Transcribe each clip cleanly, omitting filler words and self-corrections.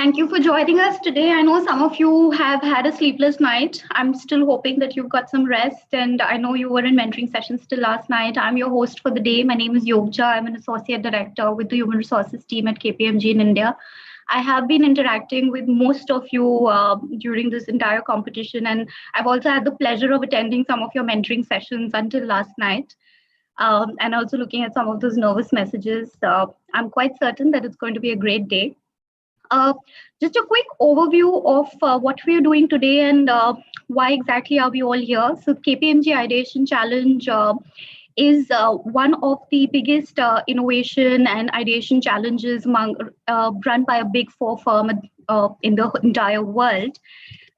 Thank you for joining us today. I know some of you have had a sleepless night. I'm still hoping that you've got some rest, and I know you were in mentoring sessions till last night. I'm your host for the day. My name is Yogja. I'm an associate director with the human resources team at KPMG in India. I have been interacting with most of you during this entire competition, and I've also had the pleasure of attending some of your mentoring sessions until last night. And also looking at some of those nervous messages. I'm quite certain that it's going to be a great day. Uh, just a quick overview of what we are doing today and why exactly are we all here. So KPMG Ideation Challenge is one of the biggest innovation and ideation challenges run by a big four firm in the entire world.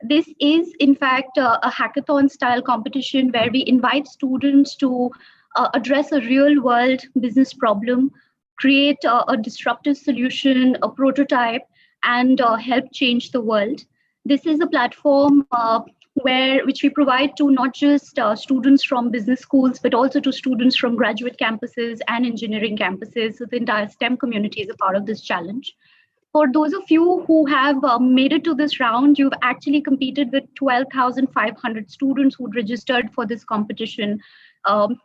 This is, in fact, a hackathon style competition where we invite students to address a real world business problem, create a disruptive solution, a prototype, and help change the world. This is a platform which we provide to not just students from business schools, but also to students from graduate campuses and engineering campuses. So the entire STEM community is a part of this challenge. For those of you who have made it to this round, you've actually competed with 12,500 students who registered for this competition. And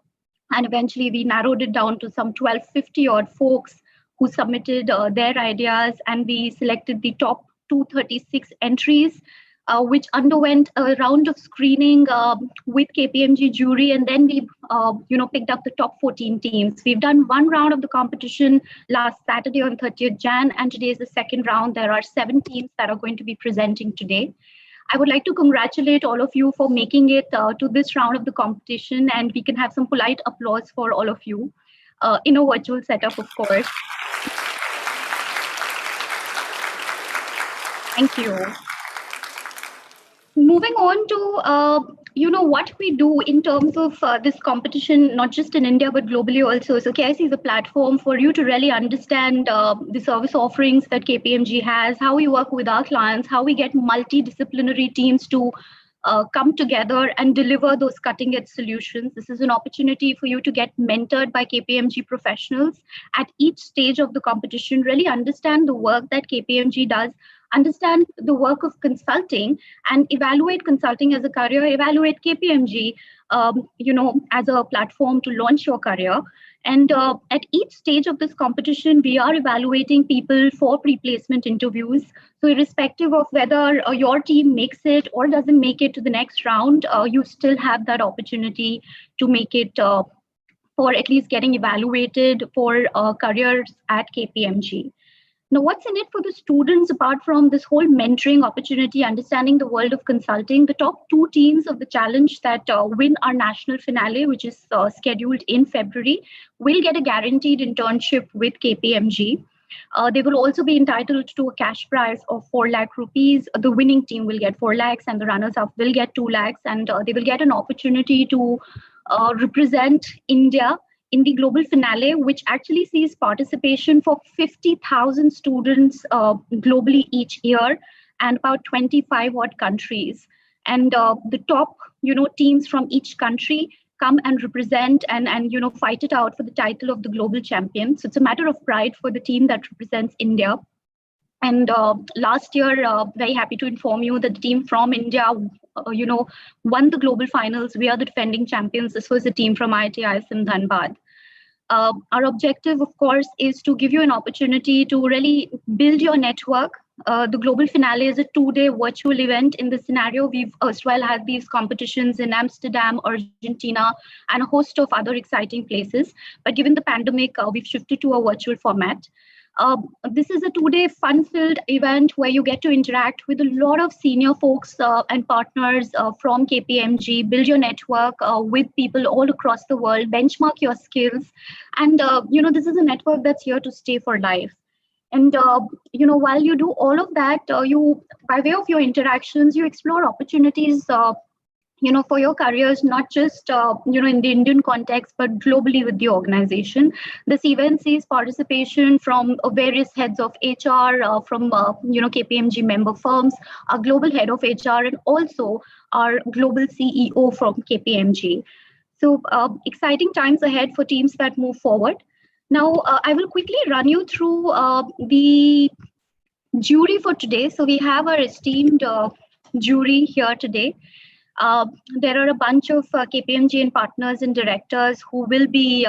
eventually we narrowed it down to some 1250 odd folks who submitted their ideas, and we selected the top 236 entries, which underwent a round of screening with KPMG jury, and then we picked up the top 14 teams. We've done one round of the competition last Saturday on 30th Jan, and today is the second round. There are 7 teams that are going to be presenting today. I would like to congratulate all of you for making it to this round of the competition, and we can have some polite applause for all of you in a virtual setup, of course. Thank you. Moving on to what we do in terms of this competition, not just in India but globally also. So KIC is a platform for you to really understand the service offerings that KPMG has, how we work with our clients, how we get multidisciplinary teams to come together and deliver those cutting-edge solutions. This is an opportunity for you to get mentored by KPMG professionals at each stage of the competition, really understand the work that KPMG does, understand the work of consulting, and evaluate consulting as a career, evaluate KPMG, as a platform to launch your career. And at each stage of this competition, we are evaluating people for pre-placement interviews. So irrespective of whether your team makes it or doesn't make it to the next round, you still have that opportunity to make it for at least getting evaluated for careers at KPMG. Now, what's in it for the students apart from this whole mentoring opportunity, understanding the world of consulting? The top 2 teams of the challenge that win our national finale, which is scheduled in February, will get a guaranteed internship with KPMG. They will also be entitled to a cash prize of 4 lakh rupees. The winning team will get 4 lakhs and the runners-up will get 2 lakhs. And they will get an opportunity to represent India in the global finale, which actually sees participation for 50,000 students globally each year, and about 25 odd countries. And the top, teams from each country come and represent and fight it out for the title of the global champion. So it's a matter of pride for the team that represents India. And last year, very happy to inform you that the team from India, won the global finals. We are the defending champions. This was the team from IIT Dhanbad. Our objective, of course, is to give you an opportunity to really build your network. The global finale is a 2-day virtual event. In this scenario, we've as well had these competitions in Amsterdam, Argentina, and a host of other exciting places. But given the pandemic, we've shifted to a virtual format. This is a 2-day fun-filled event where you get to interact with a lot of senior folks and partners from KPMG, build your network with people all across the world, benchmark your skills. And, this is a network that's here to stay for life. And, while you do all of that, by way of your interactions, you explore opportunities for your careers, not just, in the Indian context, but globally with the organization. This event sees participation from various heads of HR, from, KPMG member firms, our global head of HR, and also our global CEO from KPMG. So exciting times ahead for teams that move forward. Now, I will quickly run you through the jury for today. So we have our esteemed jury here today. Uh, there are a bunch of KPMG and partners and directors who will be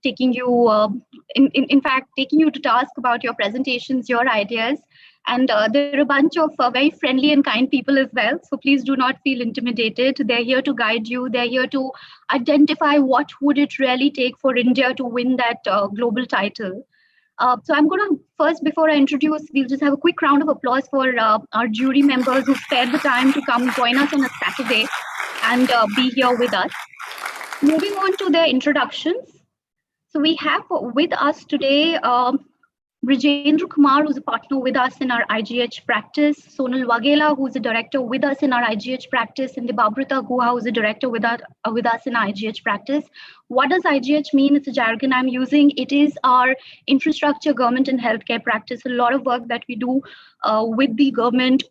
taking you, in fact, taking you to task about your presentations, your ideas. And there are a bunch of very friendly and kind people as well. So please do not feel intimidated. They're here to guide you. They're here to identify what would it really take for India to win that global title. So I'm going to first, before I introduce, we'll just have a quick round of applause for our jury members who spared the time to come join us on a Saturday and be here with us. Moving on to their introductions. So we have with us today Rajendra Kumar, who's a partner with us in our IGH practice, Sonal Waghela, who's a director with us in our IGH practice, and Debabrata Guha, who's a director with us in IGH practice. What does IGH mean? It's a jargon I'm using. It is our infrastructure, government, and healthcare practice. A lot of work that we do with the government,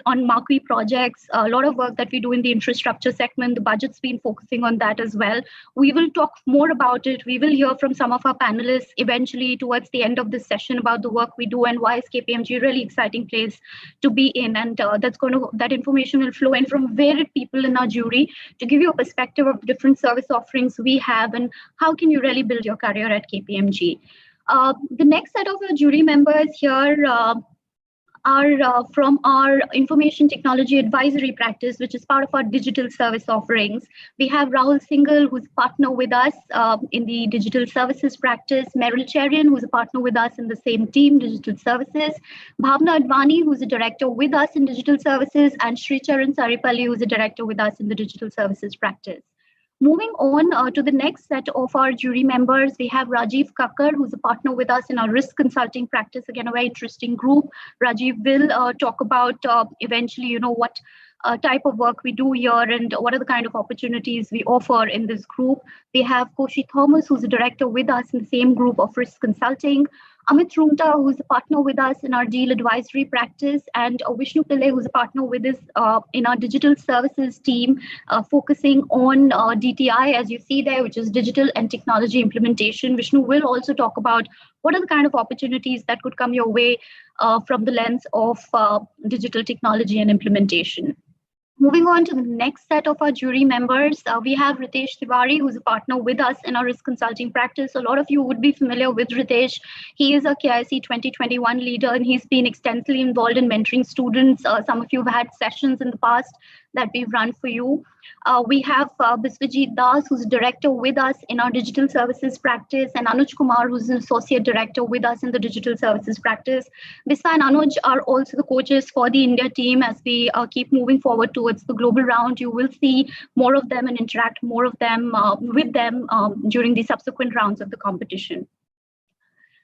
on marquee projects, a lot of work that we do in the infrastructure segment. The budget's been focusing on that as well. We will talk more about it. We will hear from some of our panelists eventually towards the end of this session about the work we do and why is KPMG a really exciting place to be in. And that information will flow in from varied people in our jury to give you a perspective of different service offerings we have and how can you really build your career at KPMG. The next set of our jury members here are from our information technology advisory practice, which is part of our digital service offerings. We have Rahul Singhal, who's a partner with us in the digital services practice, Meryl Cherian, who's a partner with us in the same team, digital services, Bhavna Advani, who's a director with us in digital services, and Sri Charan Saripalli, who's a director with us in the digital services practice. Moving on to the next set of our jury members, we have Rajiv Kakkar, who's a partner with us in our risk consulting practice. Again, a very interesting group. Rajiv will talk about eventually, what type of work we do here and what are the kind of opportunities we offer in this group. We have Koshi Thomas, who's a director with us in the same group of risk consulting. Amit Rumta, who's a partner with us in our deal advisory practice, and Vishnu Pillai, who's a partner with us in our digital services team, focusing on DTI, as you see there, which is digital and technology implementation. Vishnu will also talk about what are the kind of opportunities that could come your way from the lens of digital technology and implementation. Moving on to the next set of our jury members, we have Ritesh Tiwari, who's a partner with us in our risk consulting practice. A lot of you would be familiar with Ritesh. He is a KIC 2021 leader, and he's been extensively involved in mentoring students. Some of you have had sessions in the past that we've run for you. We have Biswajit Das, who's a director with us in our digital services practice, and Anuj Kumar, who's an associate director with us in the digital services practice. Biswa and Anuj are also the coaches for the India team as we keep moving forward towards the global round. You will see more of them and interact more of them with them during the subsequent rounds of the competition.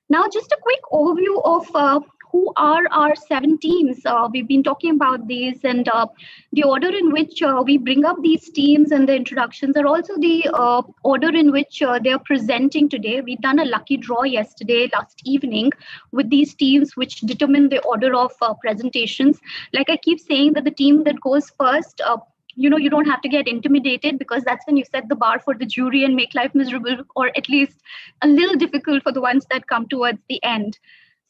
Now, just a quick overview of who are our 7 teams. We've been talking about these, and the order in which we bring up these teams and the introductions are also the order in which they're presenting today. We've done a lucky draw last evening, with these teams which determine the order of presentations. Like I keep saying, that the team that goes first, you don't have to get intimidated, because that's when you set the bar for the jury and make life miserable, or at least a little difficult for the ones that come towards the end.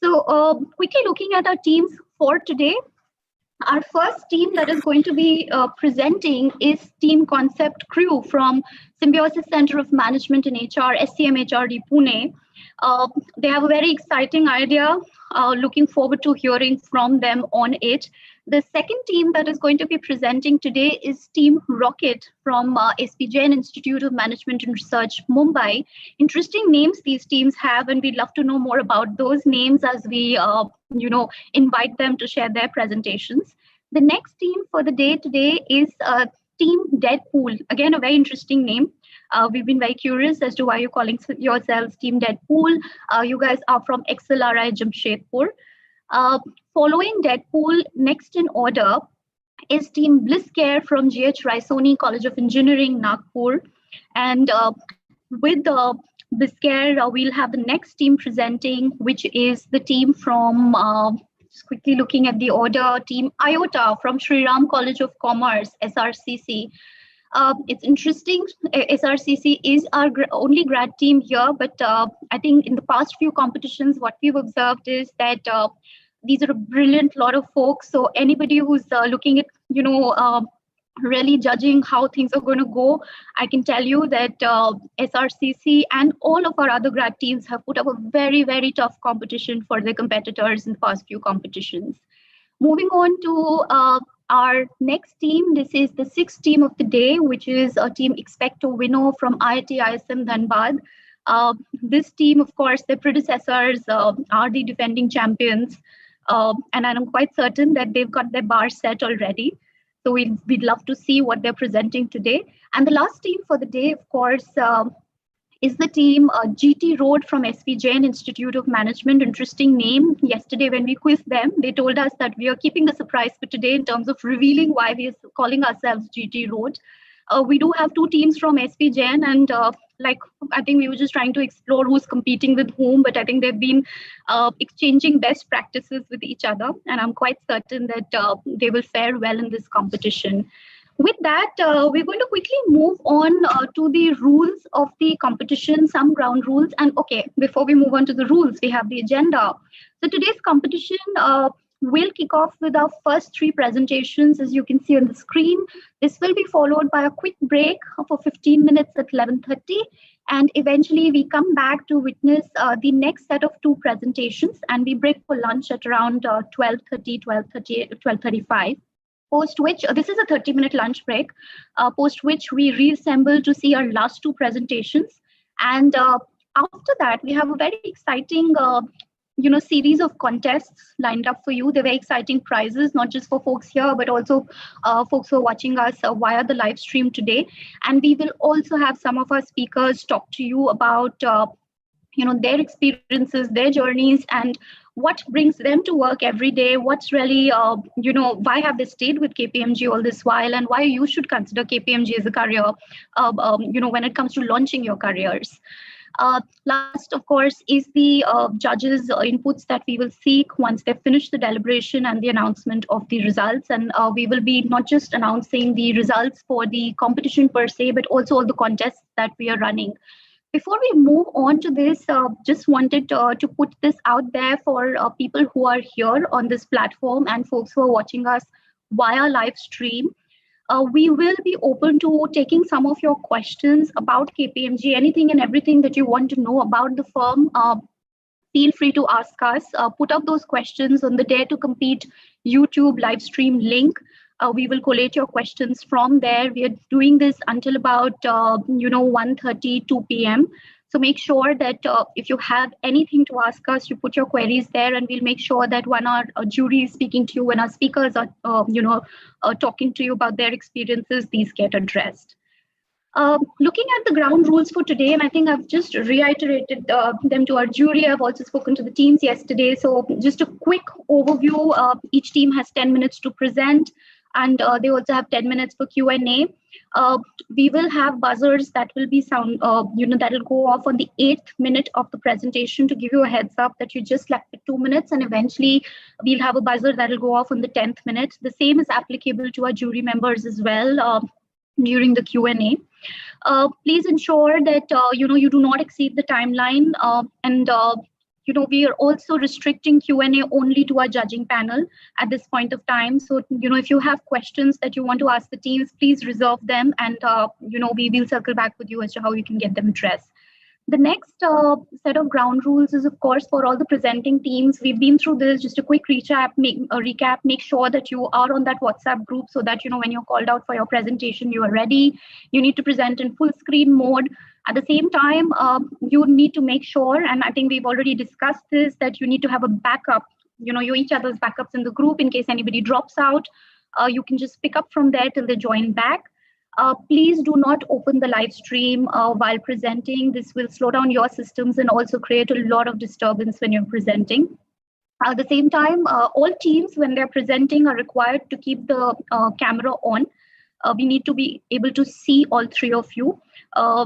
So quickly looking at our teams for today, our first team that is going to be presenting is Team Concept Crew from Symbiosis Center of Management in HR, SCMHRD Pune. They have a very exciting idea. Looking forward to hearing from them on it. The second team that is going to be presenting today is Team Rocket from SP Jain Institute of Management and Research, Mumbai. Interesting names these teams have, and we'd love to know more about those names as we, invite them to share their presentations. The next team for the day today is Team Deadpool. Again, a very interesting name. We've been very curious as to why you're calling yourselves Team Deadpool. You guys are from XLRI Jamshedpur. Following Deadpool, next in order is Team Bliss Care from GH Raisoni College of Engineering, Nagpur. And with Bliss Care, we'll have the next team presenting, which is the team from, just quickly looking at the order, Team Iota from Sri Ram College of Commerce, SRCC. It's interesting, SRCC is our only grad team here, but I think in the past few competitions, what we've observed is that These are a brilliant lot of folks. So anybody who's looking at, really judging how things are going to go, I can tell you that SRCC and all of our other grad teams have put up a very, very tough competition for their competitors in the past few competitions. Moving on to our next team, this is the sixth team of the day, which is a team Expecto Winno from IIT ISM Dhanbad. This team, of course, their predecessors are the defending champions, and I'm quite certain that they've got their bar set already. So we'd love to see what they're presenting today. And the last team for the day, of course, is the team GT Road from SV Jain Institute of Management. Interesting name. Yesterday, when we quizzed them, they told us that we are keeping a surprise for today in terms of revealing why we are calling ourselves GT Road. We do have two teams from SV Jain, and I think we were just trying to explore who's competing with whom, but I think they've been exchanging best practices with each other, and I'm quite certain that they will fare well in this competition. With that, we're going to quickly move on to the rules of the competition, some ground rules. And okay, before we move on to the rules, we have the agenda. So today's competition will kick off with our first three presentations, as you can see on the screen. This will be followed by a quick break for 15 minutes at 11:30. And eventually we come back to witness the next set of two presentations, and we break for lunch at around 12:30, 12:35. Post which, this is a 30-minute lunch break, post which we reassemble to see our last two presentations. And after that, we have a very exciting series of contests lined up for you. They're very exciting prizes, not just for folks here, but also folks who are watching us via the live stream today. And we will also have some of our speakers talk to you about their experiences, their journeys, and what brings them to work every day. What's really, why have they stayed with KPMG all this while, and why you should consider KPMG as a career, when it comes to launching your careers. Last, of course, is the judges' inputs that we will seek once they've finished the deliberation and the announcement of the results. And we will be not just announcing the results for the competition per se, but also all the contests that we are running. Before we move on to this, just wanted to put this out there for people who are here on this platform and folks who are watching us via live stream. We will be open to taking some of your questions about KPMG, anything and everything that you want to know about the firm. Feel free to ask us. Put up those questions on the Dare to Compete YouTube live stream link. We will collate your questions from there. We are doing this until about 1:30, 2 p.m. So make sure that if you have anything to ask us, you put your queries there, and we'll make sure that when our jury is speaking to you, when our speakers are talking to you about their experiences, these get addressed. Looking at the ground rules for today, and I think I've just reiterated them to our jury. I've also spoken to the teams yesterday. So just a quick overview. Each team has 10 minutes to present, and they also have 10 minutes for Q&A. We will have buzzers that will be that will go off on the 8th minute of the presentation to give you a heads up that you just left it 2 minutes, and eventually we'll have a buzzer that will go off on the 10th minute. The same is applicable to our jury members as well during the Q&A. Please ensure that you do not exceed the timeline, and we are also restricting Q&A only to our judging panel at this point of time. So, if you have questions that you want to ask the teams, please reserve them, and, we will circle back with you as to how you can get them addressed. The next set of ground rules is, of course, for all the presenting teams. We've been through this. Just a quick recap. Make sure that you are on that WhatsApp group so that, when you're called out for your presentation, you are ready. You need to present in full screen mode. At the same time, you need to make sure, and I think we've already discussed this, that you need to have a backup. You each other's backups in the group in case anybody drops out. You can just pick up from there till they join back. Please do not open the live stream while presenting. This will slow down your systems and also create a lot of disturbance when you're presenting. At the same time, all teams, when they're presenting, are required to keep the camera on. We need to be able to see all three of you.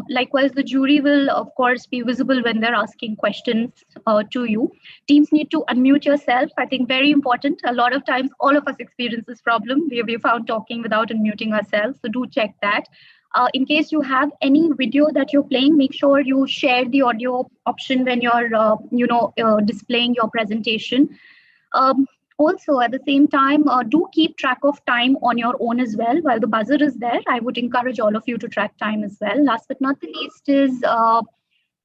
Likewise, the jury will, of course, be visible when they're asking questions to you. Teams need to unmute yourself. I think very important. A lot of times, all of us experience this problem. We found talking without unmuting ourselves. So do check that. In case you have any video that you're playing, make sure you share the audio option when you're, displaying your presentation. Also, at the same time, do keep track of time on your own as well. While the buzzer is there, I would encourage all of you to track time as well. Last but not the least is,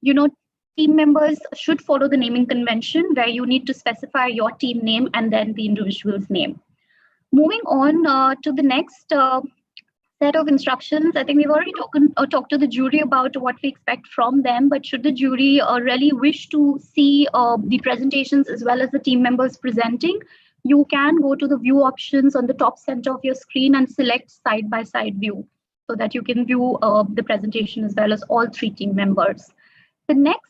you know, team members should follow the naming convention where you need to specify your team name and then the individual's name. Moving on to the next set of instructions. I think we've already talked to the jury about what we expect from them, but should the jury really wish to see the presentations as well as the team members presenting, you can go to the view options on the top center of your screen and select side by side view so that you can view the presentation as well as all three team members. The next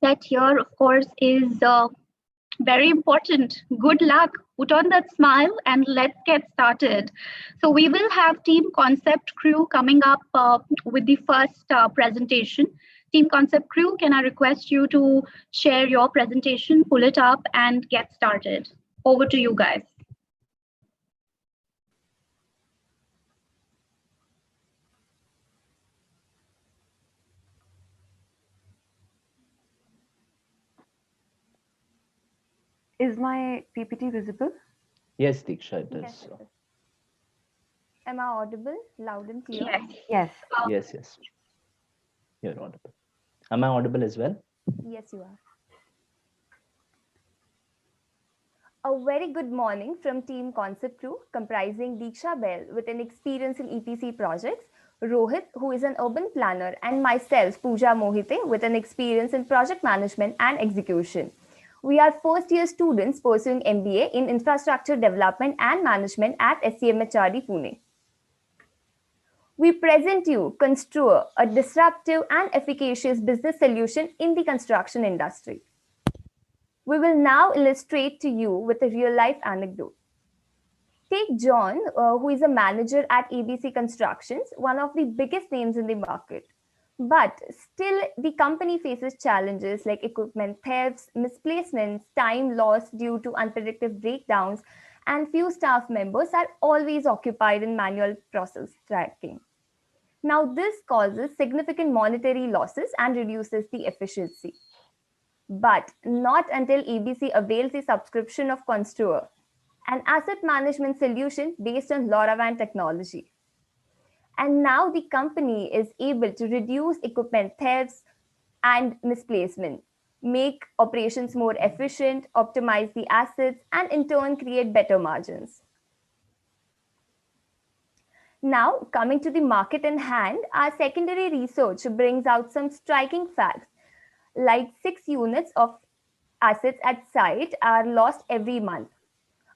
set here, of course, is very important. Good luck. Put on that smile and let's get started. So we will have Team Concept Crew coming up with the first presentation. Team Concept Crew, can I request you to share your presentation, pull it up and get started. Over to you guys. Is my PPT visible? Yes, Diksha, it is. Yes, it is. Am I audible, loud and clear? Yes. Yes. You're audible. Am I audible as well? Yes, you are. A very good morning from Team Concept Crew comprising Diksha Bell with an experience in EPC projects, Rohit, who is an urban planner, and myself, Pooja Mohite, with an experience in project management and execution. We are first-year students pursuing MBA in Infrastructure Development and Management at SCMHRD Pune. We present you Construer, a disruptive and efficacious business solution in the construction industry. We will now illustrate to you with a real-life anecdote. Take John, who is a manager at ABC Constructions, one of the biggest names in the market. But still, the company faces challenges like equipment thefts, misplacements, time lost due to unpredictable breakdowns, and few staff members are always occupied in manual process tracking. Now, this causes significant monetary losses and reduces the efficiency. But not until ABC avails the subscription of Construer, an asset management solution based on LoRaWAN technology. And now the company is able to reduce equipment thefts and misplacement, make operations more efficient, optimize the assets, and in turn create better margins. Now, coming to the market in hand, our secondary research brings out some striking facts, like 6 units of assets at site are lost every month.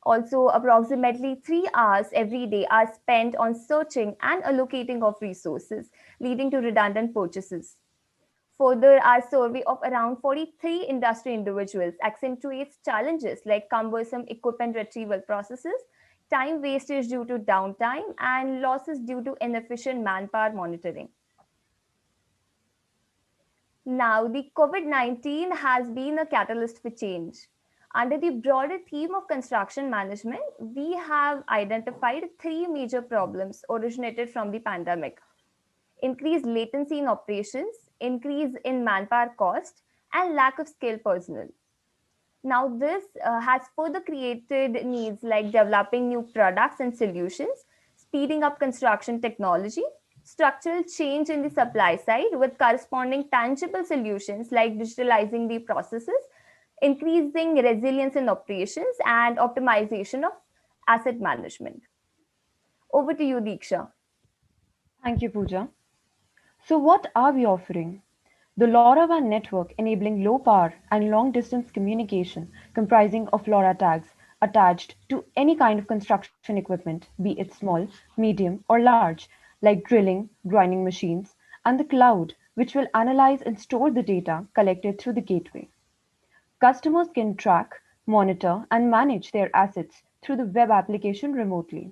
Also, approximately 3 hours every day are spent on searching and allocating of resources, leading to redundant purchases. Further, our survey of around 43 industry individuals accentuates challenges like cumbersome equipment retrieval processes, time wastage due to downtime, and losses due to inefficient manpower monitoring. Now, the COVID-19 has been a catalyst for change. Under the broader theme of construction management, we have identified 3 major problems originated from the pandemic: increased latency in operations, increase in manpower cost, and lack of skilled personnel. Now, this has further created needs like developing new products and solutions, speeding up construction technology, structural change in the supply side with corresponding tangible solutions like digitalizing the processes, increasing resilience in operations, and optimization of asset management. Over to you, Diksha. Thank you, Pooja. So what are we offering? The LoRaWAN network enabling low power and long distance communication comprising of LoRa tags attached to any kind of construction equipment, be it small, medium or large, like drilling, grinding machines, and the cloud, which will analyze and store the data collected through the gateway. Customers can track, monitor, and manage their assets through the web application remotely.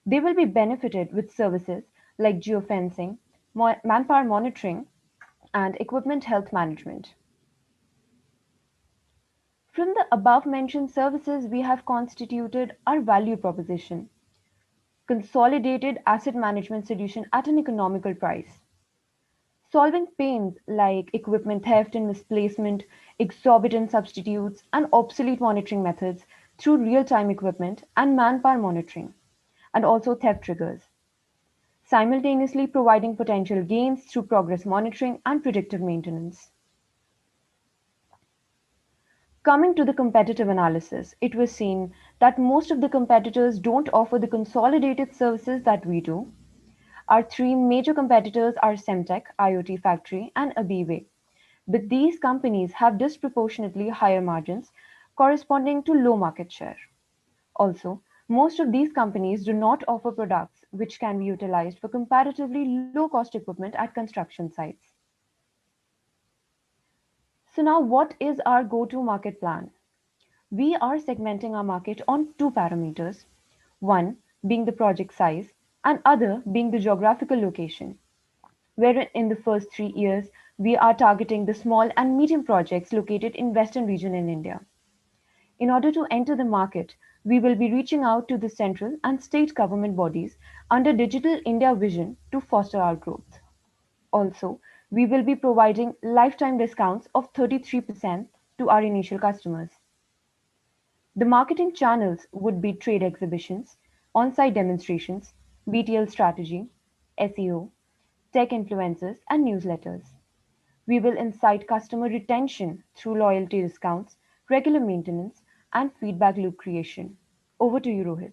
They will be benefited with services like geofencing, manpower monitoring, and equipment health management. From the above mentioned services, we have constituted our value proposition: consolidated asset management solution at an economical price. Solving pains like equipment theft and misplacement, exorbitant substitutes, and obsolete monitoring methods through real time equipment and manpower monitoring, and also theft triggers, simultaneously providing potential gains through progress monitoring and predictive maintenance. Coming to the competitive analysis, it was seen that most of the competitors don't offer the consolidated services that we do. Our three major competitors are Semtech, IoT Factory, and Abiwe. But these companies have disproportionately higher margins corresponding to low market share. Also, most of these companies do not offer products which can be utilized for comparatively low cost equipment at construction sites. So, now what is our go to market plan? We are segmenting our market on two parameters, one being the project size and other being the geographical location, wherein in the first 3 years we are targeting the small and medium projects located in western region in India. In order to enter the market, we will be reaching out to the central and state government bodies under Digital India Vision to foster our growth. Also, we will be providing lifetime discounts of 33% to our initial customers. The marketing channels would be trade exhibitions, on site demonstrations, BTL strategy, SEO, tech influencers, and newsletters. We will incite customer retention through loyalty discounts, regular maintenance, and feedback loop creation. Over to you, Rohit.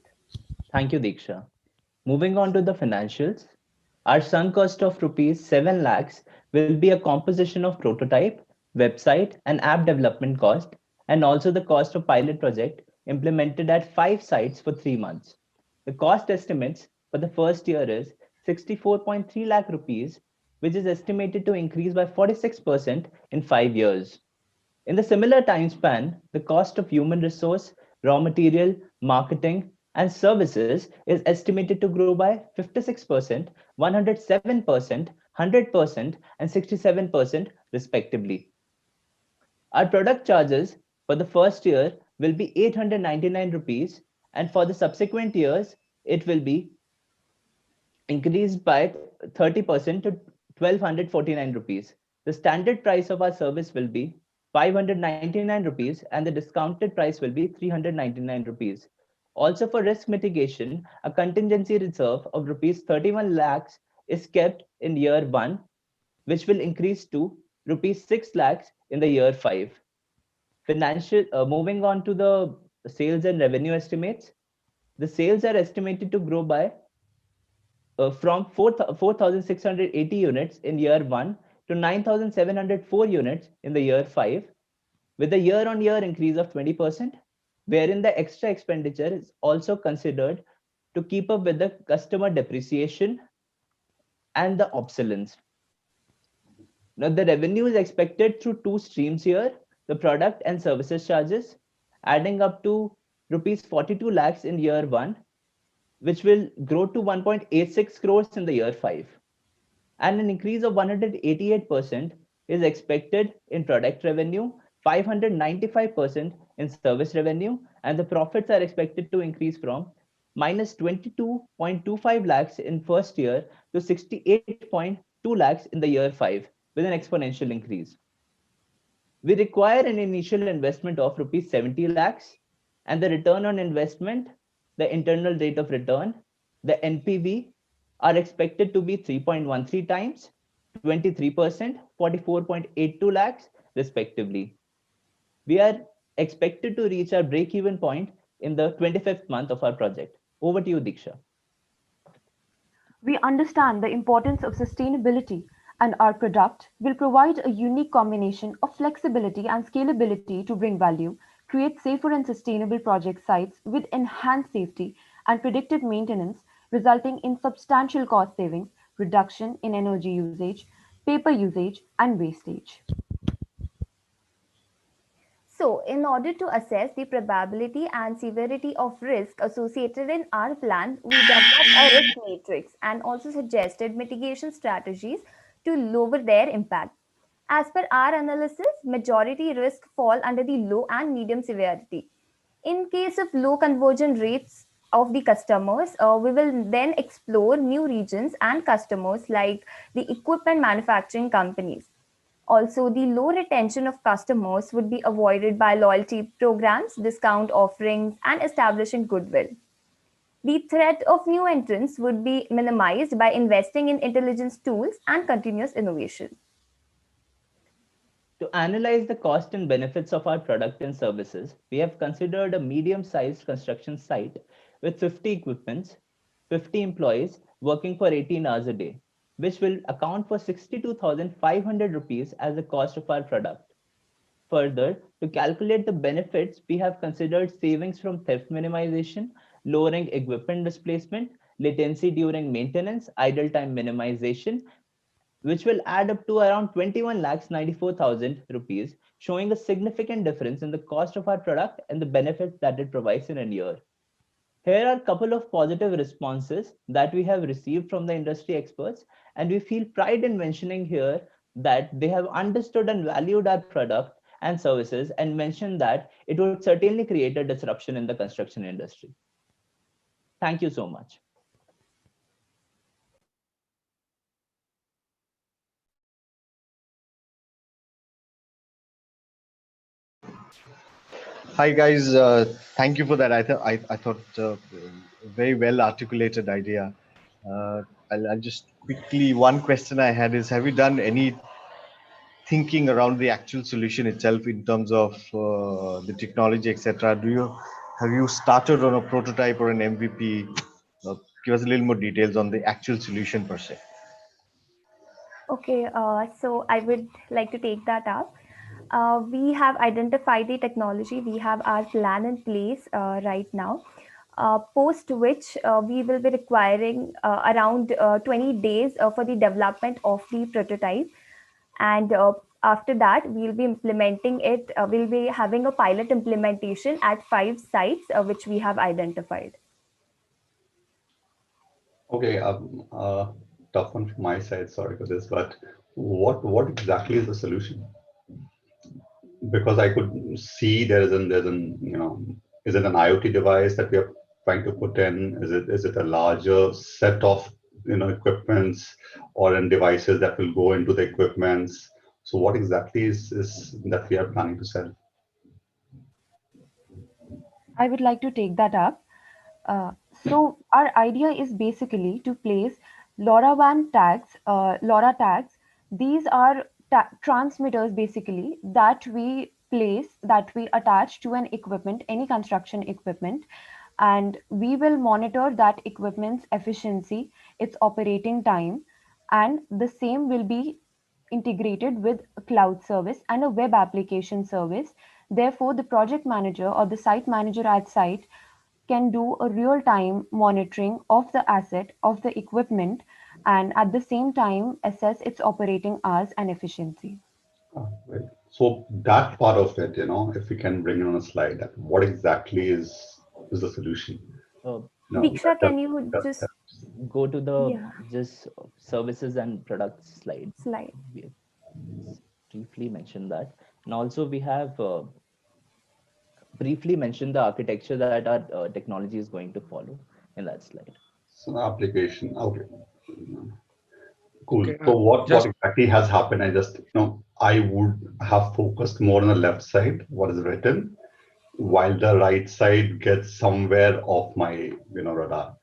Thank you, Diksha. Moving on to the financials, our sunk cost of rupees 7 lakhs will be a composition of prototype, website, and app development cost, and also the cost of pilot project implemented at 5 sites for 3 months. The cost estimates for the first year is 64.3 lakh rupees, which is estimated to increase by 46% in 5 years. In the similar time span, the cost of human resource, raw material, marketing, and services is estimated to grow by 56%, 107%, 100%, and 67% respectively. Our product charges for the first year will be 899 rupees, and for the subsequent years, it will be increased by 30% to 1249 rupees. The standard price of our service will be 599 rupees and the discounted price will be 399 rupees. Also for risk mitigation, a contingency reserve of rupees 31 lakhs is kept in year 1, which will increase to rupees 6 lakhs in the year 5. Moving on to the sales and revenue estimates. The sales are estimated to grow by from 4,680 units in year 1 to 9,704 units in the year 5, with a year on year increase of 20%, wherein the extra expenditure is also considered to keep up with the customer depreciation and the obsolescence. Now, the revenue is expected through two streams here, the product and services charges, adding up to rupees 42 lakhs in year 1, which will grow to 1.86 crores in the year 5. And an increase of 188% is expected in product revenue, 595% in service revenue, and the profits are expected to increase from minus 22.25 lakhs in first year to 68.2 lakhs in the year 5, with an exponential increase. We require an initial investment of rupees 70 lakhs, and the return on investment, the internal rate of return, the NPV are expected to be 3.13 times, 23%, 44.82 lakhs respectively. We are expected to reach our break-even point in the 25th month of our project. Over to you, Diksha. We understand the importance of sustainability, and our product will provide a unique combination of flexibility and scalability to bring value, create safer and sustainable project sites with enhanced safety and predictive maintenance, resulting in substantial cost savings, reduction in energy usage, paper usage, and wastage. So, in order to assess the probability and severity of risk associated in our plan, we developed a risk matrix and also suggested mitigation strategies to lower their impact. As per our analysis, majority risk fall under the low and medium severity. In case of low conversion rates of the customers, we will then explore new regions and customers like the equipment manufacturing companies. Also, the low retention of customers would be avoided by loyalty programs, discount offerings, and establishing goodwill. The threat of new entrants would be minimized by investing in intelligence tools and continuous innovation. To analyze the cost and benefits of our product and services, we have considered a medium-sized construction site with 50 equipments, 50 employees working for 18 hours a day, which will account for 62,500 rupees as the cost of our product. Further, to calculate the benefits, we have considered savings from theft minimization, lowering equipment displacement, latency during maintenance, idle time minimization, which will add up to around 21 lakhs 94,000 rupees, showing a significant difference in the cost of our product and the benefits that it provides in a year. Here are a couple of positive responses that we have received from the industry experts, and we feel pride in mentioning here that they have understood and valued our product and services and mentioned that it would certainly create a disruption in the construction industry. Thank you so much. Hi guys, thank you for that. I thought very well articulated idea. I'll just quickly, one question I had is, have you done any thinking around the actual solution itself in terms of the technology, etc.? Have you started on a prototype or an MVP? Give us a little more details on the actual solution per se. Okay, so I would like to take that up. We have identified the technology, we have our plan in place right now. Post which we will be requiring around 20 days for the development of the prototype. And after that, we'll be implementing it. We'll be having a pilot implementation at 5 sites which we have identified. Okay, tough one from my side. Sorry for this, but what exactly is the solution? Because I could see there's an is it an IoT device that we are trying to put in? Is it a larger set of equipments or in devices that will go into the equipments? So what exactly is that we are planning to sell? I would like to take that up. So our idea is basically to place LoRaWAN tags, LoRa tags. These are transmitters basically that we attach to an equipment, any construction equipment, and we will monitor that equipment's efficiency, its operating time, and the same will be integrated with a cloud service and a web application service. Therefore, the project manager or the site manager at site can do a real-time monitoring of the asset, of the equipment, and at the same time assess its operating hours and efficiency. Right. So that part of it, if we can bring it on a slide, that what exactly is the solution? Diksha, can you just go to the just services and products slide? We have briefly mentioned that, and also we have briefly mentioned the architecture that our technology is going to follow in that slide. So the application, okay. Cool. Okay, so what exactly has happened? I would have focused more on the left side, what is written, while the right side gets somewhere off my radar.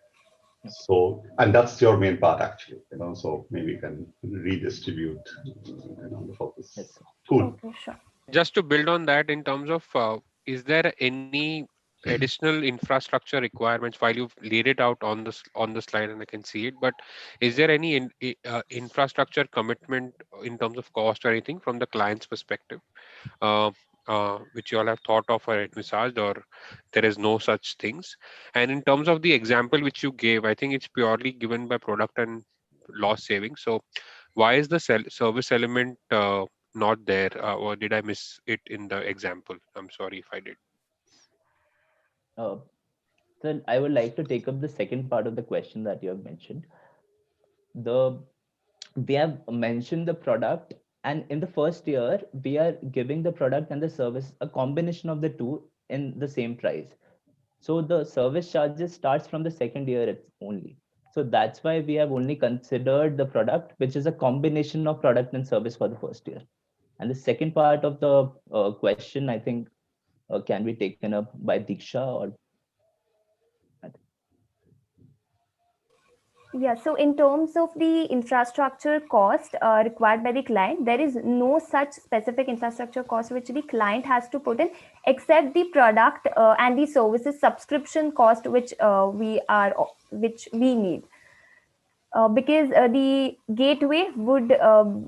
So, and that's your main part actually, so maybe you can redistribute the focus. Yes. Cool. Okay, sure. Just to build on that, in terms of is there any additional infrastructure requirements while you've laid it out on the slide and I can see it, but is there any infrastructure commitment in terms of cost or anything from the client's perspective, which you all have thought of or envisaged, or there is no such things? And in terms of the example which you gave, I think it's purely given by product and loss savings. So why is the service element not there, or did I miss it in the example? I'm sorry if I did. So I would like to take up the second part of the question that you have mentioned. We have mentioned the product, and in the first year, we are giving the product and the service a combination of the two in the same price. So the service charges starts from the second year only. So that's why we have only considered the product, which is a combination of product and service for the first year. And the second part of the question, I think, can be taken up by Diksha or. Yeah, so in terms of the infrastructure cost required by the client, there is no such specific infrastructure cost which the client has to put in, except the product and the services subscription cost which we need. Because the gateway would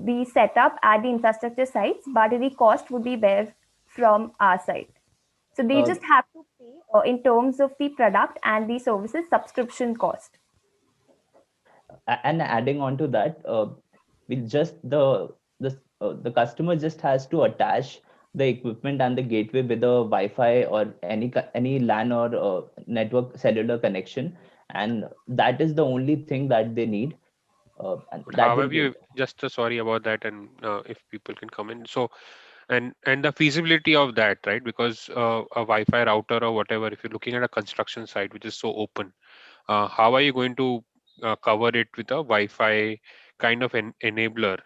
be set up at the infrastructure sites, but the cost would be bear from our side. So they Uh, just have to pay in terms of the product and the services subscription cost. and adding on to that, we just the customer just has to attach the equipment and the gateway with a Wi-Fi or any LAN or network cellular connection, and that is the only thing that they need, and But that how will have be you it. just sorry about that, and if people can come in. So and the feasibility of that, right? Because a Wi-Fi router or whatever, if you're looking at a construction site which is so open, how are you going to cover it with a Wi-Fi kind of an enabler?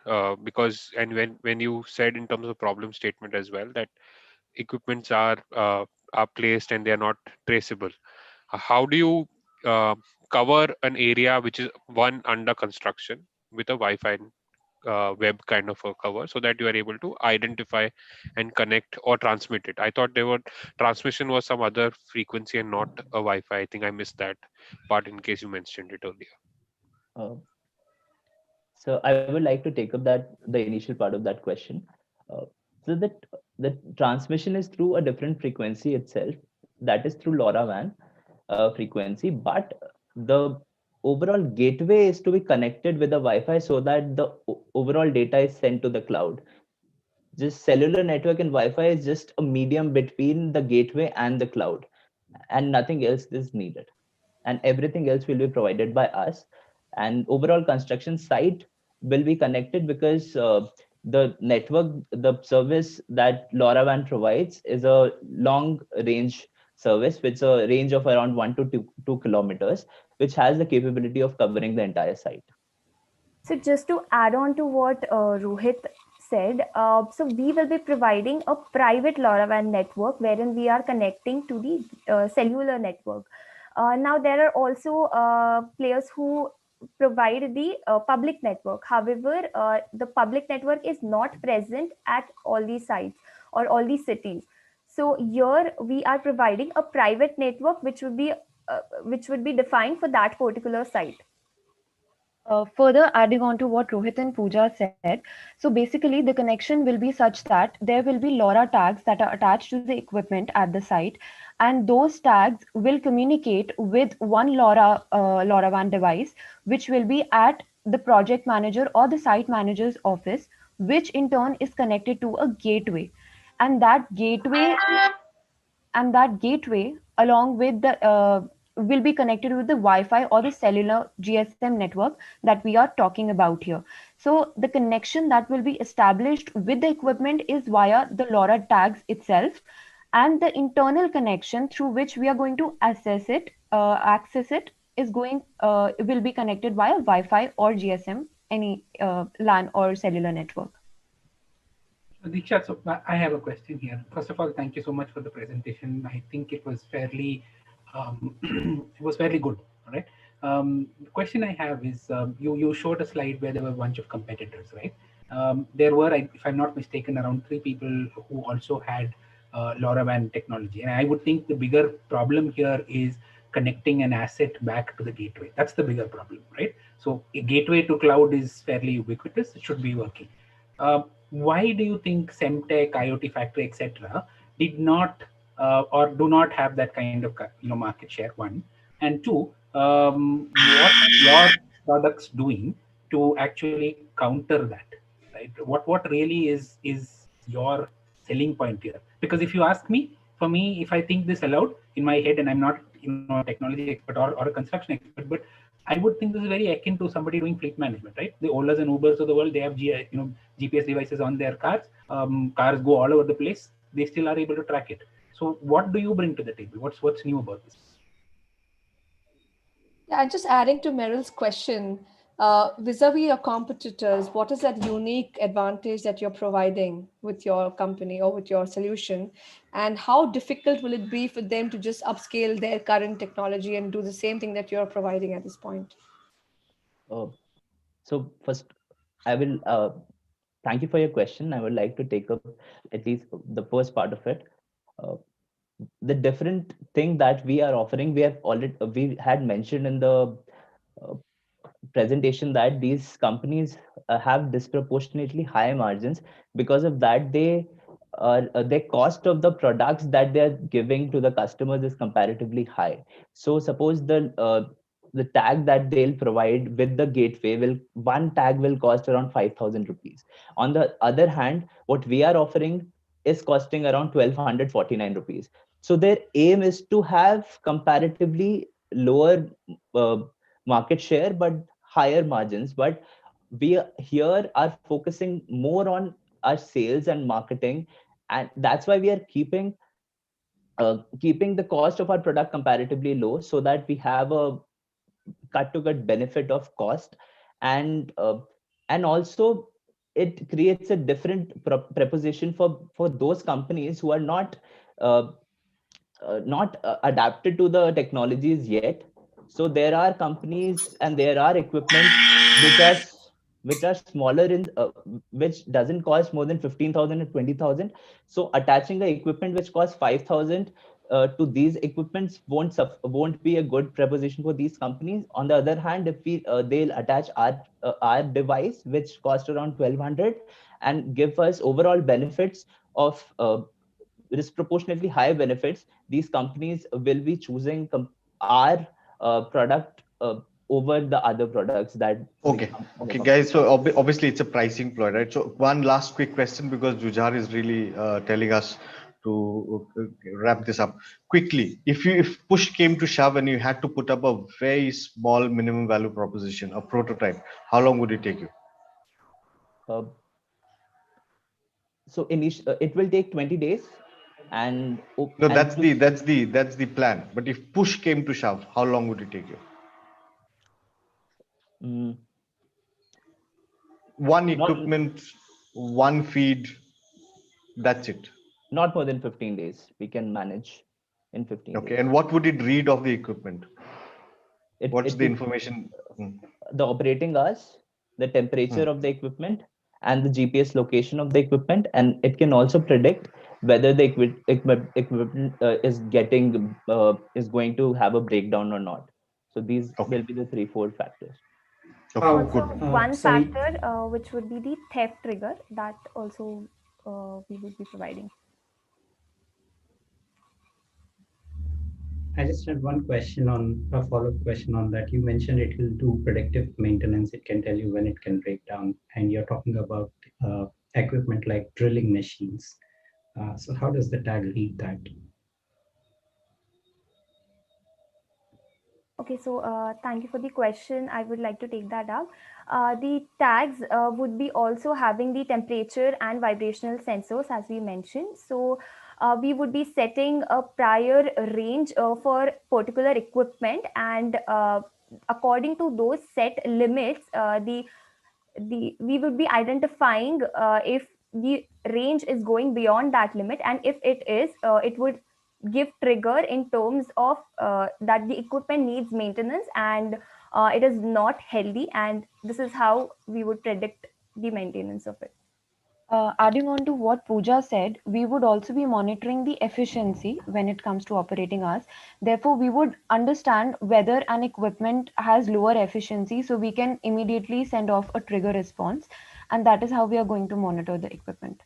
Because and when you said in terms of problem statement as well that equipments are placed and they are not traceable. How do you uh, cover an area which is one under construction with a Wi-Fi web kind of a cover so that you are able to identify and connect or transmit it? I thought there were transmission was some other frequency and not a Wi-Fi. I think I missed that part in case you mentioned it earlier. Uh, so I would like to take up that the initial part of that question. Uh, so that the transmission is through a different frequency itself, that is through LoRaWAN frequency, but the overall gateway is to be connected with the Wi-Fi so that the overall data is sent to the cloud. Just cellular network and Wi-Fi is just a medium between the gateway and the cloud, and nothing else is needed. And everything else will be provided by us. And overall construction site will be connected because the network, the service that LoRaWAN provides is a long range service with a range of around 1 to 2 kilometers, which has the capability of covering the entire site. So just to add on to what Rohit said, so we will be providing a private LoRaWAN network wherein we are connecting to the cellular network. Now there are also players who provide the public network. However, the public network is not present at all these sites or all these cities. So here we are providing a private network which would be defined for that particular site. Further adding on to what Rohit and Pooja said, so basically the connection will be such that there will be LoRa tags that are attached to the equipment at the site, and those tags will communicate with one LoRaWAN device, which will be at the project manager or the site manager's office, which in turn is connected to a gateway, and that gateway along with the will be connected with the Wi-Fi or the cellular GSM network that we are talking about here. So the connection that will be established with the equipment is via the LoRa tags itself, and the internal connection through which we are going to access it is will be connected via Wi-Fi or GSM, any LAN or cellular network. Diksha, so I have a question here. First of all, thank you so much for the presentation. I think it was fairly, it was fairly good. All right. The question I have is, you showed a slide where there were a bunch of competitors, right? There were, if I'm not mistaken, around 3 people who also had LoRaWAN technology. And I would think the bigger problem here is connecting an asset back to the gateway. That's the bigger problem, right? So a gateway to cloud is fairly ubiquitous. It should be working. Why do you think Semtech, IoT Factory, etc., did not or do not have that kind of market share? One, and two, what are your products doing to actually counter that? Right? What really is your selling point here? Because if you ask me, for me, if I think this aloud in my head, and I'm not a technology expert or a construction expert, but I would think this is very akin to somebody doing fleet management, right? The Olas and Ubers of the world, they have GPS devices on their cars. Cars go all over the place. They still are able to track it. So, what do you bring to the table? What's new about this? Yeah, just adding to Meryl's question. vis-a-vis your competitors, what is that unique advantage that you're providing with your company or with your solution? And how difficult will it be for them to just upscale their current technology and do the same thing that you're providing at this point? So first, I will thank you for your question. I would like to take up at least the first part of it. Uh, the different thing that we are offering, we had mentioned in the uh, presentation that these companies have disproportionately high margins. Because of that, their cost of the products that they are giving to the customers is comparatively high. So suppose the tag that they'll provide with the gateway, one tag will cost around 5,000 rupees. On the other hand, what we are offering is costing around 1,249 rupees. So their aim is to have comparatively lower uh, market share but higher margins. But we here are focusing more on our sales and marketing, and that's why we are keeping the cost of our product comparatively low, so that we have a cut to cut benefit of cost. And also it creates a different preposition for those companies who are uh, not adapted to the technologies yet. So there are companies and there are equipments which are smaller which doesn't cost more than 15,000 or 20,000. So attaching the equipment which costs 5,000 to these equipments won't be a good proposition for these companies. On the other hand, if they'll attach our device which cost around 1,200 and give us overall benefits of disproportionately high benefits, these companies will be choosing our product over the other products that Okay, guys. So obviously it's a pricing ploy, right? So one last quick question, because Jujar is really telling us to wrap this up quickly. If push came to shove and you had to put up a very small minimum value proposition, a prototype, how long would it take you? So it will take 20 days. And no, that's the plan. But if push came to shove, how long would it take you? One equipment, one feed, that's it. Not more than 15 days. We can manage in 15 days. Okay, and what would it read of the equipment? What's the information? The operating hours, the temperature of the equipment, and the GPS location of the equipment. And it can also predict whether the equipment is going to have a breakdown or not. So these will be the 3-4 factors. Also, one factor which would be the theft trigger, that also we would be providing. I just had one question on a follow-up question on that. You mentioned it will do predictive maintenance. It can tell you when it can break down, and you're talking about equipment like drilling machines. So how does the tag read that? Okay, so thank you for the question. I would like to take that up. The tags would be also having the temperature and vibrational sensors, as we mentioned. So we would be setting a prior range for particular equipment, and according to those set limits, we would be identifying if the range is going beyond that limit, and if it is, it would give trigger in terms of that the equipment needs maintenance and it is not healthy, and this is how we would predict the maintenance of it. Adding on to what Pooja said, we would also be monitoring the efficiency when it comes to operating hours. Therefore, we would understand whether an equipment has lower efficiency, so we can immediately send off a trigger response, and that is how we are going to monitor the equipment.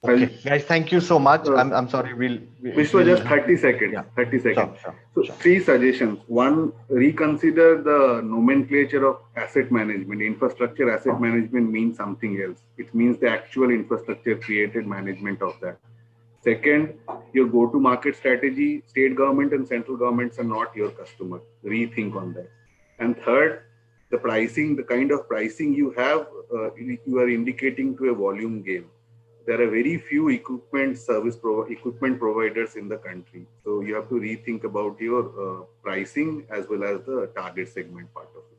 Okay, guys, thank you so much. I'm sorry, Vishwa, just 30 seconds. Yeah. 30 seconds. Sure. 3 suggestions. One, reconsider the nomenclature of asset management. Infrastructure asset management means something else. It means the actual infrastructure created management of that. Second, your go-to-market strategy, state government and central governments are not your customer. Rethink on that. And third, the pricing, the kind of pricing you have, you are indicating to a volume game. There are very few equipment providers in the country. So you have to rethink about your pricing as well as the target segment part of it.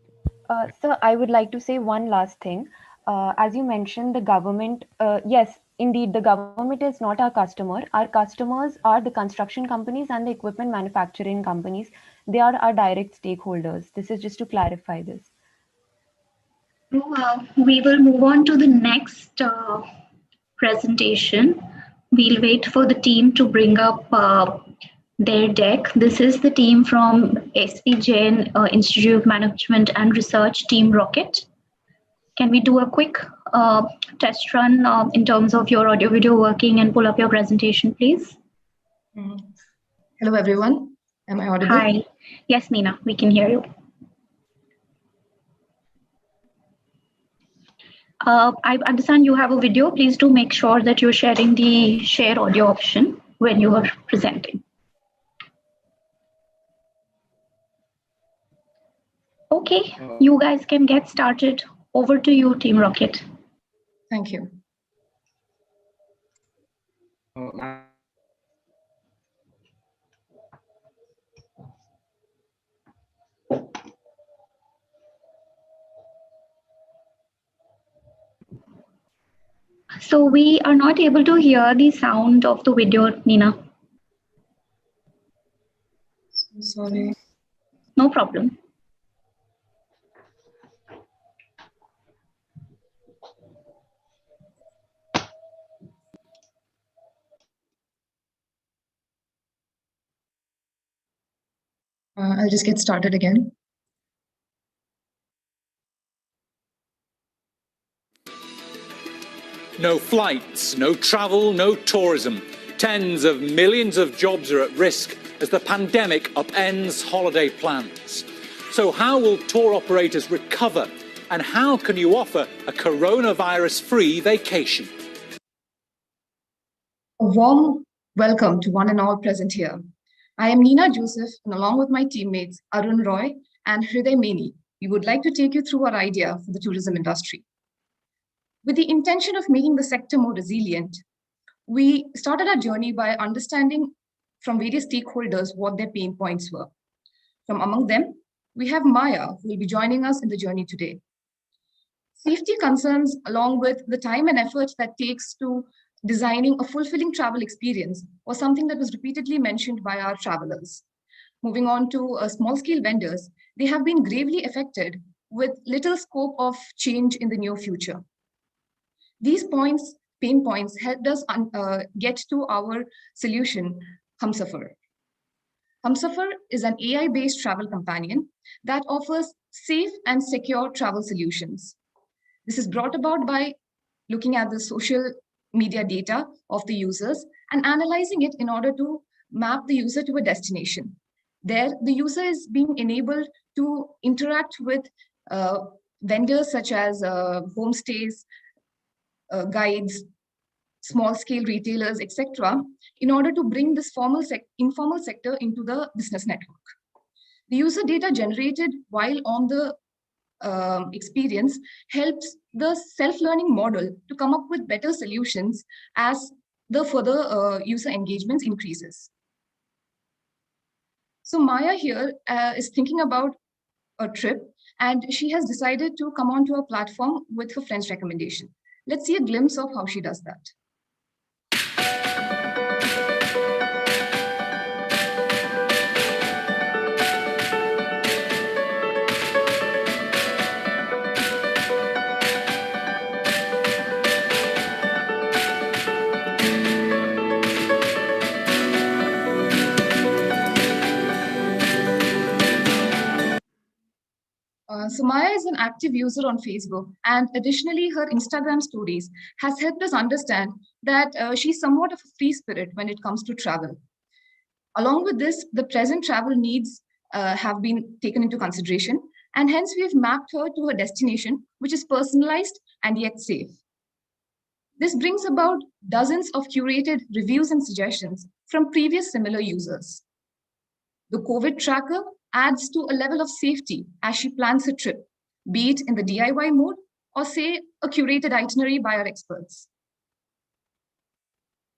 Sir, I would like to say one last thing. As you mentioned, the government, yes, indeed, the government is not our customer. Our customers are the construction companies and the equipment manufacturing companies. They are our direct stakeholders. This is just to clarify this. We will move on to the next presentation. We'll wait for the team to bring up their deck. This is the team from SP Jain Institute of Management and Research, Team Rocket. Can we do a quick test run in terms of your audio video working and pull up your presentation, please? Hello, everyone. Am I audible? Hi. Yes, Nina, we can hear you. I understand you have a video. Please do make sure that you're sharing the share audio option when you are presenting. Okay, you guys can get started. Over to you, Team Rocket. Thank you. So we are not able to hear the sound of the video, Nina. Sorry. No problem. I'll just get started again. No flights, no travel, no tourism. Tens of millions of jobs are at risk as the pandemic upends holiday plans. So how will tour operators recover? And how can you offer a coronavirus-free vacation? A warm welcome to one and all present here. I am Nina Joseph, and along with my teammates Arun Roy and Hriday Meni, we would like to take you through our idea for the tourism industry. With the intention of making the sector more resilient, we started our journey by understanding from various stakeholders what their pain points were. From among them, we have Maya, who will be joining us in the journey today. Safety concerns, along with the time and effort that takes to designing a fulfilling travel experience, was something that was repeatedly mentioned by our travelers. Moving on to small-scale vendors, they have been gravely affected with little scope of change in the near future. These pain points helped us get to our solution, Humsafar. Humsafar is an AI-based travel companion that offers safe and secure travel solutions. This is brought about by looking at the social media data of the users and analyzing it in order to map the user to a destination. There, the user is being enabled to interact with vendors such as homestays, guides, small-scale retailers, etc., in order to bring this informal sector into the business network. The user data generated while on the experience helps the self-learning model to come up with better solutions as the further user engagements increases. So Maya here is thinking about a trip, and she has decided to come onto a platform with her friend's recommendation. Let's see a glimpse of how she does that. So Maya is an active user on Facebook, and additionally, her Instagram stories has helped us understand that she's somewhat of a free spirit when it comes to travel. Along with this, the present travel needs have been taken into consideration, and hence we've mapped her to her destination, which is personalized and yet safe. This brings about dozens of curated reviews and suggestions from previous similar users. The COVID tracker adds to a level of safety as she plans her trip, be it in the DIY mode or say a curated itinerary by our experts.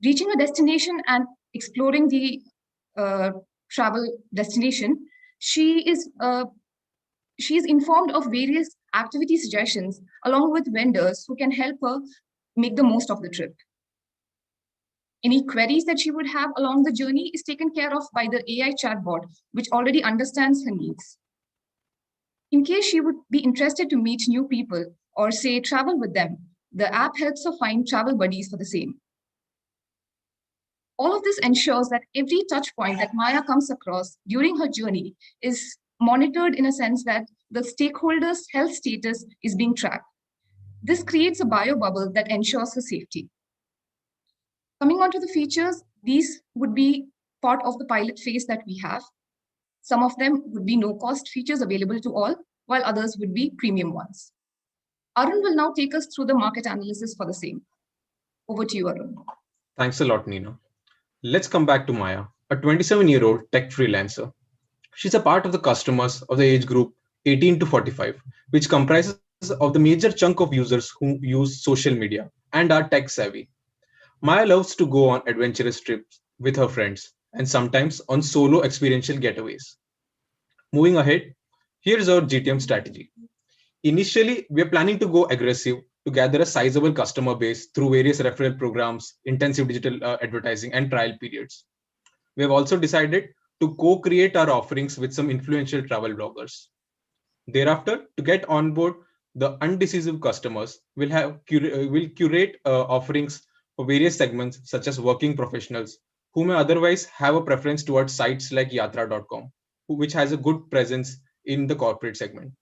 Reaching a destination and exploring the travel destination, she is She is informed of various activity suggestions along with vendors who can help her make the most of the trip. Any queries that she would have along the journey is taken care of by the AI chatbot, which already understands her needs. In case she would be interested to meet new people or say travel with them, the app helps her find travel buddies for the same. All of this ensures that every touch point that Maya comes across during her journey is monitored in a sense that the stakeholders' health status is being tracked. This creates a bio bubble that ensures her safety. Coming on to the features, these would be part of the pilot phase that we have. Some of them would be no-cost features available to all, while others would be premium ones. Arun will now take us through the market analysis for the same. Over to you, Arun. Thanks a lot, Nina. Let's come back to Maya, a 27-year-old tech freelancer. She's a part of the customers of the age group 18 to 45, which comprises of the major chunk of users who use social media and are tech savvy. Maya loves to go on adventurous trips with her friends and sometimes on solo experiential getaways. Moving ahead, here's our GTM strategy. Initially, we are planning to go aggressive to gather a sizable customer base through various referral programs, intensive digital advertising, and trial periods. We have also decided to co-create our offerings with some influential travel bloggers. Thereafter, to get on board the undecisive customers, we'll curate offerings for various segments such as working professionals who may otherwise have a preference towards sites like yatra.com, which has a good presence in the corporate segment.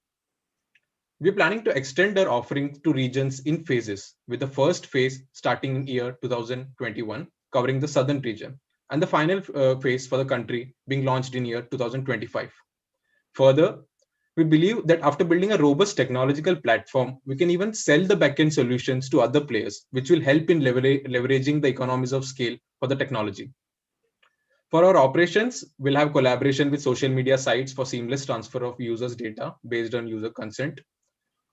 We're planning to extend our offerings to regions in phases, with the first phase starting in year 2021, covering the southern region, and the final phase for the country being launched in year 2025. Further, we believe that after building a robust technological platform, we can even sell the backend solutions to other players, which will help in leveraging the economies of scale for the technology. For our operations, we'll have collaboration with social media sites for seamless transfer of users' data based on user consent.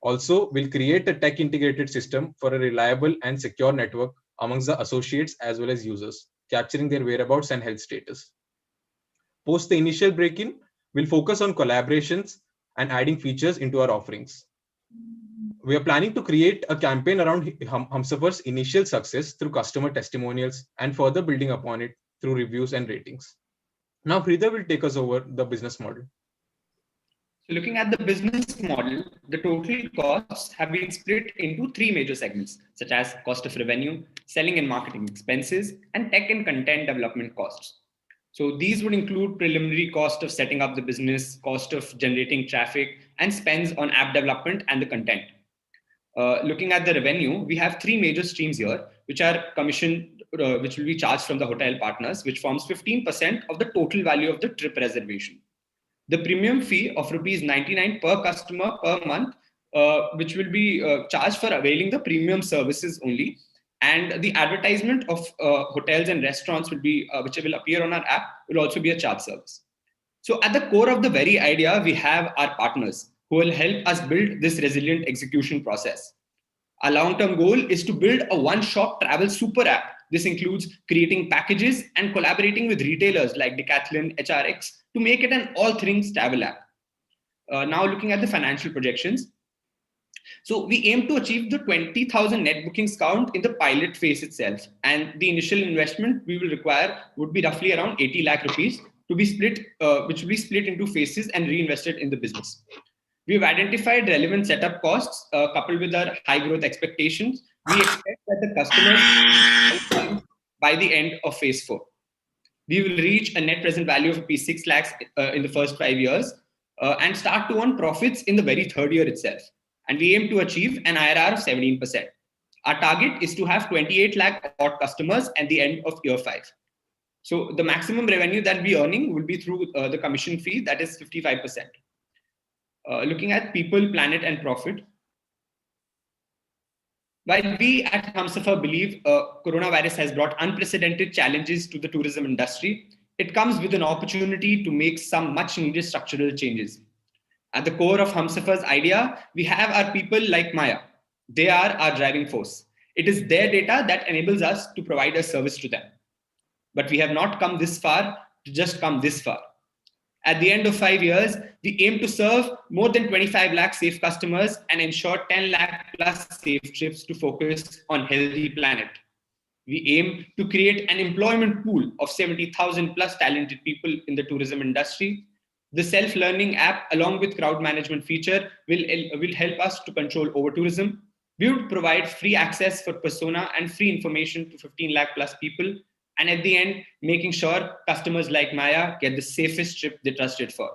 Also, we'll create a tech integrated system for a reliable and secure network amongst the associates as well as users, capturing their whereabouts and health status. Post the initial break-in, we'll focus on collaborations and adding features into our offerings. We are planning to create a campaign around Humsafar's initial success through customer testimonials and further building upon it through reviews and ratings. Now, Prita will take us over the business model. So looking at the business model, the total costs have been split into three major segments, such as cost of revenue, selling and marketing expenses, and tech and content development costs. So these would include preliminary cost of setting up the business, cost of generating traffic, and spends on app development and the content. Looking at the revenue, we have three major streams here, which are commission, which will be charged from the hotel partners, which forms 15% of the total value of the trip reservation. The premium fee of ₹99 per customer per month, which will be charged for availing the premium services only. And the advertisement of hotels and restaurants will be, which will appear on our app, will also be a charge service. So at the core of the very idea, we have our partners who will help us build this resilient execution process. Our long-term goal is to build a one-shop travel super app. This includes creating packages and collaborating with retailers like Decathlon, HRX to make it an all things travel app. Now looking at the financial projections. So we aim to achieve the 20,000 net bookings count in the pilot phase itself. And the initial investment we will require would be roughly around 80 lakh rupees to be split, which will be split into phases and reinvested in the business. We have identified relevant setup costs coupled with our high growth expectations. We expect that the customers by the end of phase 4. We will reach a net present value of ₹6 lakhs in the first 5 years and start to earn profits in the very third year itself. And we aim to achieve an IRR of 17%. Our target is to have 28 lakh odd customers at the end of year 5. So the maximum revenue that we'll be earning will be through the commission fee, that is 55%. Looking at people, planet, and profit. While we at Humsafar believe coronavirus has brought unprecedented challenges to the tourism industry, it comes with an opportunity to make some much needed structural changes. At the core of Humsafar's idea, we have our people like Maya. They are our driving force. It is their data that enables us to provide a service to them. But we have not come this far to just come this far. At the end of 5 years, we aim to serve more than 25 lakh safe customers and ensure 10 lakh plus safe trips to focus on healthy planet. We aim to create an employment pool of 70,000 plus talented people in the tourism industry. The self-learning app, along with crowd management feature, will help us to control over-tourism. We would provide free access for persona and free information to 15 lakh plus people. And at the end, making sure customers like Maya get the safest trip they trusted for.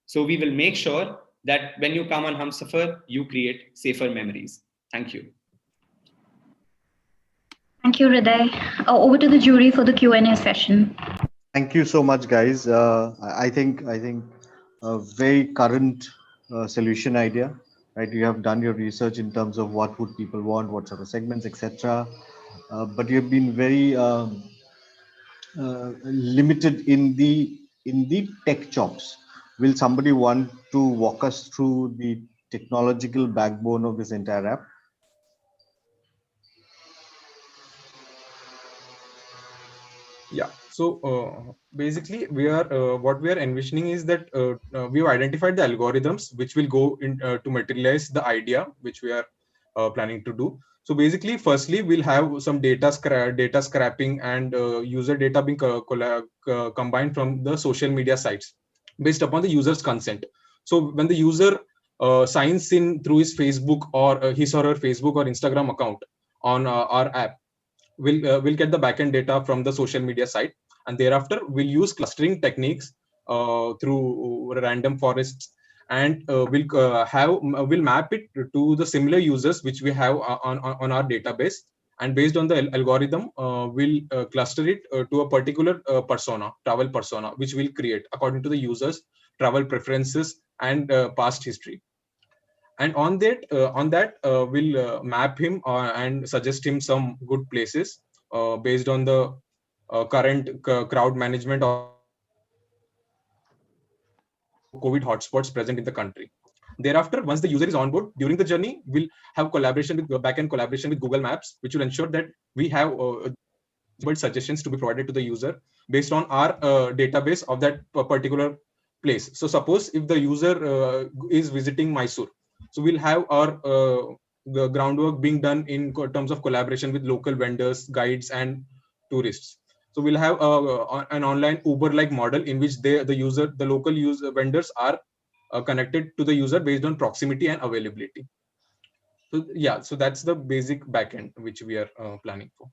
So we will make sure that when you come on Humsafar, you create safer memories. Thank you. Thank you, Hriday. Over to the jury for the Q&A session. Thank you so much, guys. I think a very current solution idea, right? You have done your research in terms of what would people want, what sort of segments, etc. But you have been very limited in the tech chops. Will somebody want to walk us through the technological backbone of this entire app? Yeah. So basically, we are what we are envisioning is that we have identified the algorithms which will go in to materialize the idea which we are planning to do. So basically, firstly, we'll have some data scrapping and user data being combined from the social media sites based upon the user's consent. So when the user signs in through his Facebook or his or her Facebook or Instagram account on our app, we'll get the backend data from the social media site, and thereafter we'll use clustering techniques through random forests, and we'll map it to the similar users which we have on our database, and based on the algorithm we'll cluster it to a particular travel persona, which we'll create according to the users travel preferences and past history. And on that we'll map him and suggest him some good places based on the current crowd management or COVID hotspots present in the country. Thereafter, once the user is on board, during the journey, we'll have collaboration with backend collaboration with Google Maps, which will ensure that we have suggestions to be provided to the user based on our database of that particular place. So suppose if the user is visiting Mysore, so we'll have our the groundwork being done in terms of collaboration with local vendors, guides, and tourists. So we'll have an online Uber-like model in which the local user vendors are connected to the user based on proximity and availability. So yeah, so that's the basic backend which we are planning for.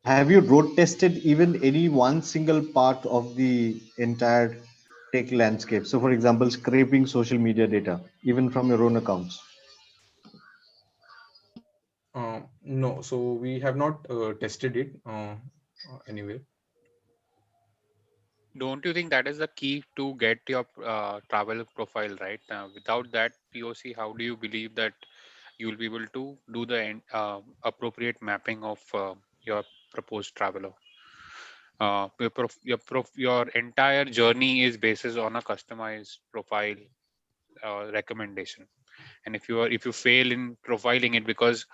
Have you road tested even any one single part of the entire tech landscape? So for example, scraping social media data, even from your own accounts. No, so we have not tested it anyway. Don't you think that is the key to get your travel profile right? Without that POC, how do you believe that you will be able to do the appropriate mapping of your proposed traveler? Your entire journey is based on a customized profile recommendation, and if you fail in profiling it, because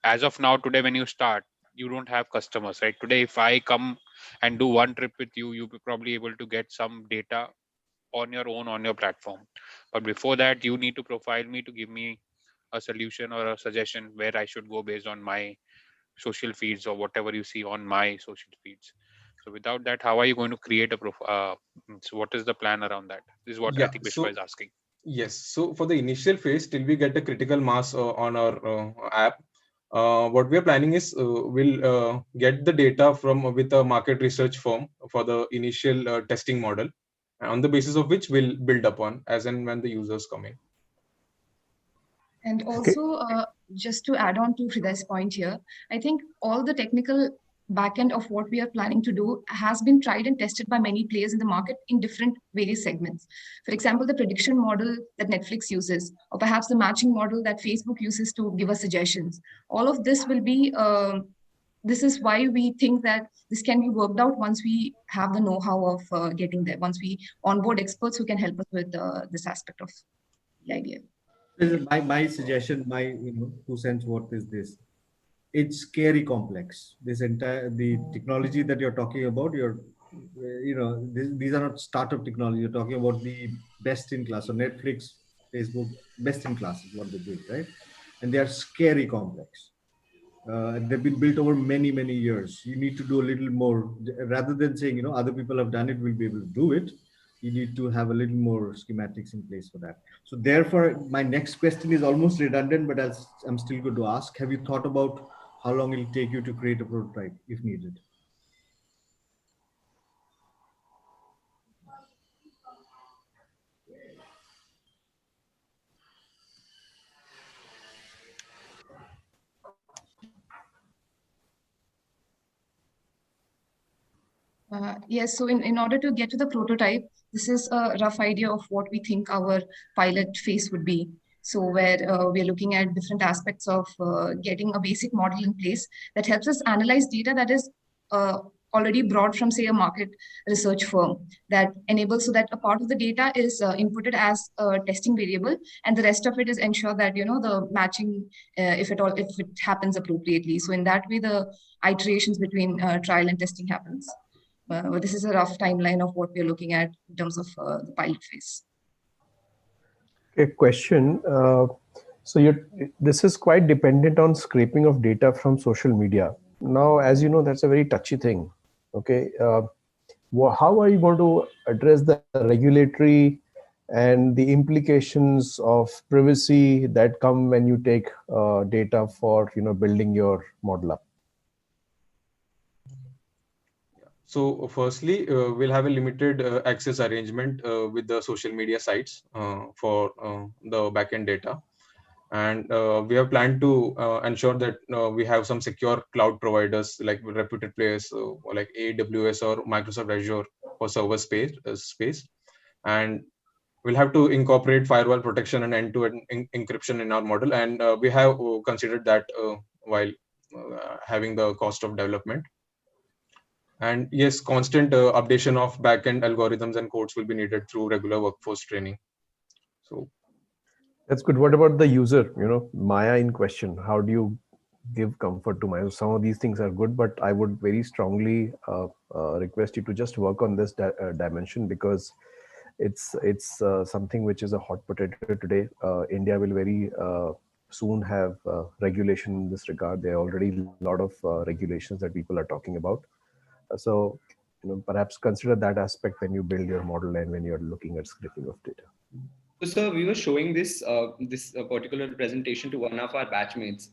as of now today when you start, you don't have customers, right? Today if I come and do one trip with you, you'll be probably able to get some data on your own on your platform, but before that you need to profile me to give me a solution or a suggestion where I should go based on my social feeds or whatever you see on my social feeds. So without that, how are you going to create a profile? So what is the plan around that? This is what I think Vishwa is asking. Yes, so for the initial phase, till we get a critical mass on our app, what we are planning is we'll get the data from with a market research firm for the initial testing model, on the basis of which we'll build upon as and when the users come in. And also, just to add on to Hriday's point here, I think all the technical backend of what we are planning to do has been tried and tested by many players in the market in different various segments. For example, the prediction model that Netflix uses, or perhaps the matching model that Facebook uses to give us suggestions. All of this will be, this is why we think that this can be worked out once we have the know-how of getting there, once we onboard experts who can help us with this aspect of the idea. My suggestion, my 2 cents worth is this. It's scary complex. This entire the technology that you're talking about, you're these are not startup technology. You're talking about the best in class. So Netflix, Facebook, best in class is what they do, right? And they are scary complex. They've been built over many, many years. You need to do a little more rather than saying, other people have done it, we'll be able to do it. You need to have a little more schematics in place for that. So therefore, my next question is almost redundant, but I'm still going to ask, have you thought about how long it'll take you to create a prototype if needed? Yes, so in order to get to the prototype, this is a rough idea of what we think our pilot phase would be. So where we're looking at different aspects of getting a basic model in place that helps us analyze data that is already brought from, say, a market research firm that enables so that a part of the data is inputted as a testing variable, and the rest of it is ensure that, the matching, if it happens appropriately. So in that way, the iterations between trial and testing happens. But this is a rough timeline of what we're looking at in terms of the pilot phase. Okay, question. This is quite dependent on scraping of data from social media. Now, as you know, that's a very touchy thing. Okay, how are you going to address the regulatory and the implications of privacy that come when you take data for building your model up? So firstly, we'll have a limited access arrangement with the social media sites for the backend data. And we have planned to ensure that we have some secure cloud providers like reputed players like AWS or Microsoft Azure for server space. And we'll have to incorporate firewall protection and end-to-end encryption in our model. And we have considered that while having the cost of development. And yes, constant updation of backend algorithms and codes will be needed through regular workforce training. So that's good. What about the user, Maya in question? How do you give comfort to Maya? Some of these things are good, but I would very strongly request you to just work on this dimension, because it's something which is a hot potato today. India will very soon have regulation in this regard. There are already a lot of regulations that people are talking about. So, perhaps consider that aspect when you build your model and when you're looking at scraping of data. So, sir, we were showing this particular presentation to one of our batchmates,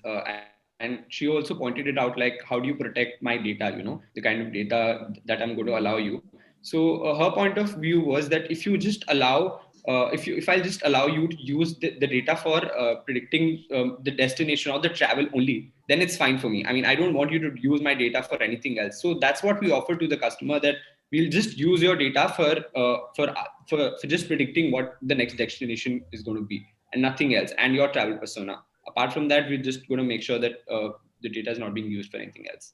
and she also pointed it out, like, how do you protect my data? The kind of data that I'm going to allow you. So, her point of view was that if you just allow, if I'll just allow you to use the data for predicting the destination or the travel only, then it's fine for me. I mean, I don't want you to use my data for anything else. So that's what we offer to the customer, that we'll just use your data for just predicting what the next destination is going to be and nothing else, and your travel persona. Apart from that, we're just going to make sure that the data is not being used for anything else.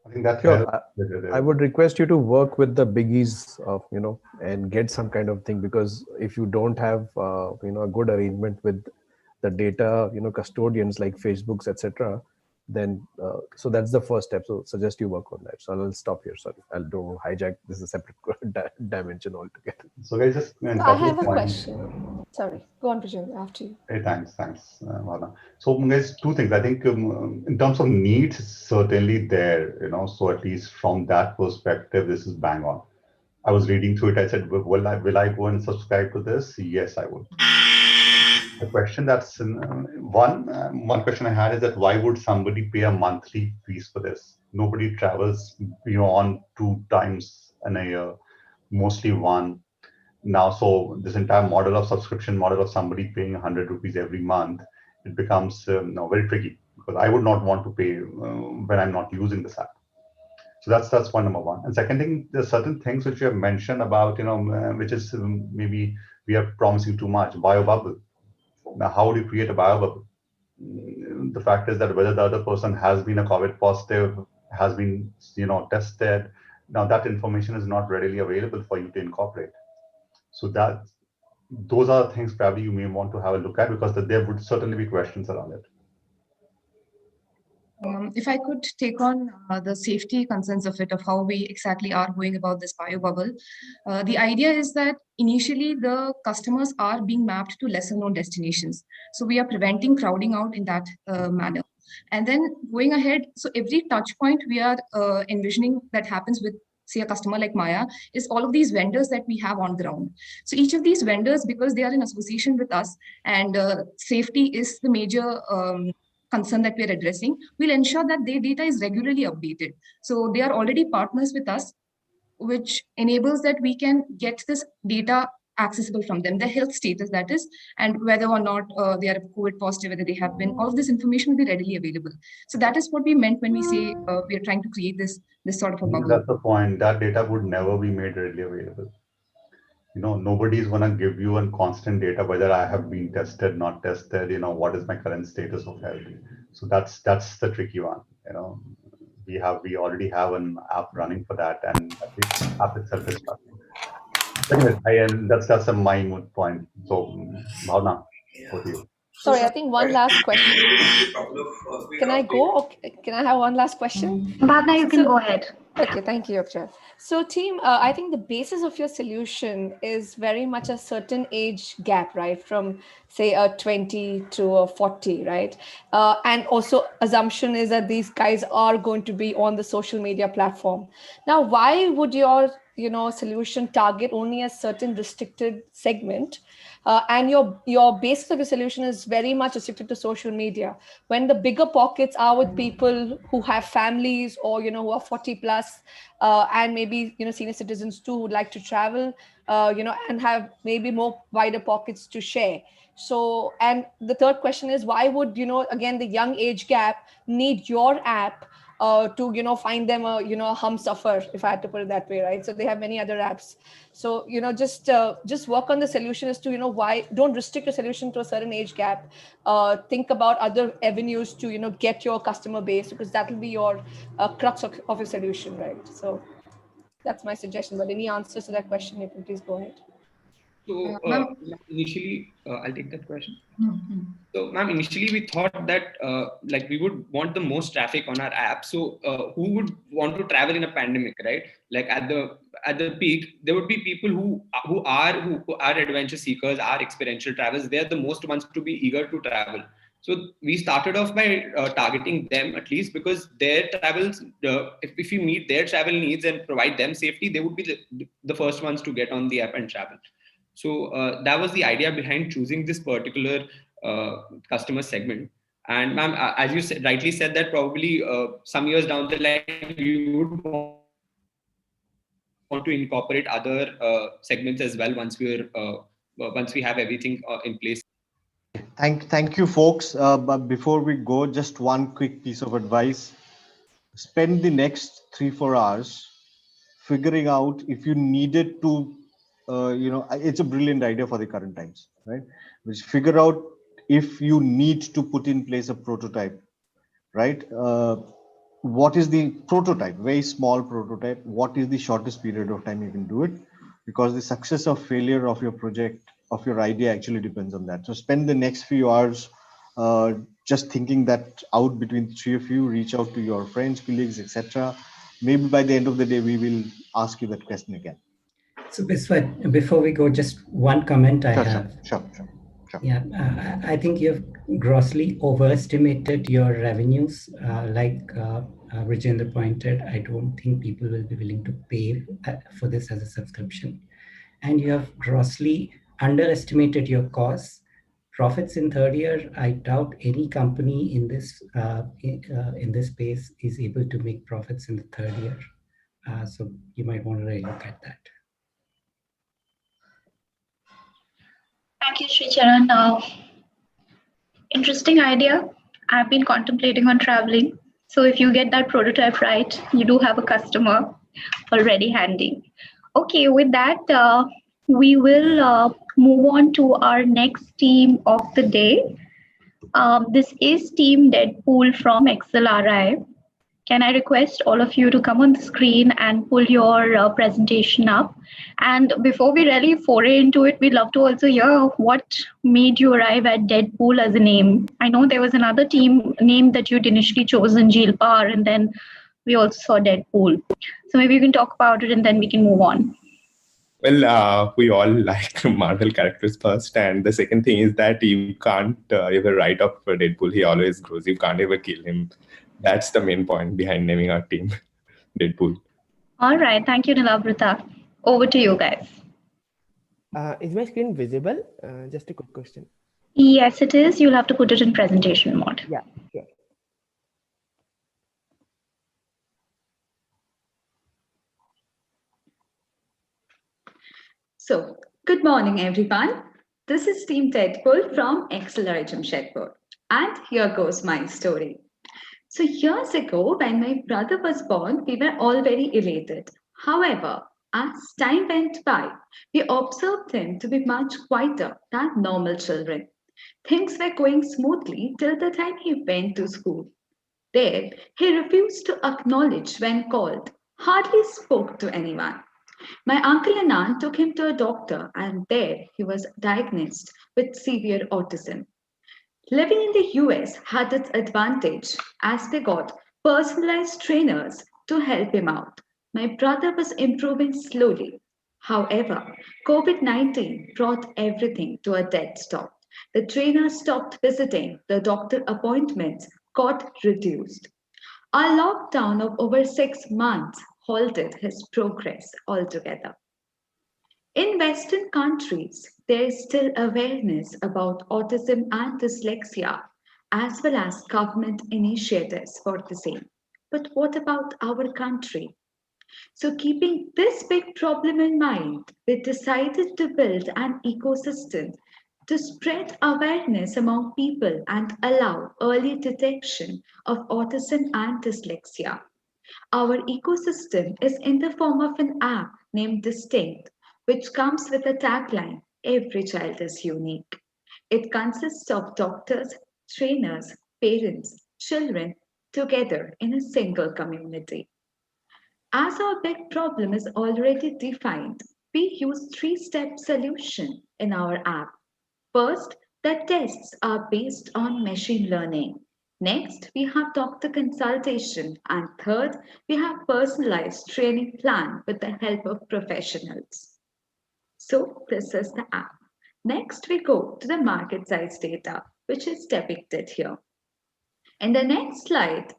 I think that I would request you to work with the biggies of, and get some kind of thing, because if you don't have, a good arrangement with the data, custodians like Facebooks, etc., then, so that's the first step. So suggest you work on that. So I'll stop here. Sorry, I'll do hijack. This is a separate dimension altogether. So guys, just So I have a question. Sorry, go on, Prajal, after you. Hey, thanks, Vada. So guys, two things. I think in terms of needs, certainly there, so at least from that perspective, this is bang on. I was reading through it. I said, will I go and subscribe to this? Yes, I would. The question that's one question I had is that why would somebody pay a monthly fees for this? Nobody travels beyond 2 times in a year, mostly one. Now, so this entire model of subscription model of somebody paying 100 rupees every month, it becomes very tricky, because I would not want to pay when I'm not using this app. So that's point number one. And second thing, there's certain things which you have mentioned about, which is maybe we are promising too much, bio bubble. Now, how do you create a bio bubble? The fact is that whether the other person has been a COVID positive, has been, tested, now that information is not readily available for you to incorporate. So those are things probably you may want to have a look at, because there would certainly be questions around it. If I could take on the safety concerns of it, of how we exactly are going about this bio bubble, the idea is that initially the customers are being mapped to lesser known destinations. So we are preventing crowding out in that manner. And then going ahead, so every touch point we are envisioning that happens with, say, a customer like Maya, is all of these vendors that we have on ground. So each of these vendors, because they are in association with us, and safety is the major concern that we're addressing, we'll ensure that their data is regularly updated. So they are already partners with us, which enables that we can get this data accessible from them, their health status, that is, and whether or not they are COVID positive, whether they have been, all of this information will be readily available. So that is what we meant when we say we are trying to create this sort of a bubble. That's the point. That data would never be made readily available. Nobody's going to give you a constant data whether I have been tested, not tested, what is my current status of health. So that's the tricky one. We already have an app running for that, and the app itself is struggling. Anyway, that's a minute point. So Bhavna, over to you. Sorry, I think one last question. Can I go, or can I have one last question? Bhavna, you can go ahead. Okay, thank you, Akshay. So team, I think the basis of your solution is very much a certain age gap, right? From say a 20 to a 40, right? And also assumption is that these guys are going to be on the social media platform. Now, why would your solution target only a certain restricted segment? And your basis of your solution is very much restricted to social media, when the bigger pockets are with people who have families, or who are 40 plus, and maybe senior citizens too, who would like to travel, and have maybe more wider pockets to share. So, and the third question is, why would again the young age gap need your app to find them a humsuffer, if I had to put it that way, right? So they have many other apps. So just work on the solution as to why don't restrict your solution to a certain age gap. Think about other avenues to get your customer base, because that will be your crux of your solution, right? So that's my suggestion. But any answers to that question, you can please go ahead. So initially, I'll take that question. Mm-hmm. So, ma'am, initially we thought that like we would want the most traffic on our app. So, who would want to travel in a pandemic, right? Like at the peak, there would be people who are adventure seekers, are experiential travelers. They are the most ones to be eager to travel. So we started off by targeting them, at least, because their travels, if we meet their travel needs and provide them safety, they would be the first ones to get on the app and travel. So that was the idea behind choosing this particular customer segment. And ma'am, as you rightly said, that probably some years down the line, we would want to incorporate other segments as well once we have everything in place. Thank you, folks. But before we go, just one quick piece of advice. Spend the next 3-4 hours figuring out if you needed to, it's a brilliant idea for the current times, right? Which figure out if you need to put in place a prototype, right? What is the prototype? Very small prototype. What is the shortest period of time you can do it? Because the success or failure of your project, of your idea, actually depends on that. So spend the next few hours just thinking that out between the three of you. Reach out to your friends, colleagues, etc. Maybe by the end of the day, we will ask you that question again. So Biswat, before we go, just one comment I have. Sure. Yeah, I think you've grossly overestimated your revenues. Like Rajendra pointed, I don't think people will be willing to pay for this as a subscription. And you have grossly underestimated your costs. Profits in third year, I doubt any company in this space is able to make profits in the third year. So you might want to really look at that. Thank you, Sri Charan. Interesting idea. I've been contemplating on traveling. So if you get that prototype right, you do have a customer already handy. Okay, with that, we will move on to our next team of the day. This is Team Deadpool from XLRI. can I request all of you to come on the screen and pull your presentation up? And before we really foray into it, we'd love to also hear what made you arrive at Deadpool as a name. I know there was another team name that you'd initially chosen, Jilpar, and then we also saw Deadpool. So maybe you can talk about it and then we can move on. Well, we all like Marvel characters first, and the second thing is that you can't ever write off Deadpool. He always grows. You can't ever kill him. That's the main point behind naming our team Deadpool. All right. Thank you, Nilavrita. Over to you guys. Is my screen visible? Just a quick question. Yes, it is. You'll have to put it in presentation mode. Yeah, sure. So, good morning, everyone. This is Team Deadpool from XLR Jamshedpur. And here goes my story. So, years ago, when my brother was born, we were all very elated. However, as time went by, we observed him to be much quieter than normal children. Things were going smoothly till the time he went to school. There, he refused to acknowledge when called, hardly spoke to anyone. My uncle and aunt took him to a doctor, and there he was diagnosed with severe autism. Living in the US had its advantage as they got personalized trainers to help him out. My brother was improving slowly. However, COVID-19 brought everything to a dead stop. The trainer stopped visiting, the doctor appointments got reduced. A lockdown of over 6 months halted his progress altogether. In Western countries, there is still awareness about autism and dyslexia, as well as government initiatives for the same. But what about our country? So, keeping this big problem in mind, we decided to build an ecosystem to spread awareness among people and allow early detection of autism and dyslexia. Our ecosystem is in the form of an app named Distinct, which comes with a tagline, "Every child is unique." It consists of doctors, trainers, parents, children together in a single community. As our big problem is already defined, we use three-step solution in our app. First, the tests are based on machine learning. Next, we have doctor consultation. And third, we have personalized training plan with the help of professionals. So this is the app. Next, we go to the market size data, which is depicted here. In the next slide,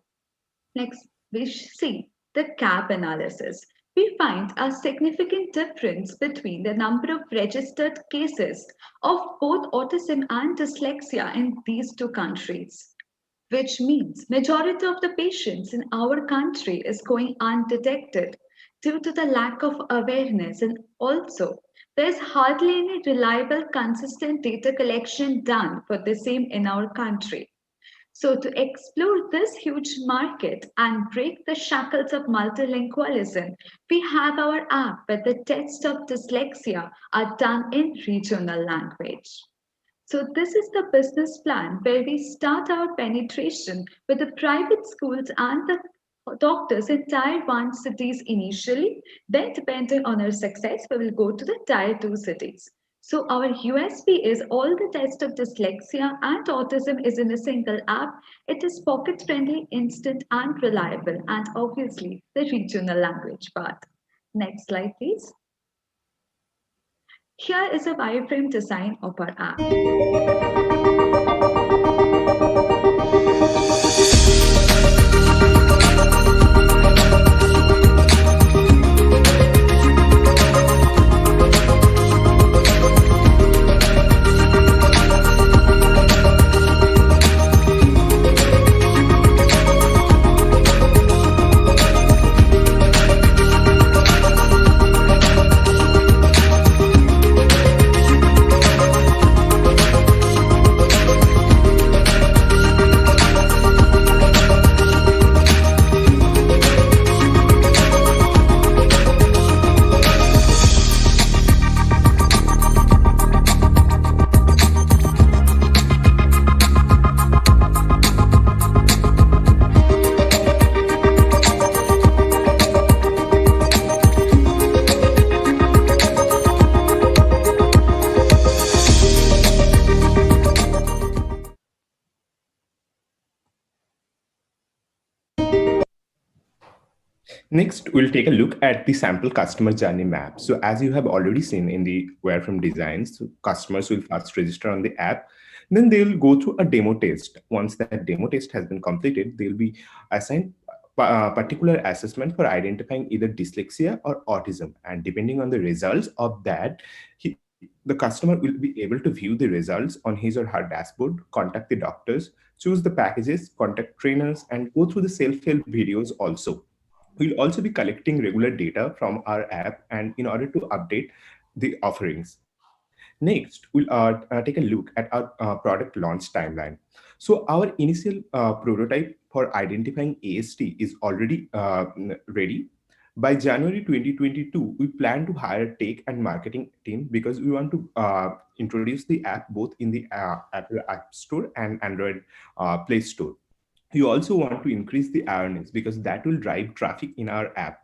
we see the gap analysis. We find a significant difference between the number of registered cases of both autism and dyslexia in these two countries, which means majority of the patients in our country is going undetected due to the lack of awareness, and also there's hardly any reliable consistent data collection done for the same in our country. So to explore this huge market and break the shackles of multilingualism, we have our app where the tests of dyslexia are done in regional language. So this is the business plan where we start our penetration with the private schools and the doctors in Tier 1 cities initially. Then depending on our success, we will go to the Tier 2 cities. So our USP is all the tests of dyslexia and autism is in a single app. It is pocket friendly, instant and reliable, and obviously the regional language part. Next slide, please. Here is a wireframe design of our app. Next, we'll take a look at the sample customer journey map. So as you have already seen in the wireframe designs, so customers will first register on the app, then they will go through a demo test. Once that demo test has been completed, they'll be assigned a particular assessment for identifying either dyslexia or autism. And depending on the results of that, the customer will be able to view the results on his or her dashboard, contact the doctors, choose the packages, contact trainers, and go through the self-help videos also. We'll also be collecting regular data from our app and in order to update the offerings. Next, we'll take a look at our product launch timeline. So our initial prototype for identifying AST is already ready. By January 2022, we plan to hire tech and marketing team because we want to introduce the app both in the Apple App Store and Android Play Store. You also want to increase the awareness because that will drive traffic in our app.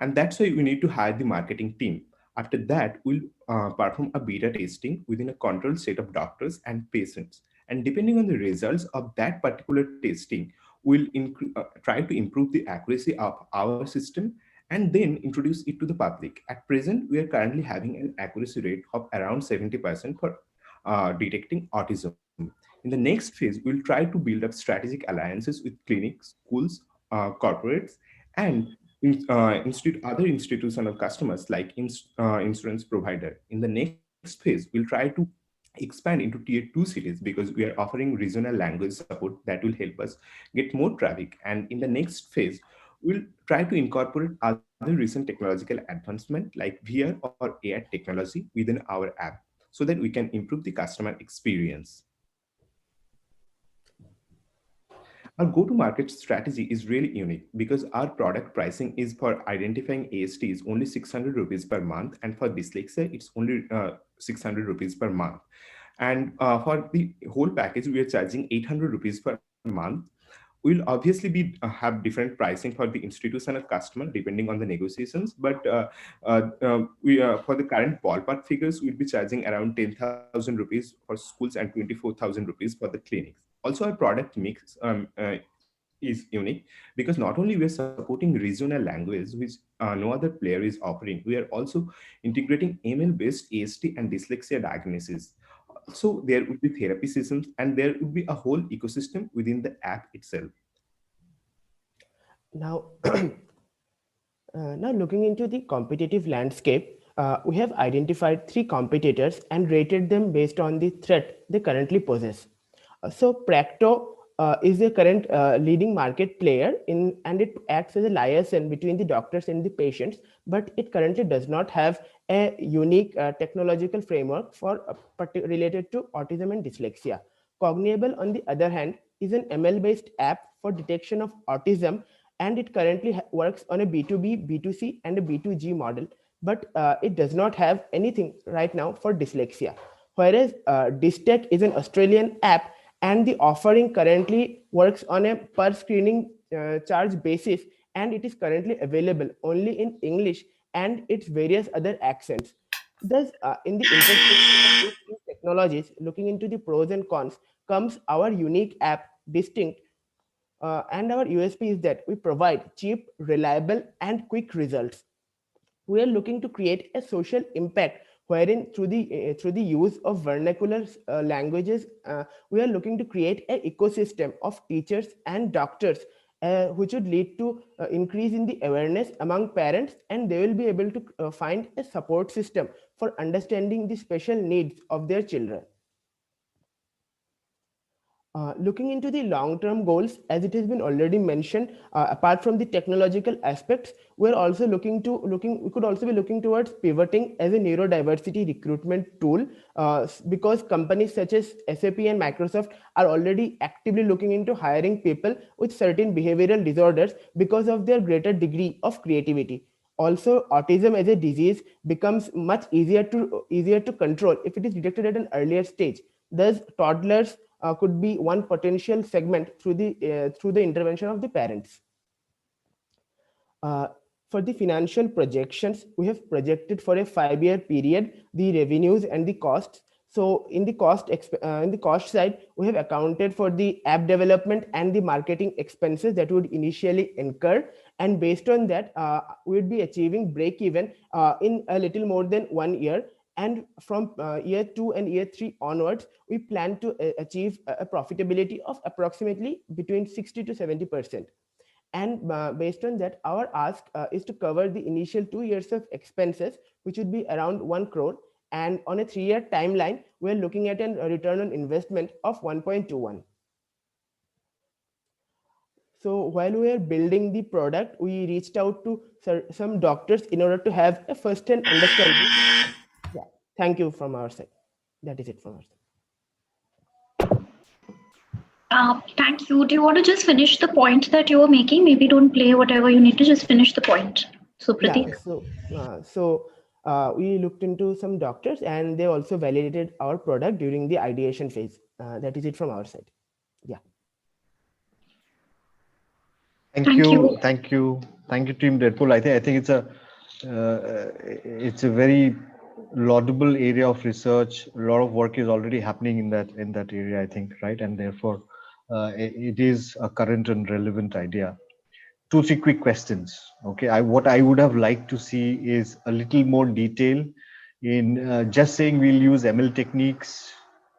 And that's why we need to hire the marketing team. After that, we'll perform a beta testing within a controlled set of doctors and patients. And depending on the results of that particular testing, we'll try to improve the accuracy of our system and then introduce it to the public. At present, we are currently having an accuracy rate of around 70% for detecting autism. In the next phase, we'll try to build up strategic alliances with clinics, schools, corporates, and other institutional customers like insurance provider. In the next phase, we'll try to expand into tier 2 cities because we are offering regional language support that will help us get more traffic. And in the next phase, we'll try to incorporate other recent technological advancement like VR or AR technology within our app so that we can improve the customer experience. Our go-to-market strategy is really unique because our product pricing is for identifying AST is only 600 rupees per month, and for dyslexia, it's only 600 rupees per month. And for the whole package, we are charging 800 rupees per month. We'll obviously have different pricing for the institutional customer depending on the negotiations, but for the current ballpark figures, we'll be charging around 10,000 rupees for schools and 24,000 rupees for the clinics. Also, our product mix is unique because not only we are supporting regional language, which no other player is offering, we are also integrating ML-based AST and dyslexia diagnosis. So there would be therapy sessions and there would be a whole ecosystem within the app itself. Now, now looking into the competitive landscape, we have identified 3 competitors and rated them based on the threat they currently possess. So Practo is the current leading market player and it acts as a liaison between the doctors and the patients, but it currently does not have a unique technological framework for related to autism and dyslexia. Cognable, on the other hand, is an ML-based app for detection of autism, and it currently works on a B2B, B2C, and a B2G model, but it does not have anything right now for dyslexia. Whereas Dystech is an Australian app, and the offering currently works on a per screening charge basis, and it is currently available only in English and its various other accents. Thus, in the intersection of these technologies, looking into the pros and cons, comes our unique app, Distinct, and our USP is that we provide cheap, reliable, and quick results. We are looking to create a social impact wherein through the use of vernacular languages, we are looking to create an ecosystem of teachers and doctors, which would lead to increase in the awareness among parents, and they will be able to find a support system for understanding the special needs of their children. Looking into the long-term goals, as it has been already mentioned, apart from the technological aspects, we could also be looking towards pivoting as a neurodiversity recruitment tool, because companies such as SAP and Microsoft are already actively looking into hiring people with certain behavioral disorders because of their greater degree of creativity. Also, autism as a disease becomes much easier to control if it is detected at an earlier stage. Thus, toddlers could be one potential segment through the intervention of the parents. For the financial projections, we have projected for a 5-year period the revenues and the costs. So in the cost side, we have accounted for the app development and the marketing expenses that would initially incur, And based on that, we would be achieving break even in a little more than 1 year. And from year 2 and year 3 onwards, we plan to achieve a profitability of approximately between 60 to 70%. And based on that, our ask is to cover the initial 2 years of expenses, which would be around 1 crore. And on a 3-year timeline, we're looking at a return on investment of 1.21. So while we were building the product, we reached out to some doctors in order to have a first-hand understanding. Yeah, thank you from our side. That is it from our side. Thank you. Do you want to just finish the point that you were making? Maybe don't play whatever you need to, just finish the point. So Prateek. Yeah, we looked into some doctors and they also validated our product during the ideation phase. That is it from our side. Yeah. Thank you, Team Deadpool. I think it's a very laudable area of research. A lot of work is already happening in that area, I think, right? And therefore, it is a current and relevant idea. 2-3 quick questions. Okay, what I would have liked to see is a little more detail in just saying we'll use ML techniques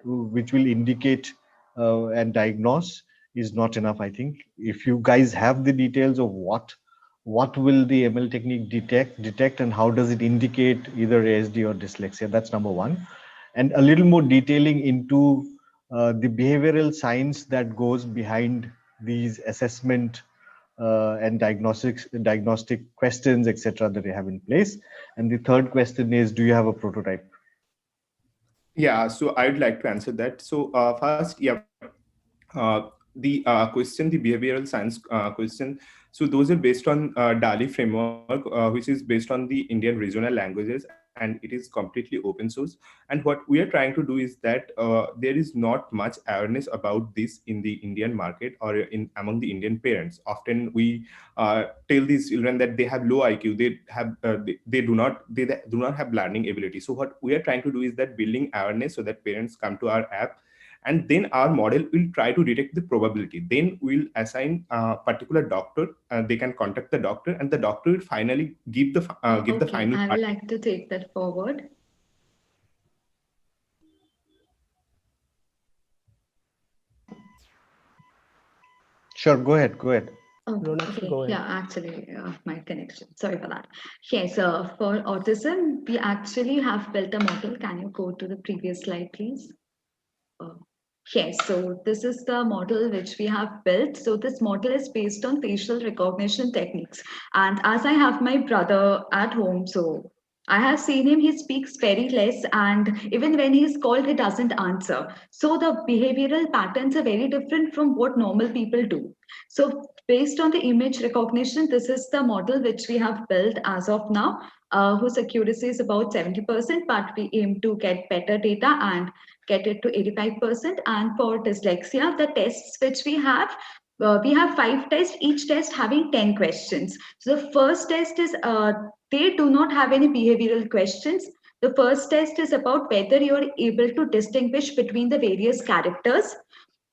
which will indicate and diagnose is not enough. I think if you guys have the details of what will the ML technique detect and how does it indicate either ASD or dyslexia, that's number one. And a little more detailing into the behavioral science that goes behind these assessment and diagnostic questions, etc., that you have in place. And the third question is, do you have a prototype? Yeah, so I'd like to answer that. So first, yeah, the question, the behavioral science question. So those are based on DALI framework, which is based on the Indian regional languages, and it is completely open source. And what we are trying to do is that there is not much awareness about this in the Indian market or among the Indian parents. Often we tell these children that they have low IQ, they do not have learning ability. So what we are trying to do is that building awareness so that parents come to our app, and then our model will try to detect the probability. Then we'll assign a particular doctor, they can contact the doctor, and the doctor will finally give the final. I would like to take that forward. Sure, go ahead. Okay. Yeah, actually, my connection. Sorry for that. Yes, for autism, we actually have built a model. Can you go to the previous slide, please? Yes, so this is the model which we have built. So this model is based on facial recognition techniques. And as I have my brother at home, so I have seen him, he speaks very less, and even when he's called, he doesn't answer. So the behavioral patterns are very different from what normal people do. So based on the image recognition, this is the model which we have built as of now, whose accuracy is about 70%, but we aim to get better data and get it to 85%. And for dyslexia, the tests which we have 5 tests, each test having 10 questions. So the first test is, they do not have any behavioral questions. The first test is about whether you're able to distinguish between the various characters.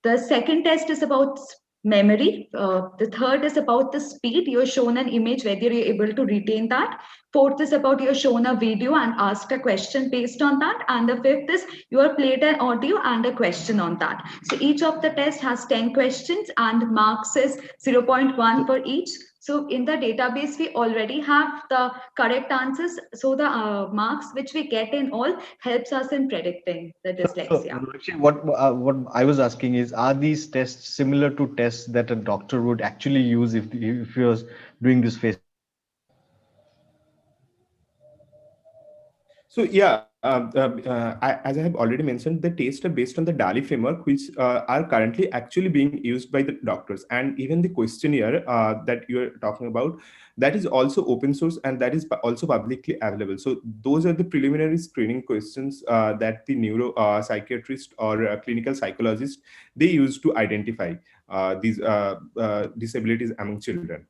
The second test is about memory. The third is about the speed. You're shown an image, whether you're able to retain that. Fourth is about you're shown a video and asked a question based on that. And the fifth is you are played an audio and a question on that. So each of the tests has 10 questions and marks is 0.1 for each. So in the database, we already have the correct answers. So the marks which we get in all helps us in predicting the dyslexia. So, what I was asking is, are these tests similar to tests that a doctor would actually use if he was doing this face? So yeah, as I have already mentioned, the tests are based on the DALI framework, which are currently actually being used by the doctors. And even the questionnaire that you are talking about, that is also open source and that is also publicly available. So those are the preliminary screening questions that the neuro psychiatrist or clinical psychologist, they use to identify these disabilities among children.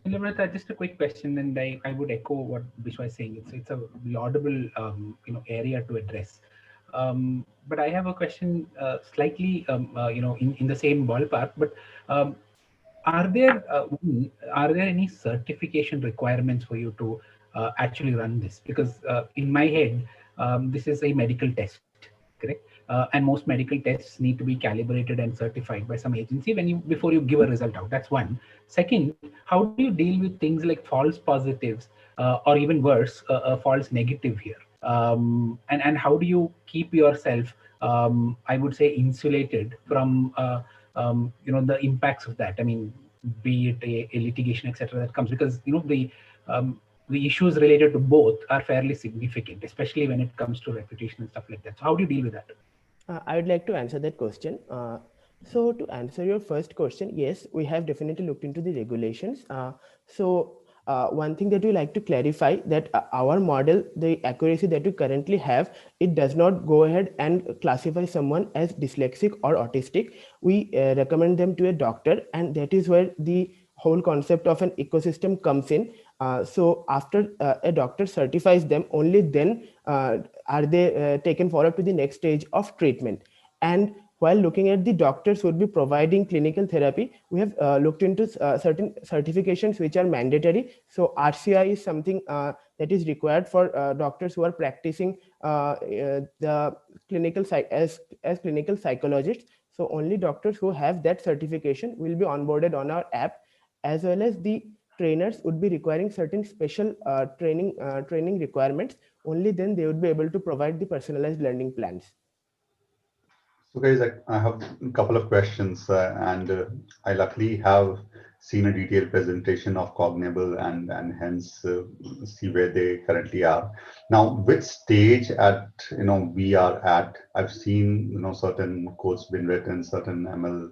Limrita, just a quick question, and I would echo what Bishwa is saying. It's a laudable area to address. But I have a question slightly in the same ballpark. But are there any certification requirements for you to actually run this? Because in my head, this is a medical test, correct? And most medical tests need to be calibrated and certified by some agency before you give a result out. That's one. Second, how do you deal with things like false positives or even worse, a false negative here? And how do you keep yourself, I would say, insulated from the impacts of that? I mean, be it a litigation, etc., that comes, because the issues related to both are fairly significant, especially when it comes to reputation and stuff like that. So how do you deal with that? I would like to answer that question. So to answer your first question, yes, we have definitely looked into the regulations. One thing that we like to clarify that our model, the accuracy that we currently have, it does not go ahead and classify someone as dyslexic or autistic. We recommend them to a doctor, and that is where the whole concept of an ecosystem comes in. So after a doctor certifies them, only then are they taken forward to the next stage of treatment. And while looking at the doctors who would be providing clinical therapy, we have looked into certain certifications which are mandatory. So RCI is something that is required for doctors who are practicing the clinical as clinical psychologists. So only doctors who have that certification will be onboarded on our app, as well as the trainers would be requiring certain special training requirements. Only then they would be able to provide the personalized learning plans. So guys, I have a couple of questions, and I luckily have seen a detailed presentation of Cognable and hence see where they currently are. Now, which stage at we are at? I've seen certain codes been written, certain ML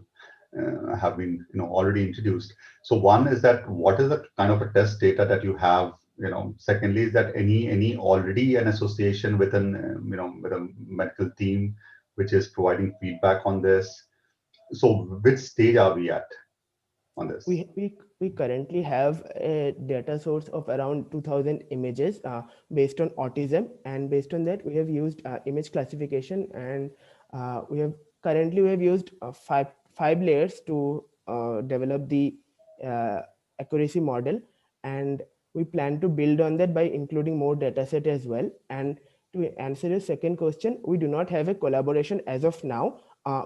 have been already introduced. So one is that what is the kind of a test data that you have? Secondly, is that any already an association with an with a medical team which is providing feedback on this? So which stage are we at on this? We currently have a data source of around 2000 images based on autism, and based on that we have used image classification, and we have used five layers to develop the accuracy model, and we plan to build on that by including more data set as well. And to answer your second question, we do not have a collaboration as of now,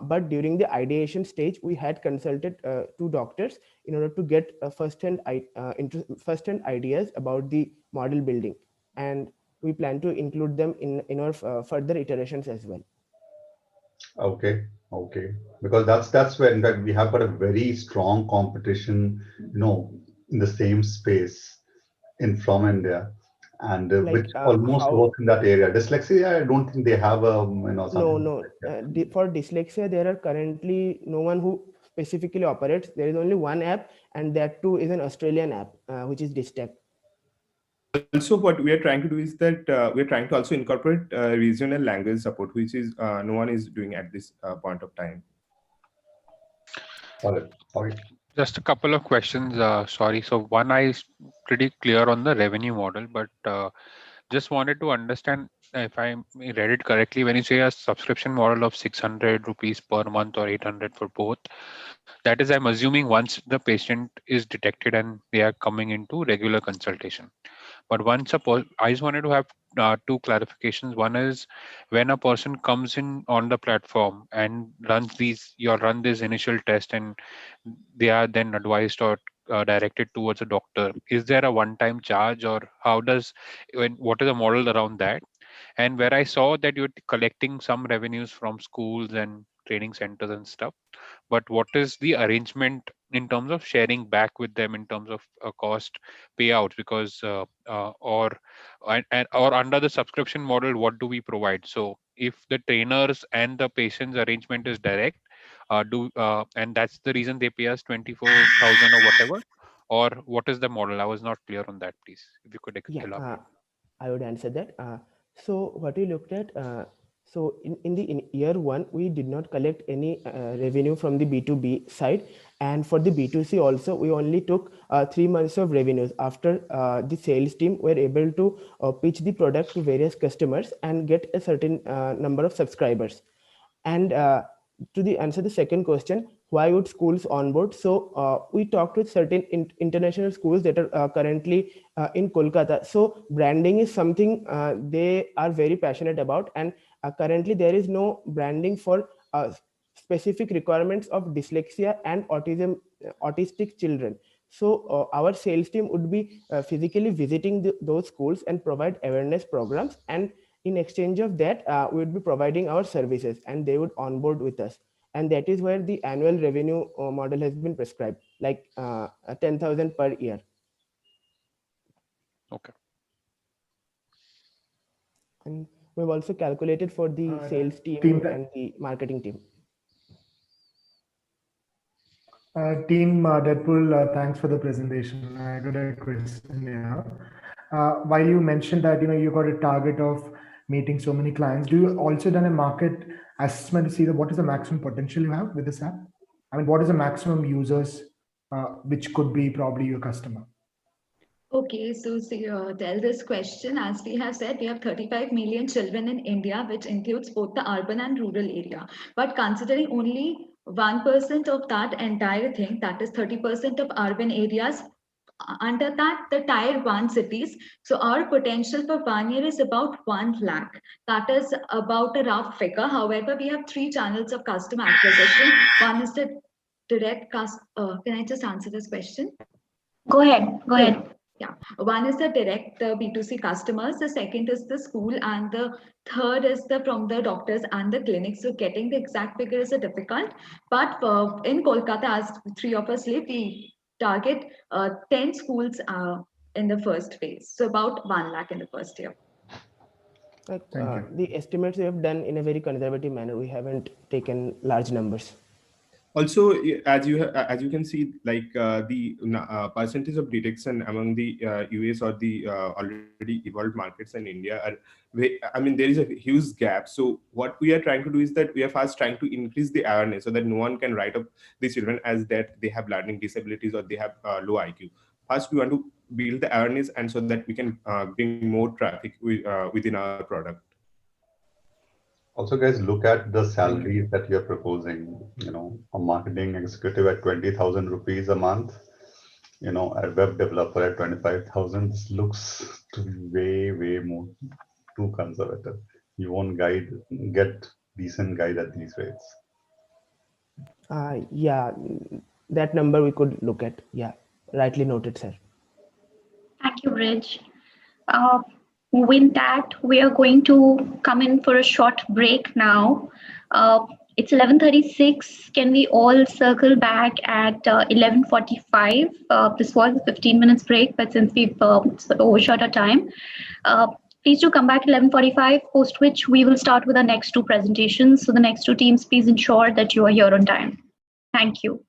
but during the ideation stage, we had consulted two doctors in order to get first-hand ideas about the model building, and we plan to include them in our further iterations as well. Okay, because that's where in fact we have got a very strong competition, in the same space from India, and which almost works in that area. Dyslexia, I don't think they have something. No. For dyslexia, there are currently no one who specifically operates. There is only one app, and that too is an Australian app, which is Dystech. Also, what we are trying to do is that we are trying to also incorporate regional language support, which is no one is doing at this point of time. Just a couple of questions. Sorry. So one, I is pretty clear on the revenue model, but just wanted to understand if I read it correctly. When you say a subscription model of 600 rupees per month or 800 for both, that is, I'm assuming once the patient is detected and they are coming into regular consultation. But once I just wanted to have two clarifications. One is when a person comes in on the platform and run this initial test, and they are then advised or directed towards a doctor. Is there a one-time charge, or what is the model around that? And where I saw that you're collecting some revenues from schools and training centers and stuff, but what is the arrangement in terms of sharing back with them in terms of cost payouts? Because or under the subscription model, what do we provide? So if the trainers and the patient's arrangement is direct, and that's the reason they pay us 24,000 or whatever, or what is the model? I was not clear on that, please. If you could elaborate. I would answer that. So what we looked at, so in year one, we did not collect any revenue from the B2B side. And for the B2C also, we only took 3 months of revenues after the sales team were able to pitch the product to various customers and get a certain number of subscribers. And answer the second question, why would schools onboard? So we talked with certain international schools that are currently in Kolkata. So branding is something they are very passionate about, and currently there is no branding for specific requirements of dyslexia and autistic children. So our sales team would be physically visiting those schools and provide awareness programs, and in exchange of that, we would be providing our services and they would onboard with us. And that is where the annual revenue model has been prescribed, like 10,000 per year. Okay. And we've also calculated for the sales team and the marketing team. Team Deadpool, thanks for the presentation. I got a question here. While you mentioned that you got a target of meeting so many clients, do you also done a market assessment to see what is the maximum potential you have with this app? I mean, what is the maximum users which could be probably your customer? Okay, so tell this question. As we have said, we have 35 million children in India, which includes both the urban and rural area. But considering only 1% of that entire thing, that is 30% of urban areas, under that, the tier 1 cities. So our potential for 1 year is about 1 lakh. That is about a rough figure. However, we have 3 channels of customer acquisition. One is the direct can I just answer this question? Go ahead. Yeah, one is the direct B2C customers, the second is the school, and the third is from the doctors and the clinics. So getting the exact figure is difficult, but in Kolkata, as 3 of us live, we target 10 schools in the first phase. So about 1 lakh in the first year. The estimates we have done in a very conservative manner. We haven't taken large numbers. Also, as you can see, like the percentage of detection among the US or the already evolved markets in India are, there is a huge gap. So what we are trying to do is that we are first trying to increase the awareness so that no one can write up the children as that they have learning disabilities or they have low IQ. First, we want to build the awareness, and so that we can bring more traffic within our product. Also, guys, look at the salary that you're proposing. A marketing executive at 20,000 rupees a month, a web developer at 25,000. This looks to be way more too conservative. You won't get decent guide at these rates. Yeah, that number we could look at. Yeah, rightly noted, sir. Thank you, Rich. With that, we are going to come in for a short break now. It's 11:36. Can we all circle back at 11:45? This was a 15 minutes break, but since we've overshot our time, please do come back at 11:45, post which we will start with our next 2 presentations. So the next 2 teams, please ensure that you are here on time. Thank you.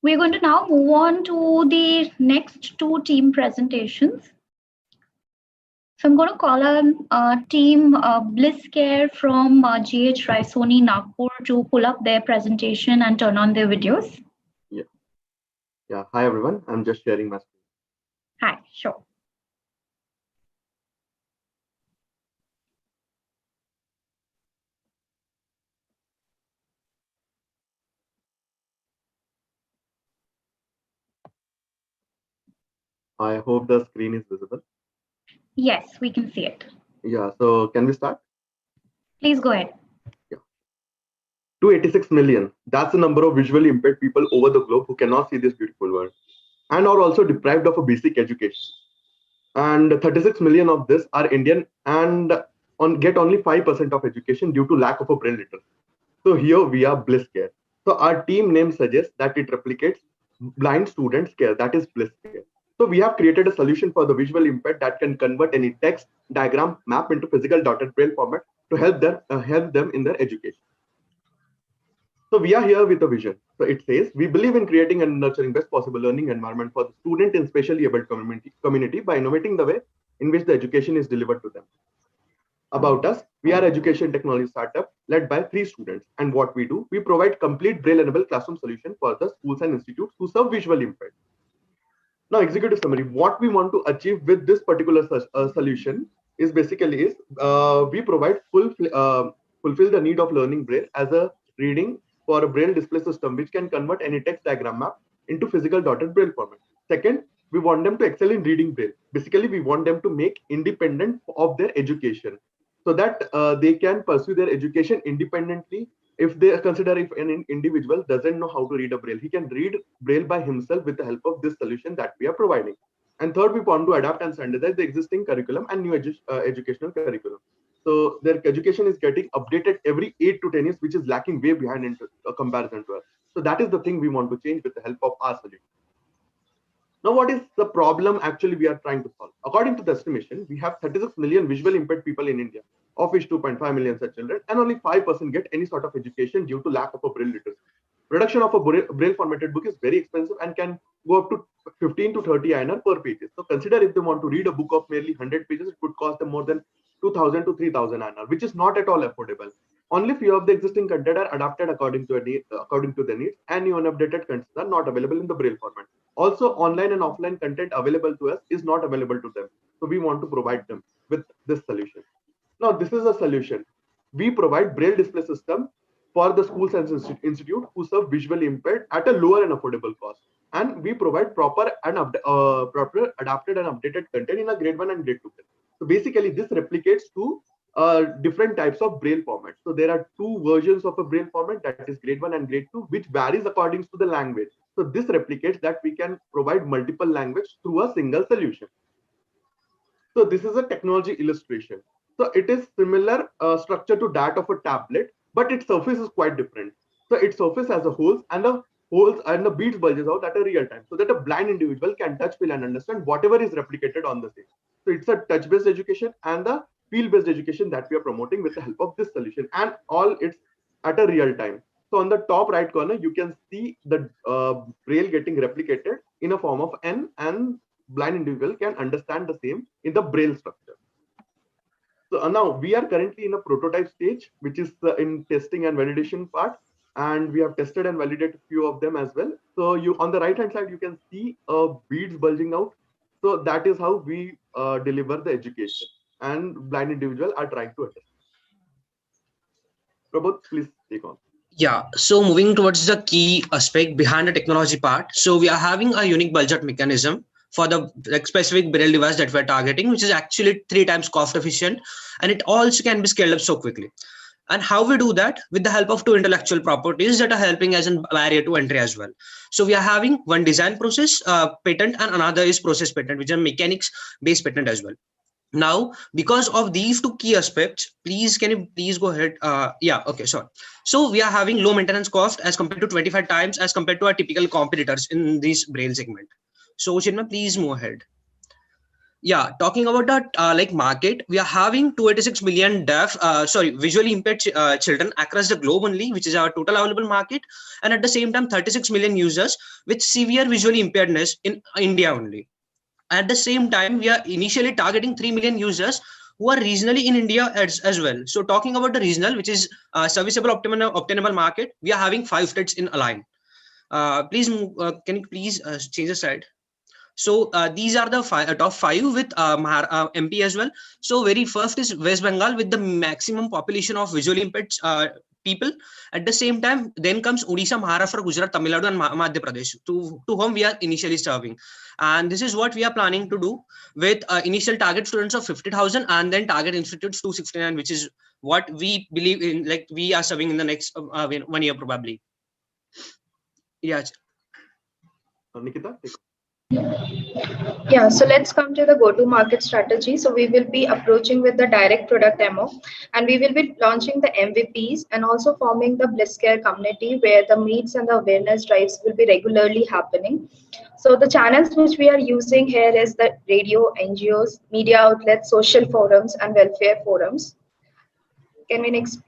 We're going to now move on to the next two team presentations. So I'm going to call on team Bliss Care from GH Raisoni, Nagpur to pull up their presentation and turn on their videos. Yeah. Hi, everyone. I'm just sharing my screen. Hi, sure. I hope the screen is visible. Yes, we can see it. Yeah. So can we start? Please go ahead. 286 million. That's the number of visually impaired people over the globe who cannot see this beautiful world and are also deprived of a basic education. And 36 million of this are Indian and get only 5% of education due to lack of a braille literacy. So here we are Bliss Care. So our team name suggests that it replicates blind students care, that is Bliss Care. So we have created a solution for the visually impaired that can convert any text, diagram, map into physical dotted braille format to help them in their education. So we are here with a vision. So it says, we believe in creating and nurturing best possible learning environment for the student in specially able community by innovating the way in which the education is delivered to them. About us, we are education technology startup led by 3 students. And what we do, we provide complete braille-enabled classroom solution for the schools and institutes who serve visually impaired. Now, executive summary, what we want to achieve with this particular solution is basically we provide fulfill the need of learning braille as a reading for a braille display system, which can convert any text diagram map into physical dotted braille format. Second, we want them to excel in reading braille. Basically, we want them to make independent of their education so that they can pursue their education independently. If they consider if an individual doesn't know how to read a braille, he can read braille by himself with the help of this solution that we are providing. And third, we want to adapt and standardize the existing curriculum and new educational curriculum. So their education is getting updated every 8 to 10 years, which is lacking way behind in comparison to us. So that is the thing we want to change with the help of our solution. Now, what is the problem actually we are trying to solve? According to the estimation, we have 36 million visually impaired people in India, of which 2.5 million are children, and only 5% get any sort of education due to lack of a braille literacy. Production of a braille formatted book is very expensive and can go up to 15 to 30 INR per page. So consider if they want to read a book of merely 100 pages, it would cost them more than 2,000 to 3,000 INR, which is not at all affordable. Only few of the existing content are adapted according to the needs, and new unupdated contents are not available in the braille format. Also, online and offline content available to us is not available to them. So we want to provide them with this solution. Now, this is a solution. We provide braille display system for the schools and institute who serve visually impaired at a lower and affordable cost. And we provide proper adapted and updated content in a grade 1 and grade 2. So basically, this replicates to different types of braille formats. So there are 2 versions of a braille format, that is grade 1 and grade 2, which varies according to the language. So this replicates that we can provide multiple language through a single solution. So this is a technology illustration. So it is similar structure to that of a tablet, but its surface is quite different. So its surface has a holes and the beads bulges out at a real time, so that a blind individual can touch, feel, and understand whatever is replicated on the same. So it's a touch-based education and the field-based education that we are promoting with the help of this solution, and all it's at a real time. So on the top right corner, you can see the braille getting replicated in a form of N, and blind individual can understand the same in the braille structure. So now we are currently in a prototype stage, which is in testing and validation part, and we have tested and validated a few of them as well. So you on the right hand side, you can see beads bulging out. So that is how we deliver the education, and blind individuals are trying to understand. Prabodh, please take on. Yeah, so moving towards the key aspect behind the technology part. So we are having a unique bulge out mechanism for the specific braille device that we're targeting, which is actually 3 times cost efficient, and it also can be scaled up so quickly. And how we do that? With the help of 2 intellectual properties that are helping as a barrier to entry as well. So we are having one design process patent, and another is process patent, which is a mechanics based patent as well. Now, because of these 2 key aspects, can you please go ahead? Yeah, okay, sure. So we are having low maintenance cost as compared to 25 times as compared to our typical competitors in this braille segment. So Chinma, please move ahead. Yeah, talking about that like market, we are having 286 million visually impaired children across the globe only, which is our total available market, and at the same time 36 million users with severe visually impairedness in India only. At the same time, we are initially targeting 3 million users who are regionally in India as well. So talking about the regional, which is serviceable obtainable market, we are having 5 states in align. Please can you please change the slide? So these are the top 5 with MP as well. So very first is West Bengal with the maximum population of visually impaired people. At the same time, then comes Odisha, Maharashtra, Gujarat, Tamil Nadu, and Madhya Pradesh, to whom we are initially serving. And this is what we are planning to do with initial target students of 50,000 and then target institutes 269, which is what we believe in, like we are serving in the next 1 year probably. Yeah. Nikita, take. Yeah, so let's come to the go-to-market strategy. So we will be approaching with the direct product demo, and we will be launching the MVPs and also forming the Bliss Care community where the meets and the awareness drives will be regularly happening. So the channels which we are using here is the radio, NGOs, media outlets, social forums, and welfare forums. Can we next?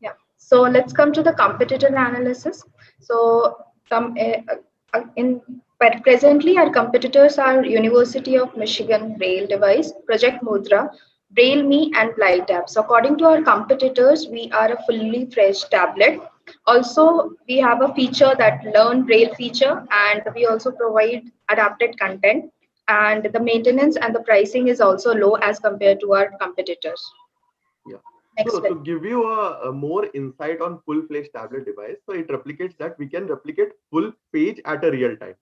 Yeah. So let's come to the competitor analysis. So but presently our competitors are University of Michigan Braille device, Project Mudra, Braille Me, and Blight App. So according to our competitors, we are a fully fledged tablet. Also, we have a feature that Learn Braille feature, and we also provide adapted content. And the maintenance and the pricing is also low as compared to our competitors. Yeah. So to give you a more insight on full-fledged tablet device, so it replicates that we can replicate full page at a real time.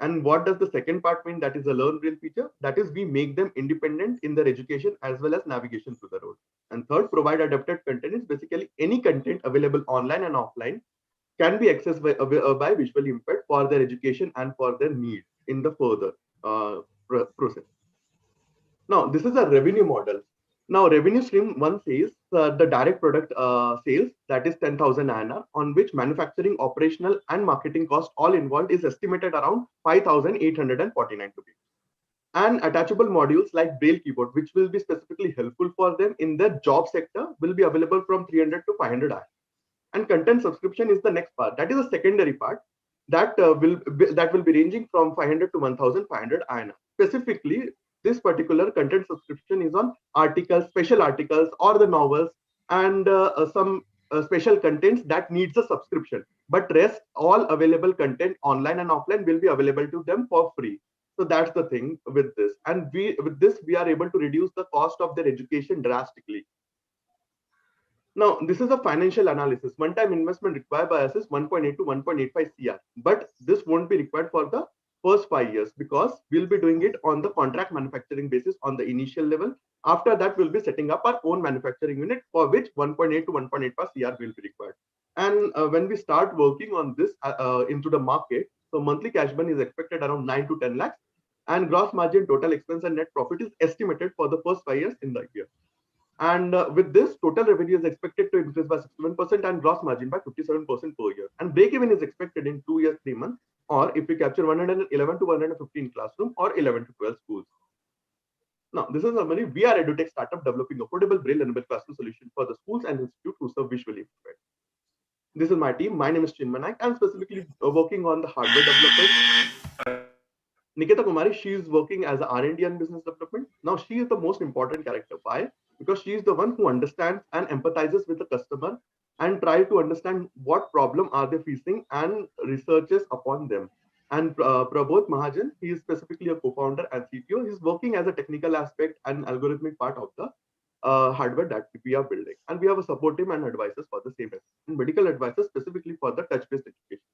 And what does the second part mean? That is a Learn Braille feature. That is, we make them independent in their education as well as navigation through the road. And third, provide adapted content is basically any content available online and offline can be accessed by visually impaired for their education and for their needs in the further process. Now, this is a revenue model. Now, revenue stream one says the direct product sales, that is 10,000 INR, on which manufacturing, operational, and marketing cost all involved is estimated around 5,849 rupees. And attachable modules like Braille keyboard, which will be specifically helpful for them in their job sector, will be available from 300 to 500 INR. And content subscription is the next part. That is a secondary part that will be ranging from 500 to 1,500 INR. Specifically, this particular content subscription is on articles, special articles, or the novels, and some special contents that needs a subscription. But rest, all available content online and offline will be available to them for free. So that's the thing with this. And with this, we are able to reduce the cost of their education drastically. Now, this is a financial analysis. One-time investment required by us is 1.8 to 1.85 CR. But this won't be required for the first 5 years because we'll be doing it on the contract manufacturing basis on the initial level. After that, we'll be setting up our own manufacturing unit for which 1.8 to 1.85 CR will be required. And when we start working on this into the market, so monthly cash burn is expected around 9 to 10 lakhs, and gross margin, total expense, and net profit is estimated for the first 5 years in the year. And with this, total revenue is expected to increase by 61% and gross margin by 57% per year. And break-even is expected in 2 years, 3 months, or if we capture 111 to 115 classroom or 11 to 12 schools. Now, this is normally we are EduTech startup developing affordable Braille-enabled classroom solution for the schools and institutes who serve visually impaired. This is my team. My name is Chinmay Naik. I'm specifically working on the hardware development. Nikita Kumari, she is working as an R&D and business development. Now, she is the most important character. Why? Because she is the one who understands and empathizes with the customer and try to understand what problem are they facing and researches upon them. And Prabodh Mahajan, he is specifically a co-founder and CTO. He's working as a technical aspect and algorithmic part of the hardware that we are building. And we have a support team and advisors for the same, and medical advisors specifically for the touch-based education.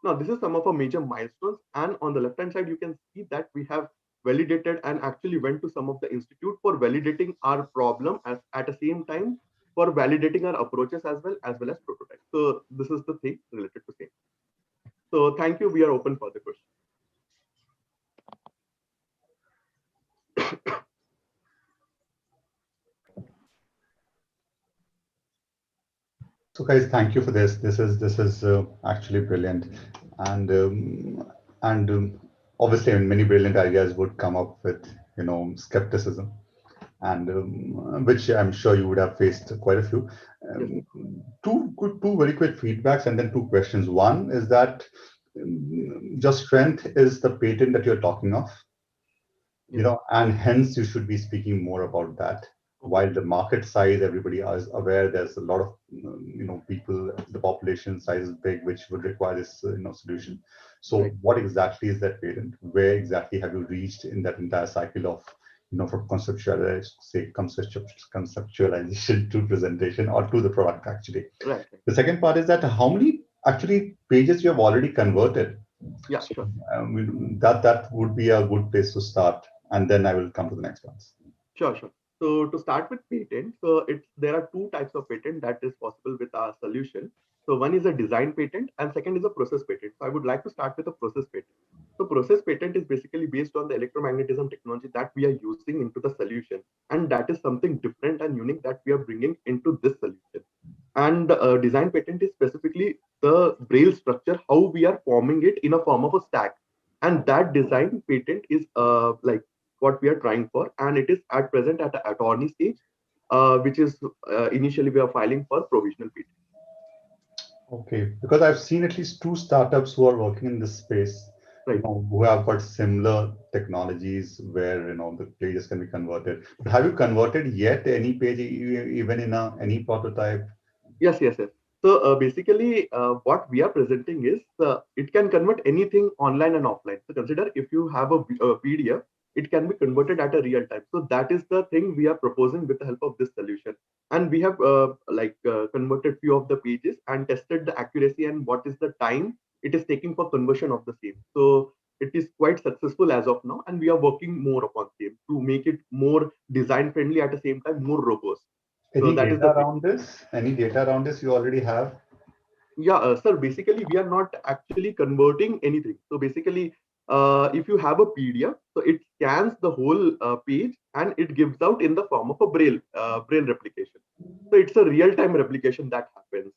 Now, this is some of our major milestones. And on the left-hand side, you can see that we have validated and actually went to some of the institute for validating our problem at the same time for validating our approaches as well as prototypes. So this is the thing related to same. So thank you. We are open for the question. So guys, thank you for this. This is actually brilliant, and obviously many brilliant ideas would come up with skepticism, and which I'm sure you would have faced quite a few. Two very quick feedbacks and then two questions. One is that your strength is the patent that you're talking of, and hence you should be speaking more about that. While the market size, everybody is aware, there's a lot of people, the population size is big, which would require this solution. So what exactly is that patent? Where exactly have you reached in that entire cycle of from conceptualization to presentation or to the product actually? Right. The second part is that how many actually pages you have already converted? Yeah, sure. That would be a good place to start, and then I will come to the next ones. Sure. So to start with patent, so there are two types of patent that is possible with our solution. So one is a design patent and second is a process patent. So I would like to start with a process patent. So process patent is basically based on the electromagnetism technology that we are using into the solution, and that is something different and unique that we are bringing into this solution. And design patent is specifically the braille structure, how we are forming it in a form of a stack, and that design patent is like what we are trying for, and it is at present at the attorney stage, which is initially we are filing for provisional patent. Okay, because I've seen at least two startups who are working in this space, who have got similar technologies where the pages can be converted. But have you converted yet any page, even in any prototype? Yes. So basically, what we are presenting is it can convert anything online and offline. So consider if you have a PDF, it can be converted at a real time. So that is the thing we are proposing with the help of this solution. And we have converted few of the pages and tested the accuracy and what is the time it is taking for conversion of the same. So it is quite successful as of now, and we are working more upon same to make it more design friendly at the same time more robust. Any data around this? Any data around this you already have? Yeah, sir, basically we are not actually converting anything. So basically, if you have a PDF, so it scans the whole page and it gives out in the form of a braille replication. So it's a real-time replication that happens.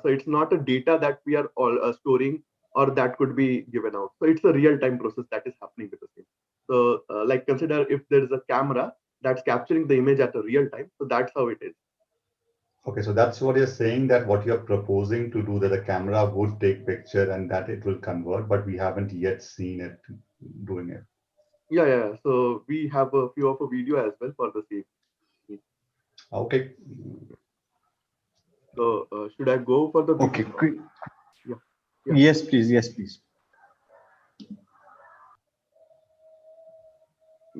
So it's not a data that we are all storing or that could be given out. So it's a real-time process that is happening with the same. So like consider if there is a camera that's capturing the image at a real time. So that's how it is. Okay, so that's what you're saying, that what you're proposing to do, that the camera would take picture and that it will convert, but we haven't yet seen it doing it. Yeah. So we have a few of a video as well for the same. Okay. So should I go for the okay? Yeah. Yes, please.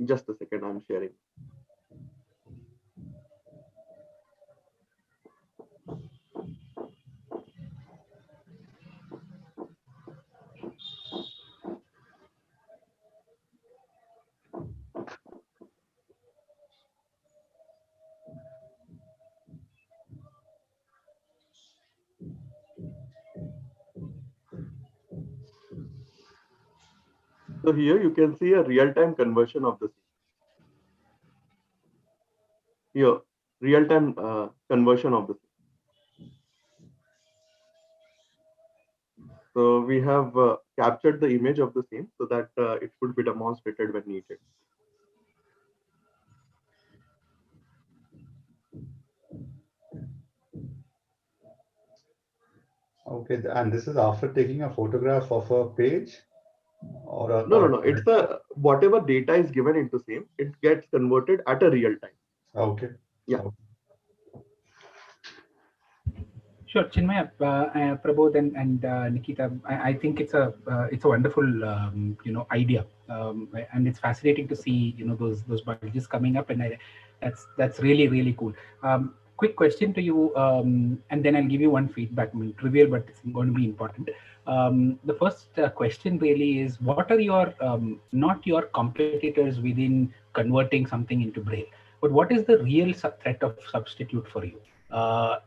Just a second, I'm sharing. So here you can see a real-time conversion of the here real-time conversion of the. So we have captured the image of the same so that it could be demonstrated when needed. Okay, and this is after taking a photograph of a page? Or No. It's whatever data is given into same, it gets converted at a real time. Okay. Yeah. Sure, Chinmaya, Prabodh, and Nikita. I think it's a wonderful idea, and it's fascinating to see those budgets coming up, and that's really cool. Quick question to you, and then I'll give you one feedback. I mean, trivial, but it's going to be important. The first question really is: what are your not your competitors within converting something into Braille, but what is the real threat of substitute for you?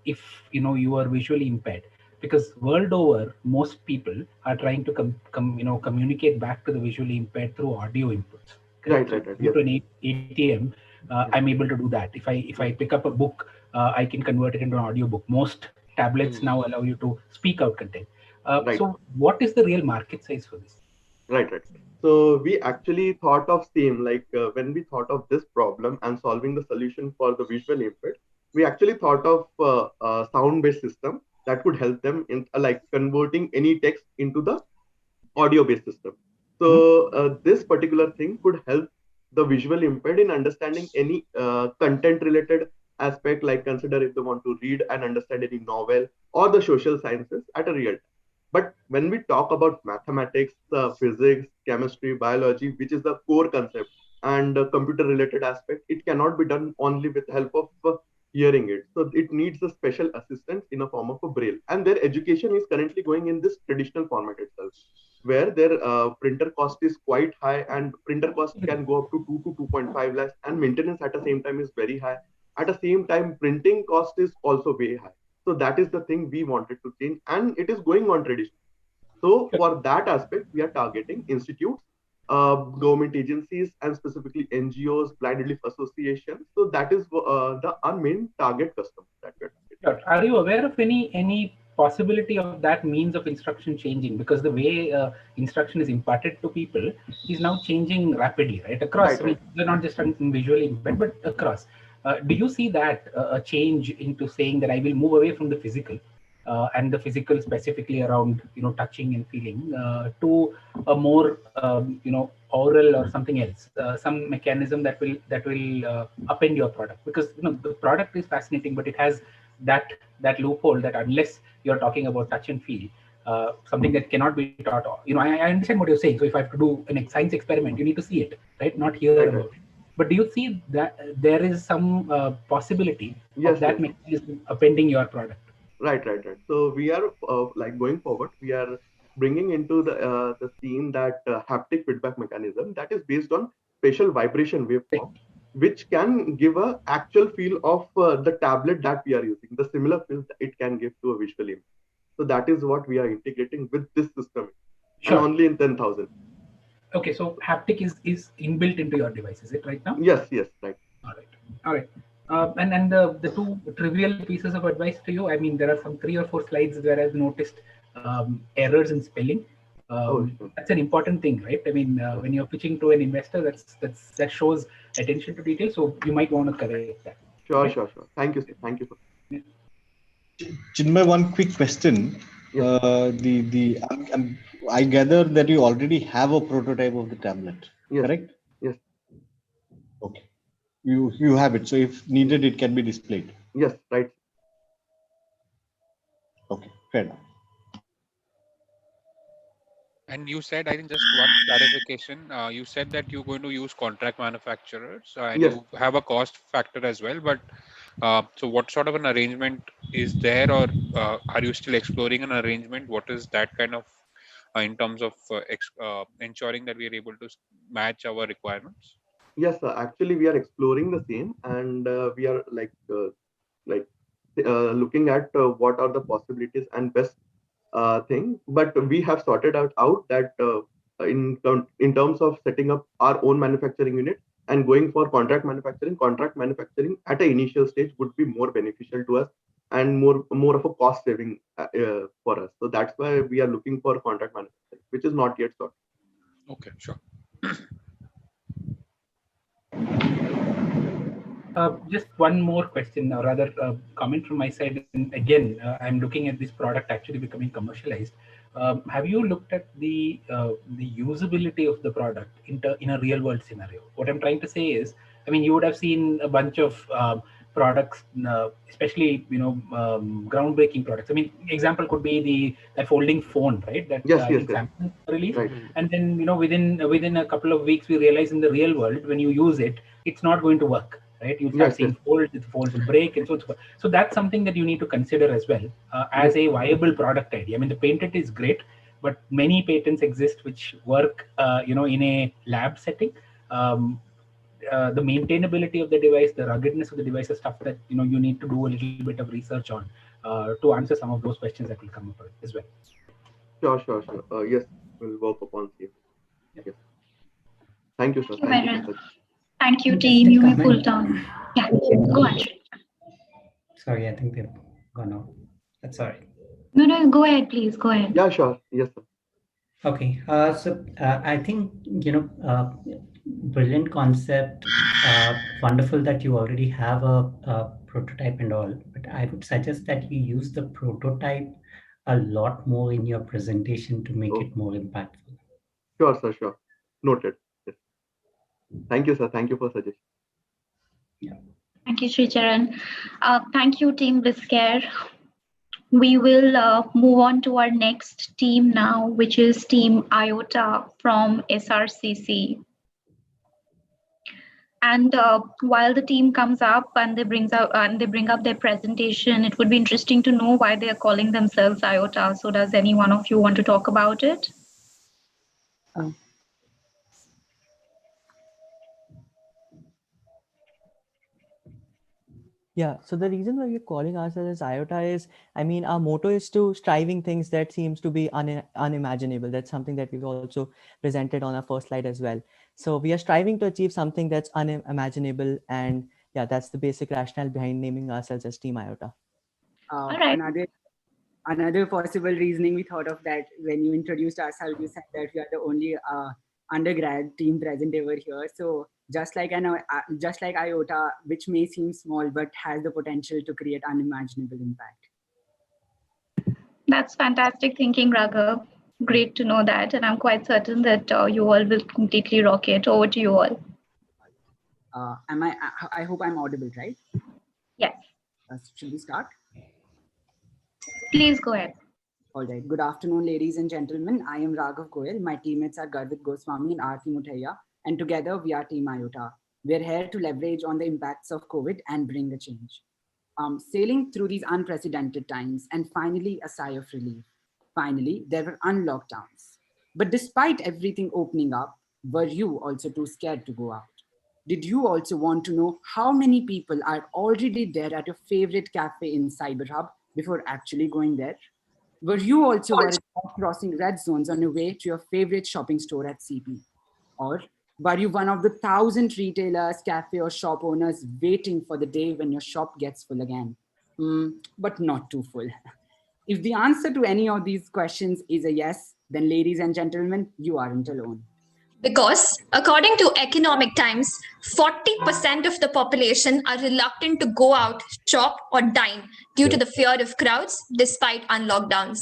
If you are visually impaired, because world over most people are trying to communicate back to the visually impaired through audio inputs. Right. Yes. To an ATM, I'm able to do that. If I pick up a book, I can convert it into an audio book. Most tablets now allow you to speak out content. So what is the real market size for this? Right. So we actually thought of same, like when we thought of this problem and solving the solution for the visual impaired, we actually thought of a sound-based system that could help them in like converting any text into the audio-based system. So this particular thing could help the visual impaired in understanding any content-related aspect, like consider if they want to read and understand any novel or the social sciences at a real time. But when we talk about mathematics, physics, chemistry, biology, which is the core concept, and computer-related aspect, it cannot be done only with the help of hearing it. So it needs a special assistance in a form of a braille. And their education is currently going in this traditional format itself, where their printer cost is quite high, and printer cost can go up to 2 to 2.5 lakhs, and maintenance at the same time is very high. At the same time, printing cost is also way high. So that is the thing we wanted to change, and it is going on tradition. So for that aspect, we are targeting institutes, government agencies, and specifically NGOs, blind relief associations. So that is our main target customer that we're targeting. Are you aware of any possibility of that means of instruction changing? Because the way instruction is imparted to people is now changing rapidly, right? Across, Right, I mean, they're not just visually impaired, but across. Do you see that a change into saying that I will move away from the physical and the physical specifically around touching and feeling to a more oral or something else, some mechanism that will upend your product? Because the product is fascinating, but it has that loophole that unless you're talking about touch and feel, something that cannot be taught. I understand what you're saying. So if I have to do a science experiment, you need to see it, right? Not hear about it. But do you see that there is some possibility of that mechanism appending your product? Right. So we are like going forward, we are bringing into the scene that haptic feedback mechanism that is based on spatial vibration waveform, which can give a actual feel of the tablet that we are using, the similar feel that it can give to a visual image. So that is what we are integrating with this system, and only in 10,000. Okay, so haptic is inbuilt into your device, is it right now? Yes, right. All right. And the two trivial pieces of advice to you. I mean, there are some 3 or 4 slides where I've noticed errors in spelling. That's an important thing, right? I mean, when you're pitching to an investor, that shows attention to detail. So you might want to correct that. Sure. Thank you, sir. Thank you. Chinmay, one quick question. I gather that you already have a prototype of the tablet, correct? Yes. Okay. You have it. So if needed, it can be displayed. Yes, right. Okay, fair enough. And you said, I think just one clarification, you said that you're going to use contract manufacturers and you have a cost factor as well, but so what sort of an arrangement is there, or are you still exploring an arrangement? What is that kind of in terms of ensuring that we are able to match our requirements? Yes, sir. Actually, we are exploring the same, and we are looking at what are the possibilities and best thing. But we have sorted out that in terms of setting up our own manufacturing unit and going for contract manufacturing at an initial stage would be more beneficial to us and more of a cost saving for us. So that's why we are looking for contract manufacturing, which is not yet sorted. Okay, sure. Just one more question, or rather comment from my side. And again, I'm looking at this product actually becoming commercialized. Have you looked at the usability of the product in a real world scenario? What I'm trying to say is, I mean, you would have seen a bunch of products, especially groundbreaking products. I mean, example could be that folding phone, right? That Samsung released, and then within a couple of weeks we realize in the real world when you use it, it's not going to work. Right, you start seeing folds, the folds will break, and so that's something that you need to consider as well as a viable product idea. I mean, the patent is great, but many patents exist which work, in a lab setting. The maintainability of the device, the ruggedness of the device is stuff that you need to do a little bit of research on to answer some of those questions that will come up as well. Sure. Yes, we'll work upon it. Yes. Thank you, sir. Thank you, team. You may pull down. Yeah, go on. Sorry, I think they've gone out. That's all right. No, go ahead, please. Go ahead. Yeah, sure. Yes, sir. Okay, I think, brilliant concept. Wonderful that you already have a prototype and all, but I would suggest that you use the prototype a lot more in your presentation to make it more impactful. Sure, sir, sure. Noted. Yes. Thank you, sir. Thank you for suggestion. Thank you, Sri Charan. Thank you, Team Bliss Care. We will move on to our next team now, which is Team Iota from SRCC. And while the team comes up and they bring up their presentation, it would be interesting to know why they are calling themselves Iota. So, does any one of you want to talk about it? Yeah, so the reason why we're calling ourselves as Iota is, I mean, our motto is to striving things that seems to be unimaginable. That's something that we've also presented on our first slide as well. So we are striving to achieve something that's unimaginable, and yeah, that's the basic rationale behind naming ourselves as Team Iota. All right. Another possible reasoning we thought of that when you introduced ourselves, you said that we are the only undergrad team present over here. So just like Iota, which may seem small but has the potential to create unimaginable impact. That's fantastic thinking, Raghav. Great to know that, and I'm quite certain that you all will completely rock it. Over to you all. I hope I'm audible, right? Yes. Should we start? Please go ahead. All right. Good afternoon, ladies and gentlemen. I am Raghav Goyal. My teammates are Garvit Goswami and Aarti Muthaiya, and together we are Team Iota. We're here to leverage on the impacts of COVID and bring a change. Sailing through these unprecedented times, and finally a sigh of relief. Finally, there were unlockdowns. But despite everything opening up, were you also too scared to go out? Did you also want to know how many people are already there at your favorite cafe in CyberHub before actually going there? Were you also worried about crossing red zones on your way to your favorite shopping store at CP? Or were you one of the 1,000 retailers, cafe or shop owners waiting for the day when your shop gets full again? But not too full. If the answer to any of these questions is a yes, then ladies and gentlemen, you aren't alone. Because, according to Economic Times, 40% of the population are reluctant to go out, shop, or dine due to the fear of crowds despite unlockdowns.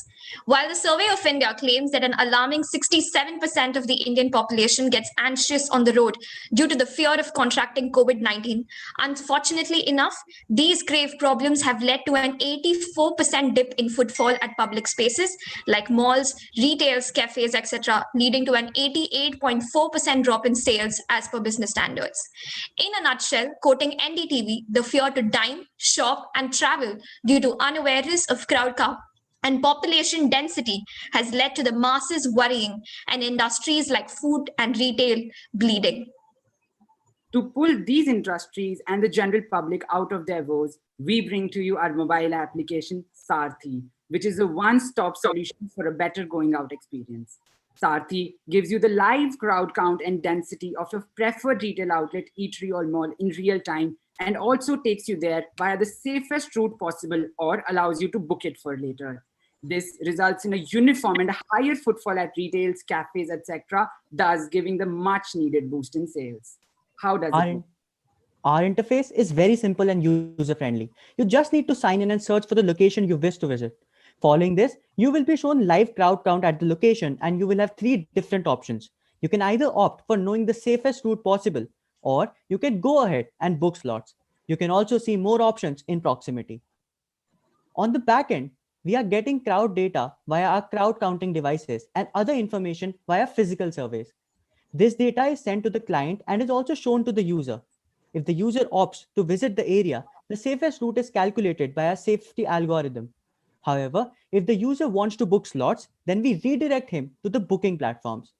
While the Survey of India claims that an alarming 67% of the Indian population gets anxious on the road due to the fear of contracting COVID-19, unfortunately enough, these grave problems have led to an 84% dip in footfall at public spaces like malls, retails, cafes, etc., leading to an 88.4% drop in sales as per business standards. In a nutshell, quoting NDTV, the fear to dine, shop, and travel due to unawareness of crowd count and population density has led to the masses worrying and industries like food and retail bleeding. To pull these industries and the general public out of their woes, we bring to you our mobile application, Sarthi, which is a one-stop solution for a better going out experience. Sarthi gives you the live crowd count and density of your preferred retail outlet, eatery or mall in real time, and also takes you there via the safest route possible or allows you to book it for later. This results in a uniform and a higher footfall at retails, cafes, etc., thus giving the much needed boost in sales. How does it work? Our interface is very simple and user-friendly. You just need to sign in and search for the location you wish to visit. Following this, you will be shown live crowd count at the location and you will have 3 different options. You can either opt for knowing the safest route possible, or you can go ahead and book slots. You can also see more options in proximity. On the back end, we are getting crowd data via our crowd counting devices and other information via physical surveys. This data is sent to the client and is also shown to the user. If the user opts to visit the area, the safest route is calculated by a safety algorithm. However, if the user wants to book slots, then we redirect him to the booking platforms.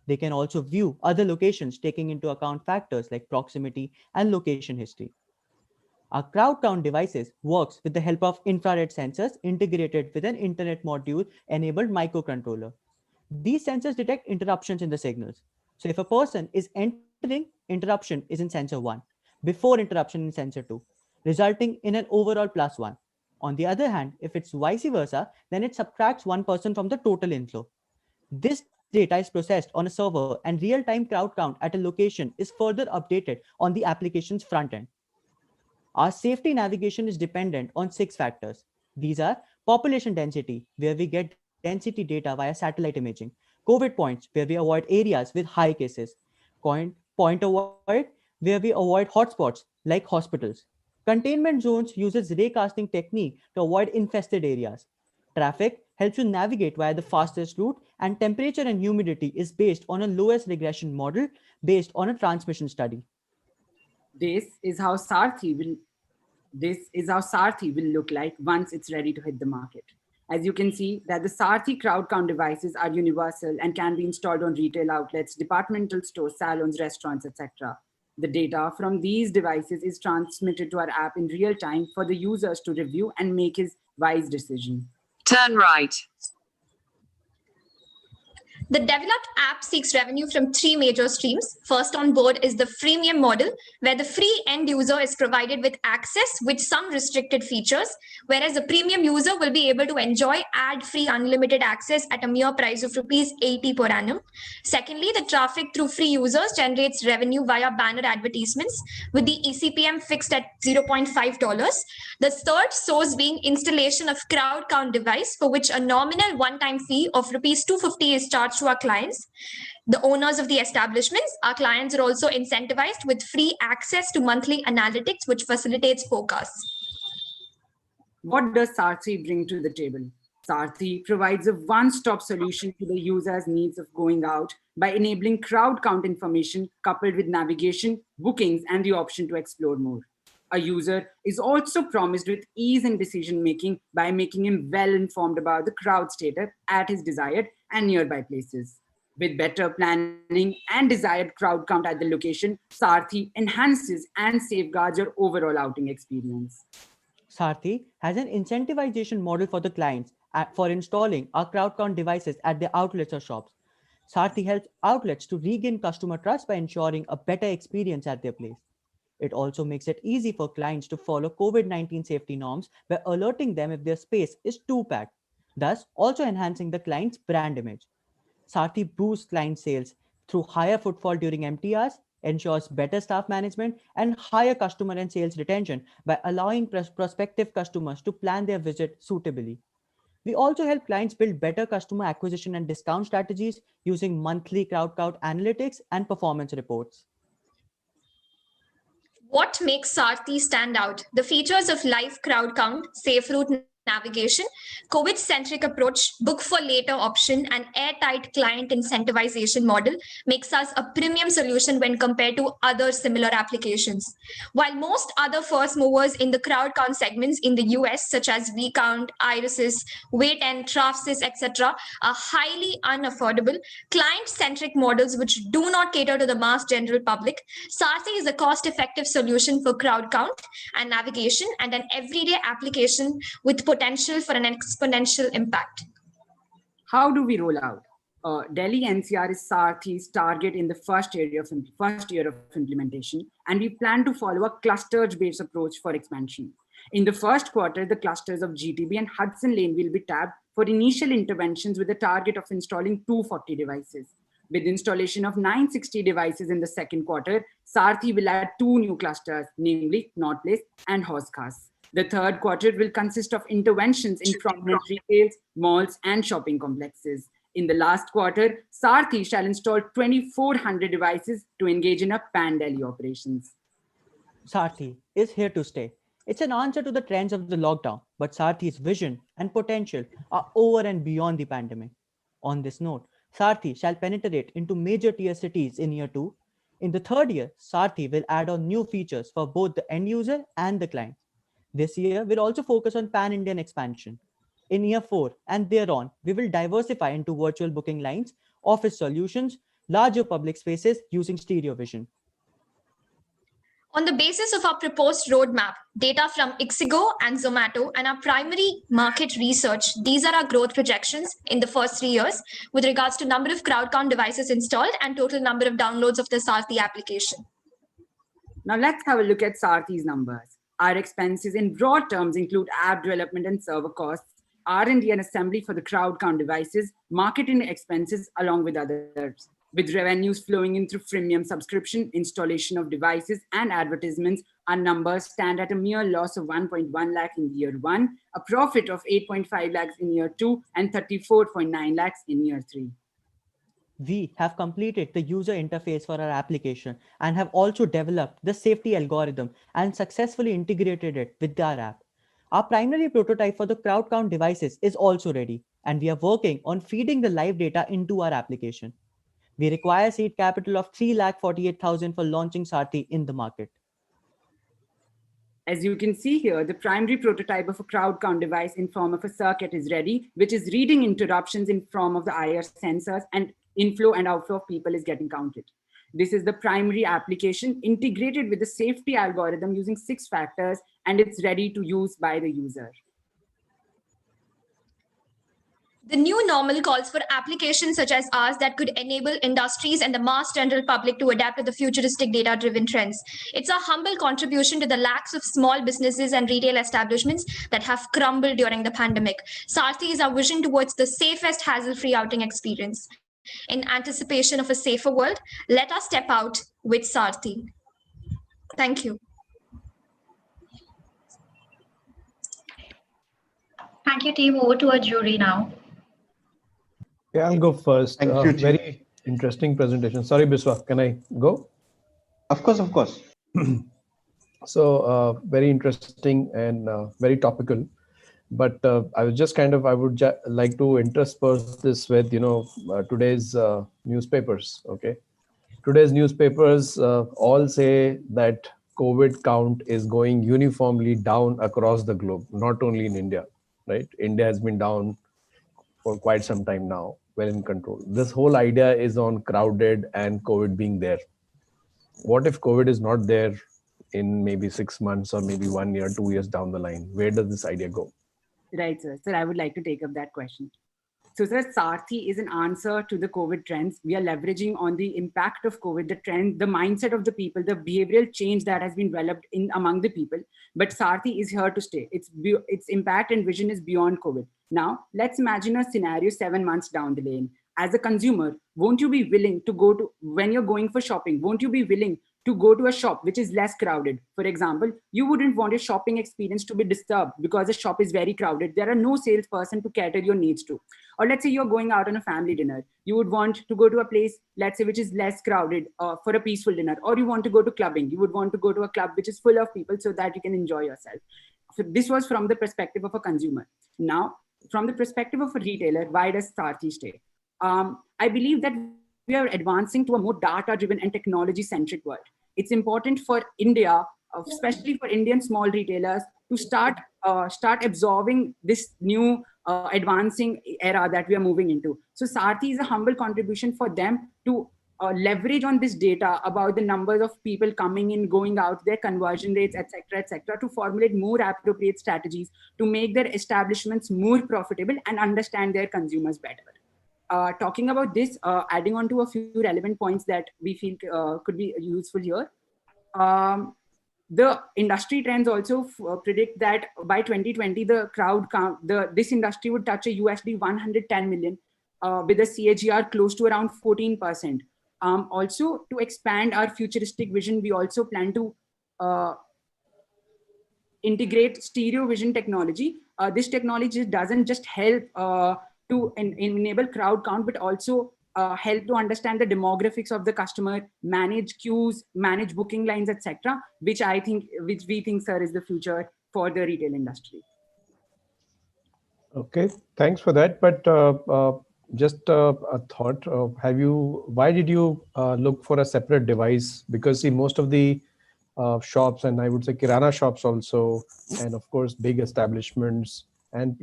They can also view other locations taking into account factors like proximity and location history. Our crowd count devices works with the help of infrared sensors integrated with an internet module enabled microcontroller. These sensors detect interruptions in the signals. So if a person is entering, interruption is in sensor 1, before interruption in sensor 2, resulting in an overall +1. On the other hand, if it's vice versa, then it subtracts one person from the total inflow. This data is processed on a server and real-time crowd count at a location is further updated on the application's front end. Our safety navigation is dependent on 6 factors. These are population density, where we get density data via satellite imaging, COVID points, where we avoid areas with high cases, point avoid, where we avoid hotspots like hospitals. Containment zones uses raycasting technique to avoid infested areas. Traffic helps you navigate via the fastest route, and temperature and humidity is based on a lowest regression model based on a transmission study. This is how Sarthi will look like once it's ready to hit the market. As you can see that the Sarthi crowd count devices are universal and can be installed on retail outlets, departmental stores, salons, restaurants, etc. The data from these devices is transmitted to our app in real time for the users to review and make his wise decision. Turn right. The developed app seeks revenue from 3 major streams. First on board is the freemium model, where the free end user is provided with access with some restricted features, whereas the premium user will be able to enjoy ad-free unlimited access at a mere price of ₹80 per annum. Secondly, the traffic through free users generates revenue via banner advertisements, with the ECPM fixed at $0.5. The third source being installation of crowd count device, for which a nominal one-time fee of ₹250 is charged to our clients, the owners of the establishments. Our clients are also incentivized with free access to monthly analytics, which facilitates forecasts. What does Sarthi bring to the table? Sarthi provides a one-stop solution to the user's needs of going out by enabling crowd count information coupled with navigation, bookings, and the option to explore more. A user is also promised with ease in decision-making by making him well-informed about the crowd status at his desired and nearby places. With better planning and desired crowd count at the location, Sarthi enhances and safeguards your overall outing experience. Sarthi has an incentivization model for the clients for installing our crowd count devices at their outlets or shops. Sarthi helps outlets to regain customer trust by ensuring a better experience at their place. It also makes it easy for clients to follow COVID-19 safety norms by alerting them if their space is too packed, thus also enhancing the client's brand image. Sarthi boosts client sales through higher footfall during MTRs, ensures better staff management, and higher customer and sales retention by allowing prospective customers to plan their visit suitably. We also help clients build better customer acquisition and discount strategies using monthly crowd count analytics and performance reports. What makes Sarthi stand out? The features of live crowd count, safe route navigation, COVID-centric approach, book for later option, and airtight client incentivization model makes us a premium solution when compared to other similar applications. While most other first movers in the crowd count segments in the US, such as VCount, Irisis, Wait&, Trafsys, etc., are highly unaffordable, client-centric models which do not cater to the mass general public, Sarthi is a cost-effective solution for crowd count and navigation and an everyday application with potential for an exponential impact. How do we roll out? Delhi NCR is Sarthi's target in the first year of implementation, and we plan to follow a clusters-based approach for expansion. In the first quarter, the clusters of GTB and Hudson Lane will be tapped for initial interventions with a target of installing 240 devices. With installation of 960 devices in the second quarter, Sarthi will add 2 new clusters, namely North Place and Hoskas. The third quarter will consist of interventions in prominent retails, malls, and shopping complexes. In the last quarter, Sarthi shall install 2,400 devices to engage in a pan-Delhi operations. Sarthi is here to stay. It's an answer to the trends of the lockdown, but Sarthi's vision and potential are over and beyond the pandemic. On this note, Sarthi shall penetrate into major tier cities in year 2. In the third year, Sarthi will add on new features for both the end user and the client. This year, we'll also focus on pan-Indian expansion. In year 4 and thereon, we will diversify into virtual booking lines, office solutions, larger public spaces using stereo vision. On the basis of our proposed roadmap, data from Ixigo and Zomato, and our primary market research, these are our growth projections in the first 3 years with regards to number of crowd count devices installed and total number of downloads of the Sarthi application. Now let's have a look at Sarthi's numbers. Our expenses in broad terms include app development and server costs, R&D and assembly for the crowd count devices, marketing expenses along with others. With revenues flowing in through freemium subscription, installation of devices and advertisements, our numbers stand at a mere loss of 1.1 lakh in year 1, a profit of 8.5 lakhs in year 2, and 34.9 lakhs in year 3. We have completed the user interface for our application and have also developed the safety algorithm and successfully integrated it with our app. Our primary prototype for the crowd count devices is also ready, and we are working on feeding the live data into our application. We require seed capital of 3,48,000 for launching Sarthi in the market. As you can see here, the primary prototype of a crowd count device in form of a circuit is ready, which is reading interruptions in form of the IR sensors, and inflow and outflow of people is getting counted. This is the primary application integrated with the safety algorithm using 6 factors, and it's ready to use by the user. The new normal calls for applications such as ours that could enable industries and the mass general public to adapt to the futuristic data-driven trends. It's a humble contribution to the lakhs of small businesses and retail establishments that have crumbled during the pandemic. Sarthi is our vision towards the safest hassle-free outing experience. In anticipation of a safer world, let us step out with Sarthi. Thank you. Thank you, team. Over to our jury now. Yeah, I'll go first. Thank you, very interesting presentation. Sorry, Biswa, can I go? Of course, of course. So very interesting and very topical. But I was just kind of, I would like to intersperse this with, today's newspapers, okay? Today's newspapers all say that COVID count is going uniformly down across the globe, not only in India, right? India has been down for quite some time now, well in control. This whole idea is on crowded and COVID being there. What if COVID is not there in maybe 6 months or maybe 1 year, 2 years down the line? Where does this idea go? Right, sir. Sir, I would like to take up that question. So, sir, Sarthi is an answer to the COVID trends. We are leveraging on the impact of COVID, the trend, the mindset of the people, the behavioral change that has been developed in among the people. But Sarthi is here to stay. Its impact and vision is beyond COVID. Now, let's imagine a scenario 7 months down the lane. As a consumer, won't you be willing to go to, when you're going for shopping, won't you be willing to go to a shop which is less crowded? For example, you wouldn't want your shopping experience to be disturbed because the shop is very crowded. There are no salesperson to cater your needs to. Or let's say you're going out on a family dinner. You would want to go to a place, let's say, which is less crowded for a peaceful dinner. Or you want to go to clubbing. You would want to go to a club which is full of people so that you can enjoy yourself. So this was from the perspective of a consumer. Now, from the perspective of a retailer, why does Sarthi stay? I believe that we are advancing to a more data-driven and technology-centric world. It's important for India, especially for Indian small retailers, to start absorbing this new advancing era that we are moving into. So Sarthi is a humble contribution for them to leverage on this data about the numbers of people coming in, going out, their conversion rates, etc., to formulate more appropriate strategies to make their establishments more profitable and understand their consumers better. Talking about this, adding on to a few relevant points that we feel could be useful here. The industry trends also predict that by 2020, the crowd count, this industry would touch a USD 110 million with a CAGR close to around 14%. Also, to expand our futuristic vision, we also plan to integrate stereo vision technology. This technology doesn't just help to enable crowd count, but also help to understand the demographics of the customer, manage queues, manage booking lines, etc., which we think, sir, is the future for the retail industry. Okay, thanks for that. But just a thought: why did you look for a separate device? Because see, most of the shops, and I would say kirana shops also, and of course big establishments, and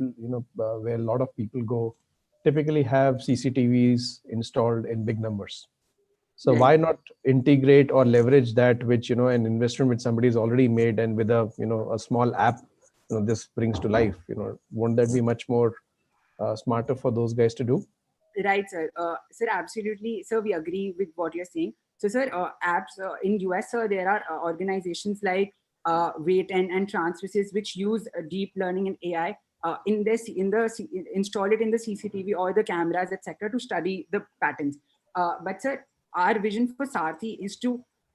where a lot of people go, typically have CCTVs installed in big numbers. So why not integrate or leverage that which an investment which somebody's already made, and with a a small app this brings to life? Won't that be much more smarter for those guys to do? Right, sir. Sir, absolutely. Sir, we agree with what you're saying. So, sir, apps in US, sir, there are organizations like Wait and Transfersys which use deep learning and AI install it in the CCTV or the cameras, etc., to study the patterns. But sir, our vision for Sarthi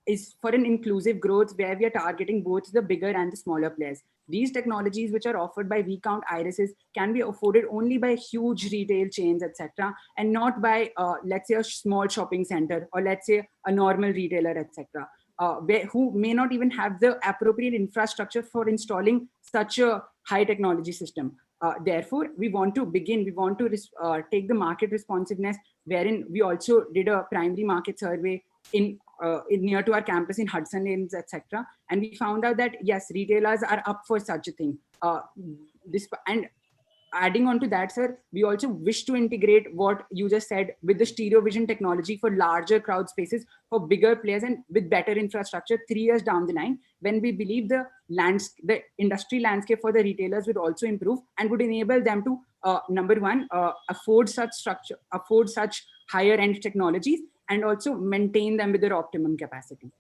is for an inclusive growth where we are targeting both the bigger and the smaller players. These technologies which are offered by VCount irises can be afforded only by huge retail chains, etc., and not by, let's say, a small shopping center or let's say a normal retailer, etc., who may not even have the appropriate infrastructure for installing such a high technology system. Therefore, we want to take the market responsiveness, wherein we also did a primary market survey in near to our campus in Hudson Lanes, etc. And we found out that yes, retailers are up for such a thing. And adding on to that, sir, we also wish to integrate what you just said with the stereo vision technology for larger crowd spaces, for bigger players, and with better infrastructure 3 years down the line, when we believe the industry landscape for the retailers would also improve and would enable them to, number one, afford such higher end technologies, and also maintain them with their optimum capacity.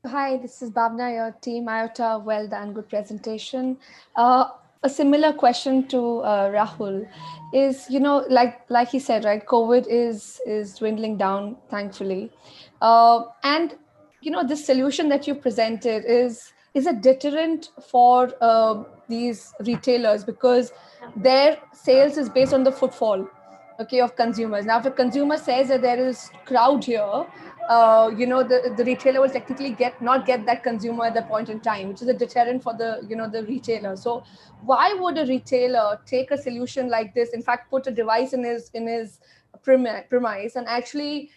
Hi, this is Bhavna, your team Iota. Well done, good presentation. A similar question to Rahul is, like he said, right? COVID is dwindling down, thankfully, and this solution that you presented is a deterrent for these retailers, because their sales is based on the footfall, okay, of consumers. Now, if a consumer says that there is crowd here, the retailer will technically not get that consumer at that point in time, which is a deterrent for the retailer. So why would a retailer take a solution like this, in fact, put a device in his premise and actually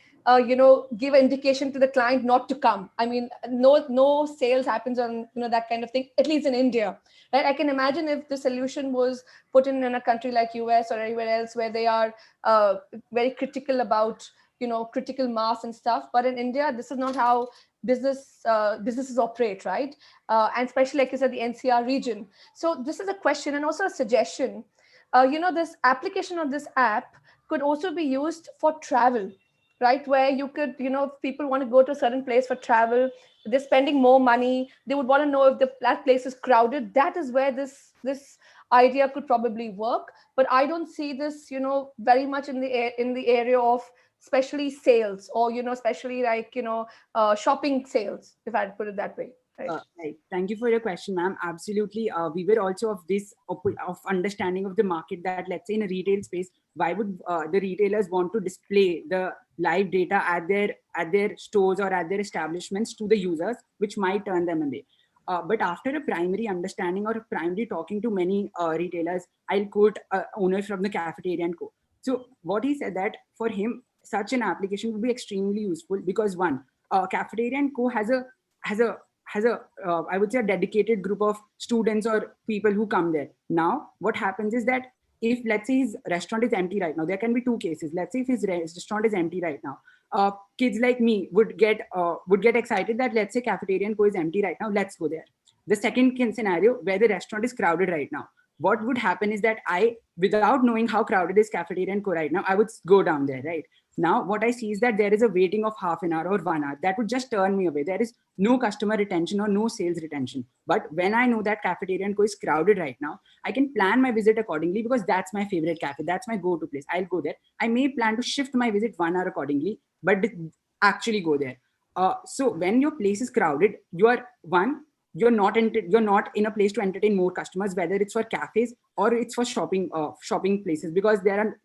give an indication to the client not to come? I mean, no sales happens on that kind of thing, at least in India, right? I can imagine if the solution was put in a country like US or anywhere else where they are very critical about critical mass and stuff, but in India this is not how businesses operate, right? And especially, like you said, the NCR region. So this is a question and also a suggestion. This application of this app could also be used for travel, right? Where you could, if people want to go to a certain place for travel, they're spending more money, they would want to know if that place is crowded. That is where this idea could probably work. But I don't see this, very much in the area of especially sales, or especially like shopping sales, if I'd put it that way. Right. Thank you for your question, ma'am. Absolutely. We were also of understanding of the market that, let's say, in a retail space, why would the retailers want to display the live data at their stores or at their establishments to the users, which might turn them away. But after a primary understanding or primary talking to many retailers, I'll quote owners from the Cafeteria and Co. So what he said, that for him, such an application would be extremely useful because, one, Cafeteria and Co has a I would say a dedicated group of students or people who come there. Now, what happens is that if, let's say, his restaurant is empty right now, there can be two cases. Let's say if his restaurant is empty right now, kids like me would get excited that, let's say, Cafeteria and Co is empty right now, let's go there. The second scenario, where the restaurant is crowded right now, what would happen is that I, without knowing how crowded is Cafeteria and Co right now, I would go down there, right? Now, what I see is that there is a waiting of half an hour or 1 hour. That would just turn me away. There is no customer retention or no sales retention. But when I know that Cafeteria and Co is crowded right now, I can plan my visit accordingly because that's my favorite cafe. That's my go-to place. I'll go there. I may plan to shift my visit 1 hour accordingly, but actually go there. So when your place is crowded, you're not in a place to entertain more customers, whether it's for cafes or it's for shopping places, because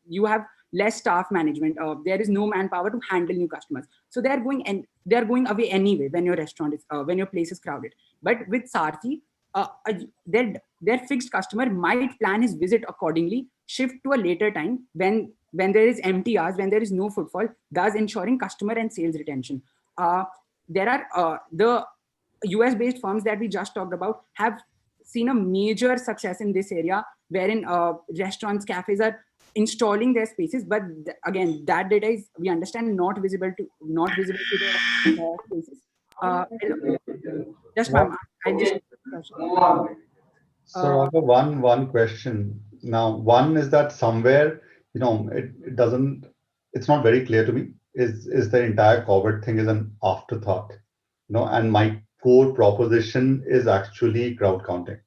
you have less staff management. There is no manpower to handle new customers. So they're going away anyway when your when your place is crowded. But with Sarthi, their fixed customer might plan his visit accordingly, shift to a later time when there is empty hours, when there is no footfall, thus ensuring customer and sales retention. There are the US-based firms that we just talked about have seen a major success in this area, wherein restaurants, cafes are installing their spaces, but again, that data is, we understand, not visible to the spaces. Just ma'am, So I have one question now. One is that somewhere, it's not very clear to me. Is the entire COVID thing is an afterthought, and my core proposition is actually crowd counting.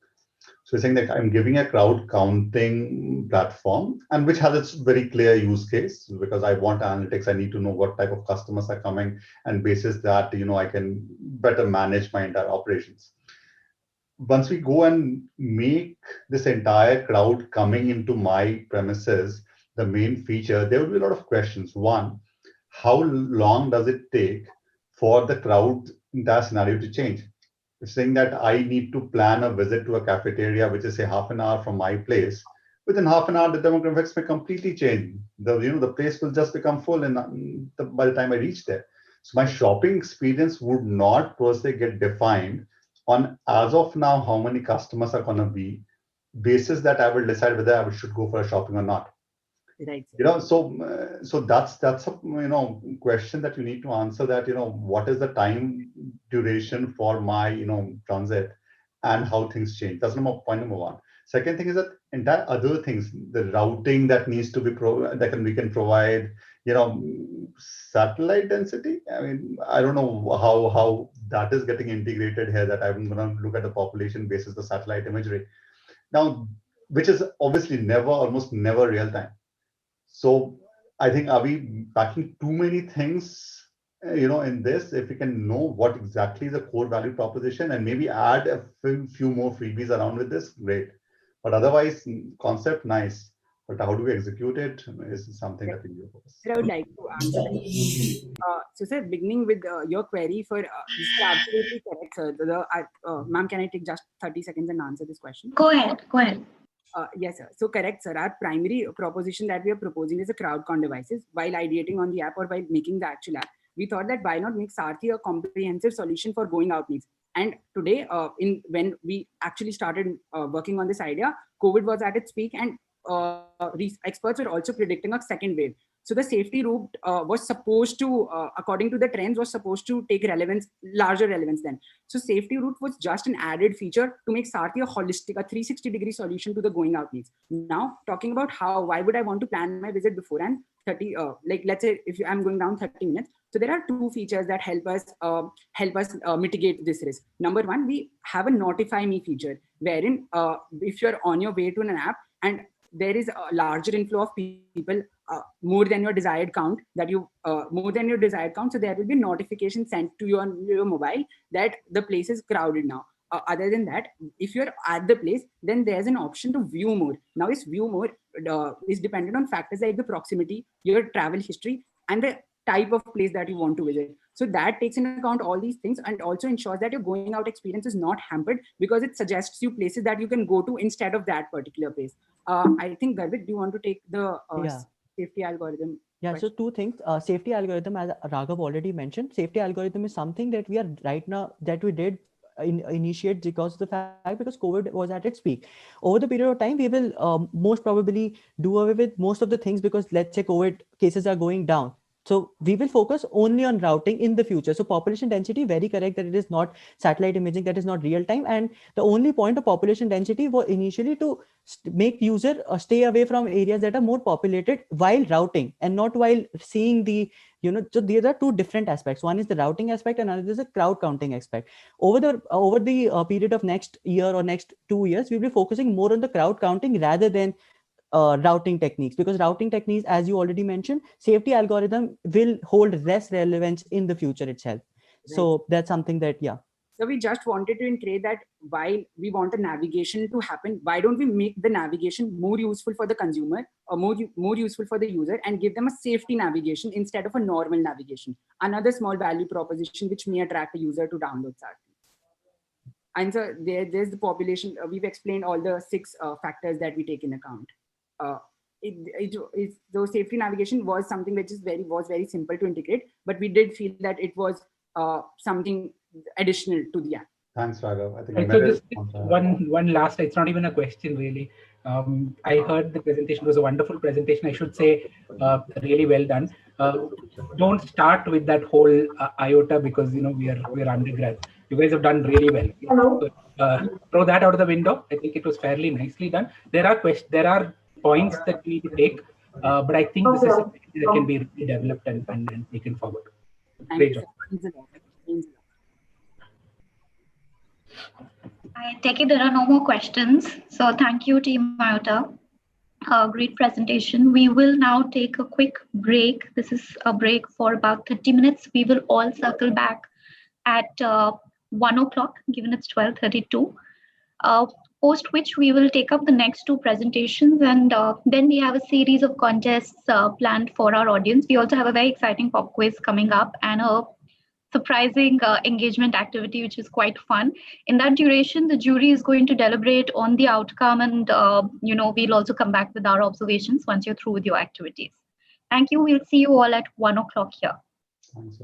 So we're saying that I'm giving a crowd counting platform, and which has its very clear use case, because I want analytics. I need to know what type of customers are coming, and basis that, I can better manage my entire operations. Once we go and make this entire crowd coming into my premises the main feature, there will be a lot of questions. One, how long does it take for the crowd entire scenario to change? It's saying that I need to plan a visit to a cafeteria, which is say half an hour from my place. Within half an hour, the demographics may completely change. The place will just become full, and by the time I reach there, so my shopping experience would not per se get defined on, as of now, how many customers are going to be, basis that I will decide whether I should go for a shopping or not. Right. So that's a question that you need to answer, that what is the time duration for my transit, and how things change. That's point number one. Second thing is that entire other things, the routing that needs to be we can provide, satellite density. I mean, I don't know how that is getting integrated here, that I'm going to look at the population basis the satellite imagery now, which is obviously almost never real time. So I think, are we packing too many things, in this? If we can know what exactly is the core value proposition and maybe add a few more freebies around with this, great. But otherwise, concept nice. But how do we execute it is something that we need to focus. I would like to answer that. So, sir, beginning with your query for this is absolutely correct, sir. Ma'am, can I take just 30 seconds and answer this question? Go ahead. Yes, sir. So correct, sir. Our primary proposition that we are proposing is a crowd-count devices. While ideating on the app or while making the actual app, we thought that why not make Sarthi a comprehensive solution for going out needs. And today, when we actually started working on this idea, COVID was at its peak, and experts were also predicting a second wave. So the safety route was supposed to, according to the trends, was supposed to take larger relevance then. So safety route was just an added feature to make Sarthi a holistic, a 360-degree solution to the going out needs. Now, talking about why would I want to plan my visit beforehand? Let's say if I'm going down 30 minutes. So there are two features that help us mitigate this risk. Number one, we have a notify me feature, wherein if you're on your way to an app and there is a larger inflow of people, more than your desired count, so there will be a notification sent to your mobile that the place is crowded now. Other than that, if you're at the place, then there's an option to view more. Now, this view more is dependent on factors like the proximity, your travel history, and the type of place that you want to visit. So that takes into account all these things and also ensures that your going out experience is not hampered, because it suggests you places that you can go to instead of that particular place. I think, Garvit, do you want to take the safety algorithm? Yeah, so two things. Safety algorithm, as Raghav already mentioned, safety algorithm is something that we are right now, that we did initiate because of the fact because COVID was at its peak. Over the period of time, we will most probably do away with most of the things, because let's say COVID cases are going down. So we will focus only on routing in the future. So population density, very correct that it is not satellite imaging, that is not real time. And the only point of population density was initially to make user stay away from areas that are more populated while routing, and not while seeing the, so these are two different aspects. One is the routing aspect and another is the crowd counting aspect. Over the period of next year or next 2 years, we'll be focusing more on the crowd counting rather than routing techniques, because routing techniques, as you already mentioned, safety algorithm will hold less relevance in the future itself. So that's something that, So we just wanted to integrate that while we want a navigation to happen, why don't we make the navigation more useful for the consumer or more useful for the user and give them a safety navigation instead of a normal navigation? Another small value proposition which may attract a user to download Sarthi. And so there's the population. We've explained all the 6 factors that we take in account. So safety navigation was something which was very simple to integrate, but we did feel that it was something additional to the app. Thanks, Raghav. I think so just one last, it's not even a question really. I heard the presentation was a wonderful presentation. I should say really well done. Don't start with that whole Iota, because we're undergrads. You guys have done really well. So, throw that out of the window. I think it was fairly nicely done. There are points that we need to take, but I think this is something that can be developed and taken forward. Great job. I take it there are no more questions. So thank you, Team Iota. Great presentation. We will now take a quick break. This is a break for about 30 minutes. We will all circle back at 1 o'clock, given it's 12:32. Post which we will take up the next two presentations, and then we have a series of contests planned for our audience. We also have a very exciting pop quiz coming up and a surprising engagement activity, which is quite fun. In that duration, the jury is going to deliberate on the outcome, and we'll also come back with our observations once you're through with your activities. Thank you. We'll see you all at 1 o'clock here. Thanks,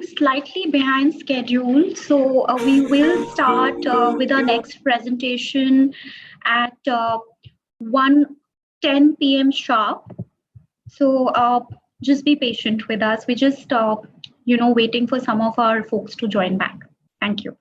running slightly behind schedule, so we will start with our next presentation at 1:10 p.m. sharp. So just be patient with us. We just waiting for some of our folks to join back. Thank you.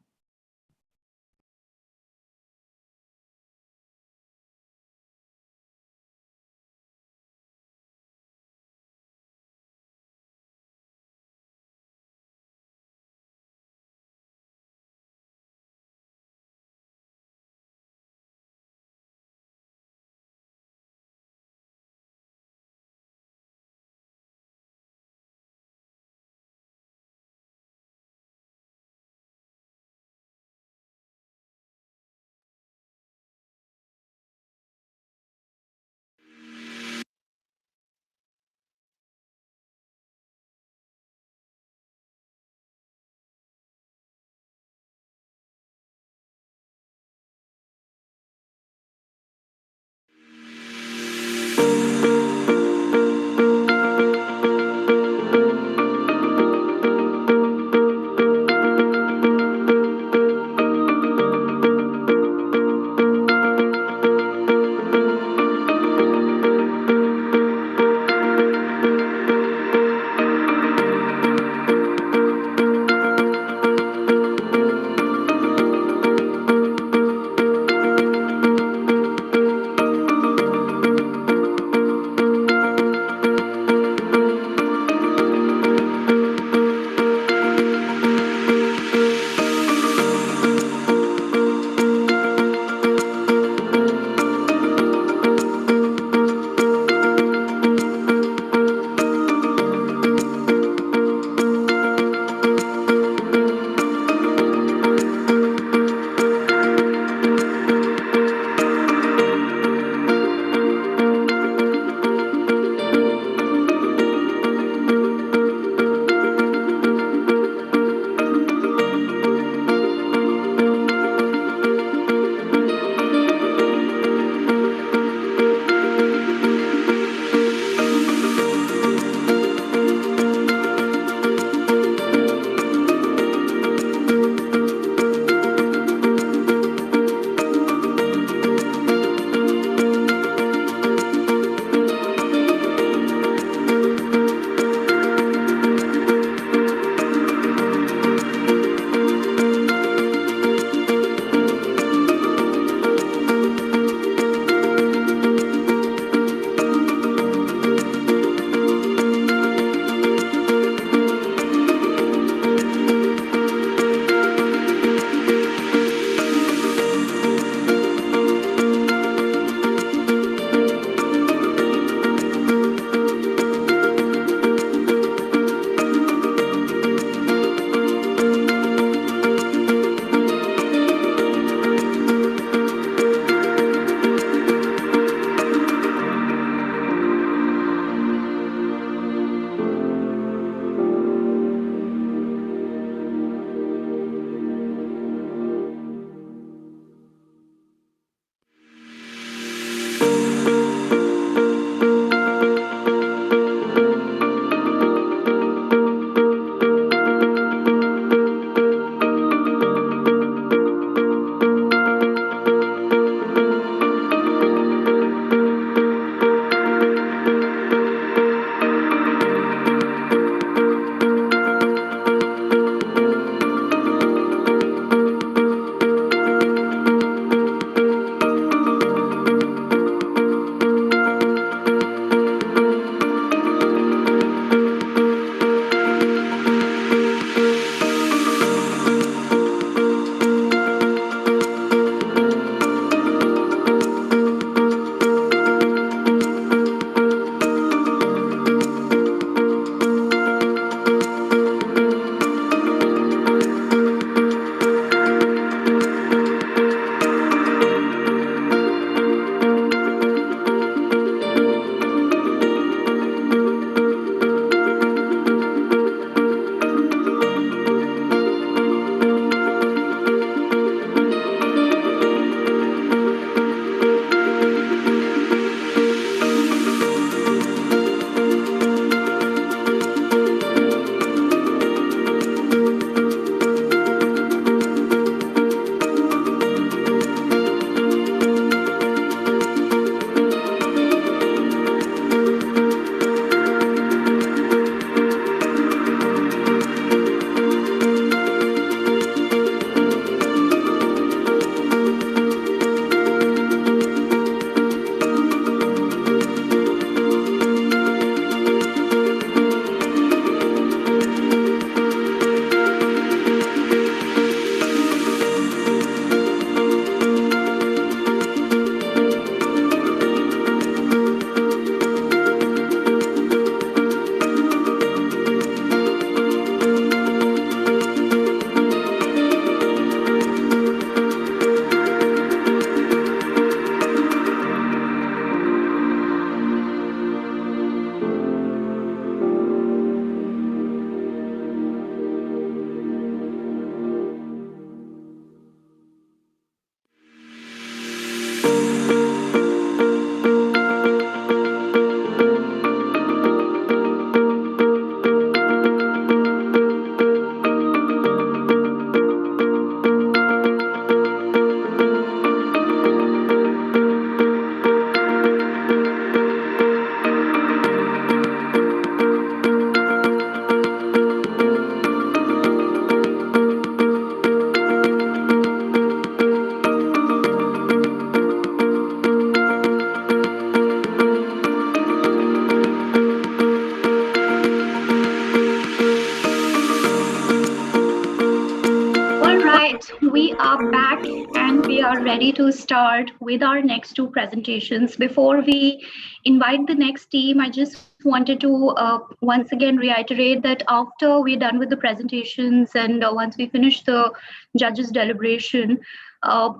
right, we are back and we are ready to start with our next two presentations. Before we invite the next team, I just wanted to once again reiterate that after we're done with the presentations and once we finish the judges' deliberation,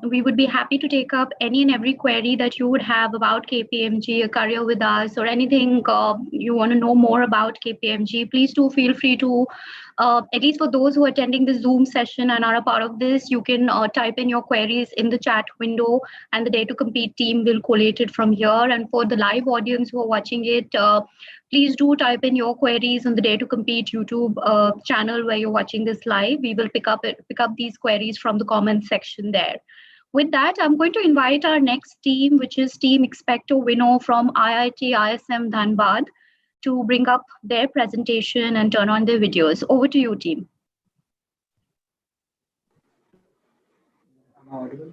we would be happy to take up any and every query that you would have about KPMG, a career with us, or anything you want to know more about KPMG. Please do feel free to, at least for those who are attending the Zoom session and are a part of this, you can type in your queries in the chat window and the Dare to Compete team will collate it from here. And for the live audience who are watching it, please do type in your queries on the Dare to Compete YouTube channel where you're watching this live. We will pick up these queries from the comments section there. With that, I'm going to invite our next team, which is Team Expecto Winno from IIT ISM Dhanbad, to bring up their presentation and turn on their videos. Over to you, team. Am I audible?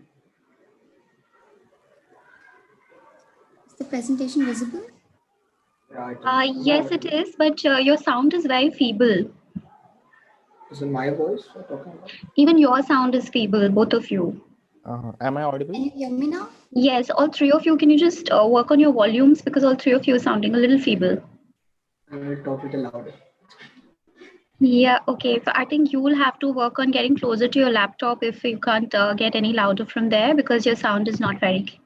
Is the presentation visible? Yes, it is, but your sound is very feeble. Is it my voice you're talking about? Even your sound is feeble, both of you. Am I audible? Can you hear me now? Yes, all three of you. Can you just work on your volumes because all three of you are sounding a little feeble. I will talk a little louder. Yeah, okay. So I think you will have to work on getting closer to your laptop if you can't get any louder from there because your sound is not very clear.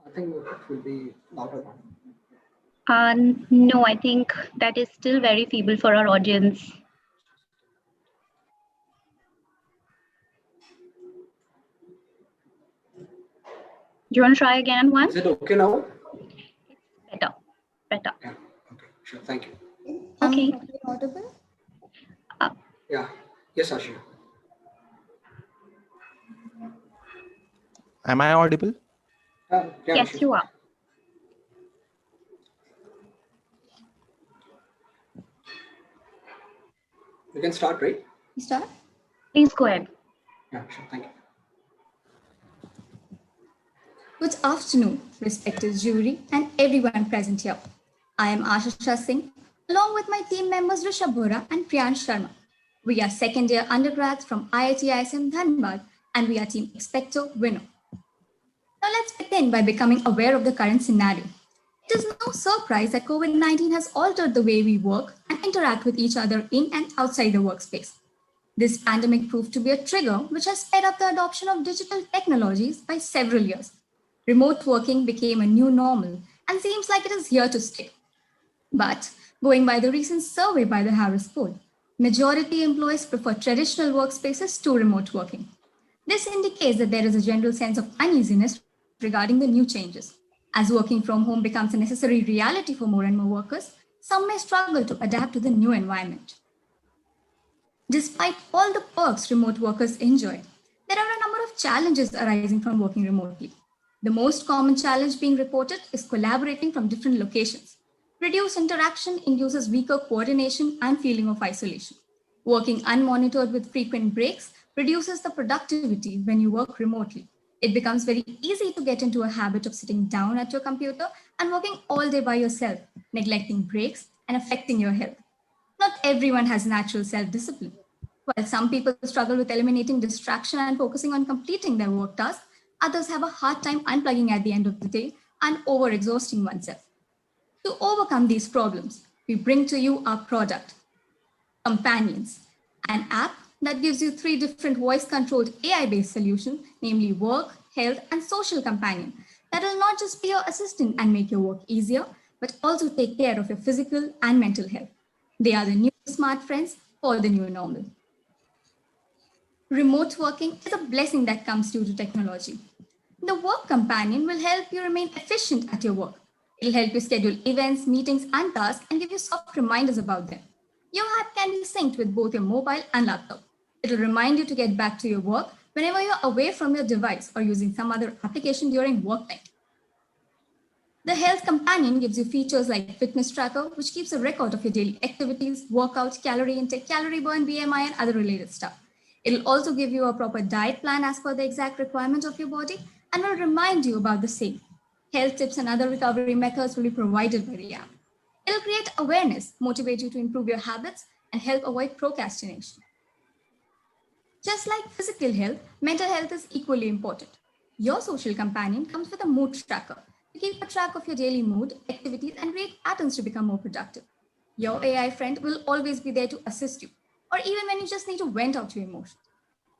I think it will be louder now. No, I think that is still very feeble for our audience. Do you want to try again once? Is it okay now? Better. Yeah. Okay, sure. Thank you. Okay. Audible? Yeah. Yes, Ashish. Am I audible? Yeah, yes, Ashish. you are. You can start, right? You start? Please go ahead. Yeah, sure. Thank you. Good afternoon, respected jury and everyone present here. I am Ashish Singh, along with my team members Rishabh Bora and Priyansh Sharma. We are second year undergrads from IIT ISM Dhanbad and we are team Expecto Winno. Now let's begin by becoming aware of the current scenario. It is no surprise that COVID-19 has altered the way we work and interact with each other in and outside the workspace. This pandemic proved to be a trigger which has sped up the adoption of digital technologies by several years. Remote working became a new normal and seems like it is here to stay. But going by the recent survey by the Harris Poll, majority employees prefer traditional workspaces to remote working. This indicates that there is a general sense of uneasiness regarding the new changes. As working from home becomes a necessary reality for more and more workers, some may struggle to adapt to the new environment. Despite all the perks remote workers enjoy, there are a number of challenges arising from working remotely. The most common challenge being reported is collaborating from different locations. Reduced interaction induces weaker coordination and feeling of isolation. Working unmonitored with frequent breaks reduces the productivity when you work remotely. It becomes very easy to get into a habit of sitting down at your computer and working all day by yourself, neglecting breaks and affecting your health. Not everyone has natural self-discipline. While some people struggle with eliminating distraction and focusing on completing their work tasks, others have a hard time unplugging at the end of the day and overexhausting oneself. To overcome these problems, we bring to you our product, Companions, an app that gives you 3 different voice-controlled AI-based solutions, namely Work, Health, and Social Companion, that will not just be your assistant and make your work easier, but also take care of your physical and mental health. They are the new smart friends for the new normal. Remote working is a blessing that comes due to technology. The Work Companion will help you remain efficient at your work. It'll help you schedule events, meetings, and tasks and give you soft reminders about them. Your app can be synced with both your mobile and laptop. It'll remind you to get back to your work whenever you're away from your device or using some other application during work time. The Health Companion gives you features like Fitness Tracker, which keeps a record of your daily activities, workout, calorie intake, calorie burn, BMI, and other related stuff. It'll also give you a proper diet plan as per the exact requirements of your body and will remind you about the same. Health tips and other recovery methods will be provided by the app. It'll create awareness, motivate you to improve your habits, and help avoid procrastination. Just like physical health, mental health is equally important. Your social companion comes with a mood tracker to keep a track of your daily mood, activities, and rate patterns to become more productive. Your AI friend will always be there to assist you, or even when you just need to vent out your emotions.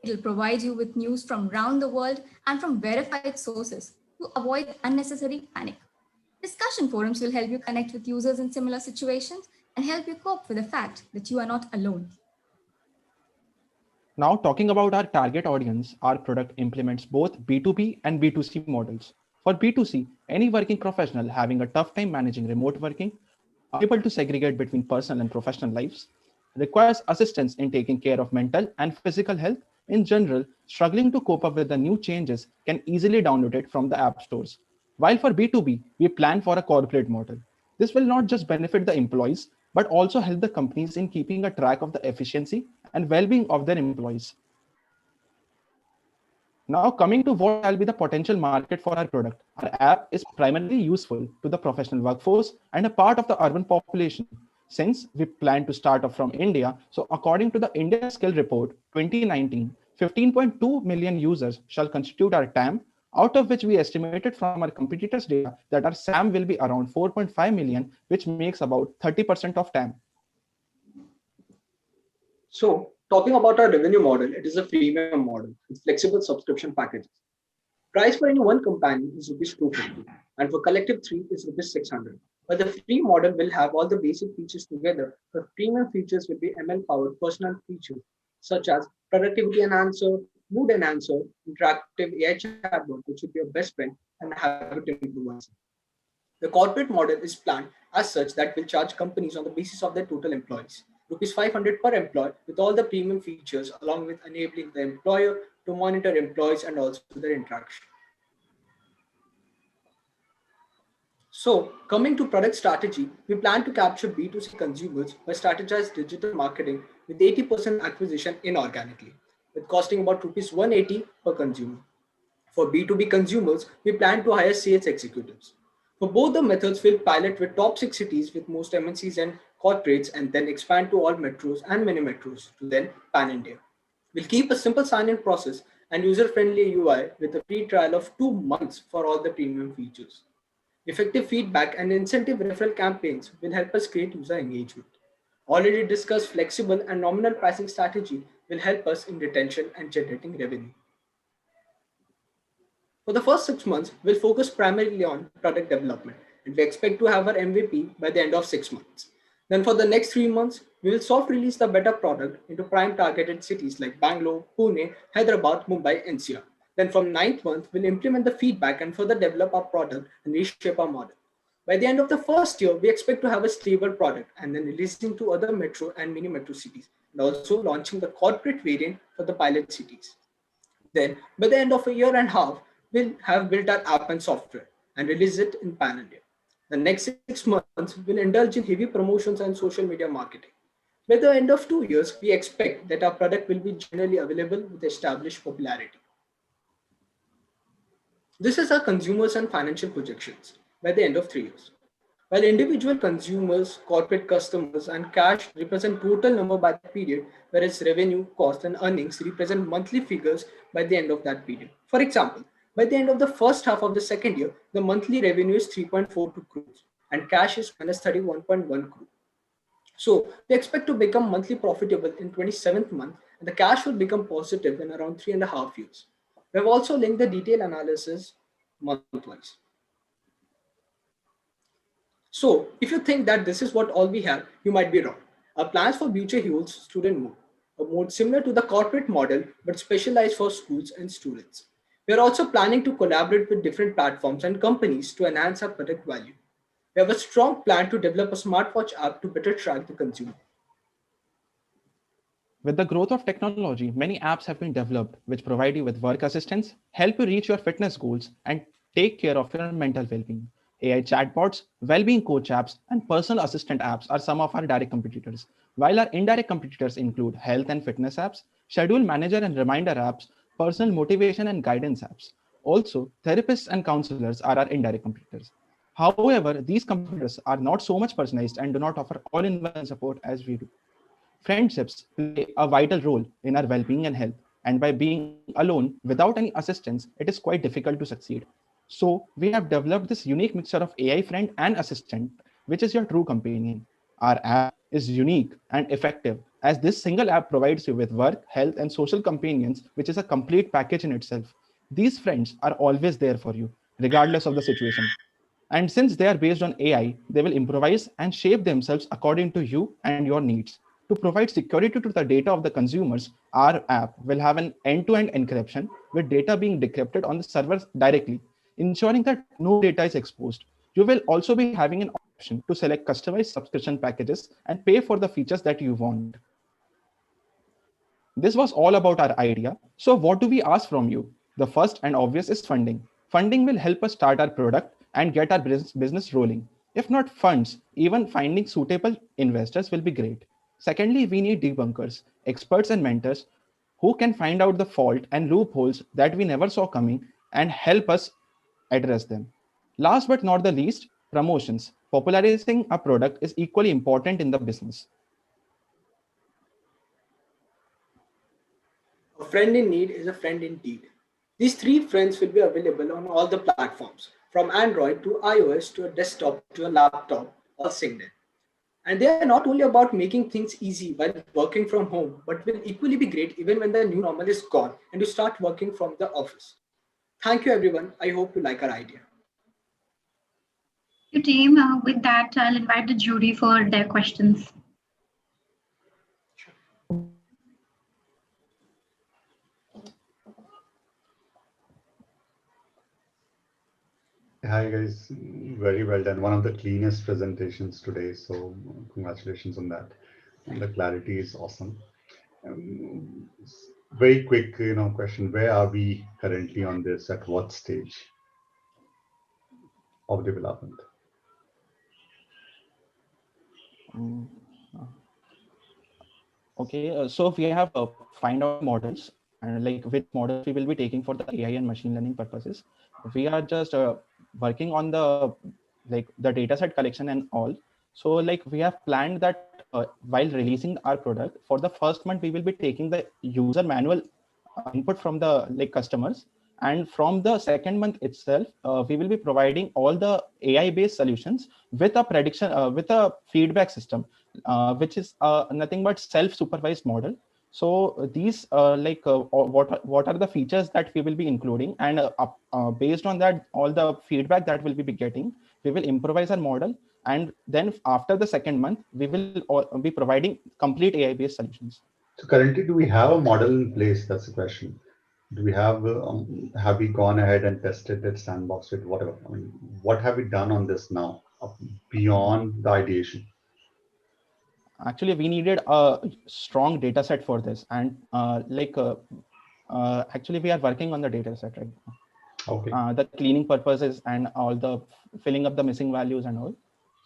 It'll provide you with news from around the world and from verified sources to avoid unnecessary panic. Discussion forums will help you connect with users in similar situations and help you cope with the fact that you are not alone. Now, talking about our target audience, our product implements both B2B and B2C models. For B2C, any working professional having a tough time managing remote working, unable to segregate between personal and professional lives, requires assistance in taking care of mental and physical health, in general, struggling to cope up with the new changes can easily download it from the app stores. While for B2B, we plan for a corporate model. This will not just benefit the employees, but also help the companies in keeping a track of the efficiency and well-being of their employees. Now coming to what shall be the potential market for our product. Our app is primarily useful to the professional workforce and a part of the urban population. Since we plan to start off from India, so according to the India Skill Report 2019, 15.2 million users shall constitute our TAM, out of which we estimated from our competitors' data that our SAM will be around 4.5 million, which makes about 30% of TAM. So talking about our revenue model, it is a freemium model with flexible subscription packages. Price for any one companion is rupees 250 and for collective 3 is rupees 600. But the free model will have all the basic features together. The premium features will be ML powered personal features such as productivity enhancer, mood enhancer, interactive AI chatbot, which will be your best friend, and habit improver. The corporate model is planned as such that will charge companies on the basis of their total employees. Rupees 500 per employee with all the premium features along with enabling the employer to monitor employees and also their interaction. So coming to product strategy, we plan to capture B2C consumers by strategized digital marketing with 80% acquisition inorganically, with costing about rupees 180 per consumer. For B2B consumers, we plan to hire sales executives. For both the methods, we'll pilot with top 6 cities with most MNCs and corporates and then expand to all metros and mini metros to then pan-India. We'll keep a simple sign-in process and user-friendly UI with a free trial of 2 months for all the premium features. Effective feedback and incentive referral campaigns will help us create user engagement. Already discussed flexible and nominal pricing strategy will help us in retention and generating revenue. For the first 6 months, we'll focus primarily on product development and we expect to have our MVP by the end of 6 months. Then for the next 3 months, we will soft release the beta product into prime targeted cities like Bangalore, Pune, Hyderabad, Mumbai, NCR. Then from 9th month, we'll implement the feedback and further develop our product and reshape our model. By the end of the first year, we expect to have a stable product and then releasing to other metro and mini metro cities and also launching the corporate variant for the pilot cities. Then by the end of a year and a half, we'll have built our app and software and release it in Pan India. The next 6 months, we'll indulge in heavy promotions and social media marketing. By the end of 2 years, we expect that our product will be generally available with established popularity. This is our consumers and financial projections by the end of 3 years. While individual consumers, corporate customers, and cash represent total number by the period, whereas revenue, cost, and earnings represent monthly figures by the end of that period. For example, by the end of the first half of the second year, the monthly revenue is 3.42 crores and cash is minus 31.1 crore. So we expect to become monthly profitable in 27th month and the cash will become positive in around 3.5 years. We have also linked the detailed analysis month-wise. So if you think that this is what all we have, you might be wrong. Our plans for future holds student mode, a mode similar to the corporate model, but specialized for schools and students. We are also planning to collaborate with different platforms and companies to enhance our product value. We have a strong plan to develop a smartwatch app to better track the consumer. With the growth of technology, many apps have been developed which provide you with work assistance, help you reach your fitness goals, and take care of your mental well-being. AI chatbots, well-being coach apps, and personal assistant apps are some of our direct competitors, while our indirect competitors include health and fitness apps, schedule manager and reminder apps, personal motivation and guidance apps. Also, therapists and counselors are our indirect competitors. However, these competitors are not so much personalized and do not offer all-in-one support as we do. Friendships play a vital role in our well-being and health. And by being alone without any assistance, it is quite difficult to succeed. So we have developed this unique mixture of AI friend and assistant, which is your true companion. Our app is unique and effective as this single app provides you with work, health, and social companions, which is a complete package in itself. These friends are always there for you, regardless of the situation. And since they are based on AI, they will improvise and shape themselves according to you and your needs. To provide security to the data of the consumers, our app will have an end-to-end encryption with data being decrypted on the servers directly, ensuring that no data is exposed. You will also be having an option to select customized subscription packages and pay for the features that you want. This was all about our idea. So what do we ask from you? The first and obvious is funding. Funding will help us start our product and get our business rolling. If not funds, even finding suitable investors will be great. Secondly, we need debunkers, experts and mentors who can find out the fault and loopholes that we never saw coming and help us address them. Last but not the least, promotions. Popularizing a product is equally important in the business. A friend in need is a friend indeed. These three friends will be available on all the platforms, from Android to iOS to a desktop to a laptop, all synced in. And they are not only about making things easy while working from home, but will equally be great even when the new normal is gone and you start working from the office. Thank you, everyone. I hope you like our idea. You team, with that, I'll invite the jury for their questions. Hi guys, very well done. One of the cleanest presentations today, so congratulations on that. And the clarity is awesome. Very quick, question: where are we currently on this? At what stage of development? Okay, so we have find out models and like which models we will be taking for the AI and machine learning purposes. We are just working on the the data set collection and all. So like we have planned that while releasing our product for the first month, we will be taking the user manual input from the customers, and from the second month itself, we will be providing all the AI based solutions with a prediction with a feedback system, which is nothing but self-supervised model. So these what are the features that we will be including, and based on that, all the feedback that we'll be getting, we will improvise our model, and then after the second month, we will be providing complete AI-based solutions. So currently, do we have a model in place? That's the question. Do we have we gone ahead and tested it, sandboxed it, whatever? I mean, what have we done on this now beyond the ideation? Actually, we needed a strong data set for this, and actually we are working on the data set right now. Okay. The cleaning purposes and all the filling up the missing values and all.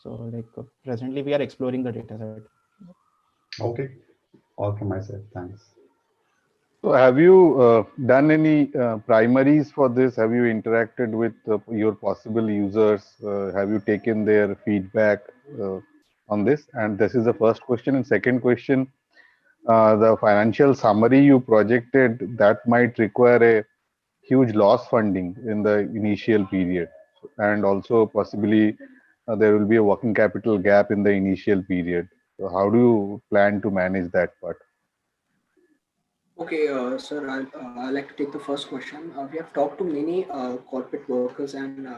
So presently we are exploring the data set. Okay, all from my side. Thanks. So have you done any primaries for this? Have you interacted with your possible users? Have you taken their feedback on this? And this is the first question. And second question, the financial summary you projected, that might require a huge loss funding in the initial period. And also possibly there will be a working capital gap in the initial period. So how do you plan to manage that part? Okay, sir, I'd like to take the first question. We have talked to many corporate workers and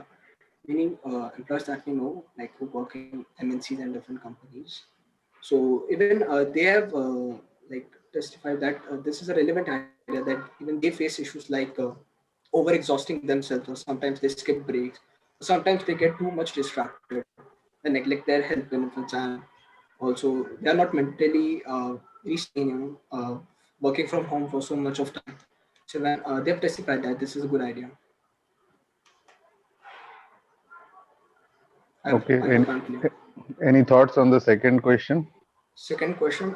many employees that we know, like who work in MNCs and different companies. So even they have testified that this is a relevant idea, that even they face issues like over exhausting themselves, or sometimes they skip breaks, or sometimes they get too much distracted, they neglect their health benefits, and also they are not mentally restraining, working from home for so much of time. So when they have testified that this is a good idea. Okay. Any thoughts on the second question? Second question,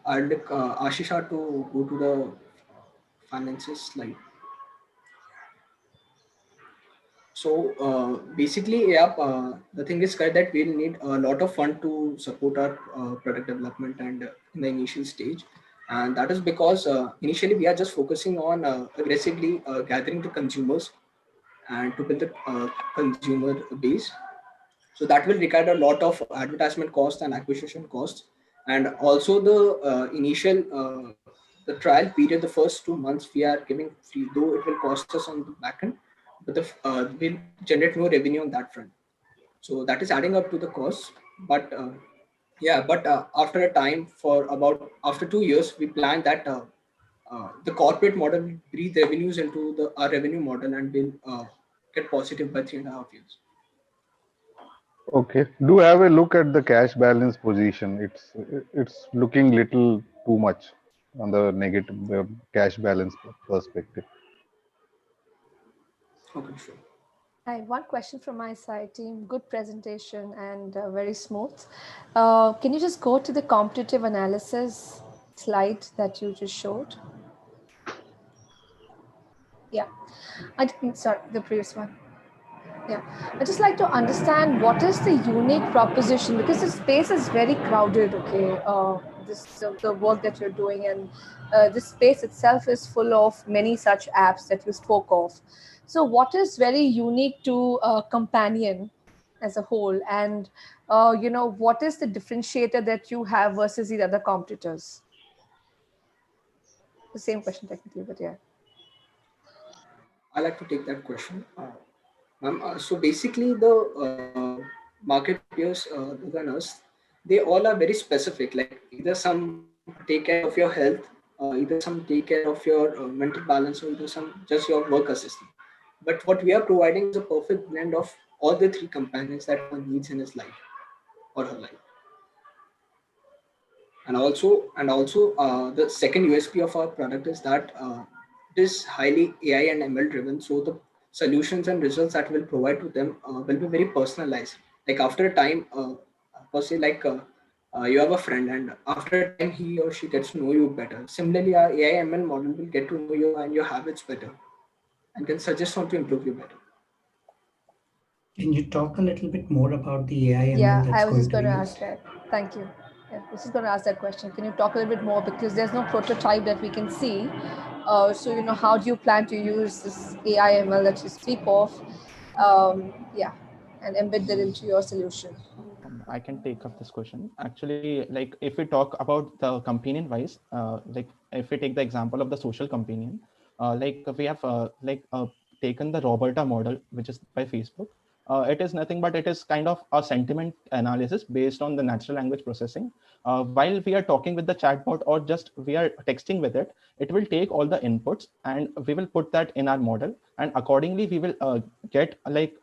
I'd like Ashisha to go to the finances slide. So basically, yeah, the thing is correct that we'll need a lot of fund to support our product development and in the initial stage. And that is because initially we are just focusing on aggressively gathering the consumers and to build the consumer base. So that will require a lot of advertisement cost and acquisition costs. And also the initial, the trial period, the first 2 months we are giving free, though it will cost us on the back end, but we'll generate no revenue on that front. So that is adding up to the cost. But after a time, for about after 2 years, we plan that the corporate model will breathe revenues into our revenue model and will get positive by 3.5 years. Okay. Do have a look at the cash balance position. It's looking little too much on the negative cash balance perspective. Okay, sure. I have one question from my side, team. Good presentation and very smooth. Can you just go to the competitive analysis slide that you just showed? Yeah, sorry, the previous one. Yeah, I just like to understand what is the unique proposition, because the space is very crowded. Okay, the work that you're doing, and the space itself is full of many such apps that you spoke of. So, what is very unique to Companion as a whole, and what is the differentiator that you have versus the other competitors? The same question technically, but yeah. I like to take that question. So basically, the market peers than us, they all are very specific. Like either some take care of your health, either some take care of your mental balance, or either some just your work assistant. But what we are providing is a perfect blend of all the three companions that one needs in his life or her life. And also, the second USP of our product is that it is highly AI and ML driven. So the solutions and results that we'll provide to them will be very personalized. Like after a time, per se, like you have a friend, and after a time he or she gets to know you better. Similarly, our AI ML model will get to know you and your habits better, and can suggest how to improve you better. Can you talk a little bit more about the AI ML Yeah, that's I was going just to going be to used? ask that. Thank you. Yeah, I was just going to ask that question. Can you talk a little bit more, because there's no prototype that we can see. So, how do you plan to use this AI ML that you speak of? Yeah, and embed that into your solution. I can take up this question. Actually, like if we talk about the companion wise, like if we take the example of the social companion, like we have taken the Roberta model, which is by Facebook. It is nothing but it is kind of a sentiment analysis based on the natural language processing. While we are talking with the chatbot or just we are texting with it, it will take all the inputs and we will put that in our model, and accordingly we will get like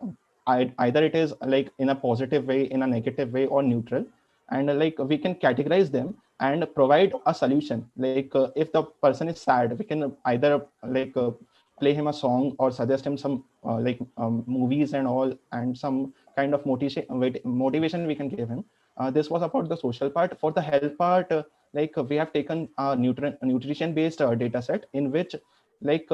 either it is like in a positive way, in a negative way, or neutral, and like we can categorize them and provide a solution. Like if the person is sad, we can either like play him a song or suggest him some movies and all, and some kind of motivation we can give him. This was about the social part. For the health part, like we have taken a nutrition based data set in which like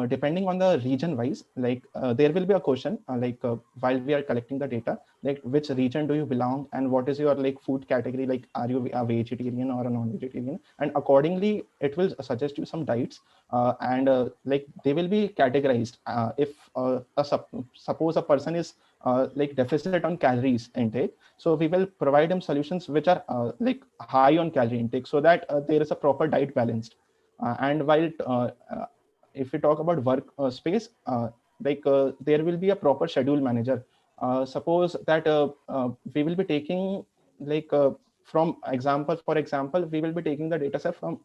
depending on the region wise, like there will be a question while we are collecting the data, like which region do you belong and what is your like food category, like are you a vegetarian or a non-vegetarian, and accordingly it will suggest you some diets, and like they will be categorized. If suppose a person is like deficit on calories intake, so we will provide them solutions which are like high on calorie intake, so that there is a proper diet balanced. And while if we talk about work space, there will be a proper schedule manager. Suppose that we will be taking like for example, we will be taking the data set from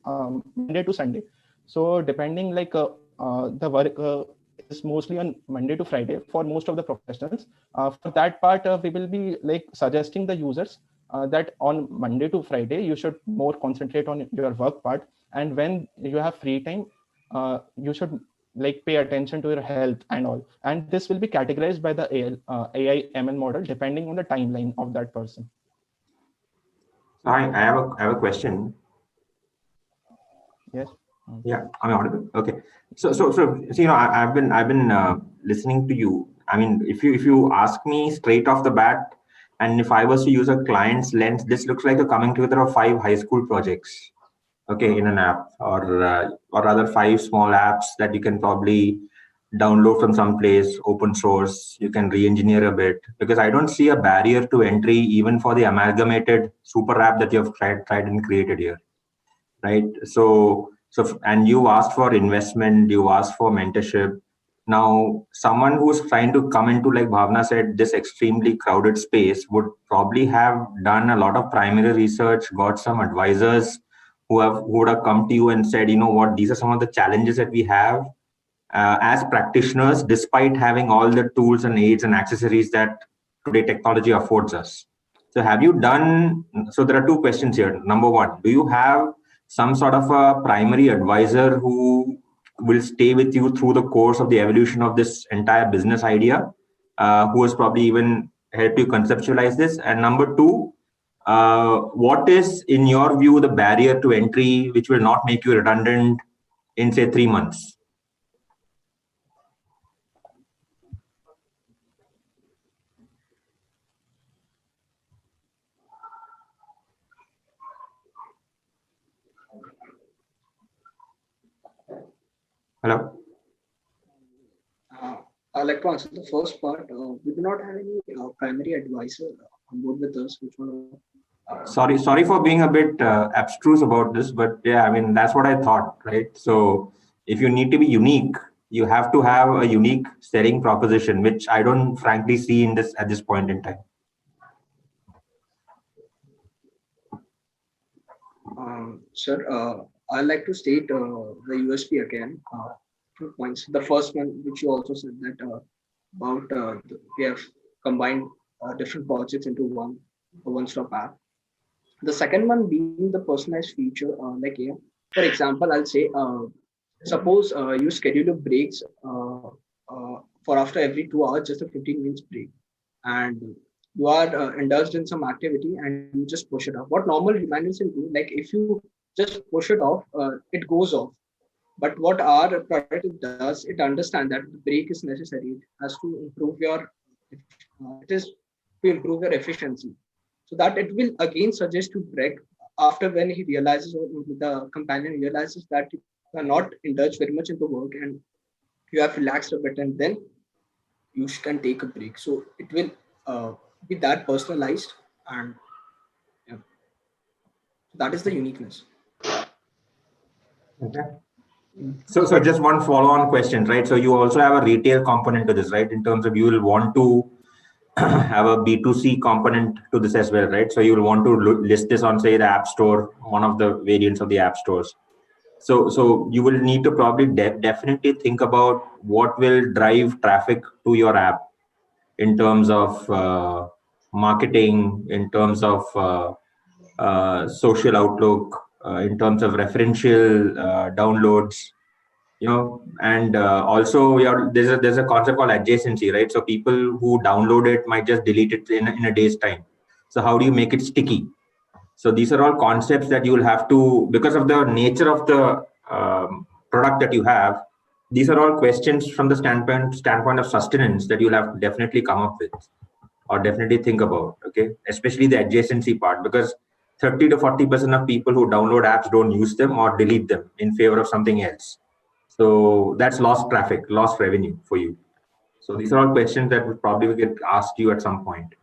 Monday to Sunday. So depending like the work is mostly on Monday to Friday for most of the professionals. For that part, we will be like suggesting the users that on Monday to Friday, you should more concentrate on your work part. And when you have free time, you should like pay attention to your health and all. And this will be categorized by the AI ML model depending on the timeline of that person. I have a question. Yes. Yeah, I'm audible. Okay. So I've been listening to you. I mean, if you ask me straight off the bat, and if I was to use a client's lens, this looks like a coming together of 5 high school projects. okay, in an app, or other 5 small apps that you can probably download from some place, open source. You can re-engineer a bit, because I don't see a barrier to entry even for the amalgamated super app that you have tried and created here, right? And you asked for investment, you asked for mentorship. Now, someone who's trying to come into, like Bhavna said, this extremely crowded space would probably have done a lot of primary research, got some advisors who would have come to you and said, you know what, these are some of the challenges that we have as practitioners, despite having all the tools and aids and accessories that today technology affords us. So have you done, so there are 2 questions here. Number 1, do you have some sort of a primary advisor who will stay with you through the course of the evolution of this entire business idea, who has probably even helped you conceptualize this? And number 2, what is, in your view, the barrier to entry which will not make you redundant in, say, 3 months? Hello? I'd like to answer the first part. We do not have any primary advisor on board with us, which one. Sorry for being a bit abstruse about this, but yeah, I mean, that's what I thought, right? So if you need to be unique, you have to have a unique selling proposition, which I don't frankly see in this at this point in time. Sir, I'd like to state the USP again. 2 points. The first one, which you also said that we have combined different projects into one-stop app. The second one being the personalized feature, for example, I'll say, suppose you schedule your breaks for after every 2 hours, just a 15 minutes break, and you are indulged in some activity and you just push it off. What normal reminders will do, like if you just push it off, it goes off. But what our product does, it understands that the break is necessary. It has to improve your efficiency, so that it will again suggest to break after when he realizes, or the companion realizes that you are not indulged very much into work and you have relaxed a bit, and then you can take a break. So it will be that personalized, and yeah, that is the uniqueness. Okay. So just one follow-on question, right? So you also have a retail component to this, right? In terms of, you will want to have a B2C component to this as well, right? So you will want to list this on, say, the App Store, one of the variants of the app stores. So you will need to probably definitely think about what will drive traffic to your app in terms of marketing, in terms of social outlook, in terms of referential downloads, and also there's a concept called adjacency, right? So people who download it might just delete it in a day's time. So how do you make it sticky? So these are all concepts that you will have to, because of the nature of the product that you have, these are all questions from the standpoint of sustenance that you'll have to definitely come up with, or definitely think about, okay? Especially the adjacency part, because 30 to 40% of people who download apps don't use them or delete them in favor of something else. So that's lost traffic, lost revenue for you. So these are all questions that would probably get asked you at some point.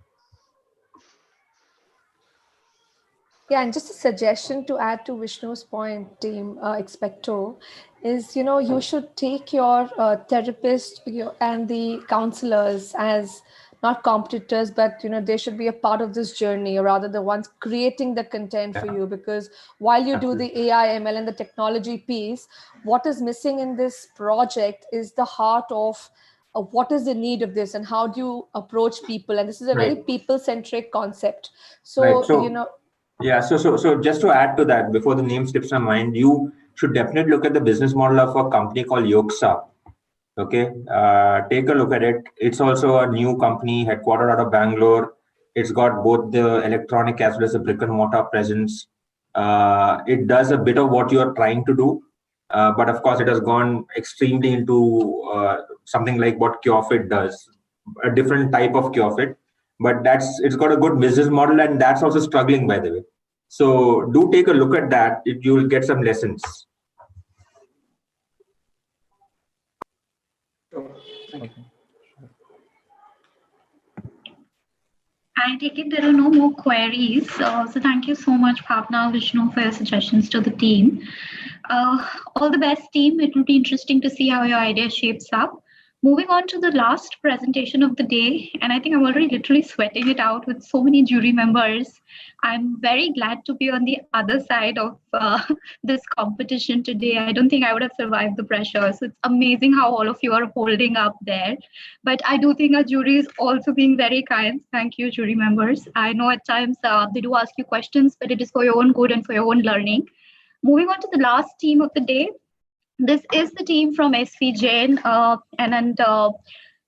Yeah, and just a suggestion to add to Vishnu's point, team Expecto, is, you should take your therapist and the counselors as not competitors, but they should be a part of this journey, or rather the ones creating the content for you. Because while you do the AI, ML, and the technology piece, what is missing in this project is the heart of what is the need of this and how do you approach people. And this is a very people-centric concept. So, Yeah, so just to add to that, before the name slips my mind, you should definitely look at the business model of a company called Yoksa. Okay, take a look at it. It's also a new company headquartered out of Bangalore. It's got both the electronic as well as the brick and mortar presence. It does a bit of what you are trying to do, but of course it has gone extremely into something like what CureFit does, a different type of CureFit. But it's got a good business model, and that's also struggling, by the way. So do take a look at that. You will get some lessons. Thank you. I take it there are no more queries. So thank you so much, Bhavna, Vishnu, for your suggestions to the team. All the best, team. It will be interesting to see how your idea shapes up. Moving on to the last presentation of the day, and I think I'm already literally sweating it out with so many jury members. I'm very glad to be on the other side of this competition today. I don't think I would have survived the pressure. So it's amazing how all of you are holding up there. But I do think our jury is also being very kind. Thank you, jury members. I know at times they do ask you questions, but it is for your own good and for your own learning. Moving on to the last team of the day. This is the team from SV Jain, and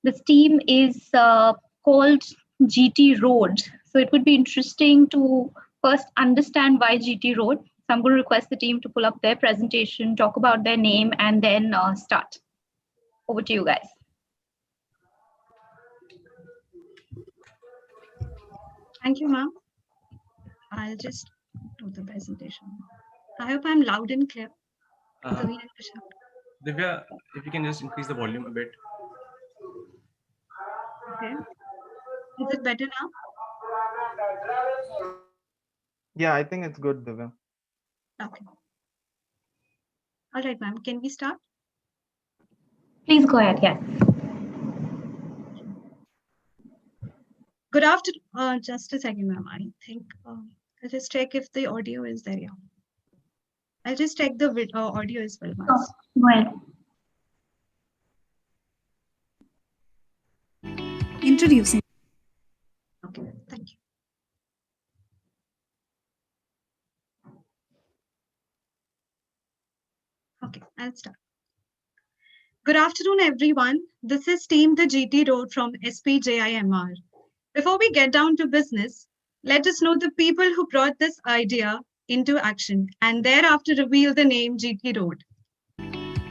this team is called GT Road. So it would be interesting to first understand why GT Road. So I'm going to request the team to pull up their presentation, talk about their name, and then start. Over to you guys. Thank you, ma'am. I'll just do the presentation. I hope I'm loud and clear. Divya, if you can just increase the volume a bit. Okay. Is it better now? Yeah, I think it's good, Divya. Okay. All right, ma'am. Can we start? Please go ahead. Yeah. Good afternoon. Just a second, ma'am. I think I'll just check if the audio is there. Yeah. I'll just check the audio as well. Go ahead. Introducing. Okay, thank you. Okay, I'll start. Good afternoon, everyone. This is Team the GT Road from SPJIMR. Before we get down to business, let us know the people who brought this idea into action and thereafter reveal the name GT Road.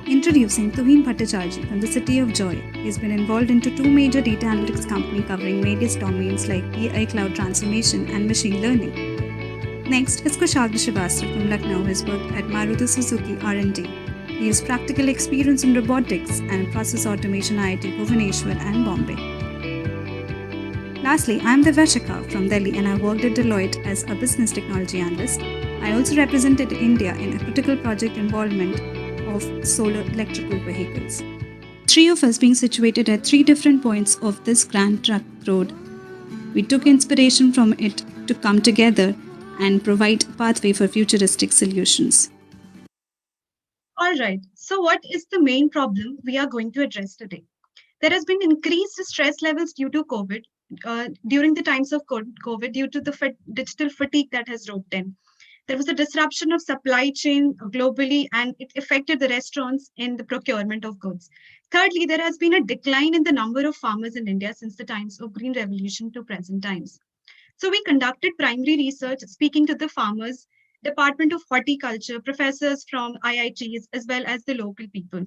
Introducing Tuhin Bhattacharjee from the City of Joy. He's been involved into 2 major data analytics companies covering various domains like AI, cloud transformation, and machine learning. Next is Kushagra Srivastava from Lucknow, who has worked at Maruti Suzuki R&D. He has practical experience in robotics and process automation IIT Bhubaneswar and Bombay. Lastly, I am Divya Shekha from Delhi and I worked at Deloitte as a business technology analyst. I also represented India in a critical project involvement of solar electrical vehicles. 3 of us being situated at 3 different points of this grand truck road. We took inspiration from it to come together and provide a pathway for futuristic solutions. All right, so what is the main problem we are going to address today? There has been increased stress levels due to COVID, during the times of COVID due to the digital fatigue that has roped in. There was a disruption of supply chain globally and it affected the restaurants in the procurement of goods. Thirdly, there has been a decline in the number of farmers in India since the times of Green Revolution to present times. So we conducted primary research speaking to the farmers, Department of Horticulture, professors from IITs, as well as the local people.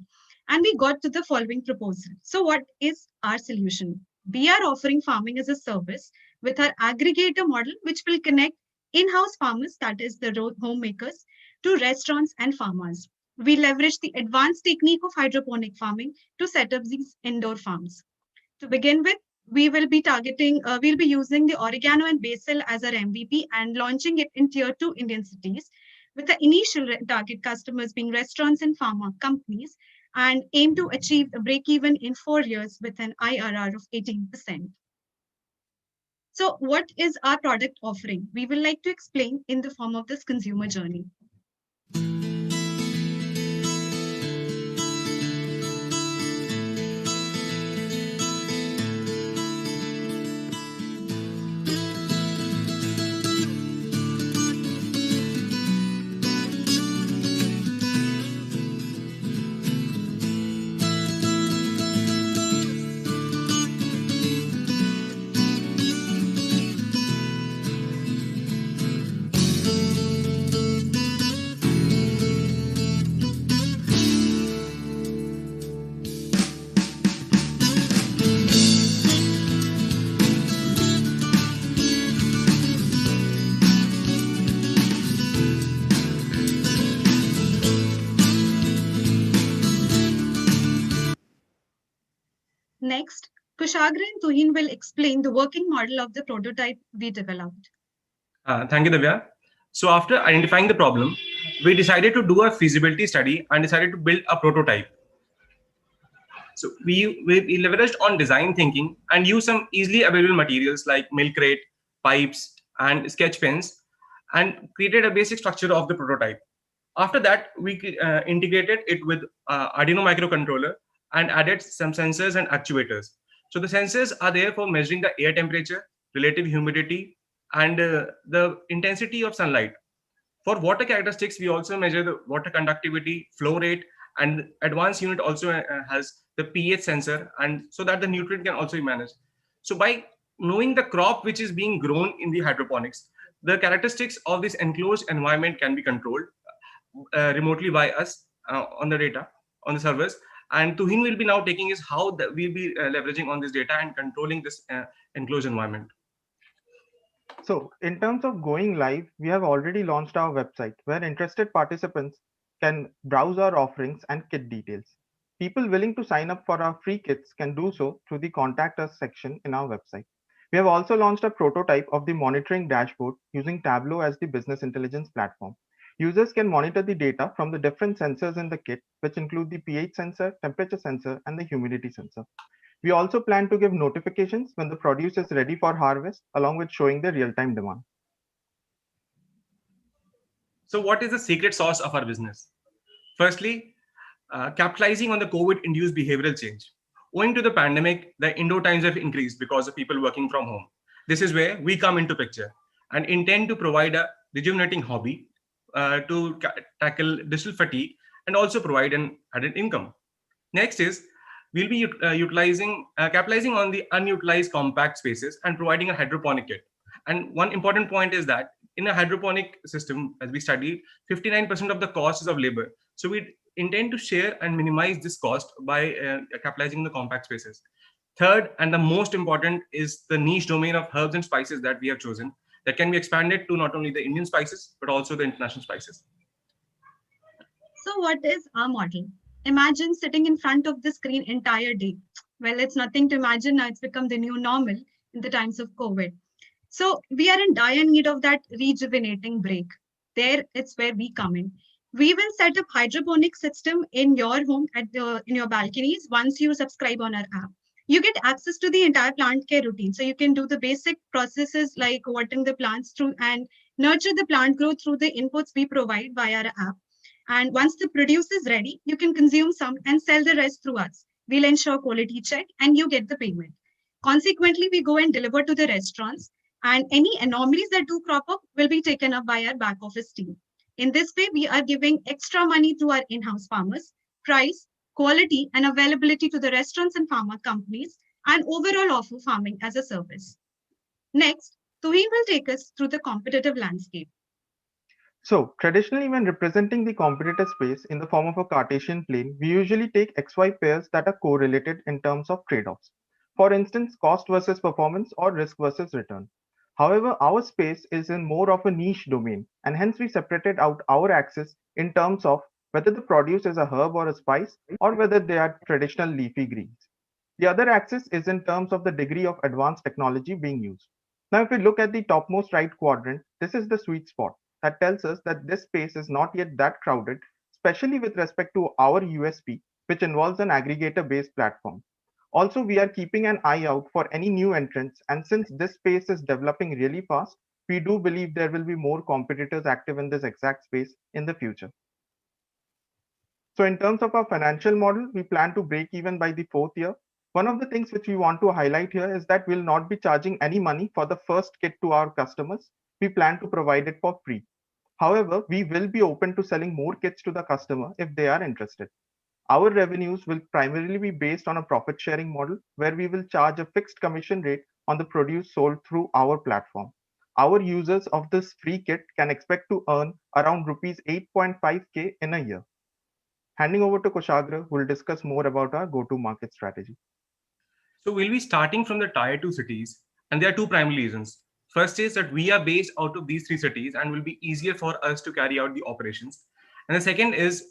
And we got to the following proposal. So what is our solution? We are offering farming as a service with our aggregator model, which will connect in-house farmers, that is the homemakers, to restaurants and farmers. We leverage the advanced technique of hydroponic farming to set up these indoor farms. To begin with, we will be targeting, we'll be using the oregano and basil as our MVP and launching it in tier 2 Indian cities, with the initial target customers being restaurants and pharma companies, and aim to achieve a break-even in 4 years with an IRR of 18%. So what is our product offering? We will like to explain in the form of this consumer journey. Next, Kushagra and Tuhin will explain the working model of the prototype we developed. Thank you, Divya. So after identifying the problem, we decided to do a feasibility study and decided to build a prototype. So we leveraged on design thinking and used some easily available materials like milk crate, pipes, and sketch pens, and created a basic structure of the prototype. After that, we integrated it with Arduino microcontroller and added some sensors and actuators. So the sensors are there for measuring the air temperature, relative humidity, and the intensity of sunlight. For water characteristics, we also measure the water conductivity, flow rate, and advanced unit also has the pH sensor, and so that the nutrient can also be managed. So by knowing the crop which is being grown in the hydroponics, the characteristics of this enclosed environment can be controlled remotely by us on the data, on the servers. And Tuhin will be now taking is how we'll be leveraging on this data and controlling this enclosed environment. So in terms of going live, we have already launched our website where interested participants can browse our offerings and kit details. People willing to sign up for our free kits can do so through the contact us section in our website. We have also launched a prototype of the monitoring dashboard using Tableau as the business intelligence platform. Users can monitor the data from the different sensors in the kit, which include the pH sensor, temperature sensor, and the humidity sensor. We also plan to give notifications when the produce is ready for harvest, along with showing the real-time demand. So what is the secret sauce of our business? Firstly, capitalizing on the COVID-induced behavioral change. Owing to the pandemic, the indoor times have increased because of people working from home. This is where we come into picture and intend to provide a rejuvenating hobby to tackle digital fatigue and also provide an added income. Next is we'll be capitalizing on the unutilized compact spaces and providing a hydroponic kit. And one important point is that in a hydroponic system, as we studied, 59% of the cost is of labor. So we intend to share and minimize this cost by capitalizing the compact spaces. Third, and the most important, is the niche domain of herbs and spices that we have chosen that can be expanded to not only the Indian spices, but also the international spices. So what is our model? Imagine sitting in front of the screen entire day. Well, it's nothing to imagine now. It's become the new normal in the times of COVID. So we are in dire need of that rejuvenating break. There, it's where we come in. We will set up hydroponic system in your home in your balconies once you subscribe on our app. You get access to the entire plant care routine. So you can do the basic processes like watering the plants through and nurture the plant growth through the inputs we provide via our app. And once the produce is ready, you can consume some and sell the rest through us. We'll ensure quality check and you get the payment. Consequently, we go and deliver to the restaurants, and any anomalies that do crop up will be taken up by our back office team. In this way, we are giving extra money to our in-house farmers, price, quality, and availability to the restaurants and pharma companies, and overall offer farming as a service. Next, Tuhin will take us through the competitive landscape. So traditionally, when representing the competitor space in the form of a Cartesian plane, we usually take XY pairs that are correlated in terms of trade-offs. For instance, cost versus performance or risk versus return. However, our space is in more of a niche domain, and hence we separated out our axis in terms of whether the produce is a herb or a spice, or whether they are traditional leafy greens. The other axis is in terms of the degree of advanced technology being used. Now, if we look at the topmost right quadrant, this is the sweet spot that tells us that this space is not yet that crowded, especially with respect to our USP, which involves an aggregator-based platform. Also, we are keeping an eye out for any new entrants, and since this space is developing really fast, we do believe there will be more competitors active in this exact space in the future. So in terms of our financial model, we plan to break even by the 4th year. One of the things which we want to highlight here is that we'll not be charging any money for the first kit to our customers. We plan to provide it for free. However, we will be open to selling more kits to the customer if they are interested. Our revenues will primarily be based on a profit sharing model where we will charge a fixed commission rate on the produce sold through our platform. Our users of this free kit can expect to earn around rupees 8.5K in a year. Handing over to Kushagra, who will discuss more about our go-to-market strategy. So we'll be starting from the tier 2 cities, and there are two primary reasons. First is that we are based out of these 3 cities and will be easier for us to carry out the operations. And the second is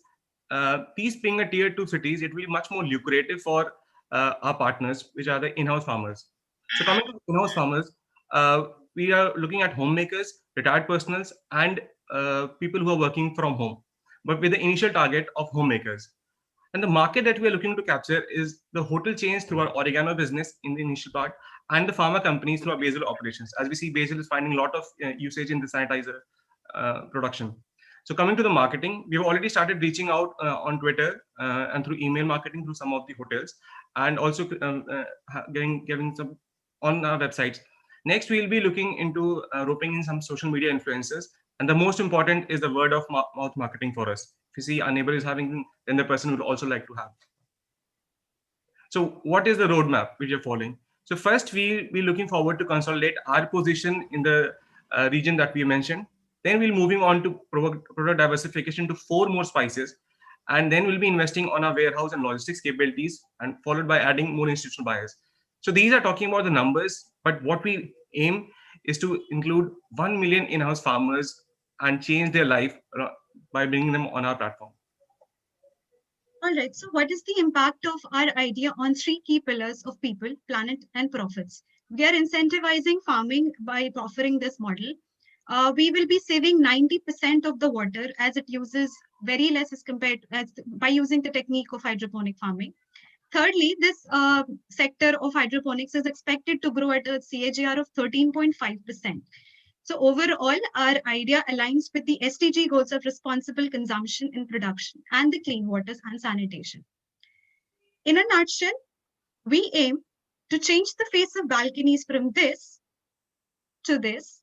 these being a tier 2 cities, it will be much more lucrative for our partners, which are the in-house farmers. So coming to in-house farmers, we are looking at homemakers, retired personals, and people who are working from home, but with the initial target of homemakers. And the market that we are looking to capture is the hotel chains through our oregano business in the initial part, and the pharma companies through our basil operations. As we see, basil is finding a lot of usage in the sanitizer production. So coming to the marketing, we've already started reaching out on Twitter and through email marketing through some of the hotels, and also giving some on our websites. Next, we'll be looking into roping in some social media influencers. And the most important is the word of mouth marketing for us. If you see our neighbor is having, then the person would also like to have. So what is the roadmap which you're following? So first, we're looking forward to consolidate our position in the region that we mentioned. Then we'll moving on to product diversification to 4 more spices. And then we'll be investing on our warehouse and logistics capabilities, and followed by adding more institutional buyers. So these are talking about the numbers, but what we aim is to include 1 million in-house farmers and change their life by bringing them on our platform. All right, so what is the impact of our idea on 3 key pillars of people, planet, and profits? We are incentivizing farming by offering this model. We will be saving 90% of the water, as it uses very less as compared by using the technique of hydroponic farming. Thirdly, this sector of hydroponics is expected to grow at a CAGR of 13.5%. So overall, our idea aligns with the SDG goals of responsible consumption in production and the clean waters and sanitation. In a nutshell, we aim to change the face of balconies from this to this,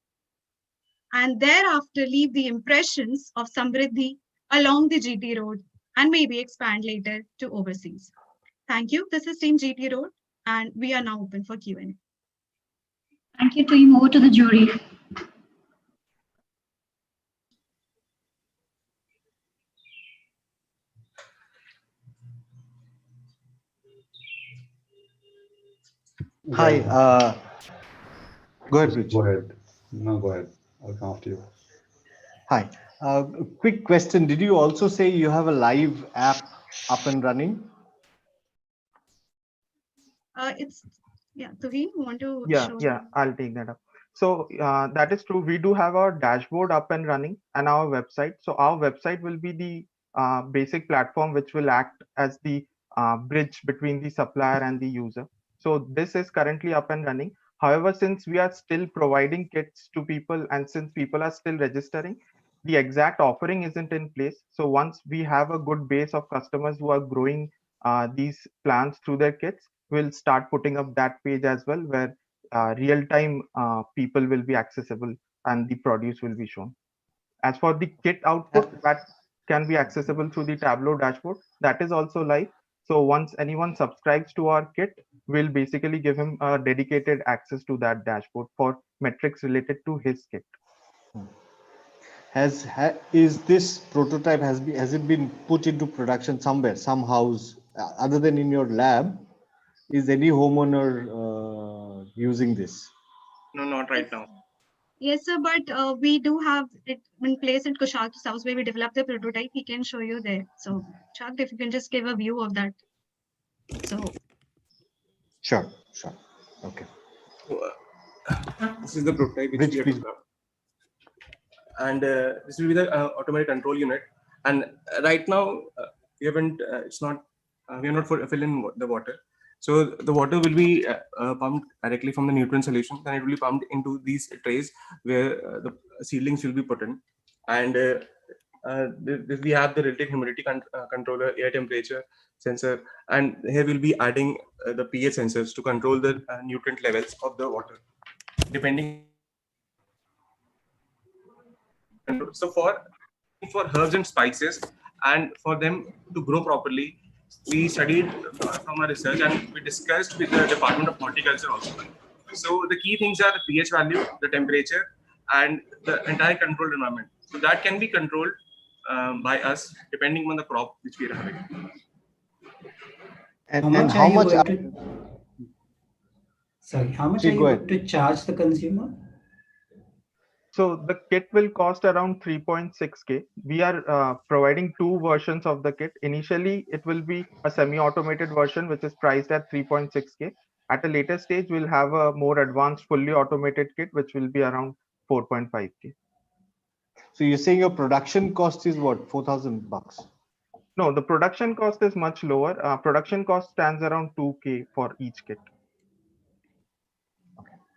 and thereafter leave the impressions of Samriddhi along the GT road and maybe expand later to overseas. Thank you. This is Team GT Road, and we are now open for Q&A. Thank you, team. Over to the jury. Hi. Go ahead, Rich. Go ahead. No, go ahead. I'll come after you. Hi. Quick question. Did you also say you have a live app up and running? Tuhin, want to show? Yeah, I'll take that up. So that is true. We do have our dashboard up and running and our website. So our website will be the basic platform which will act as the bridge between the supplier and the user. So this is currently up and running. However, since we are still providing kits to people and since people are still registering, the exact offering isn't in place. So once we have a good base of customers who are growing these plans through their kits, we'll start putting up that page as well, where real-time people will be accessible and the produce will be shown. As for the kit output, that can be accessible through the Tableau dashboard. That is also live. So once anyone subscribes to our kit, we'll basically give him a dedicated access to that dashboard for metrics related to his kit. Is this prototype has it been put into production somewhere, some house, other than in your lab? Is any homeowner using this? No, not right now. Yes, sir, but we do have it in place at Kushal's house where we developed the prototype. He can show you there. So, Chuck, if you can just give a view of that. So, sure. Okay. This is the prototype which we have developed. And this will be the automated control unit. And right now, we haven't. We are not filling the water. So the water will be pumped directly from the nutrient solution, and it will be pumped into these trays where the seedlings will be put in. And we have the relative humidity controller, air temperature sensor, and here we'll be adding the pH sensors to control the nutrient levels of the water, depending. So for herbs and spices, and for them to grow properly, we studied from our research and we discussed with the Department of Horticulture also. So the key things are the pH value, the temperature, and the entire controlled environment. So that can be controlled by us depending on the crop which we are having. And how much are you going to charge the consumer? So the kit will cost around 3.6K. We are providing two versions of the kit. Initially, it will be a semi-automated version, which is priced at 3.6K. At a later stage, we'll have a more advanced, fully automated kit, which will be around 4.5K. So you're saying your production cost is what, $4,000? No, the production cost is much lower. Production cost stands around 2K for each kit.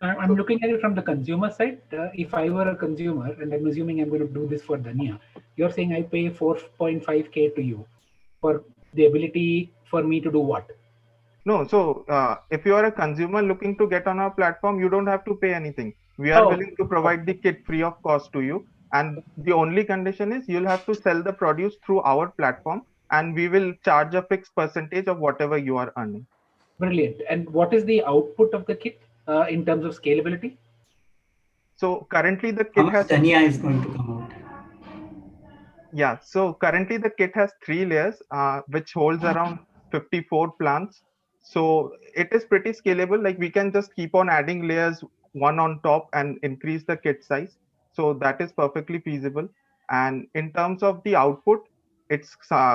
I'm looking at it from the consumer side. If I were a consumer, and I'm assuming I'm going to do this for Dania, you're saying I pay 4.5K to you for the ability for me to do what? No, so if you are a consumer looking to get on our platform, you don't have to pay anything. We are willing to provide the kit free of cost to you. And the only condition is you'll have to sell the produce through our platform, and we will charge a fixed percentage of whatever you are earning. Brilliant. And what is the output of the kit in terms of scalability? So currently the How kit much has Dania is going to come out? Yeah, so currently the kit has 3 layers, which holds around 54 plants. So it is pretty scalable. Like we can just keep on adding layers one on top and increase the kit size. So that is perfectly feasible. And in terms of the output, it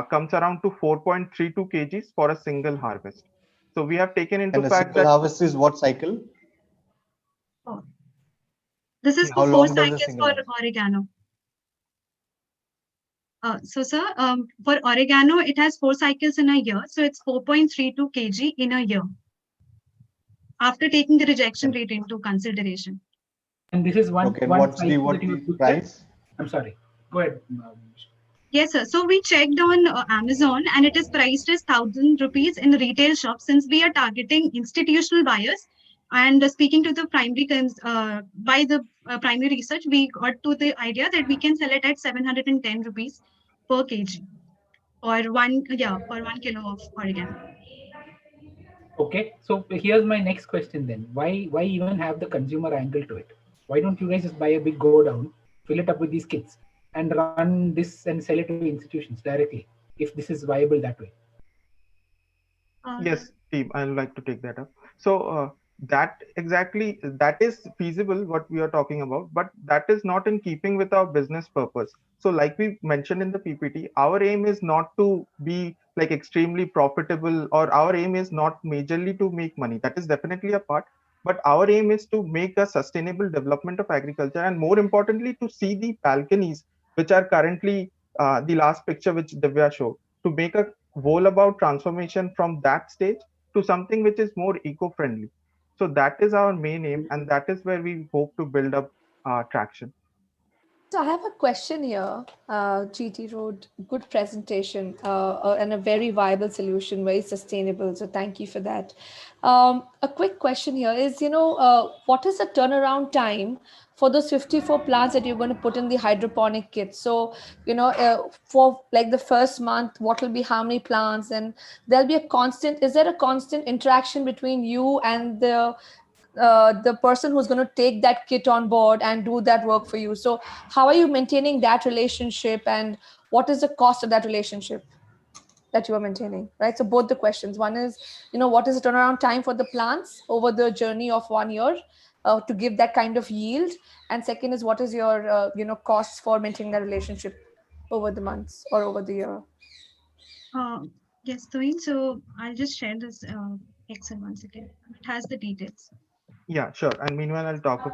comes around to 4.32 kgs for a single harvest. So we have taken into And a fact single that harvest is what cycle? This is How for 4 long does a cycles single for harvest? oregano. So, sir, for oregano, it has 4 cycles in a year. So it's 4.32 kg in a year after taking the rejection rate into consideration. And this is one. Okay, one what's the cycle that you looked at? price? I'm sorry. Go ahead. Yes, sir. So we checked on Amazon and it is priced as 1,000 rupees in retail shops since we are targeting institutional buyers. And speaking to the by the primary research, we got to the idea that we can sell it at 710 rupees per kg or for 1 kilo of oregano. Okay, so here's my next question then. Why even have the consumer angle to it? Why don't you guys just buy a big go down, fill it up with these kits, and run this and sell it to institutions directly, if this is viable that way? Yes, team, I'd like to take that up. So that is feasible what we are talking about, but that is not in keeping with our business purpose. So like we mentioned in the PPT, our aim is not to be like extremely profitable, or our aim is not majorly to make money. That is definitely a part, but our aim is to make a sustainable development of agriculture, and more importantly, to see the balconies, which are currently the last picture which Divya showed, to make a whole about transformation from that stage to something which is more eco-friendly. So that is our main aim, and that is where we hope to build up traction. So I have a question here. GT Road, good presentation and a very viable solution, very sustainable. So thank you for that. A quick question here is, what is the turnaround time for those 54 plants that you're going to put in the hydroponic kit? So, for like the first month, what will be how many plants? And there'll be is there a constant interaction between you and the person who's going to take that kit on board and do that work for you? So how are you maintaining that relationship, and what is the cost of that relationship that you are maintaining, right? So both the questions. One is, what is the turnaround time for the plants over the journey of 1 year to give that kind of yield? And second is, what is your, costs for maintaining that relationship over the months or over the year? Yes, Tuin. So I'll just share this Excel once again. It has the details. Yeah, sure. And meanwhile, I'll talk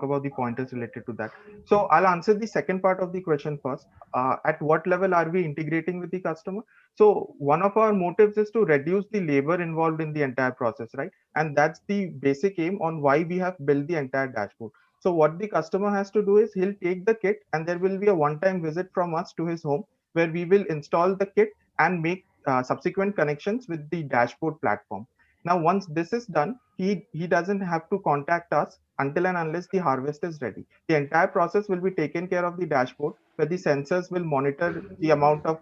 about the pointers related to that. So I'll answer the second part of the question first. At what level are we integrating with the customer? So one of our motives is to reduce the labor involved in the entire process, right? And that's the basic aim on why we have built the entire dashboard. So what the customer has to do is he'll take the kit, and there will be a one-time visit from us to his home where we will install the kit and make subsequent connections with the dashboard platform. Now, once this is done, he doesn't have to contact us until and unless the harvest is ready. The entire process will be taken care of the dashboard, where the sensors will monitor the amount of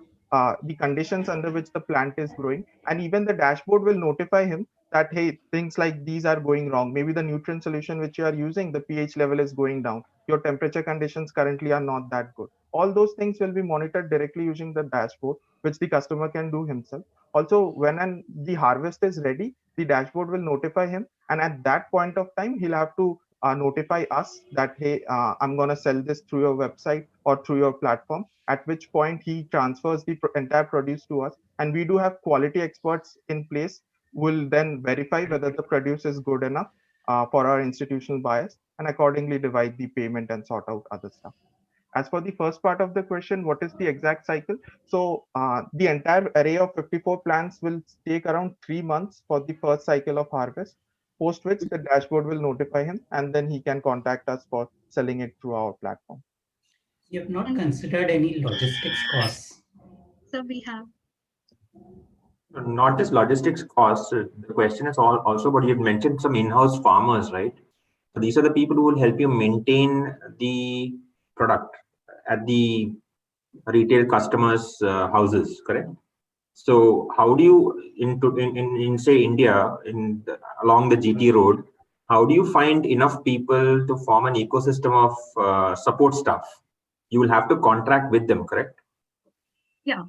the conditions under which the plant is growing, and even the dashboard will notify him that, hey, things like these are going wrong. Maybe the nutrient solution which you are using, the pH level is going down. Your temperature conditions currently are not that good. All those things will be monitored directly using the dashboard, which the customer can do himself. Also, when the harvest is ready, the dashboard will notify him, and at that point of time he'll have to notify us that, hey, I'm going to sell this through your website or through your platform, at which point he transfers the entire produce to us. And we do have quality experts in place who will then verify whether the produce is good enough for our institutional buyers, and accordingly divide the payment and sort out other stuff. As for the first part of the question, what is the exact cycle? So the entire array of 54 plants will take around 3 months for the first cycle of harvest, post which the dashboard will notify him and then he can contact us for selling it through our platform. You have not considered any logistics costs. So we have. Not just logistics costs. The question is also, but you've mentioned some in-house farmers, right? So these are the people who will help you maintain the product at the retail customers' houses, correct? So how do you, in say India, along the GT road, how do you find enough people to form an ecosystem of support staff? You will have to contract with them, correct? Yeah,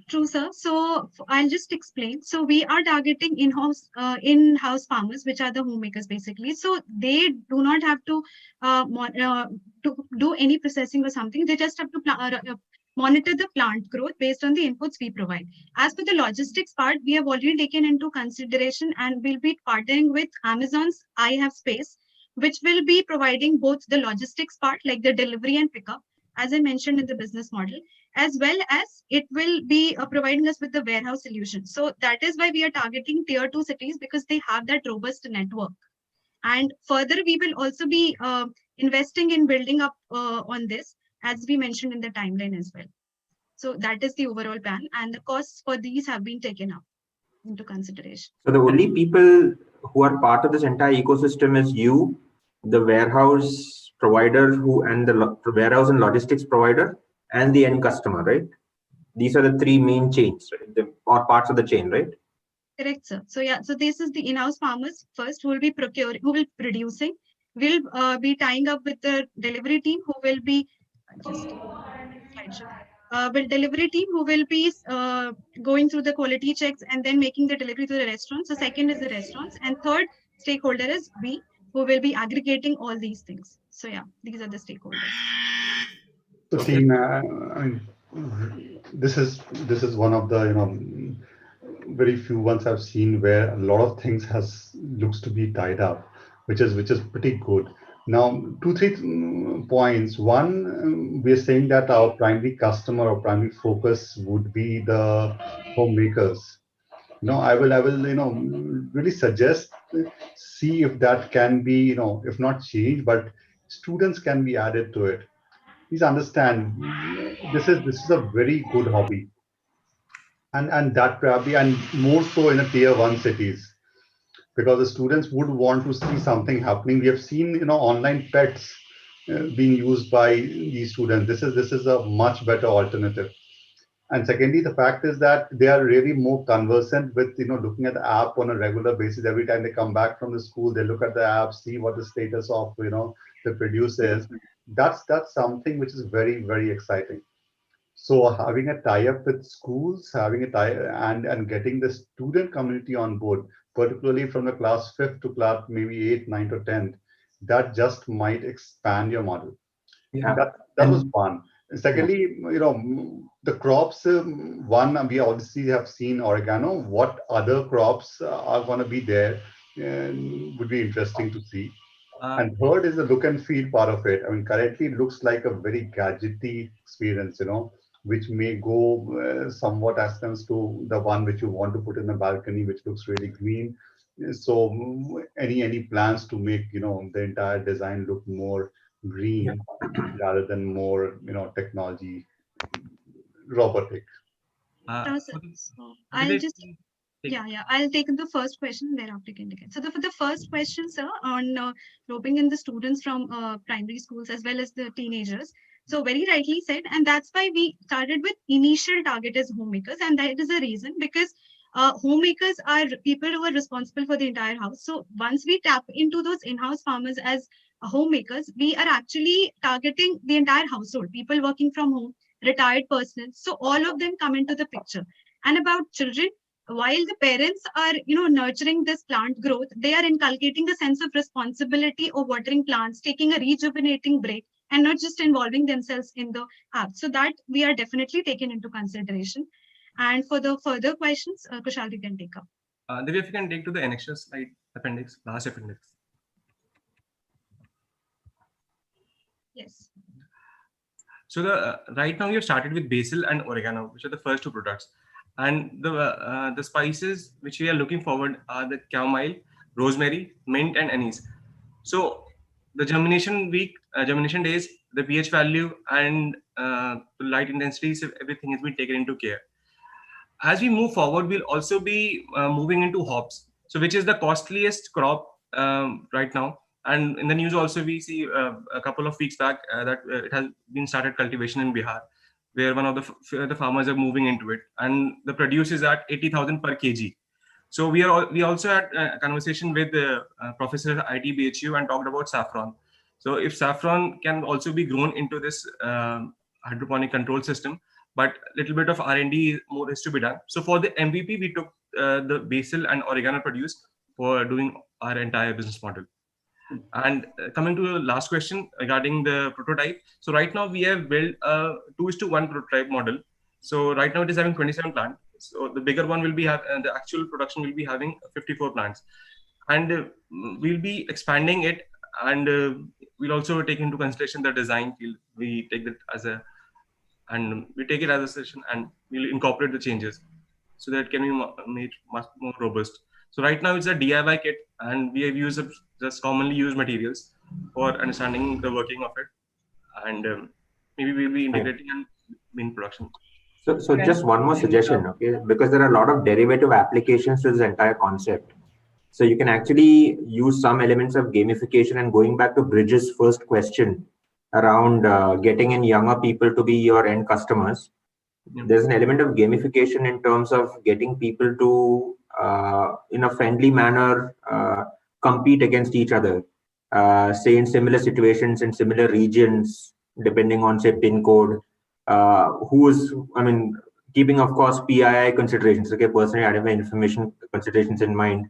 true, sir. So I'll just explain. So we are targeting in-house farmers, which are the homemakers basically. So they do not have to do any processing or something. They just have to monitor the plant growth based on the inputs we provide. As for the logistics part, we have already taken into consideration and we'll be partnering with Amazon's I Have Space, which will be providing both the logistics part, like the delivery and pickup, as I mentioned in the business model, as well as it will be providing us with the warehouse solution. So that is why we are targeting tier 2 cities, because they have that robust network. And further, we will also be investing in building up on this, as we mentioned in the timeline as well. So that is the overall plan, and the costs for these have been taken up into consideration. So the only people who are part of this entire ecosystem is you, the warehouse provider and the warehouse and logistics provider, and the end customer, right? These are the three main chains, right? Or parts of the chain, right? Correct, sir. So yeah, so this is the in-house farmers first who will be procuring, who will be producing. We'll be tying up with the delivery team who will be delivery team who will be going through the quality checks and then making the delivery to the restaurants. So second is the restaurants, and third stakeholder is we, who will be aggregating all these things. So yeah, these are the stakeholders. So team, I mean, this is one of the very few ones I've seen where a lot of things looks to be tied up, which is pretty good. Now, 2-3 points. One, we're saying that our primary customer or primary focus would be the homemakers. I will really suggest, see if that can be if not changed, but students can be added to it. Please understand, this is a very good hobby, and that probably, and more so in a tier 1 cities, because the students would want to see something happening. We have seen online pets being used by these students. This is a much better alternative. And secondly, the fact is that they are really more conversant with looking at the app on a regular basis. Every time they come back from the school, they look at the app, see what the status of the produce is. That's something which is very, very exciting. So having a tie-up with schools, having a and getting the student community on board, particularly from the class 5th to class maybe 8th, 9th or 10th, that just might expand your model. Yeah. That was one. Secondly, the crops, one, we obviously have seen oregano. What other crops are going to be there would be interesting to see. And third is the look and feel part of it. I mean, currently it looks like a very gadgety experience, which may go somewhat as close to the one which you want to put in the balcony, which looks really green. So any plans to make, the entire design look more green rather than more, technology robotic? I'll just I'll take the first question, thereafter you can take it. So for the first question, sir, on roping in the students from primary schools as well as the teenagers. So very rightly said, and that's why we started with initial target as homemakers, and that is a reason because homemakers are people who are responsible for the entire house. So once we tap into those in-house farmers as homemakers, we are actually targeting the entire household, people working from home, retired persons. So all of them come into the picture. And about children, while the parents are, nurturing this plant growth, they are inculcating a sense of responsibility of watering plants, taking a rejuvenating break, and not just involving themselves in the app. So that we are definitely taken into consideration. And for the further questions, Kushal, you can take up. Divya, if you can take to the annexure slide, appendix, last appendix. Yes. So right now we have started with basil and oregano, which are the first two products, and the spices which we are looking forward are the chamomile, rosemary, mint, and anise. So the germination days, the pH value, and the light intensities, everything has been taken into care. As we move forward, we'll also be moving into hops, so which is the costliest crop right now. And in the news also, we see a couple of weeks back that it has been started cultivation in Bihar, where one of the farmers are moving into it, and the produce is at 80,000 per kg. So we also had a conversation with Professor at ITBHU and talked about saffron. So if saffron can also be grown into this hydroponic control system, but a little bit of R&D more is to be done. So for the MVP, we took the basil and oregano produce for doing our entire business model. And coming to the last question regarding the prototype. So right now we have built a 2:1 prototype model. So right now it is having 27 plants. So the bigger one will be the actual production will be having 54 plants. And we'll be expanding it, and we'll also take into consideration the design field. We take that as a session, and we'll incorporate the changes so that it can be made much more robust. So right now it's a DIY kit, and we have used just commonly used materials for understanding the working of it, and maybe we'll be integrating and in production. So just one more suggestion, okay? Because there are a lot of derivative applications to this entire concept. So you can actually use some elements of gamification, and going back to Bridget's first question around getting in younger people to be your end customers. There's an element of gamification in terms of getting people to, in a friendly manner, compete against each other, say in similar situations, in similar regions, depending on, say, PIN code, keeping, of course, PII considerations, okay, personally identified information considerations in mind,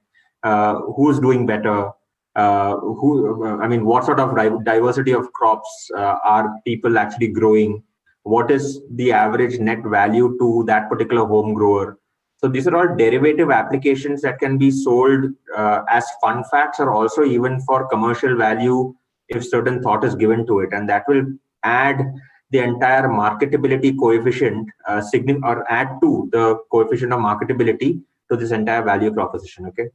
who's doing better, what sort of diversity of crops are people actually growing, what is the average net value to that particular home grower. So these are all derivative applications that can be sold as fun facts, or also even for commercial value if certain thought is given to it, and that will add the entire marketability coefficient, or add to the coefficient of marketability to this entire value proposition. Okay,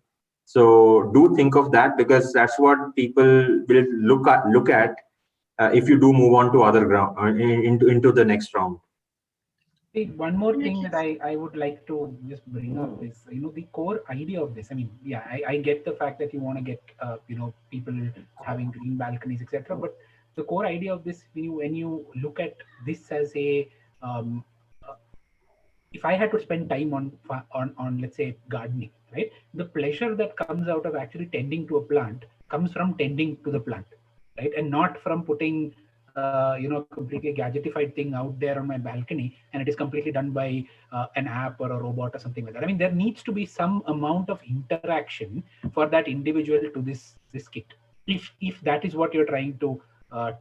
so do think of that, because that's what people will look at if you do move on to other ground into the next round. One more thing that I would like to just bring up is, the core idea of this. I mean, yeah, I get the fact that you want to get, people having green balconies, etc. But the core idea of this, when you look at this as a, if I had to spend time on let's say gardening, right? The pleasure that comes out of actually tending to a plant comes from tending to the plant, right? And not from putting completely gadgetified thing out there on my balcony, and it is completely done by an app or a robot or something like that. I mean, there needs to be some amount of interaction for that individual to this kit. If that is what you're trying to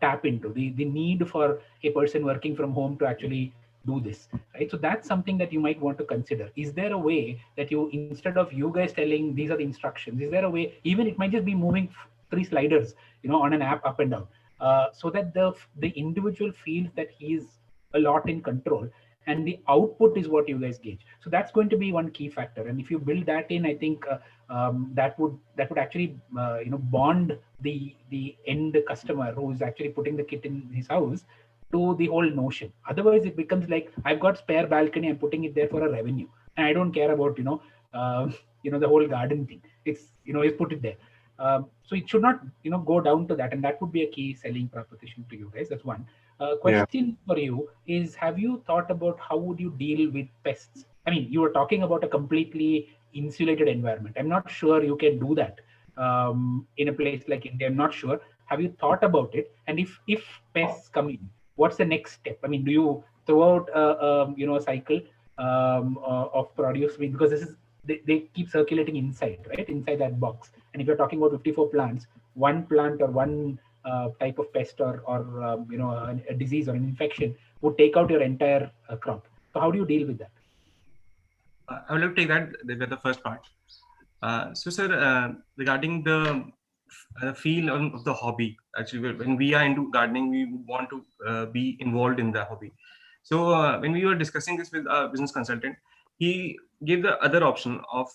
tap into, the need for a person working from home to actually do this, right? So that's something that you might want to consider. Is there a way that you, instead of you guys telling these are the instructions, is there a way, even it might just be moving 3 sliders, on an app up and down, so that the individual feels that he is a lot in control, and the output is what you guys gauge. So that's going to be one key factor. And if you build that in, I think that would actually bond the end customer who is actually putting the kit in his house to the whole notion. Otherwise, it becomes like, I've got spare balcony, I'm putting it there for a revenue, and I don't care about the whole garden thing. It's you put it there. So it should not go down to that, and that would be a key selling proposition to you guys. That's one. Question for you is, have you thought about how would you deal with pests? I mean, you were talking about a completely insulated environment. I'm not sure you can do that in a place like India. I'm not sure. Have you thought about it? And if pests come in, what's the next step? I mean, do you throw out a cycle of produce? Because this is they keep circulating inside, right? Inside that box. And if you're talking about 54 plants, one plant or one type of pest or a disease or an infection would take out your entire crop. So how do you deal with that? I will take that, the first part. So, sir, regarding the feel of the hobby, actually, when we are into gardening, we want to be involved in the hobby. So, when we were discussing this with our business consultant, he gave the other option of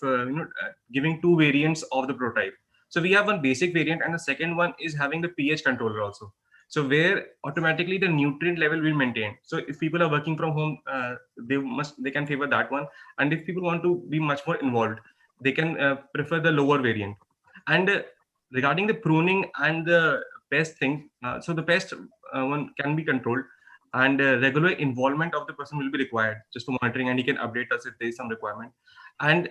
giving two variants of the prototype. So, we have one basic variant, and the second one is having the pH controller also. So where automatically the nutrient level will maintain. So if people are working from home, they can favor that one. And if people want to be much more involved, they can prefer the lower variant. And regarding the pruning and the pest thing, so the pest one can be controlled, and regular involvement of the person will be required just for monitoring, and he can update us if there is some requirement. And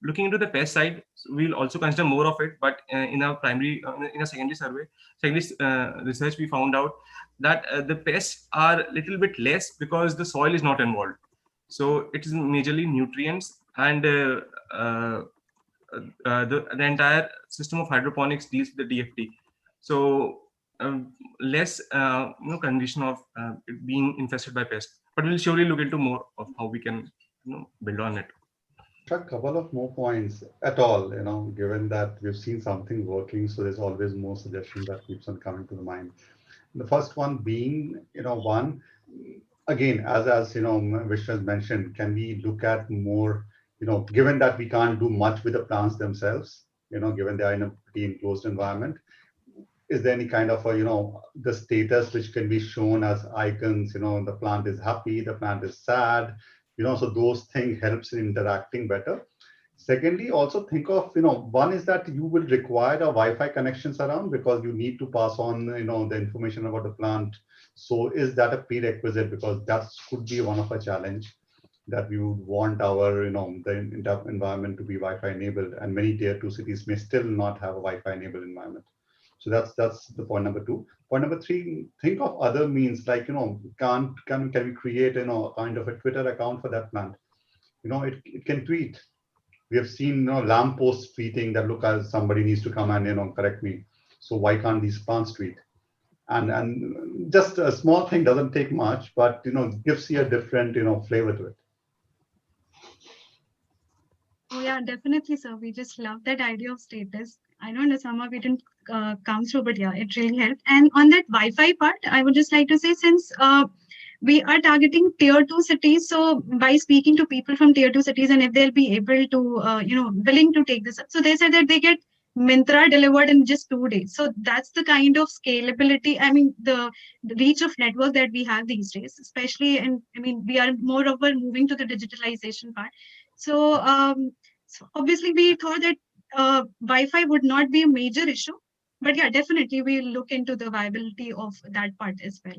looking into the pest side, we'll also consider more of it. But in our in a secondary survey, research, we found out that the pests are a little bit less because the soil is not involved. So it is majorly nutrients, and the entire system of hydroponics deals with the DFT. So less condition of it being infested by pests. But we'll surely look into more of how we can build on it. A couple of more points at all, given that we've seen something working, so there's always more suggestions that keeps on coming to the mind. The first one being, one, again, as Vishnu has mentioned, can we look at more, given that we can't do much with the plants themselves, given they are in a pretty enclosed environment, is there any kind of the status which can be shown as icons, the plant is happy, the plant is sad, so those things helps in interacting better. Secondly, also think of, one is that you will require a Wi-Fi connections around because you need to pass on, the information about the plant. So is that a prerequisite? Because that could be one of a challenge that we would want our, the environment to be Wi-Fi enabled, and many tier 2 cities may still not have a Wi-Fi enabled environment. So that's the point number 2. Point number 3, think of other means like, can we create, kind of a Twitter account for that plant? It can tweet. We have seen lamp posts tweeting that, look, somebody needs to come and correct me. So why can't these plants tweet? And just a small thing doesn't take much, but gives you a different flavor to it. Oh yeah, definitely, sir. We just love that idea of status. I know in the summer we didn't come through, but yeah, it really helped. And on that Wi-Fi part, I would just like to say, since we are targeting tier 2 cities, so by speaking to people from tier 2 cities, and if they'll be able to, willing to take this up, so they said that they get Myntra delivered in just 2 days. So that's the kind of scalability, I mean, the reach of network that we have these days, especially, and I mean, we are moreover moving to the digitalization part. So, so obviously we thought that Wi-Fi would not be a major issue, but yeah, definitely we'll look into the viability of that part as well.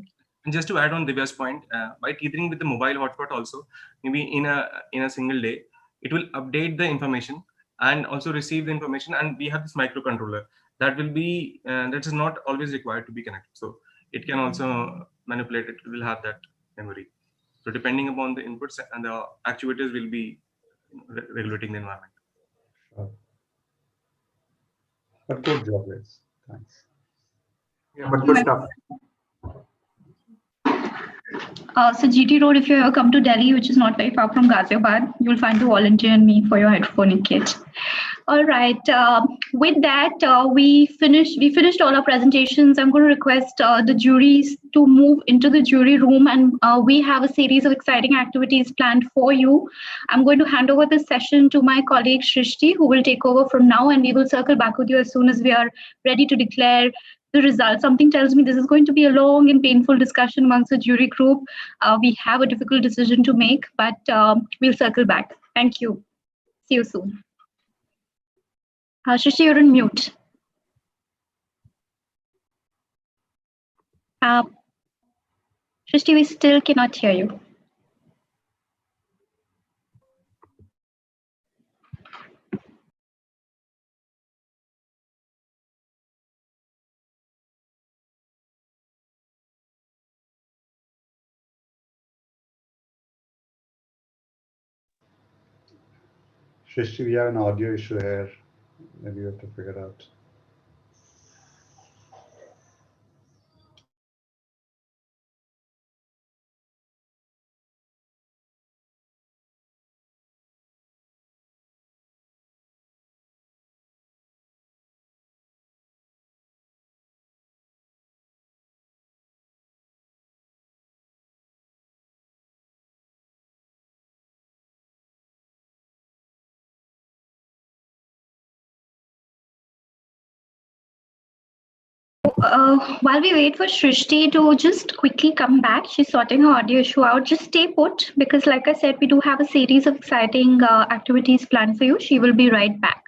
And just to add on Divya's point, by tethering with the mobile hotspot also, maybe in a single day, it will update the information and also receive the information. And we have this microcontroller that will be that is not always required to be connected. So it can also manipulate it. It will have that memory. So depending upon the inputs, and the actuators will be regulating the environment. Sure. But good job, Liz. Thanks. Yeah, but good stuff. So GT Road, if you ever come to Delhi, which is not very far from Ghaziabad, you'll find the volunteer and me for your hydroponic kit. All right. With that, we finished all our presentations. I'm going to request the juries to move into the jury room, and we have a series of exciting activities planned for you. I'm going to hand over this session to my colleague Shrishti, who will take over from now, and we will circle back with you as soon as we are ready to declare the results. Something tells me this is going to be a long and painful discussion amongst the jury group. We have a difficult decision to make, but we'll circle back. Thank you. See you soon. Shrishti, you're on mute. Shrishti, we still cannot hear you. Shrishti, we have an audio issue here. Maybe you have to figure out. While we wait for Shrishti to just quickly come back, she's sorting her audio issue out. Just stay put because, like I said, we do have a series of exciting activities planned for you. She will be right back.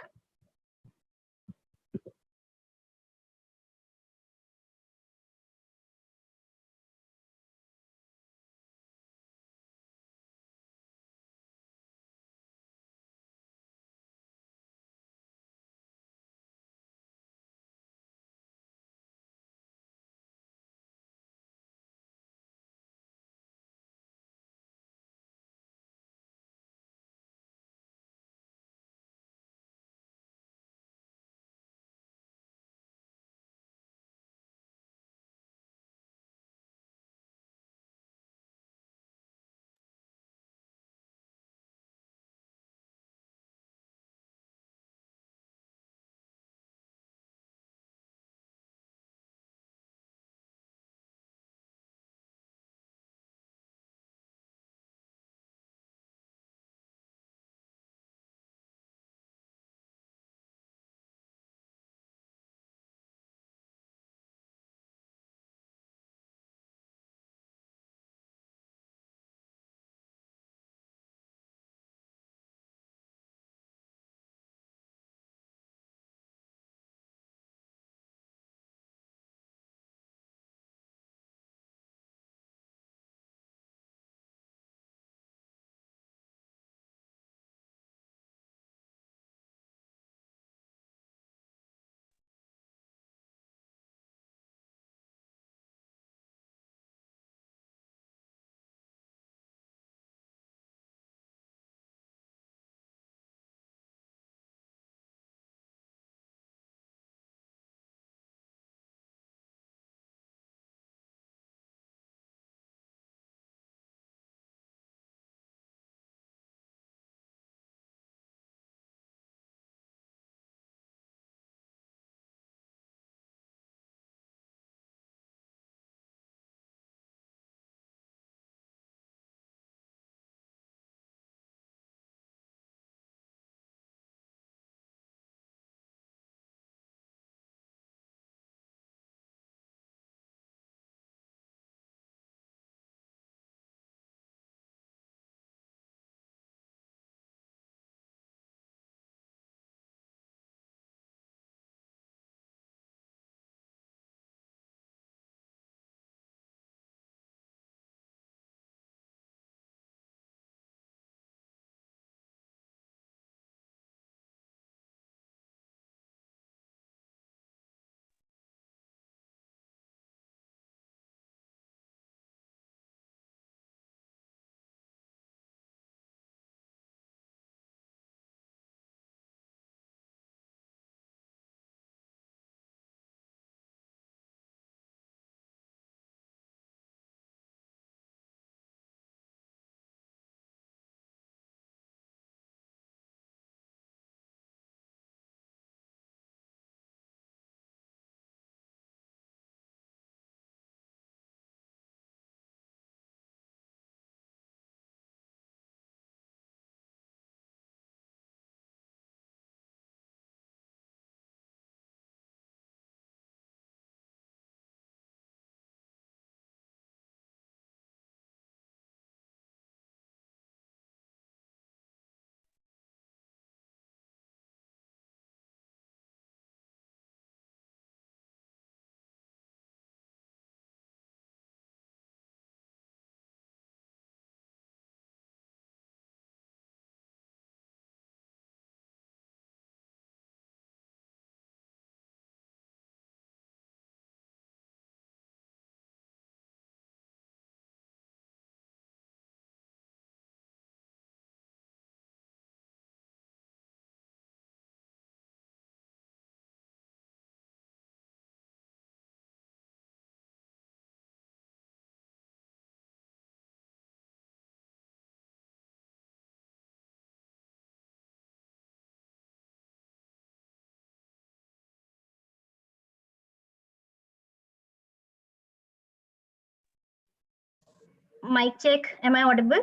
Mic check. Am I audible?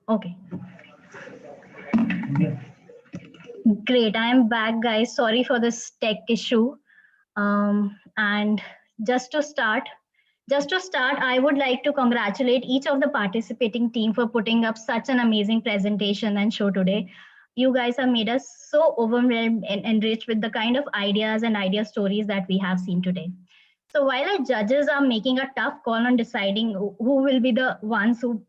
Okay. Great. I am back, guys. Sorry for this tech issue. And just to start, I would like to congratulate each of the participating team for putting up such an amazing presentation and show today. You guys have made us so overwhelmed and enriched with the kind of ideas and idea stories that we have seen today. So while our judges are making a tough call on deciding who will be the ones who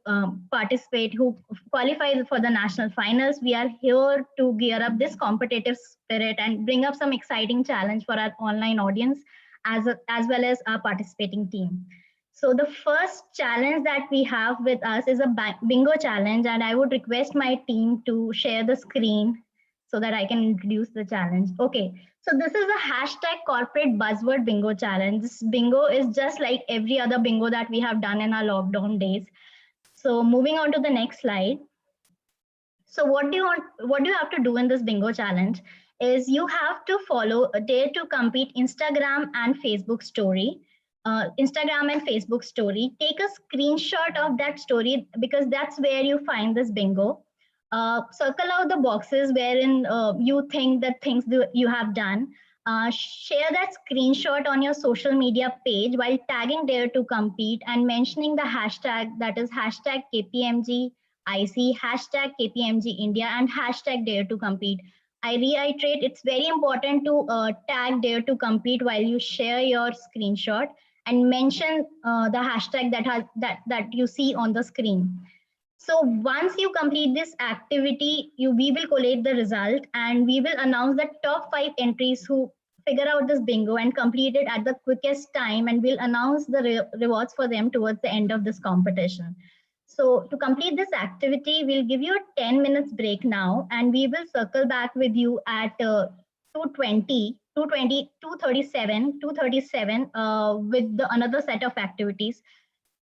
participate, who qualify for the national finals, we are here to gear up this competitive spirit and bring up some exciting challenge for our online audience as well as our participating team. So the first challenge that we have with us is a bingo challenge, and I would request my team to share the screen so that I can introduce the challenge. Okay, so this is a hashtag corporate buzzword bingo challenge. This bingo is just like every other bingo that we have done in our lockdown days. So moving on to the next slide. So what do you have to do in this bingo challenge is you have to follow a dare to compete Instagram and Facebook story. Instagram and Facebook story. Take a screenshot of that story because that's where you find this bingo. Circle out the boxes wherein you think that things you have done. Share that screenshot on your social media page while tagging Dare to Compete and mentioning the hashtag, that is hashtag KPMG IC, hashtag KPMG India, and hashtag Dare to Compete. I reiterate, it's very important to tag Dare to Compete while you share your screenshot and mention the hashtag that you see on the screen. So once you complete this activity, we will collate the result and we will announce the top 5 entries who figure out this bingo and complete it at the quickest time, and we'll announce the rewards for them towards the end of this competition. So to complete this activity, we'll give you a 10 minutes break now, and we will circle back with you at 2:20, 2:37 with another set of activities.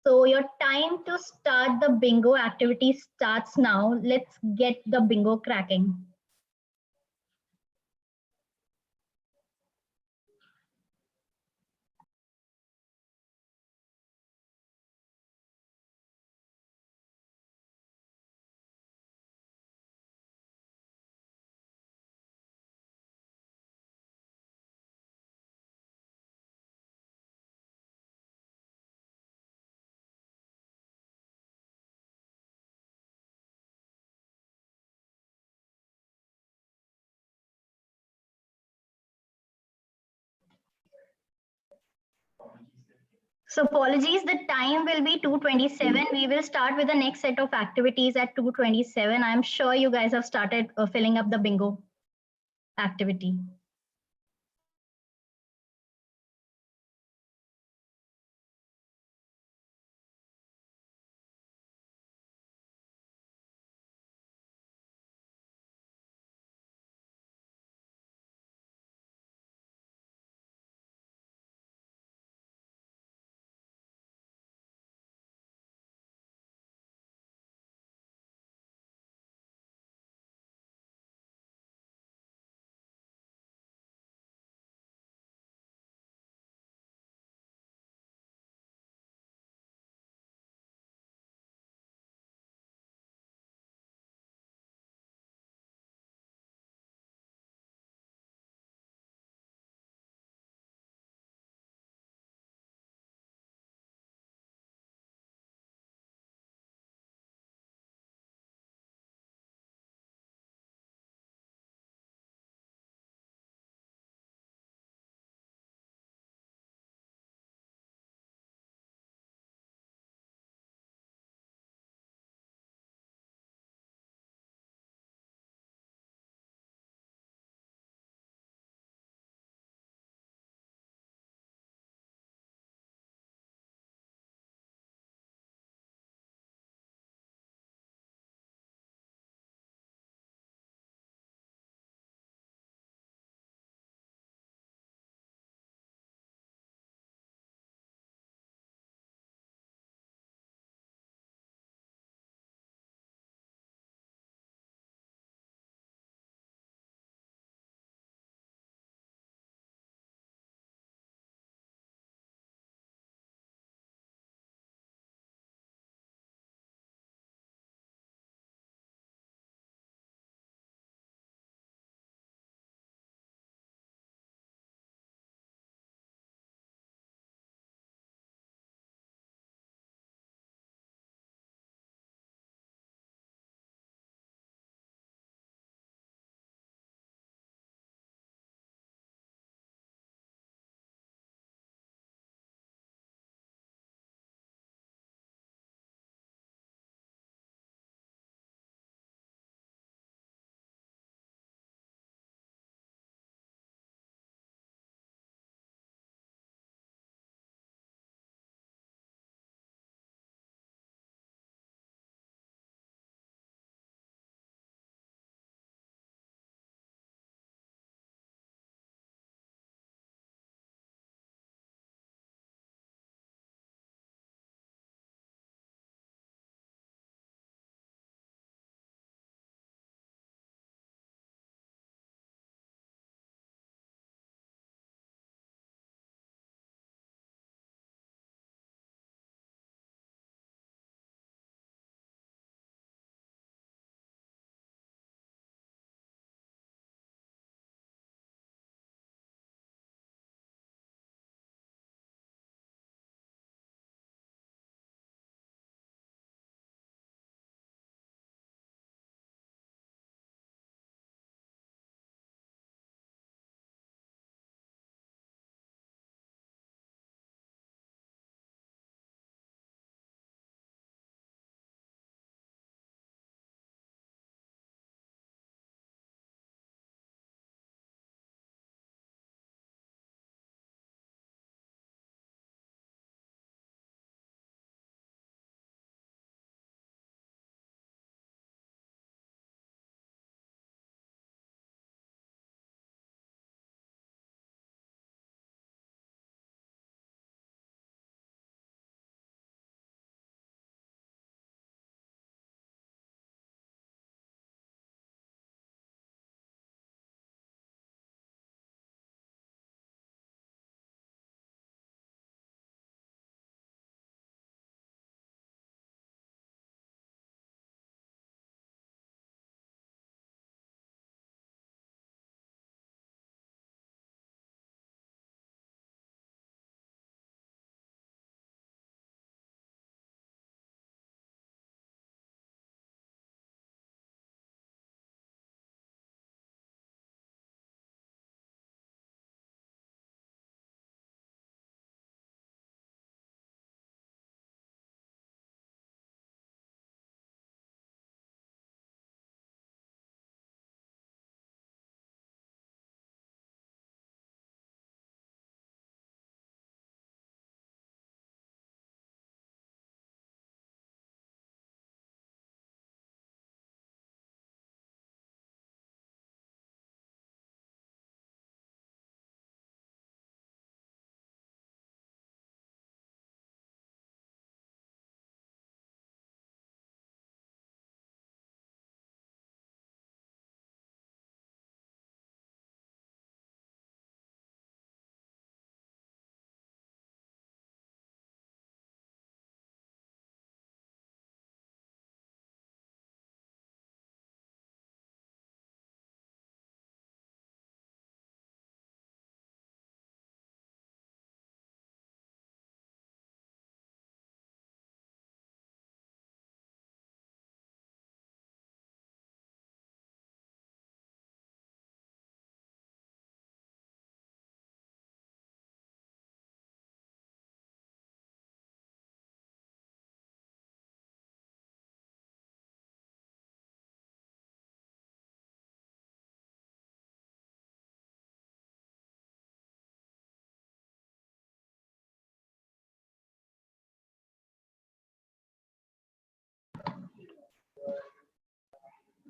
So your time to start the bingo activity starts now. Let's get the bingo cracking. So apologies, the time will be 2:27. We will start with the next set of activities at 2:27. I'm sure you guys have started filling up the bingo activity.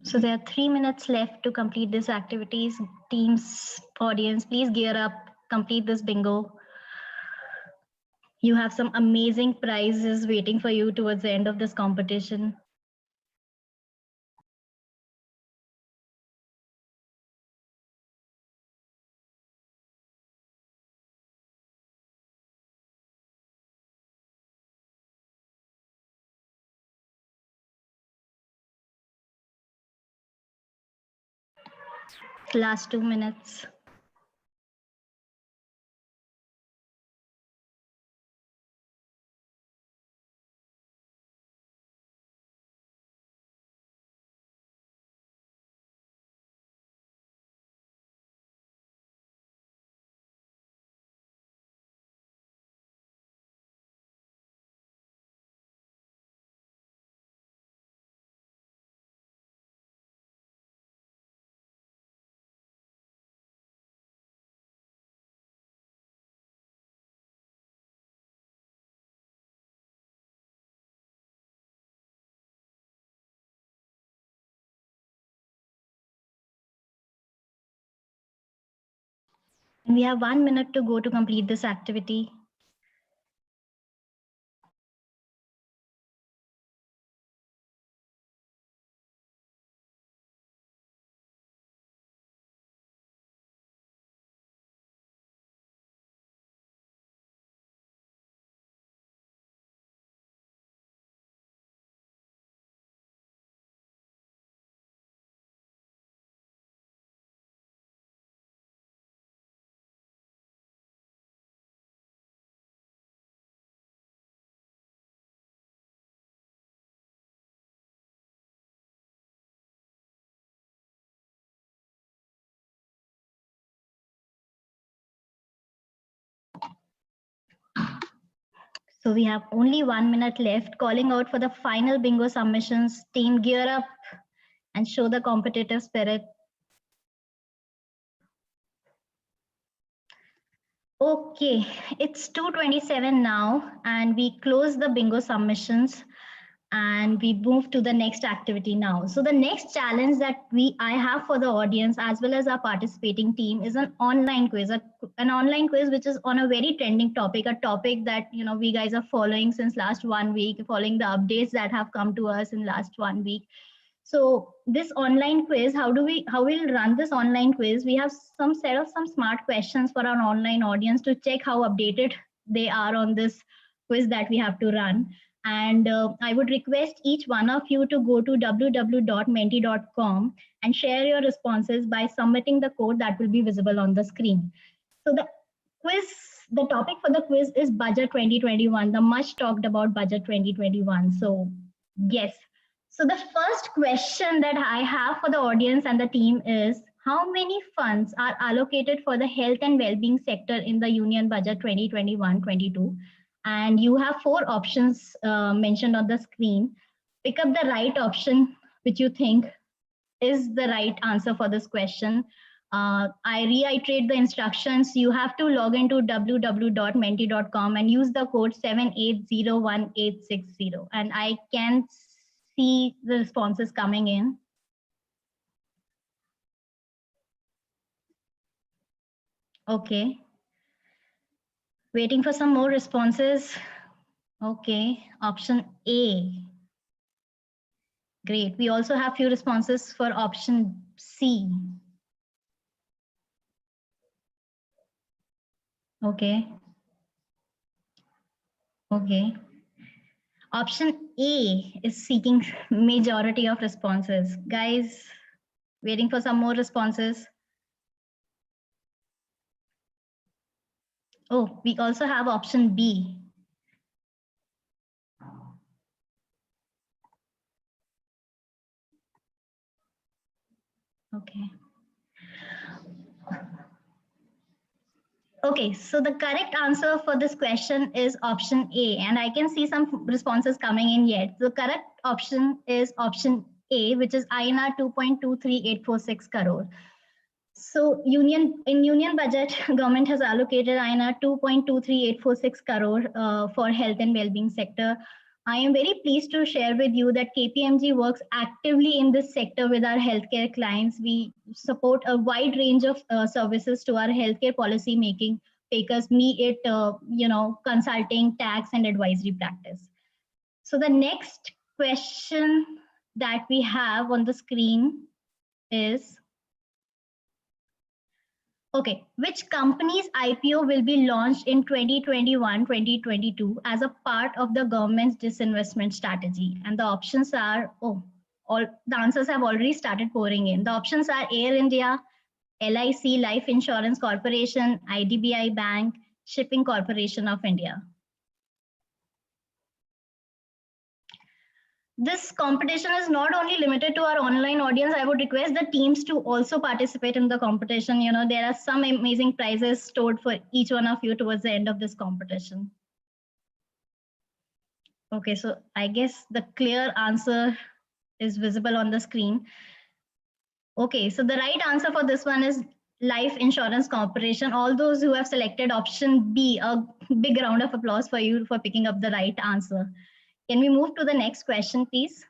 So there are 3 minutes left to complete this activities. Teams, audience, please gear up, complete this bingo. You have some amazing prizes waiting for you towards the end of this competition. Last 2 minutes. We have 1 minute to go to complete this activity. So we have only 1 minute left. Calling out for the final bingo submissions. Team, gear up and show the competitive spirit. Okay, it's 2:27 now, and we close the bingo submissions and we move to the next activity now. So the next challenge that I have for the audience as well as our participating team is an online quiz, an online quiz which is on a very trending topic, a topic that we guys are following since last 1 week, following the updates that have come to us in last 1 week. So this online quiz, how we'll run this online quiz? We have some smart questions for our online audience to check how updated they are on this quiz that we have to run. And I would request each one of you to go to www.menti.com and share your responses by submitting the code that will be visible on the screen. So the topic for the quiz is Budget 2021, the much talked about Budget 2021. So yes. So the first question that I have for the audience and the team is, how many funds are allocated for the health and well-being sector in the Union Budget 2021-22? And you have 4 options mentioned on the screen. Pick up the right option which you think is the right answer for this question. I reiterate the instructions. You have to log into www.menti.com and use the code 780180. And I can see the responses coming in. Okay. Waiting for some more responses. Okay, option A. Great. We also have few responses for option C. Okay. Okay. Option A is seeking majority of responses. Guys, waiting for some more responses. Oh, we also have option B. Okay. Okay, so the correct answer for this question is option A, and I can see some responses coming in yet. The correct option is option A, which is INR 2.23846 crore. So in union budget, government has allocated INR 2.23846 crore for health and well-being sector. I am very pleased to share with you that KPMG works actively in this sector with our healthcare clients. We support a wide range of services to our healthcare policy making makers, be it consulting, tax, and advisory practice. So the next question that we have on the screen is, okay, which company's IPO will be launched in 2021-2022 as a part of the government's disinvestment strategy? And the options are, the answers have already started pouring in. The options are Air India, LIC, Life Insurance Corporation, IDBI Bank, Shipping Corporation of India. This competition is not only limited to our online audience. I would request the teams to also participate in the competition. There are some amazing prizes stored for each one of you towards the end of this competition. Okay, so I guess the clear answer is visible on the screen. Okay, so the right answer for this one is Life Insurance Corporation. All those who have selected option B, a big round of applause for you for picking up the right answer. Can we move to the next question, please?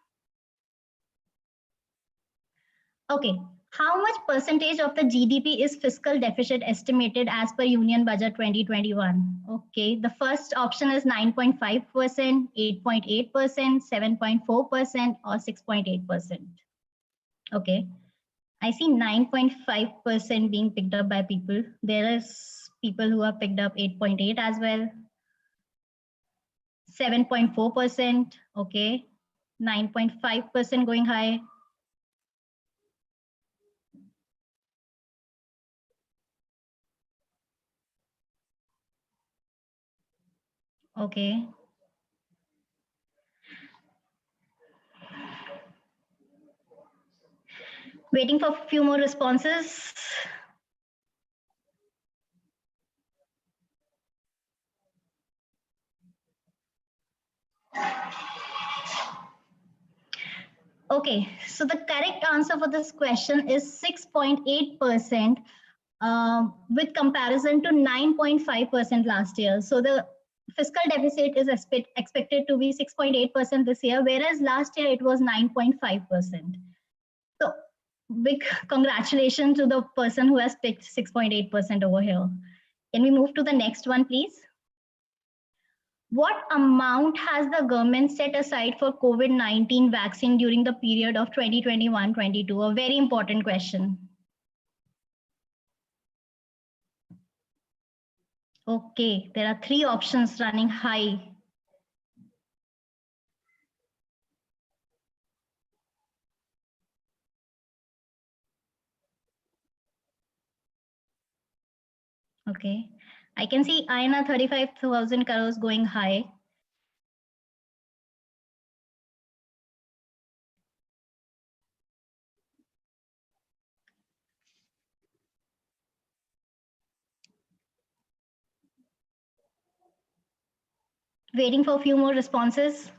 Okay, how much percentage of the GDP is fiscal deficit estimated as per Union Budget 2021? Okay, the first option is 9.5%, 8.8%, 7.4%, or 6.8%. Okay, I see 9.5% being picked up by people. There is people who have picked up 8.8 as well. 7.4%, okay, 9.5% going high. Okay. Waiting for a few more responses. Okay, so the correct answer for this question is 6.8%, with comparison to 9.5% last year. So the fiscal deficit is expected to be 6.8% this year, whereas last year it was 9.5%. So big congratulations to the person who has picked 6.8% over here. Can we move to the next one, please? What amount has the government set aside for COVID-19 vaccine during the period of 2021-22? A very important question. Okay, there are three options running high. Okay, I can see INR 35,000 crores going high. Waiting for a few more responses.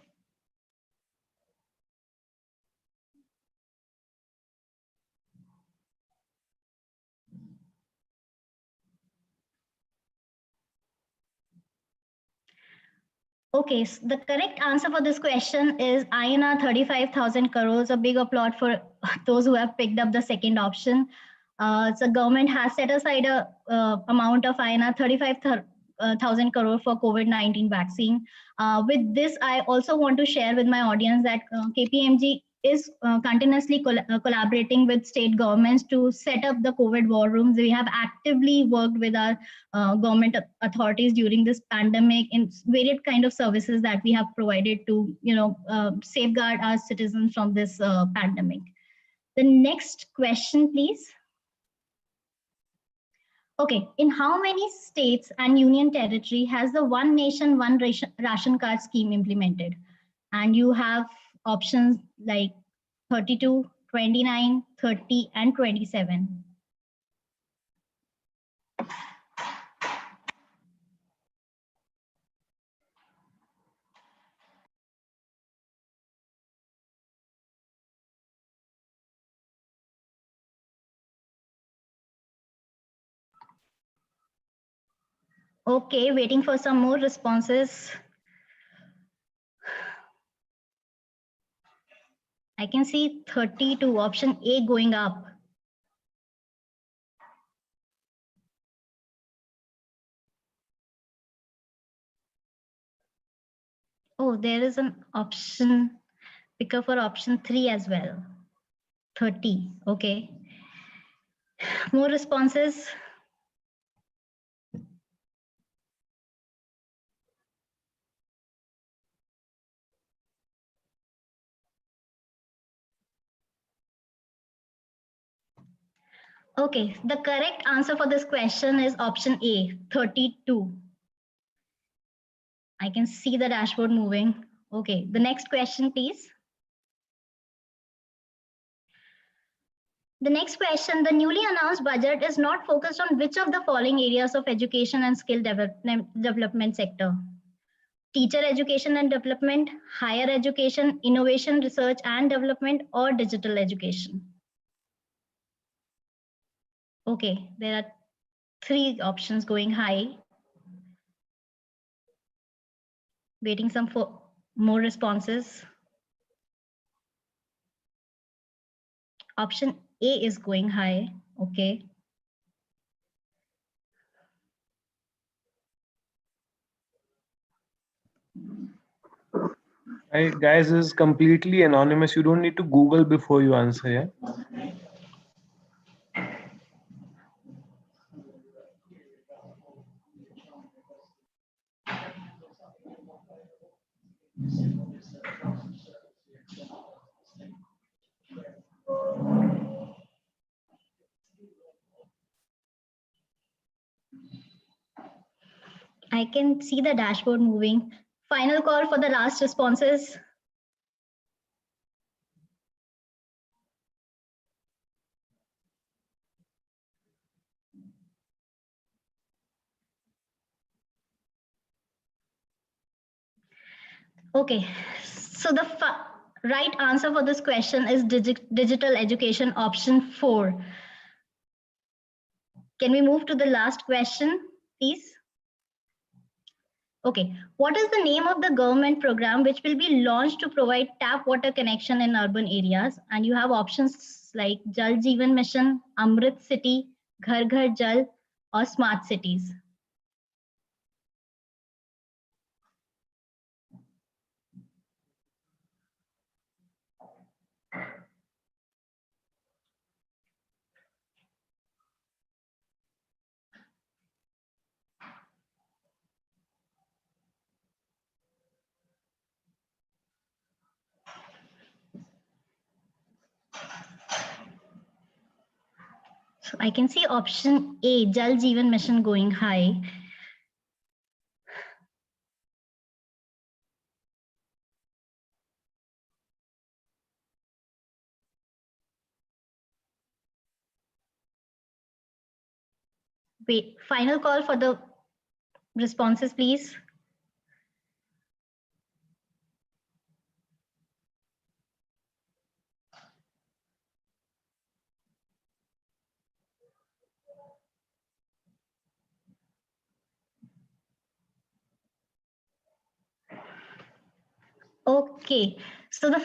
Okay, so the correct answer for this question is INR 35,000 crores. A big applaud for those who have picked up the second option. So government has set aside a amount of INR 35,000 crore for COVID-19 vaccine. With this, I also want to share with my audience that KPMG is continuously collaborating with state governments to set up the COVID war rooms. We have actively worked with our government authorities during this pandemic in various kind of services that we have provided to, safeguard our citizens from this pandemic. The next question, please. Okay, in how many states and union territory has the One Nation, One Ration Card scheme implemented? And you have options like 32, 29, 30, and 27. Okay, waiting for some more responses. I can see 32, option A going up. Oh, there is an option picker for option 3 as well. 30, okay. More responses. Okay, the correct answer for this question is option A, 32. I can see the dashboard moving. Okay, the next question, please. The next question, the newly announced budget is not focused on which of the following areas of education and skill development sector? Teacher education and development, higher education, innovation, research and development, or digital education? Okay, there are 3 options going high. Waiting some for more responses. Option A is going high. Okay. Hey, guys, this is completely anonymous. You don't need to Google before you answer, yeah? I can see the dashboard moving. Final call for the last responses. Okay, so the right answer for this question is digital education, option 4. Can we move to the last question, please? Okay, what is the name of the government program which will be launched to provide tap water connection in urban areas? And you have options like Jal Jeevan Mission, Amrit City, Ghar Ghar Jal, or Smart Cities. So I can see option A, Jal Jeevan Mission going high. Wait, final call for the responses, please. Okay, so the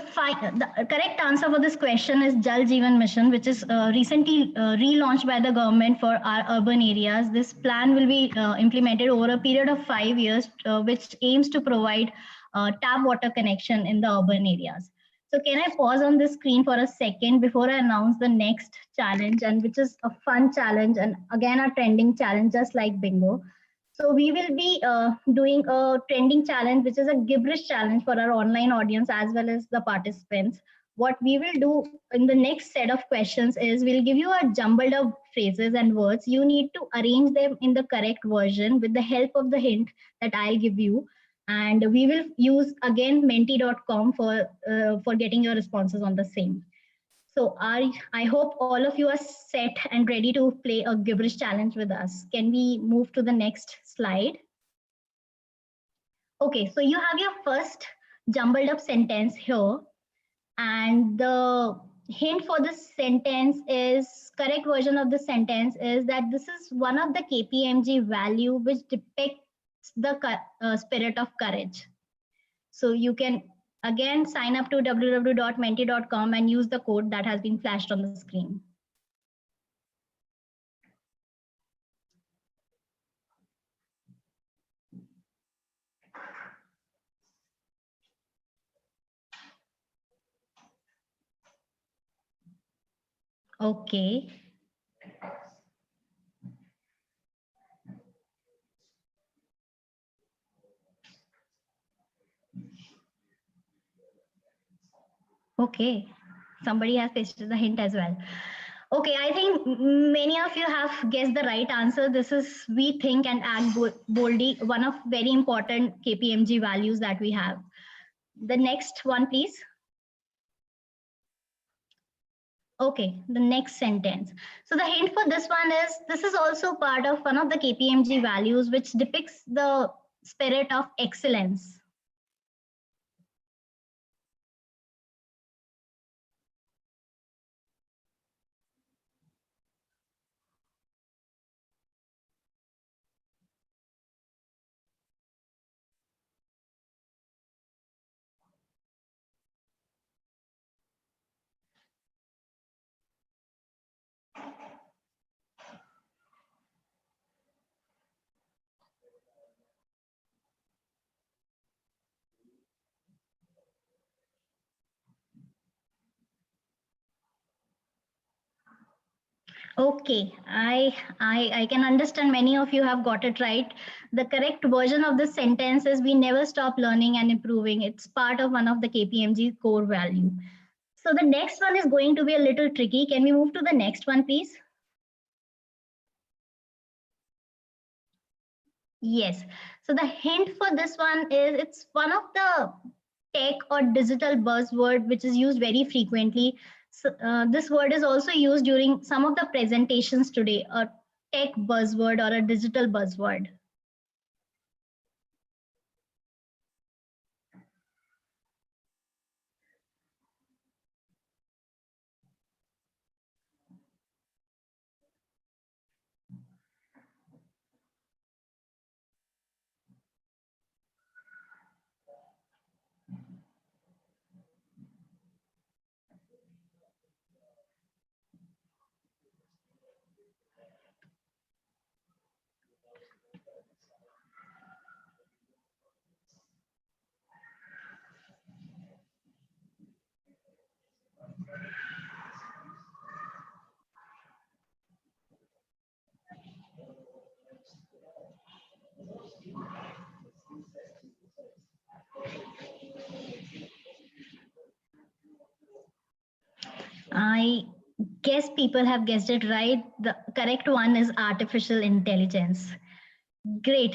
correct answer for this question is Jal Jeevan Mission, which is recently relaunched by the government for our urban areas. This plan will be implemented over a period of 5 years, which aims to provide tap water connection in the urban areas. So can I pause on this screen for a second before I announce the next challenge, and which is a fun challenge and again a trending challenge, just like bingo. So we will be doing a trending challenge, which is a gibberish challenge for our online audience as well as the participants. What we will do in the next set of questions is we'll give you a jumbled up phrases and words. You need to arrange them in the correct version with the help of the hint that I'll give you. And we will use again menti.com for getting your responses on the same. So I hope all of you are set and ready to play a gibberish challenge with us. Can we move to the next slide? Okay, so you have your first jumbled up sentence here. And the hint for this sentence is, correct version of the sentence is that this is one of the KPMG value which depicts the spirit of courage. So you can Again, sign up to www.menti.com and use the code that has been flashed on the screen. Okay. Okay, somebody has pasted the hint as well. Okay, I think many of you have guessed the right answer. This is we think and act boldly, one of very important KPMG values that we have. The next one, please. Okay, the next sentence. So the hint for this one is, this is also part of one of the KPMG values, which depicts the spirit of excellence. Okay, I can understand many of you have got it right. The correct version of this sentence is, we never stop learning and improving. It's part of one of the KPMG core value. So the next one is going to be a little tricky. Can we move to the next one, please? Yes. So the hint for this one is, it's one of the tech or digital buzzword which is used very frequently. So, this word is also used during some of the presentations today, a tech buzzword or a digital buzzword. I guess people have guessed it right. The correct one is artificial intelligence. Great.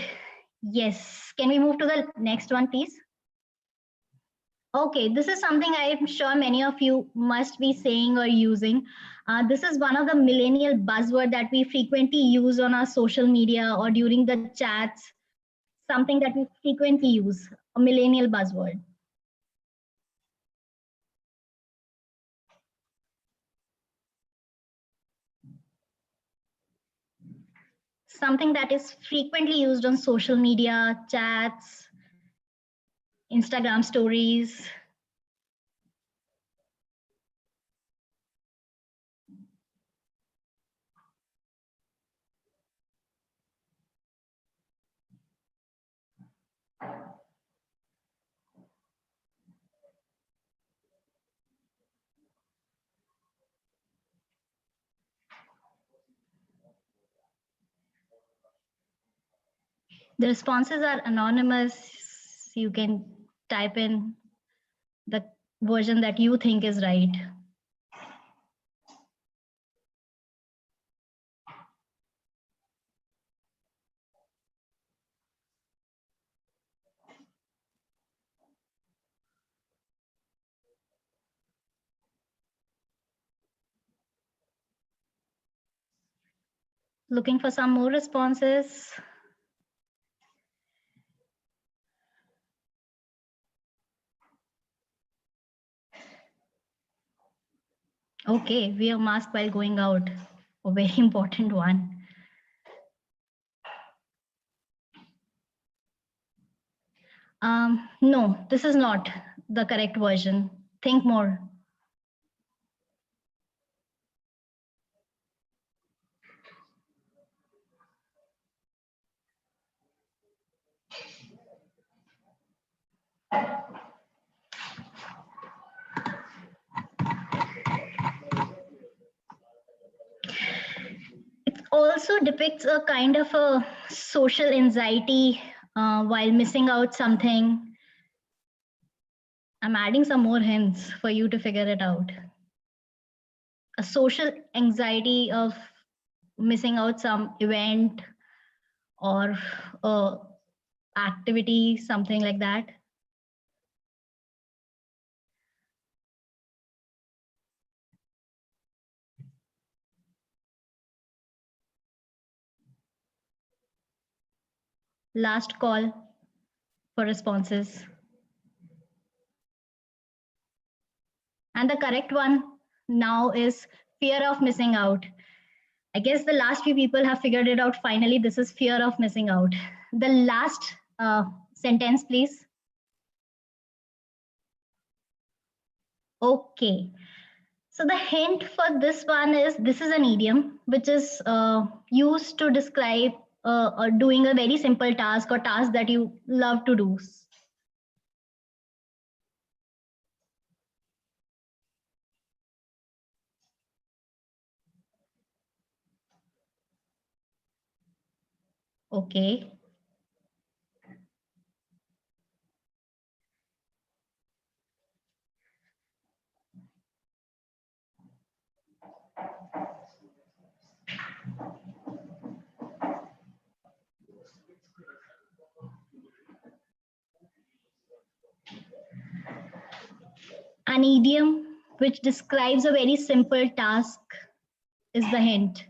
Yes. Can we move to the next one, please? Okay, this is something I'm sure many of you must be saying or using. This is one of the millennial buzzword that we frequently use on our social media or during the chats, something that we frequently use, a millennial buzzword. Something that is frequently used on social media, chats, Instagram stories. The responses are anonymous. You can type in the version that you think is right. Looking for some more responses. Okay, wear mask while going out. A very important one. No, this is not. the correct version. Think more. It also depicts a kind of a social anxiety while missing out something. I'm adding some more hints for you to figure it out. A social anxiety of missing out some event or activity, something like that. Last call for responses. And the correct one now is fear of missing out. I guess the last few people have figured it out finally. This is fear of missing out. The last sentence, please. Okay. So the hint for this one is, this is an idiom which is used to describe doing a very simple task or task that you love to do. Okay. An idiom which describes a very simple task is the hint.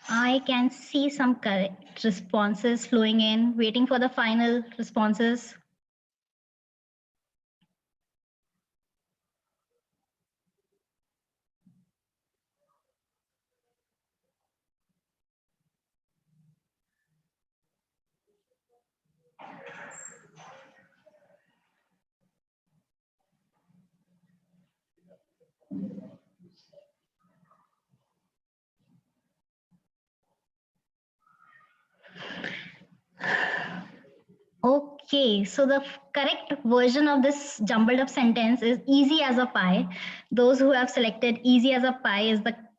I can see some correct responses flowing in, waiting for the final responses. Okay, so the correct version of this jumbled up sentence is easy as a pie. Those who have selected easy as a pie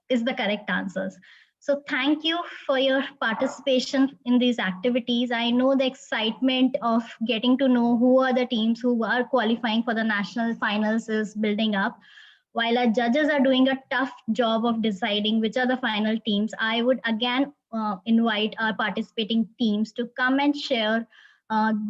is the correct answers. So thank you for your participation in these activities. I know the excitement of getting to know who are the teams who are qualifying for the national finals is building up. While our judges are doing a tough job of deciding which are the final teams, I would again invite our participating teams to come and share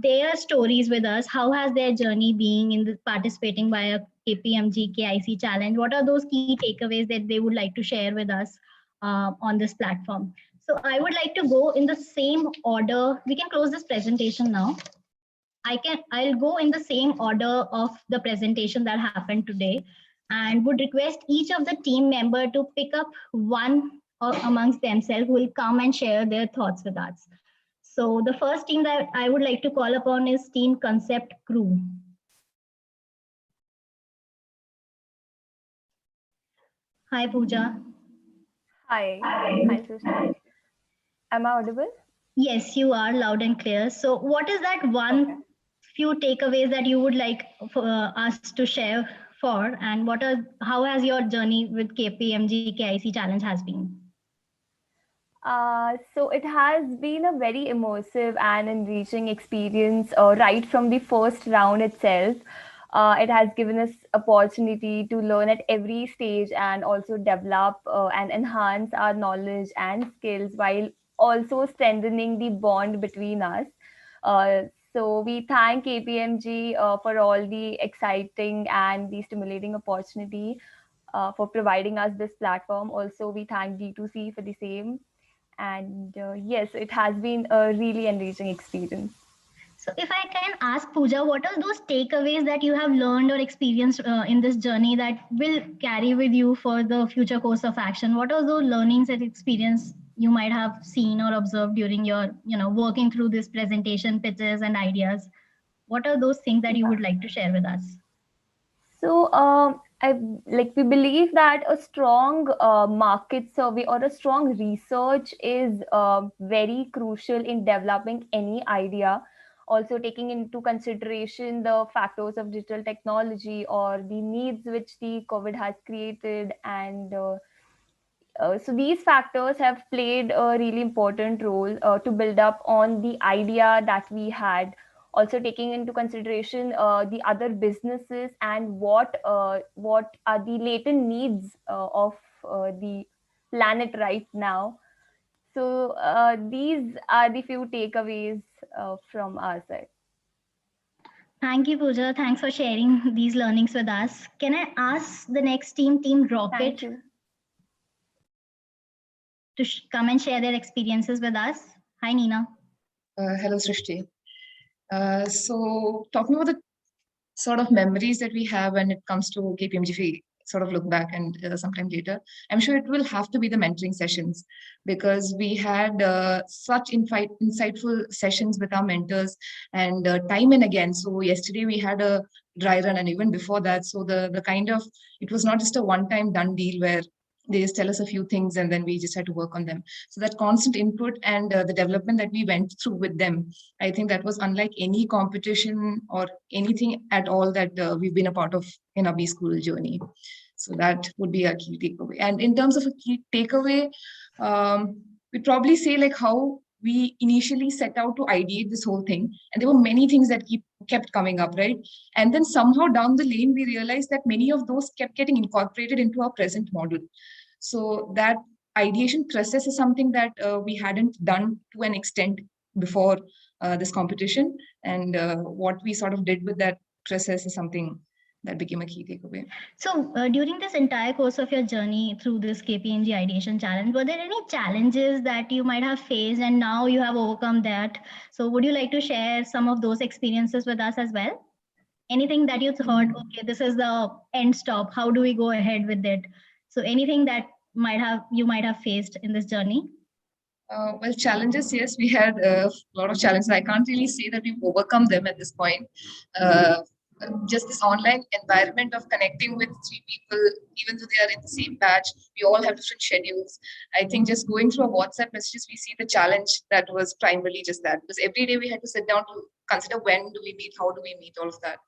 their stories with us. How has their journey been in the participating by a KPMG KIC challenge? What are those key takeaways that they would like to share with us on this platform? So I would like to go in the same order. We can close this presentation now. I'll go in the same order of the presentation that happened today, and would request each of the team member to pick up one amongst themselves who will come and share their thoughts with us. So the first team that I would like to call upon is Team Concept Crew. Hi, Pooja. Hi. Hi, Sushma. Am I audible? Yes, you are loud and clear. So what is that one few takeaways that you would like for, us to share for, and how has your journey with KPMG KIC challenge has been? So it has been a very immersive and enriching experience right from the first round itself. It has given us opportunity to learn at every stage and also develop and enhance our knowledge and skills while also strengthening the bond between us. So we thank KPMG for all the exciting and the stimulating opportunity for providing us this platform. Also, we thank D2C for the same. And yes, it has been a really enriching experience. So if I can ask Pooja, what are those takeaways that you have learned or experienced in this journey that will carry with you for the future course of action? What are those learnings and experience you might have seen or observed during your, working through this presentation, pitches and ideas? What are those things that you would like to share with us? So, we believe that a strong market survey or a strong research is very crucial in developing any idea. Also, taking into consideration the factors of digital technology or the needs which the COVID has created, and so these factors have played a really important role to build up on the idea that we had. Also taking into consideration the other businesses and what are the latent needs of the planet right now. So these are the few takeaways from our side. Thank you, Pooja. Thanks for sharing these learnings with us. Can I ask the next team, Team Rocket, to come and share their experiences with us? Hi, Nina. Hello, Srishti. So talking about the sort of memories that we have when it comes to KPMG, if we sort of look back and sometime later, I'm sure it will have to be the mentoring sessions, because we had such insightful sessions with our mentors, and time and again. So yesterday we had a dry run, and even before that. So the kind of, it was not just a one-time done deal where they just tell us a few things and then we just had to work on them. So that constant input and the development that we went through with them, I think that was unlike any competition or anything at all that we've been a part of in our B school journey. So that would be a key takeaway. And in terms of a key takeaway, we'd probably say like how we initially set out to ideate this whole thing, and there were many things that kept coming up, right? And then somehow down the lane, we realized that many of those kept getting incorporated into our present model. So that ideation process is something that we hadn't done to an extent before this competition. And what we sort of did with that process is something that became a key takeaway. So during this entire course of your journey through this KPMG ideation challenge, were there any challenges that you might have faced and now you have overcome that? So would you like to share some of those experiences with us as well? Anything that you thought, okay, this is the end stop, how do we go ahead with it? So anything that you might have faced in this journey? Well, challenges, yes, we had a lot of challenges. I can't really say that we've overcome them at this point. Just this online environment of connecting with three people, even though they are in the same batch, we all have different schedules. I think just going through a WhatsApp messages, we see the challenge that was primarily just that, because every day we had to sit down to consider when do we meet, how do we meet, all of that.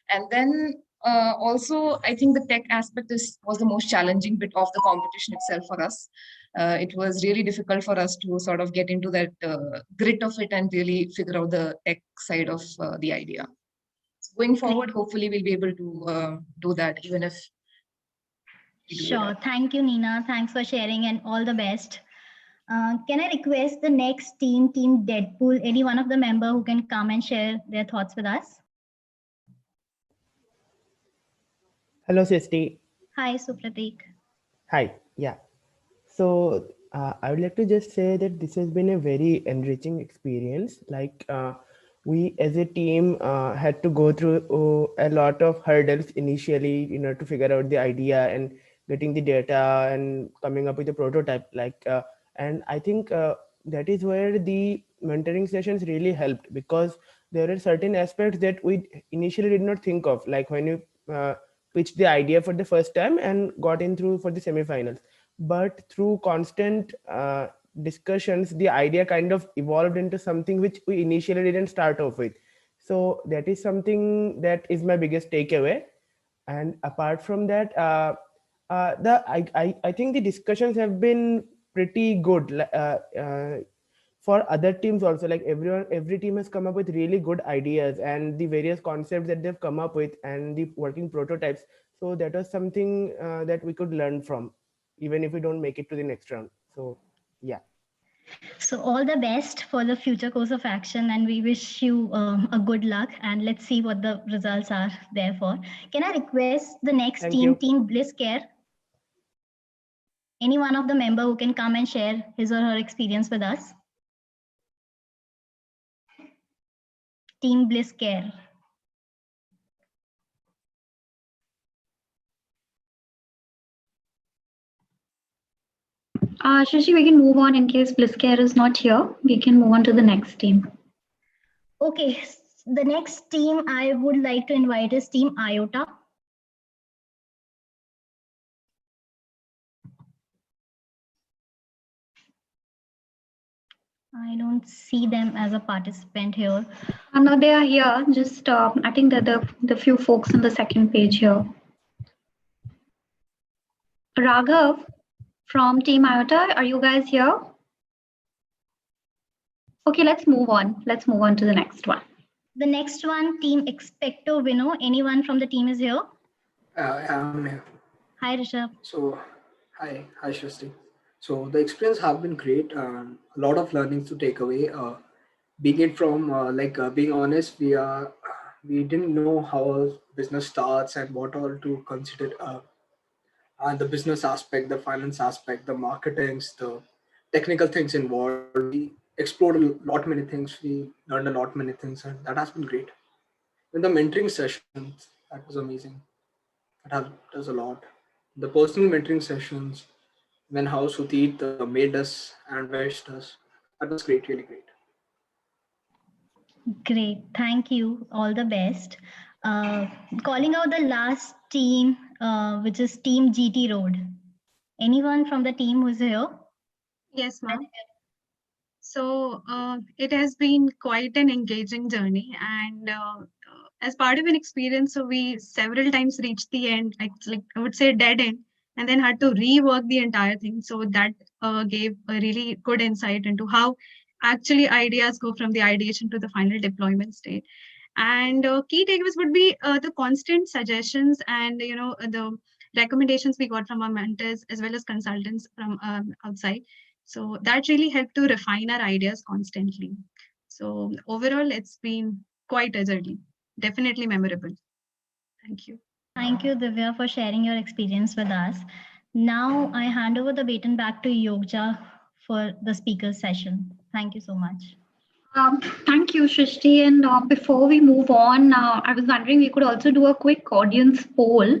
And then also, I think the tech aspect was the most challenging bit of the competition itself for us. It was really difficult for us to sort of get into that grit of it and really figure out the tech side of the idea. So going forward, hopefully we'll be able to do that, even if Sure. Thank you, Nina. Thanks for sharing and all the best. Can I request the next team, Team Deadpool, any one of the member who can come and share their thoughts with us? Hello, Sisti. Hi, Supratik. Hi. Yeah. So I would like to just say that this has been a very enriching experience. Like we as a team had to go through a lot of hurdles initially, to figure out the idea and getting the data and coming up with a prototype. And I think that is where the mentoring sessions really helped, because there are certain aspects that we initially did not think of, like when you pitched the idea for the first time and got in through for the semifinals. But through constant discussions, the idea kind of evolved into something which we initially didn't start off with. So that is something that is my biggest takeaway. And apart from that, I think the discussions have been pretty good. For other teams also, like every team has come up with really good ideas and the various concepts that they've come up with and the working prototypes. So that was something that we could learn from, even if we don't make it to the next round. So yeah. So all the best for the future course of action, and we wish you a good luck, and let's see what the results are there for. Can I request the next team, Team Bliss Care? Any one of the member who can come and share his or her experience with us? Team Bliss Care. Shashi, we can move on in case Bliss Care is not here. We can move on to the next team. Okay, the next team I would like to invite is Team Iota. I don't see them as a participant here. No, they are here. Just I think that the few folks on the second page here. Raghav from Team Iota, are you guys here? Okay, let's move on. Let's move on to the next one. The next one, Team Expecto Winno. Anyone from the team is here? I'm here. Hi, Rishabh. So, hi, Shristi. So the experience have been great. A lot of learnings to take away. Being it from being honest, we didn't know how a business starts and what all to consider. The business aspect, the finance aspect, the marketings, the technical things involved. We explored a lot many things. We learned a lot many things, and that has been great. In the mentoring sessions, that was amazing. That helped us a lot. The personal mentoring sessions, when how Sutit made us and wished us, that was great, really great. Great, thank you. All the best. Calling out the last team, which is Team GT Road. Anyone from the team who's here? Yes, ma'am. So it has been quite an engaging journey, and as part of an experience, so we several times reached the end, like I would say dead end, and then had to rework the entire thing. So that gave a really good insight into how actually ideas go from the ideation to the final deployment state. And key takeaways would be the constant suggestions and the recommendations we got from our mentors as well as consultants from outside. So that really helped to refine our ideas constantly. So overall, it's been quite a journey. Definitely memorable. Thank you. Thank you, Divya, for sharing your experience with us. Now I hand over the baton back to Yogja for the speaker session. Thank you so much. Thank you, Shrishti. And before we move on, I was wondering we could also do a quick audience poll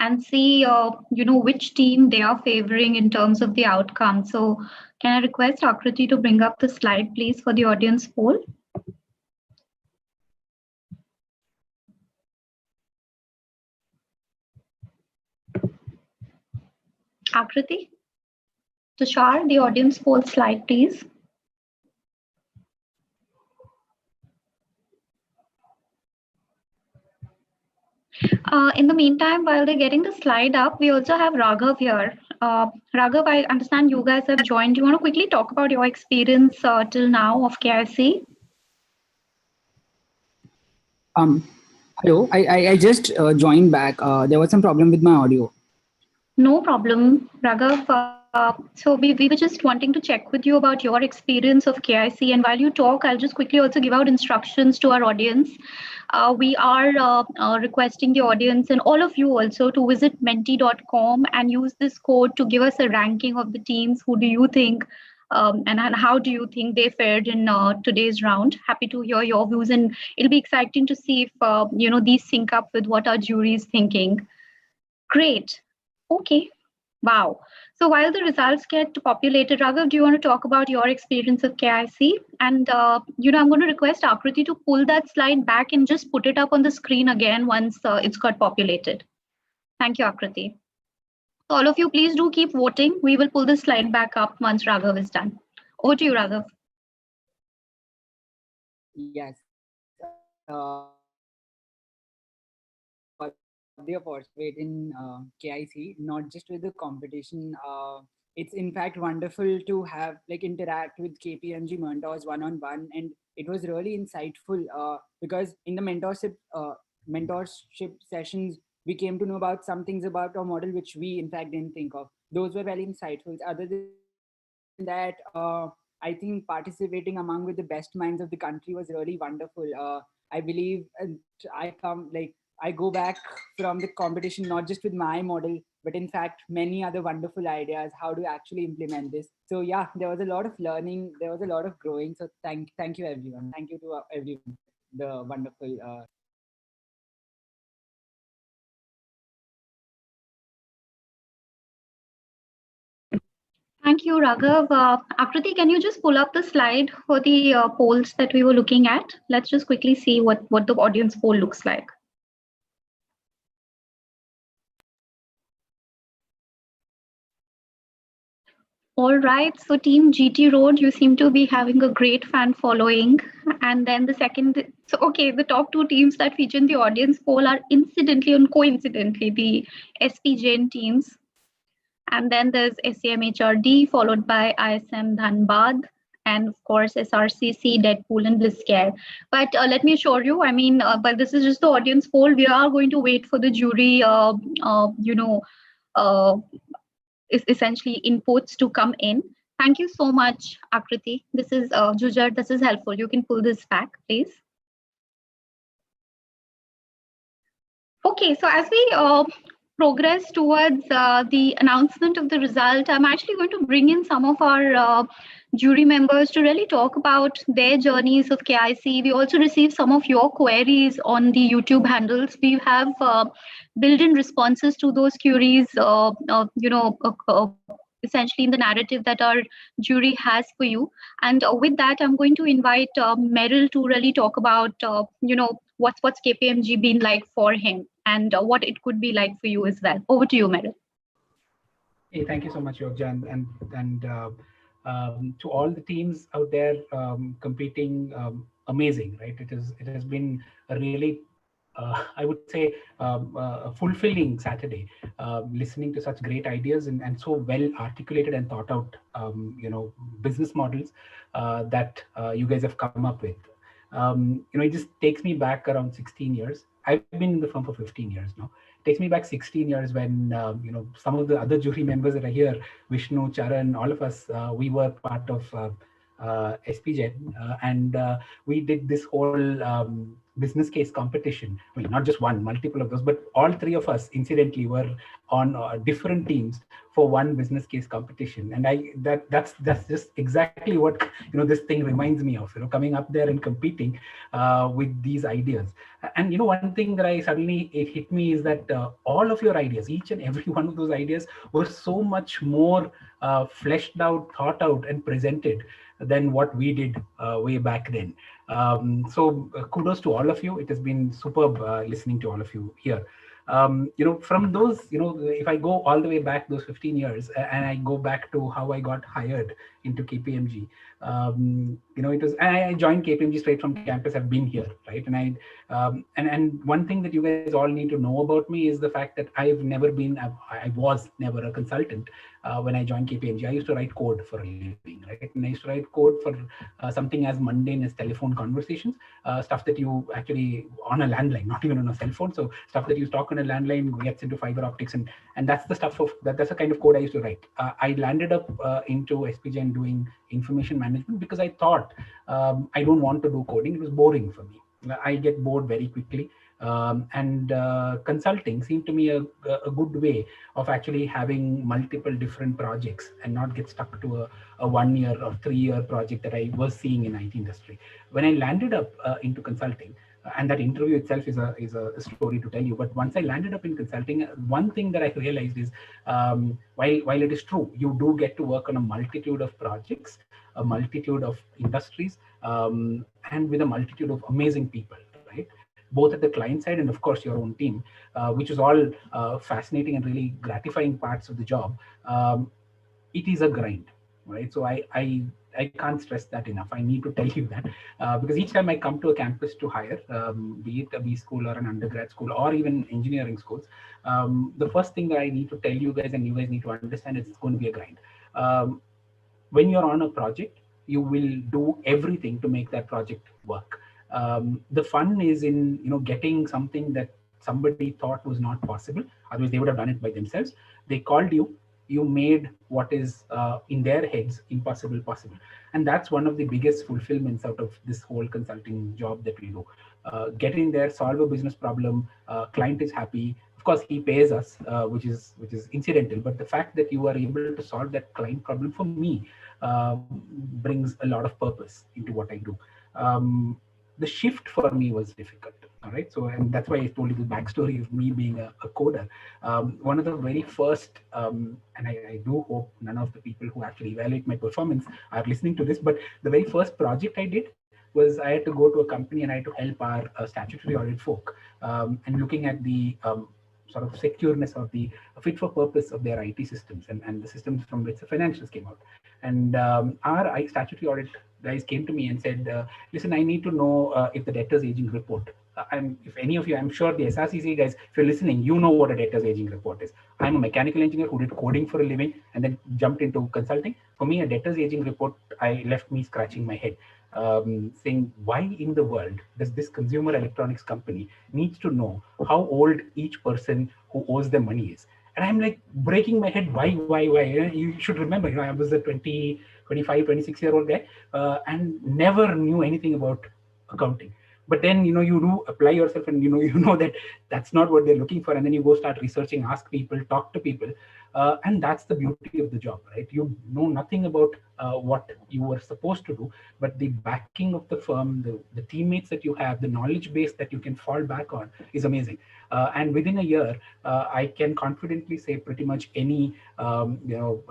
and see, which team they are favoring in terms of the outcome. So can I request Akriti to bring up the slide, please, for the audience poll? Akriti? Tushar, the audience poll slide, please. In the meantime, while they're getting the slide up, we also have Raghav here. Raghav, I understand you guys have joined. Do you want to quickly talk about your experience till now of KIC? Hello, I just joined back. There was some problem with my audio. No problem, Raghav. So we were just wanting to check with you about your experience of KIC. And while you talk, I'll just quickly also give out instructions to our audience. We are requesting the audience and all of you also to visit menti.com and use this code to give us a ranking of the teams. Who do you think and how do you think they fared in today's round? Happy to hear your views, and it'll be exciting to see if these sync up with what our jury is thinking. Great. Okay. Wow. So while the results get populated, Raghav, do you want to talk about your experience of KIC? And, I'm going to request Akriti to pull that slide back and just put it up on the screen again once it's got populated. Thank you, Akriti. So all of you, please do keep voting. We will pull the slide back up once Raghav is done. Over to you, Raghav. Yes. The participate in KIC, not just with the competition. It's in fact wonderful to have interact with KPMG mentors one-on-one, and it was really insightful because in the mentorship sessions we came to know about some things about our model which we in fact didn't think of. Those were very insightful. Other than that, I think participating among with the best minds of the country was really wonderful. I believe I go back from the competition not just with my model, but in fact many other wonderful ideas how to actually implement this. So yeah, there was a lot of learning, there was a lot of growing. So thank you everyone. Thank you to everyone. The wonderful. Thank you, Raghav. Akriti, can you just pull up the slide for the polls that we were looking at? Let's just quickly see what the audience poll looks like. All right, so Team GT Road, you seem to be having a great fan following. And then the second, so okay, the top two teams that feature in the audience poll are incidentally and coincidentally the SP Jain teams. And then there's SAMHRD, followed by ISM Dhanbad, and of course SRCC, Deadpool, and Bliss Care. But let me assure you, I mean, but this is just the audience poll. We are going to wait for the jury, is essentially inputs to come in. Thank you so much, Akriti. This is Jujar. This is helpful. You can pull this back, please. Okay, so as we progress towards the announcement of the result, I'm actually going to bring in some of our jury members to really talk about their journeys of KIC. We also received some of your queries on the YouTube handles. We have built-in responses to those queries, essentially in the narrative that our jury has for you. And with that, I'm going to invite Meryl to really talk about, what's KPMG been like for him and what it could be like for you as well. Over to you, Meryl. Hey, thank you so much, Yogja, and to all the teams out there competing, amazing, right? It has been a really, I would say, a fulfilling Saturday, listening to such great ideas and so well articulated and thought out, business models that you guys have come up with. It just takes me back around 16 years. I've been in the firm for 15 years now. It takes me back 16 years when, some of the other jury members that are here, Vishnu, Charan, all of us, we were part of SPJ, and we did this whole business case competition. I mean, not just one, multiple of those, but all three of us, incidentally, were on different teams for one business case competition. And that's just exactly what this thing reminds me of. Coming up there and competing with these ideas. And one thing that it hit me is that all of your ideas, each and every one of those ideas, were so much more fleshed out, thought out, and presented than what we did way back then. So kudos to all of you. It has been superb listening to all of you here. From those, if I go all the way back those 15 years and I go back to how I got hired into KPMG, I joined KPMG straight from campus. I've been here, right? And and one thing that you guys all need to know about me is the fact that I was never a consultant. When I joined KPMG, I used to write code for a living, right? And I used to write code for something as mundane as telephone conversations, stuff that you actually on a landline, not even on a cell phone. So stuff that you talk on a landline gets into fiber optics, and that's the stuff that's the kind of code I used to write. I landed up into SPJ and doing information management because I thought I don't want to do coding. It was boring for me. I get bored very quickly. And consulting seemed to me a good way of actually having multiple different projects and not get stuck to a 1 year or 3 year project that I was seeing in IT industry. When I landed up into consulting, and that interview itself is a story to tell you. But once I landed up in consulting, one thing that I realized is while it is true, you do get to work on a multitude of projects, a multitude of industries, and with a multitude of amazing people, right? Both at the client side and of course your own team, which is all fascinating and really gratifying parts of the job. It is a grind, right? So I can't stress that enough. I need to tell you that because each time I come to a campus to hire, be it a B school or an undergrad school or even engineering schools, the first thing that I need to tell you guys and you guys need to understand is it's going to be a grind. When you're on a project, you will do everything to make that project work. The fun is in getting something that somebody thought was not possible. Otherwise, they would have done it by themselves. They called you. You made what is in their heads impossible possible, and that's one of the biggest fulfillments out of this whole consulting job that we do. Get in there, solve a business problem. Client is happy. Of course, he pays us, which is incidental. But the fact that you are able to solve that client problem for me brings a lot of purpose into what I do. The shift for me was difficult. All right, so and that's why I told you the backstory of me being a coder. One of the very first, and I do hope none of the people who actually evaluate my performance are listening to this, but the very first project I did was I had to go to a company and I had to help our statutory audit folk and looking at the sort of secureness or the fit for purpose of their IT systems and the systems from which the financials came out. And our statutory audit guys came to me and said, listen, I need to know if the debtors aging report, and if any of you, I'm sure the SRCC guys, if you're listening, you know what a debtors aging report is. I'm a mechanical engineer who did coding for a living and then jumped into consulting. For me, a debtors aging report, I left me scratching my head, saying, why in the world does this consumer electronics company needs to know how old each person who owes them money is? And I'm like breaking my head, why? You should remember, I was a 25, 26-year-old guy and never knew anything about accounting. But then, you do apply yourself and, you know that that's not what they're looking for. And then you go start researching, ask people, talk to people. And that's the beauty of the job, right? You know nothing about what you were supposed to do, but the backing of the firm, the teammates that you have, the knowledge base that you can fall back on is amazing. And within a year, I can confidently say pretty much any,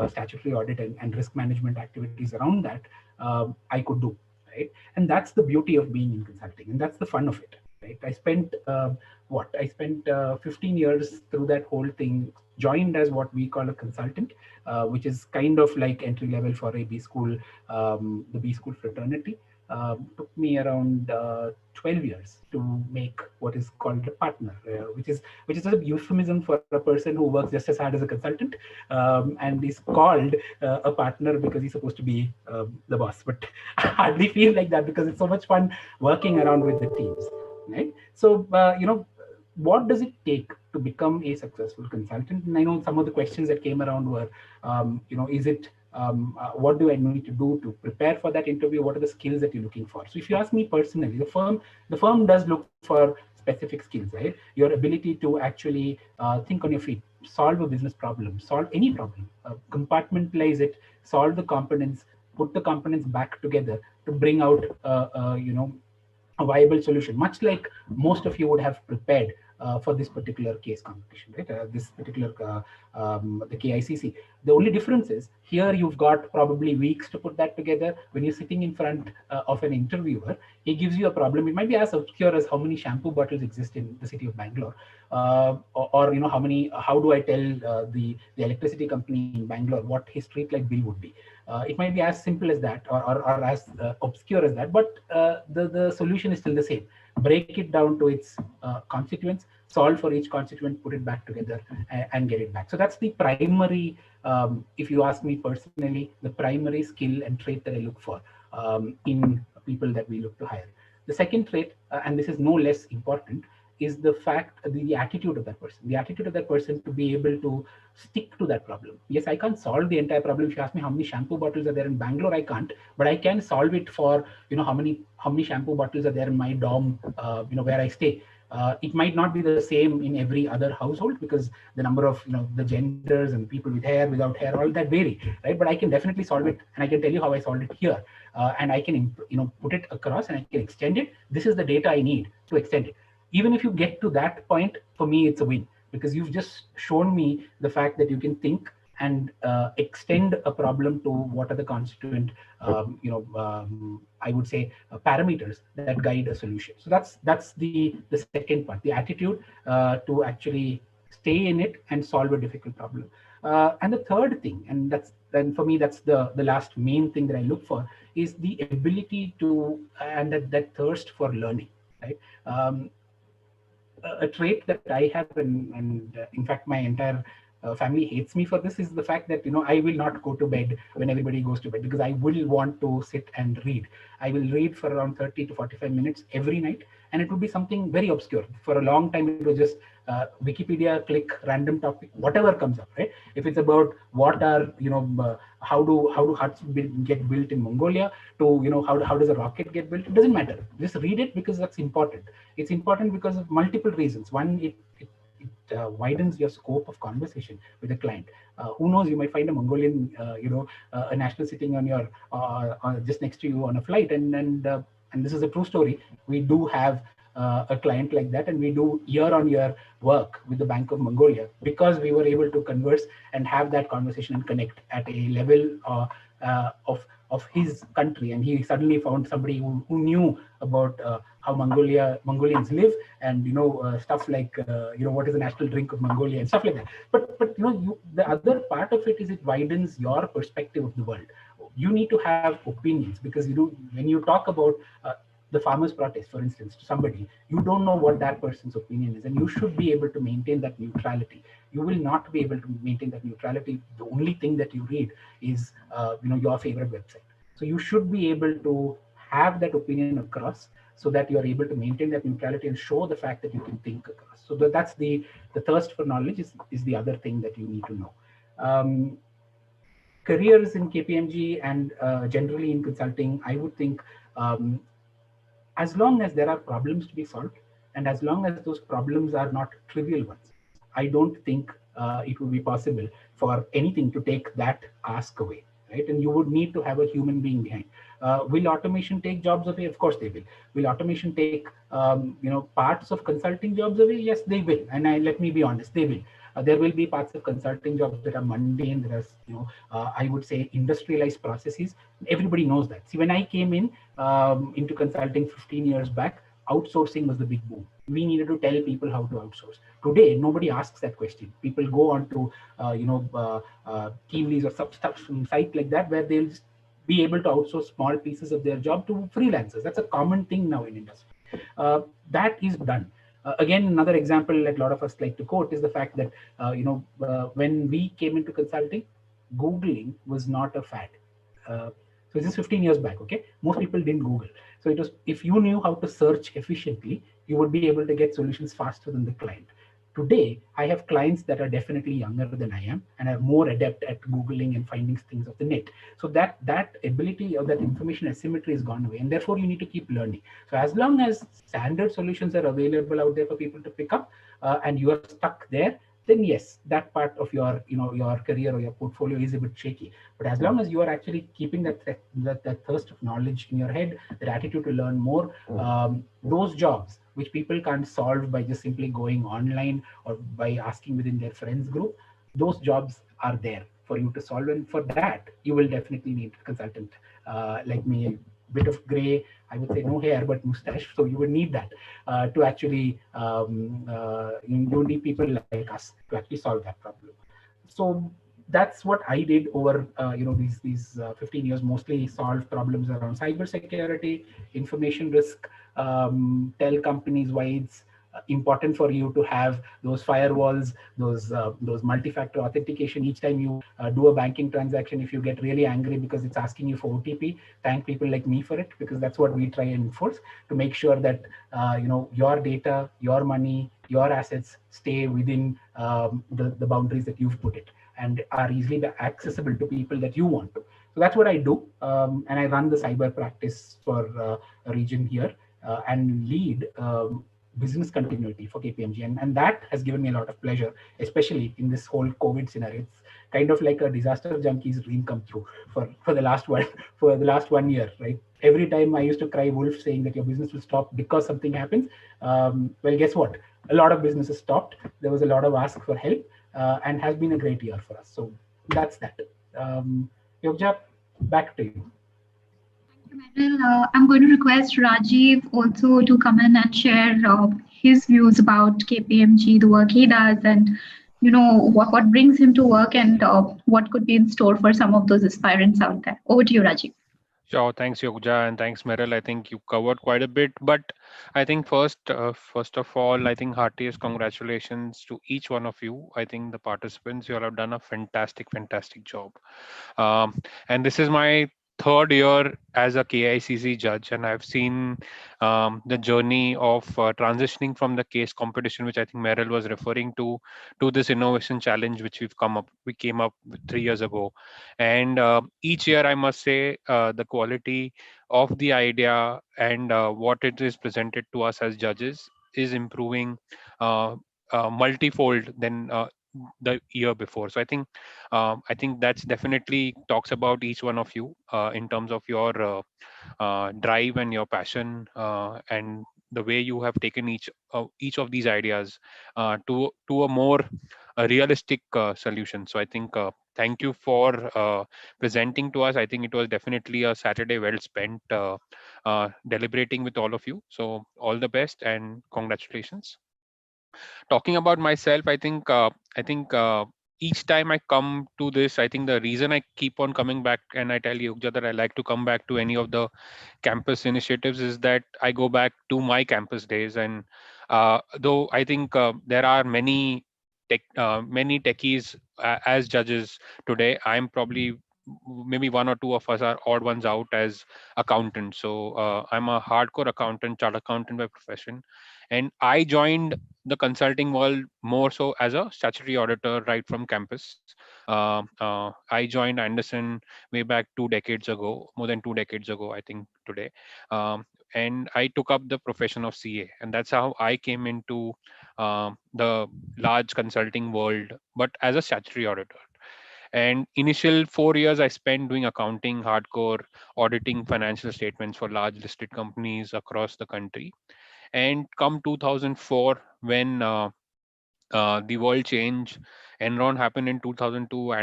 statutory audit and risk management activities around that I could do. Right? And that's the beauty of being in consulting, and that's the fun of it. Right? I spent 15 years through that whole thing, joined as what we call a consultant, which is kind of like entry level for a B school, the B school fraternity. Took me around 12 years to make what is called a partner, which is a euphemism for a person who works just as hard as a consultant, and is called a partner because he's supposed to be the boss. But I hardly feel like that because it's so much fun working around with the teams, right? So what does it take to become a successful consultant? And I know some of the questions that came around were, is it what do I need to do to prepare for that interview? What are the skills that you're looking for? So if you ask me personally, the firm does look for specific skills, right? Your ability to actually think on your feet, solve a business problem, solve any problem, compartmentalize it, solve the components, put the components back together to bring out, a viable solution, much like most of you would have prepared for this particular case competition, right? This particular the KICC. The only difference is here you've got probably weeks to put that together. When you're sitting in front of an interviewer, he gives you a problem. It might be as obscure as how many shampoo bottles exist in the city of Bangalore, or how do I tell the electricity company in Bangalore what his street light bill would be. It might be as simple as that, or as obscure as that, but the solution is still the same. Break it down to its constituents, solve for each constituent, put it back together, and get it back. So that's the primary, if you ask me personally, the primary skill and trait that I look for in people that we look to hire. The second trait, and this is no less important, is the fact, the attitude of that person. The attitude of that person to be able to stick to that problem. Yes, I can't solve the entire problem. If you ask me how many shampoo bottles are there in Bangalore, I can't, but I can solve it for, how many shampoo bottles are there in my dorm, where I stay. It might not be the same in every other household because the number of, the genders and people with hair, without hair, all that vary, right? But I can definitely solve it, and I can tell you how I solved it here. And I can, put it across and I can extend it. This is the data I need to extend it. Even if you get to that point, for me, it's a win because you've just shown me the fact that you can think and extend a problem to what are the constituent, I would say, parameters that guide a solution. So that's the second part, the attitude to actually stay in it and solve a difficult problem. And the third thing, and for me, that's the last main thing that I look for, is the ability to, and that thirst for learning, right? A trait that I have, and in fact, my entire family hates me for this, is the fact that I will not go to bed when everybody goes to bed because I will want to sit and read. I will read for around 30 to 45 minutes every night, and it will be something very obscure. For a long time, it was just Wikipedia, click random topic, whatever comes up, right? If it's about what are how do huts get built in Mongolia, to how does a rocket get built, it doesn't matter. Just read it because that's important. It's important because of multiple reasons. One, it widens your scope of conversation with a client. Who knows, you might find a Mongolian, a national sitting on your just next to you on a flight, and this is a true story. We do have a client like that, and we do year-on-year work with the Bank of Mongolia because we were able to converse and have that conversation and connect at a level of his country. And he suddenly found somebody who knew about how Mongolians live, and stuff like what is the national drink of Mongolia and stuff like that. But the other part of it is it widens your perspective of the world. You need to have opinions, because when you talk about the farmers' protest, for instance, to somebody, you don't know what that person's opinion is, and you should be able to maintain that neutrality. You will not be able to maintain that neutrality. The only thing that you read is your favorite website. So you should be able to have that opinion across, so that you are able to maintain that neutrality and show the fact that you can think across. So that's the thirst for knowledge is the other thing that you need to know. Careers in KPMG and generally in consulting, I would think, as long as there are problems to be solved, and as long as those problems are not trivial ones, I don't think it would be possible for anything to take that ask away, right? And you would need to have a human being behind. Will automation take jobs away? Of course they will. Will automation take parts of consulting jobs away? Yes, they will. And let me be honest, they will. There will be parts of consulting jobs that are mundane. There are, I would say, industrialized processes. Everybody knows that. See, when I came into consulting 15 years back, outsourcing was the big boom. We needed to tell people how to outsource. Today, nobody asks that question. People go on to, Teamlease or some site like that, where they'll just be able to outsource small pieces of their job to freelancers. That's a common thing now in industry. That is done. Again, another example that a lot of us like to quote is the fact that, when we came into consulting, Googling was not a fad. So this is 15 years back, okay? Most people didn't Google. So it was, if you knew how to search efficiently, you would be able to get solutions faster than the client. Today, I have clients that are definitely younger than I am and are more adept at Googling and finding things off the net. So that ability or that information asymmetry has gone away, and therefore you need to keep learning. So as long as standard solutions are available out there for people to pick up, and you are stuck there, then yes, that part of your your career or your portfolio is a bit shaky. But as long as you are actually keeping that thirst of knowledge in your head, that attitude to learn more, those jobs which people can't solve by just simply going online or by asking within their friends group, those jobs are there for you to solve. And for that, you will definitely need a consultant like me, a bit of gray, I would say no hair, but mustache. So you would need that to actually, you need people like us to actually solve that problem. So that's what I did over these 15 years, mostly solve problems around cybersecurity, information risk, tell companies why it's important for you to have those firewalls, those multi-factor authentication each time you do a banking transaction. If you get really angry because it's asking you for OTP, thank people like me for it, because that's what we try and enforce to make sure that your data, your money, your assets stay within the boundaries that you've put it and are easily accessible to people that you want to. So that's what I do, and I run the cyber practice for a region here and lead business continuity for KPMG, and that has given me a lot of pleasure, especially in this whole COVID scenario. It's kind of like a disaster junkie's dream come true for the last one year, right? Every time I used to cry wolf saying that your business will stop because something happens. Well, guess what? A lot of businesses stopped. There was a lot of ask for help, and has been a great year for us. So that's that. Yogja, back to you. I'm going to request Rajiv also to come in and share his views about KPMG, the work he does, and what brings him to work, and what could be in store for some of those aspirants out there. Over to you, Rajiv. Sure, thanks Yogja and thanks Meryl. I think you covered quite a bit, but I think first of all, I think heartiest congratulations to each one of you. I think the participants, you all have done a fantastic job. And this is my third year as a KICC judge, and I've seen the journey of transitioning from the case competition, which I think Meryl was referring to this innovation challenge, which we came up with 3 years ago. And each year, I must say, the quality of the idea and what it is presented to us as judges is improving multifold than the year before. So I think that's definitely talks about each one of you in terms of your drive and your passion and the way you have taken each of these ideas to a more realistic solution. So I think thank you for presenting to us. I think it was definitely a Saturday well spent deliberating with all of you. So all the best and congratulations. Talking about myself, I think each time I come to this, I think the reason I keep on coming back, and I tell you that I like to come back to any of the campus initiatives, is that I go back to my campus days. And though I think there are many techies as judges today, I'm probably maybe one or two of us are odd ones out as accountants. So I'm a hardcore accountant, chartered accountant by profession, and I joined the consulting world more so as a statutory auditor right from campus. I joined Anderson way back 2 decades ago, more than 2 decades ago, I think today. And I took up the profession of CA, and that's how I came into the large consulting world, but as a statutory auditor. And initial 4 years I spent doing accounting, hardcore auditing financial statements for large listed companies across the country. And come 2004, when the world changed, Enron happened in 2002.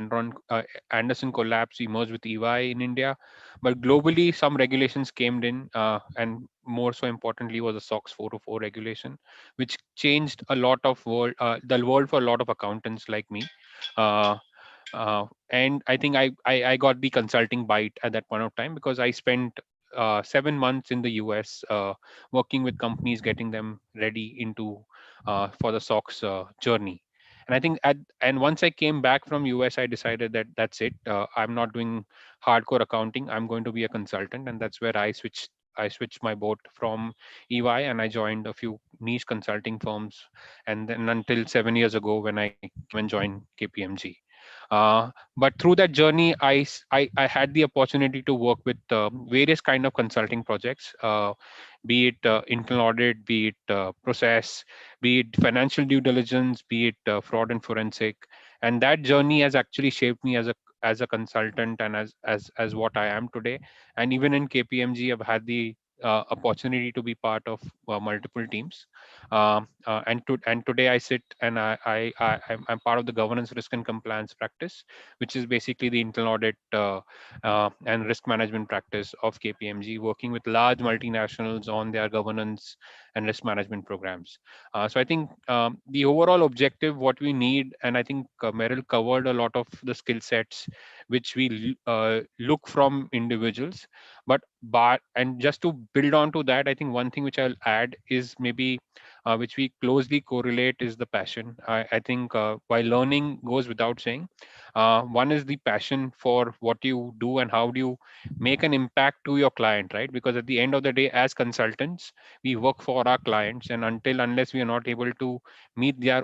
Anderson collapsed. We merged with EY in India, but globally some regulations came in, and more so importantly was the SOX 404 regulation, which changed a lot of the world for a lot of accountants like me. Uh, and I think I got the consulting bite at that point of time, because I spent 7 months in the US working with companies, getting them ready into for the SOX journey. And I think and once I came back from US, I decided that that's it. I'm not doing hardcore accounting. I'm going to be a consultant, and that's where I switched my boat from EY, and I joined a few niche consulting firms, and then until 7 years ago when I came and joined KPMG. But through that journey, I had the opportunity to work with various kind of consulting projects, be it internal audit, be it process, be it financial due diligence, be it fraud and forensic. And that journey has actually shaped me as a consultant and as what I am today. And even in KPMG, I've had the opportunity to be part of multiple teams. And today I sit and I'm part of the governance, risk and compliance practice, which is basically the internal audit and risk management practice of KPMG, working with large multinationals on their governance and risk management programs. So I think the overall objective, what we need, and I think Meryl covered a lot of the skill sets which we look from individuals. But and just to build on to that, I think one thing which I'll add is maybe which we closely correlate is the passion. I think while learning goes without saying, one is the passion for what you do and how do you make an impact to your client, right? Because at the end of the day, as consultants, we work for our clients, and unless we are not able to meet their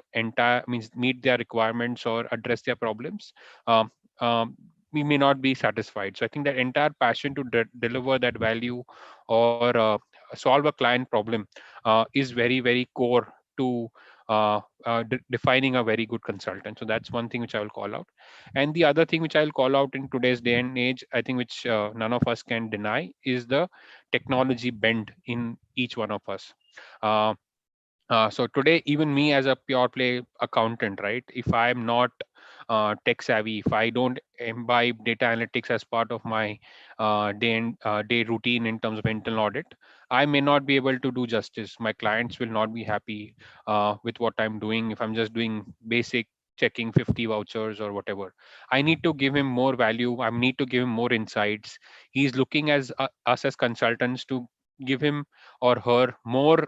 requirements or address their problems, um, um, we may not be satisfied. So I think that entire passion to deliver that value or solve a client problem is very core to defining a very good consultant. So that's one thing which I will call out. And the other thing which I'll call out in today's day and age, I think which none of us can deny, is the technology bend in each one of us. Uh, so today, even me as a pure play accountant, right? If I'm not tech savvy, if I don't imbibe data analytics as part of my day routine in terms of internal audit, I may not be able to do justice. My clients will not be happy with what I'm doing if I'm just doing basic checking 50 vouchers or whatever. I need to give him more value. I need to give him more insights. He's looking as us as consultants to give him or her more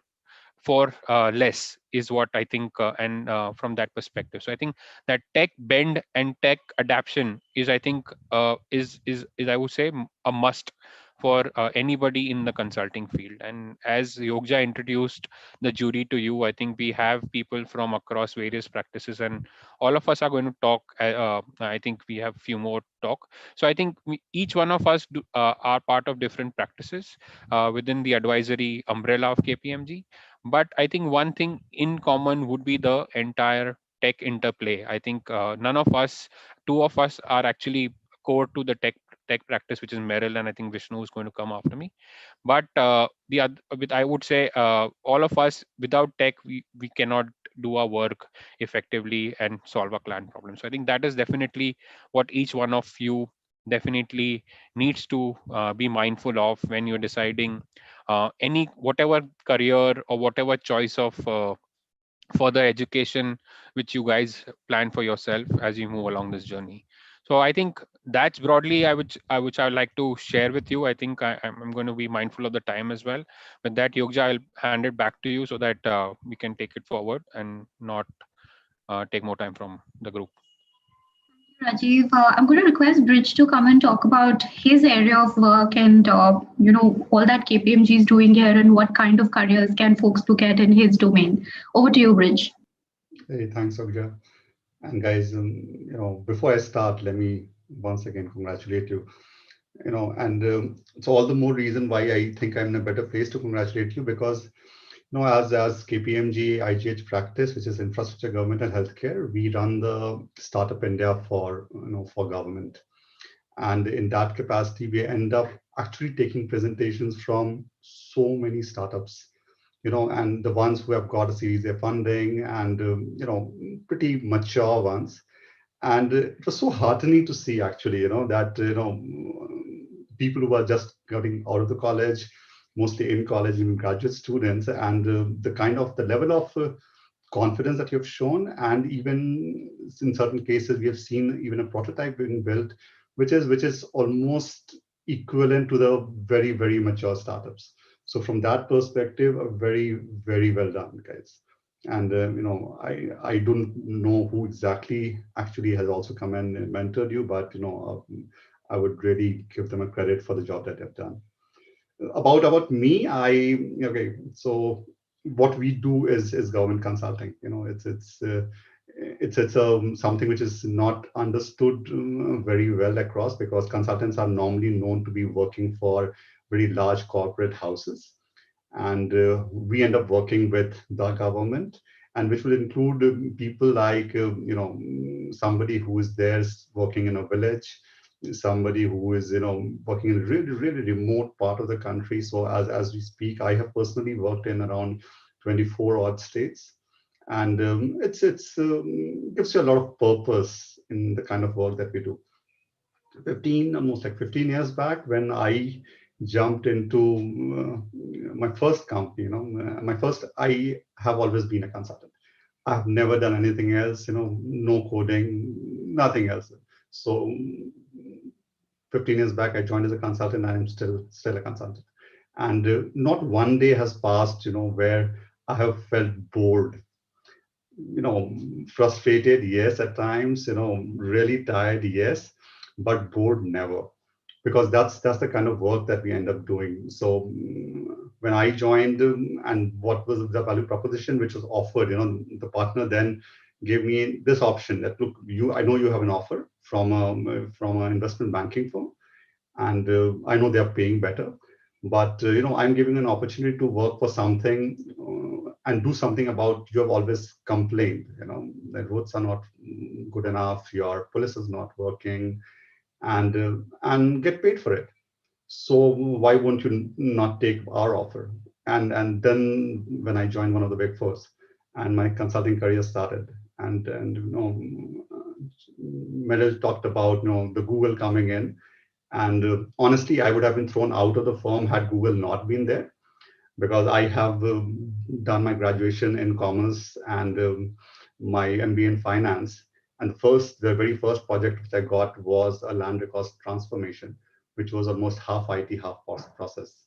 for less, is what I think. And from that perspective, so I think that tech bend and tech adaptation is, I think, is I would say a must for anybody in the consulting field. And as Yogja introduced the jury to you, I think we have people from across various practices, and all of us are going to talk. I think we have few more talk. So I think each one of us are part of different practices within the advisory umbrella of KPMG. But I think one thing in common would be the entire tech interplay. I think none of us, two of us, are actually core to the tech tech practice, which is Merrill, and I think Vishnu is going to come after me. But the other, with I would say all of us, without tech, we cannot do our work effectively and solve a client problem. So I think that is definitely what each one of you definitely needs to be mindful of when you're deciding any whatever career or whatever choice of further education which you guys plan for yourself as you move along this journey. So I think that's broadly I would like to share with you. I think I'm going to be mindful of the time as well. With that, Yogja, I'll hand it back to you so that we can take it forward and not take more time from the group. Rajiv, I'm going to request Bridge to come and talk about his area of work and all that KPMG is doing here and what kind of careers can folks look at in his domain. Over to you, Bridge. Hey, thanks, Ogja. And guys, before I start, let me once again congratulate you. And it's all the more reason why I think I'm in a better place to congratulate you, because as KPMG IGH practice, which is infrastructure, government, and healthcare, we run the Startup India for government, and in that capacity, we end up actually taking presentations from so many startups, and the ones who have got a Series A funding and pretty mature ones. And it was so heartening to see actually, that people who are just getting out of the college, mostly in college, even graduate students, and the level of confidence that you've shown, and even in certain cases we have seen even a prototype being built, which is almost equivalent to the very, very mature startups. So from that perspective, a very, very well done, guys. And I don't know who exactly actually has also come and mentored you, but I would really give them a credit for the job that they've done. About me, so what we do is government consulting. It's something which is not understood very well across, because consultants are normally known to be working for very large corporate houses, and we end up working with the government, and which will include people like somebody who is there working in a village, somebody who is working in a really, really remote part of the country. So as we speak, I have personally worked in around 24 odd states, and it's gives you a lot of purpose in the kind of work that we do. Almost like 15 years back, when I jumped into my first company, I have always been a consultant. I've never done anything else, no coding, nothing else. So 15 years back, I joined as a consultant, and I'm still a consultant. And not one day has passed, where I have felt bored. Frustrated, yes, at times, really tired, yes, but bored, never, because that's the kind of work that we end up doing. So when I joined, and what was the value proposition which was offered, the partner then gave me this option that, look, I know you have an offer from an investment banking firm, and I know they are paying better, but I'm giving an opportunity to work for something and do something about, you have always complained, that roads are not good enough, your police is not working, and get paid for it. So why won't you not take our offer? And then when I joined one of the big fours, and my consulting career started, and Meryl talked about the Google coming in, and honestly, I would have been thrown out of the firm had Google not been there, because I have done my graduation in commerce and my MBA in finance. And the very first project which I got was a land records transformation, which was almost half IT, half process.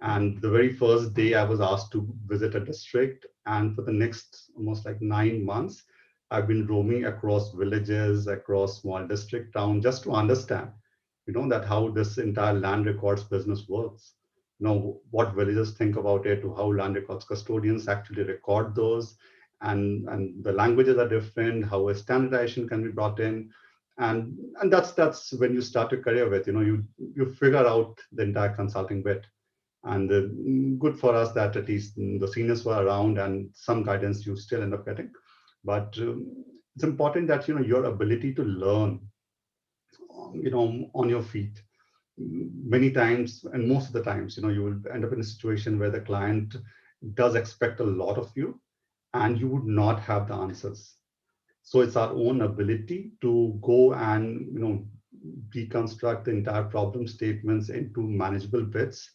And the very first day I was asked to visit a district, and for the next almost like 9 months, I've been roaming across villages, across small district towns, just to understand, that how this entire land records business works. What villagers think about it, how land records custodians actually record those, and the languages are different, how a standardization can be brought in. And that's when you start your career with, you figure out the entire consulting bit. And good for us that at least the seniors were around, and some guidance you still end up getting. But it's important that, your ability to learn, on your feet. many times, and most of the times, you will end up in a situation where the client does expect a lot of you and you would not have the answers. So it's our own ability to go and, deconstruct the entire problem statements into manageable bits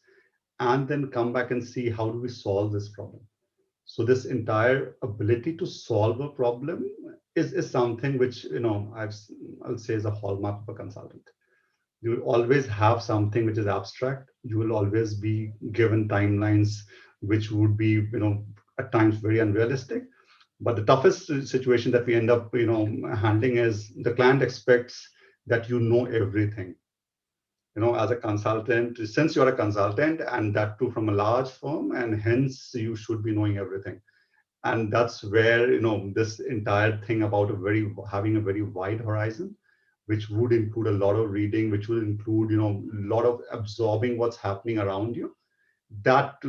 and then come back and see how do we solve this problem. So this entire ability to solve a problem is something which, I'll say is a hallmark of a consultant. You will always have something which is abstract. You will always be given timelines which would be, at times very unrealistic. But the toughest situation that we end up, handling is the client expects that you know everything. As a consultant, since you're a consultant and that too from a large firm, and hence you should be knowing everything. And that's where, this entire thing about having a very wide horizon, which would include a lot of reading, which would include, a lot of absorbing what's happening around you. That,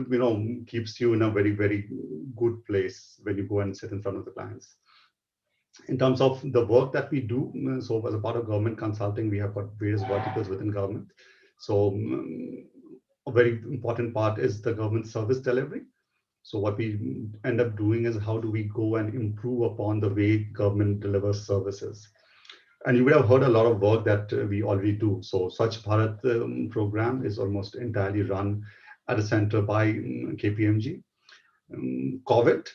keeps you in a very, very good place when you go and sit in front of the clients. In terms of the work that we do, so as a part of government consulting, we have got various verticals within government. So a very important part is the government service delivery. So what we end up doing is how do we go and improve upon the way government delivers services. And you would have heard a lot of work that we already do. So Swachh Bharat program is almost entirely run at a center by KPMG. COVID,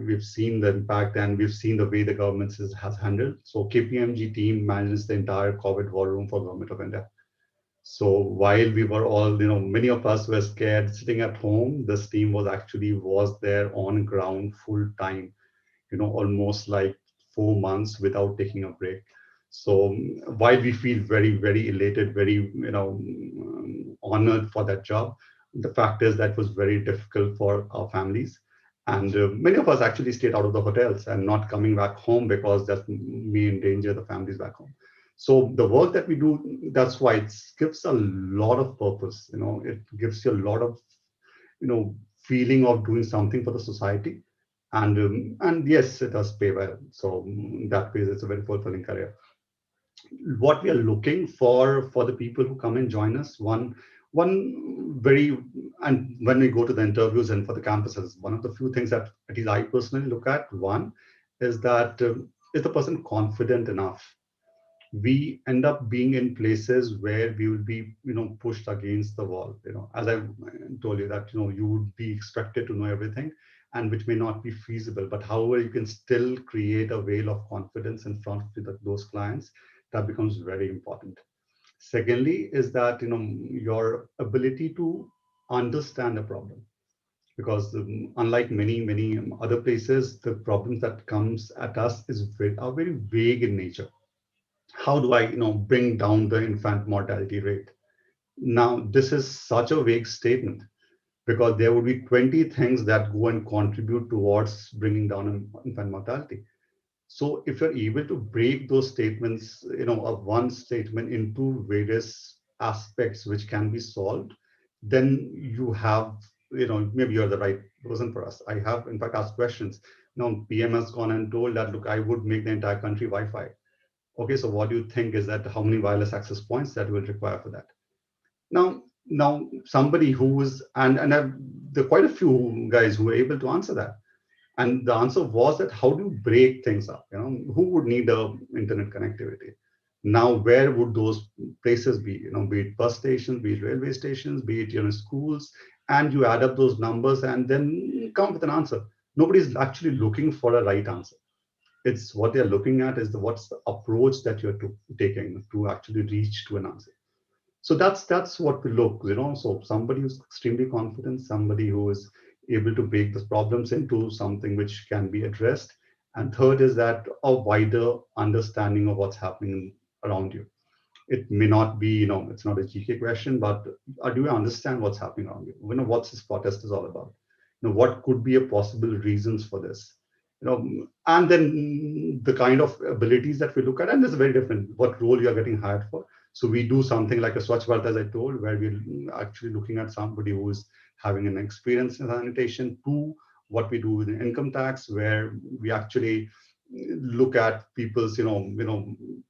we've seen the impact and we've seen the way the government has handled. So KPMG team manages the entire COVID war room for Government of India. So while we were all, many of us were scared sitting at home, this team was there on ground full time, almost like 4 months without taking a break. So while we feel very, very elated, very, honored for that job, the fact is that was very difficult for our families. And many of us actually stayed out of the hotels and not coming back home because that may endanger the families back home. So the work that we do, that's why it gives a lot of purpose. It gives you a lot of, feeling of doing something for the society. And yes, it does pay well. So in that way, it's a very fulfilling career. What we are looking for the people who come and join us, and when we go to the interviews and for the campuses, one of the few things that at least I personally look at, one is that is the person confident enough? We end up being in places where we will be, pushed against the wall. As I told you that, you would be expected to know everything, and which may not be feasible. But however, you can still create a veil of confidence in front of those clients. That becomes very important. Secondly, is that your ability to understand a problem, because unlike many other places, the problems that comes at us are very vague in nature. How do I bring down the infant mortality rate? Now this is such a vague statement, because there would be 20 things that go and contribute towards bringing down infant mortality. So if you're able to break those statements, of one statement into various aspects which can be solved, then you have, maybe you're the right person for us. I have in fact asked questions. Now PM has gone and told that, look, I would make the entire country Wi-Fi. Okay, so what do you think is that how many wireless access points that will require for that? Now somebody who is, there are quite a few guys who were able to answer that. And the answer was that how do you break things up? Who would need a internet connectivity? Now, where would those places be? Be it bus stations, be it railway stations, be it schools, and you add up those numbers and then come with an answer. Nobody's actually looking for a right answer. It's what they're looking at is what's the approach that you're taking to actually reach to an answer. So that's what we look, so somebody who's extremely confident, somebody who is able to break the problems into something which can be addressed. And third is that a wider understanding of what's happening around you. It may not be, it's not a GK question, but do you understand what's happening around you? What's this protest is all about? What could be a possible reasons for this? And then the kind of abilities that we look at, and it's very different, what role you are getting hired for. So we do something like a Swachh Bharat, as I told, where we're actually looking at somebody who is having an experience in sanitation, to what we do with income tax, where we actually look at people's,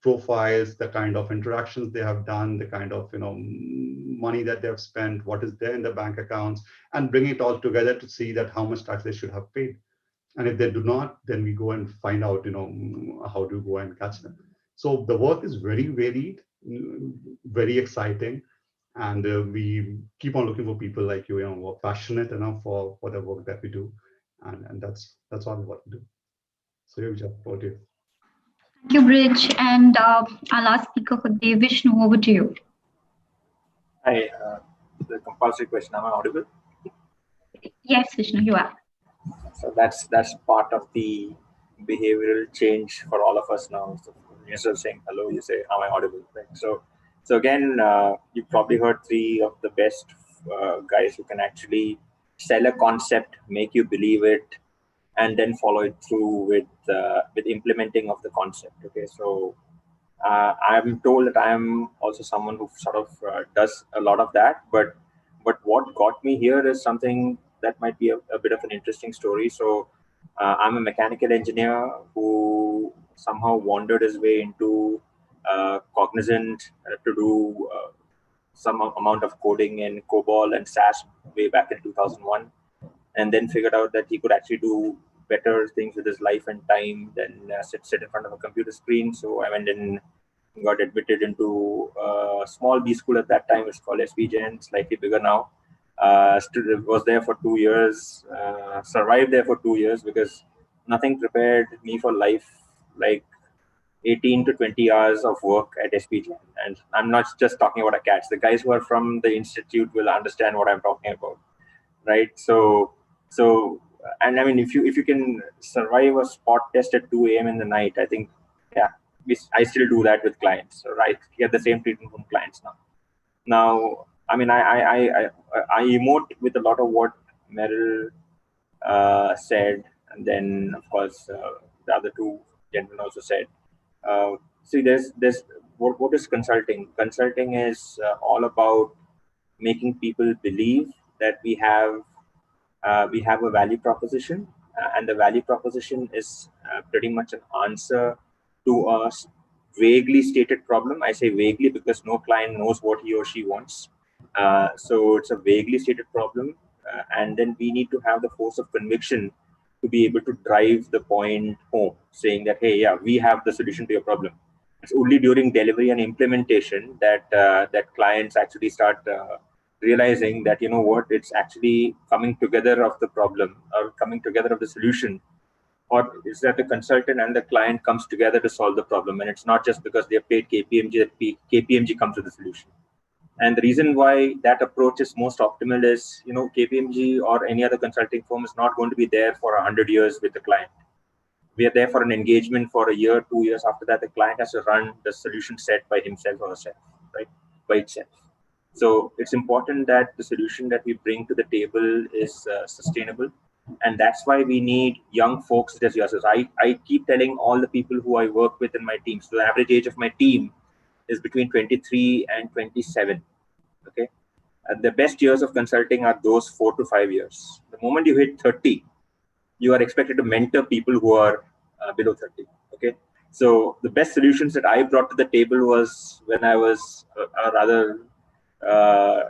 profiles, the kind of interactions they have done, the kind of, money that they have spent, what is there in the bank accounts, and bring it all together to see that how much tax they should have paid. And if they do not, then we go and find out, how to go and catch them. So the work is very varied, very exciting. And we keep on looking for people like you, who are passionate enough for the work that we do. And that's all what we do. So here we go. Over to you. Thank you, Bridge. And our last speaker for the day, Vishnu, over to you. Hi, the compulsory question, am I audible? Yes, Vishnu, you are. So that's part of the behavioral change for all of us now. So instead of saying hello, you say, am I audible? Right? So again, you probably heard three of the best guys who can actually sell a concept, make you believe it, and then follow it through with implementing of the concept. Okay, so I'm told that I'm also someone who sort of does a lot of that, but what got me here is something that might be a bit of an interesting story. So I'm a mechanical engineer who somehow wandered his way into Cognizant to do some amount of coding in COBOL and SAS way back in 2001, and then figured out that he could actually do better things with his life and time than sit in front of a computer screen. So I went and got admitted into a small B school at that time. It's called SPGen, slightly bigger now. Was there for 2 years, survived there for 2 years because nothing prepared me for life like 18 to 20 hours of work at SPGen. And I'm not just talking about a catch. The guys who are from the institute will understand what I'm talking about, right? So, and I mean, if you can survive a spot test at 2 a.m. in the night, I think, yeah, I still do that with clients. So I get the same treatment from clients now. Now, I mean, I emote with a lot of what Meryl said, and then of course the other two gentlemen also said. See, there's what is consulting? Consulting is all about making people believe that we have a value proposition, and the value proposition is pretty much an answer to a vaguely stated problem. I say vaguely because no client knows what he or she wants. So it's a vaguely stated problem, and then we need to have the force of conviction to be able to drive the point home, saying that, hey, yeah, we have the solution to your problem. It's only during delivery and implementation that that clients actually start realizing that, you know what, it's actually coming together of the problem or coming together of the solution, or is that the consultant and the client comes together to solve the problem, and it's not just because they have paid KPMG that KPMG comes to the solution. And the reason why that approach is most optimal is, you know, KPMG or any other consulting firm is not going to be there for 100 years with the client. We are there for an engagement for a year, 2 years. After that, the client has to run the solution set by himself or herself, right, by itself. So it's important that the solution that we bring to the table is sustainable. And that's why we need young folks such as yourselves. I keep telling all the people who I work with in my team. So the average age of my team is between 23 and 27. Okay. The best years of consulting are those 4 to 5 years. The moment you hit 30, you are expected to mentor people who are below 30. Okay. So the best solutions that I brought to the table was when I was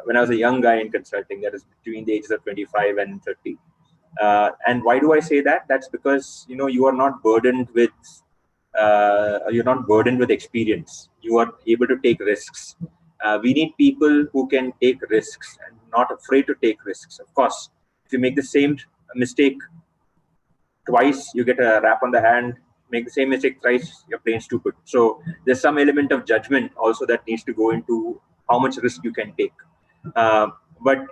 when I was a young guy in consulting, that is between the ages of 25 and 30. And why do I say that? That's because, you know, you are not burdened with experience. You are able to take risks. We need people who can take risks and not afraid to take risks. Of course, if you make the same mistake twice, you get a rap on the hand. Make the same mistake thrice, you're playing stupid. So there's some element of judgment also that needs to go into how much risk you can take. But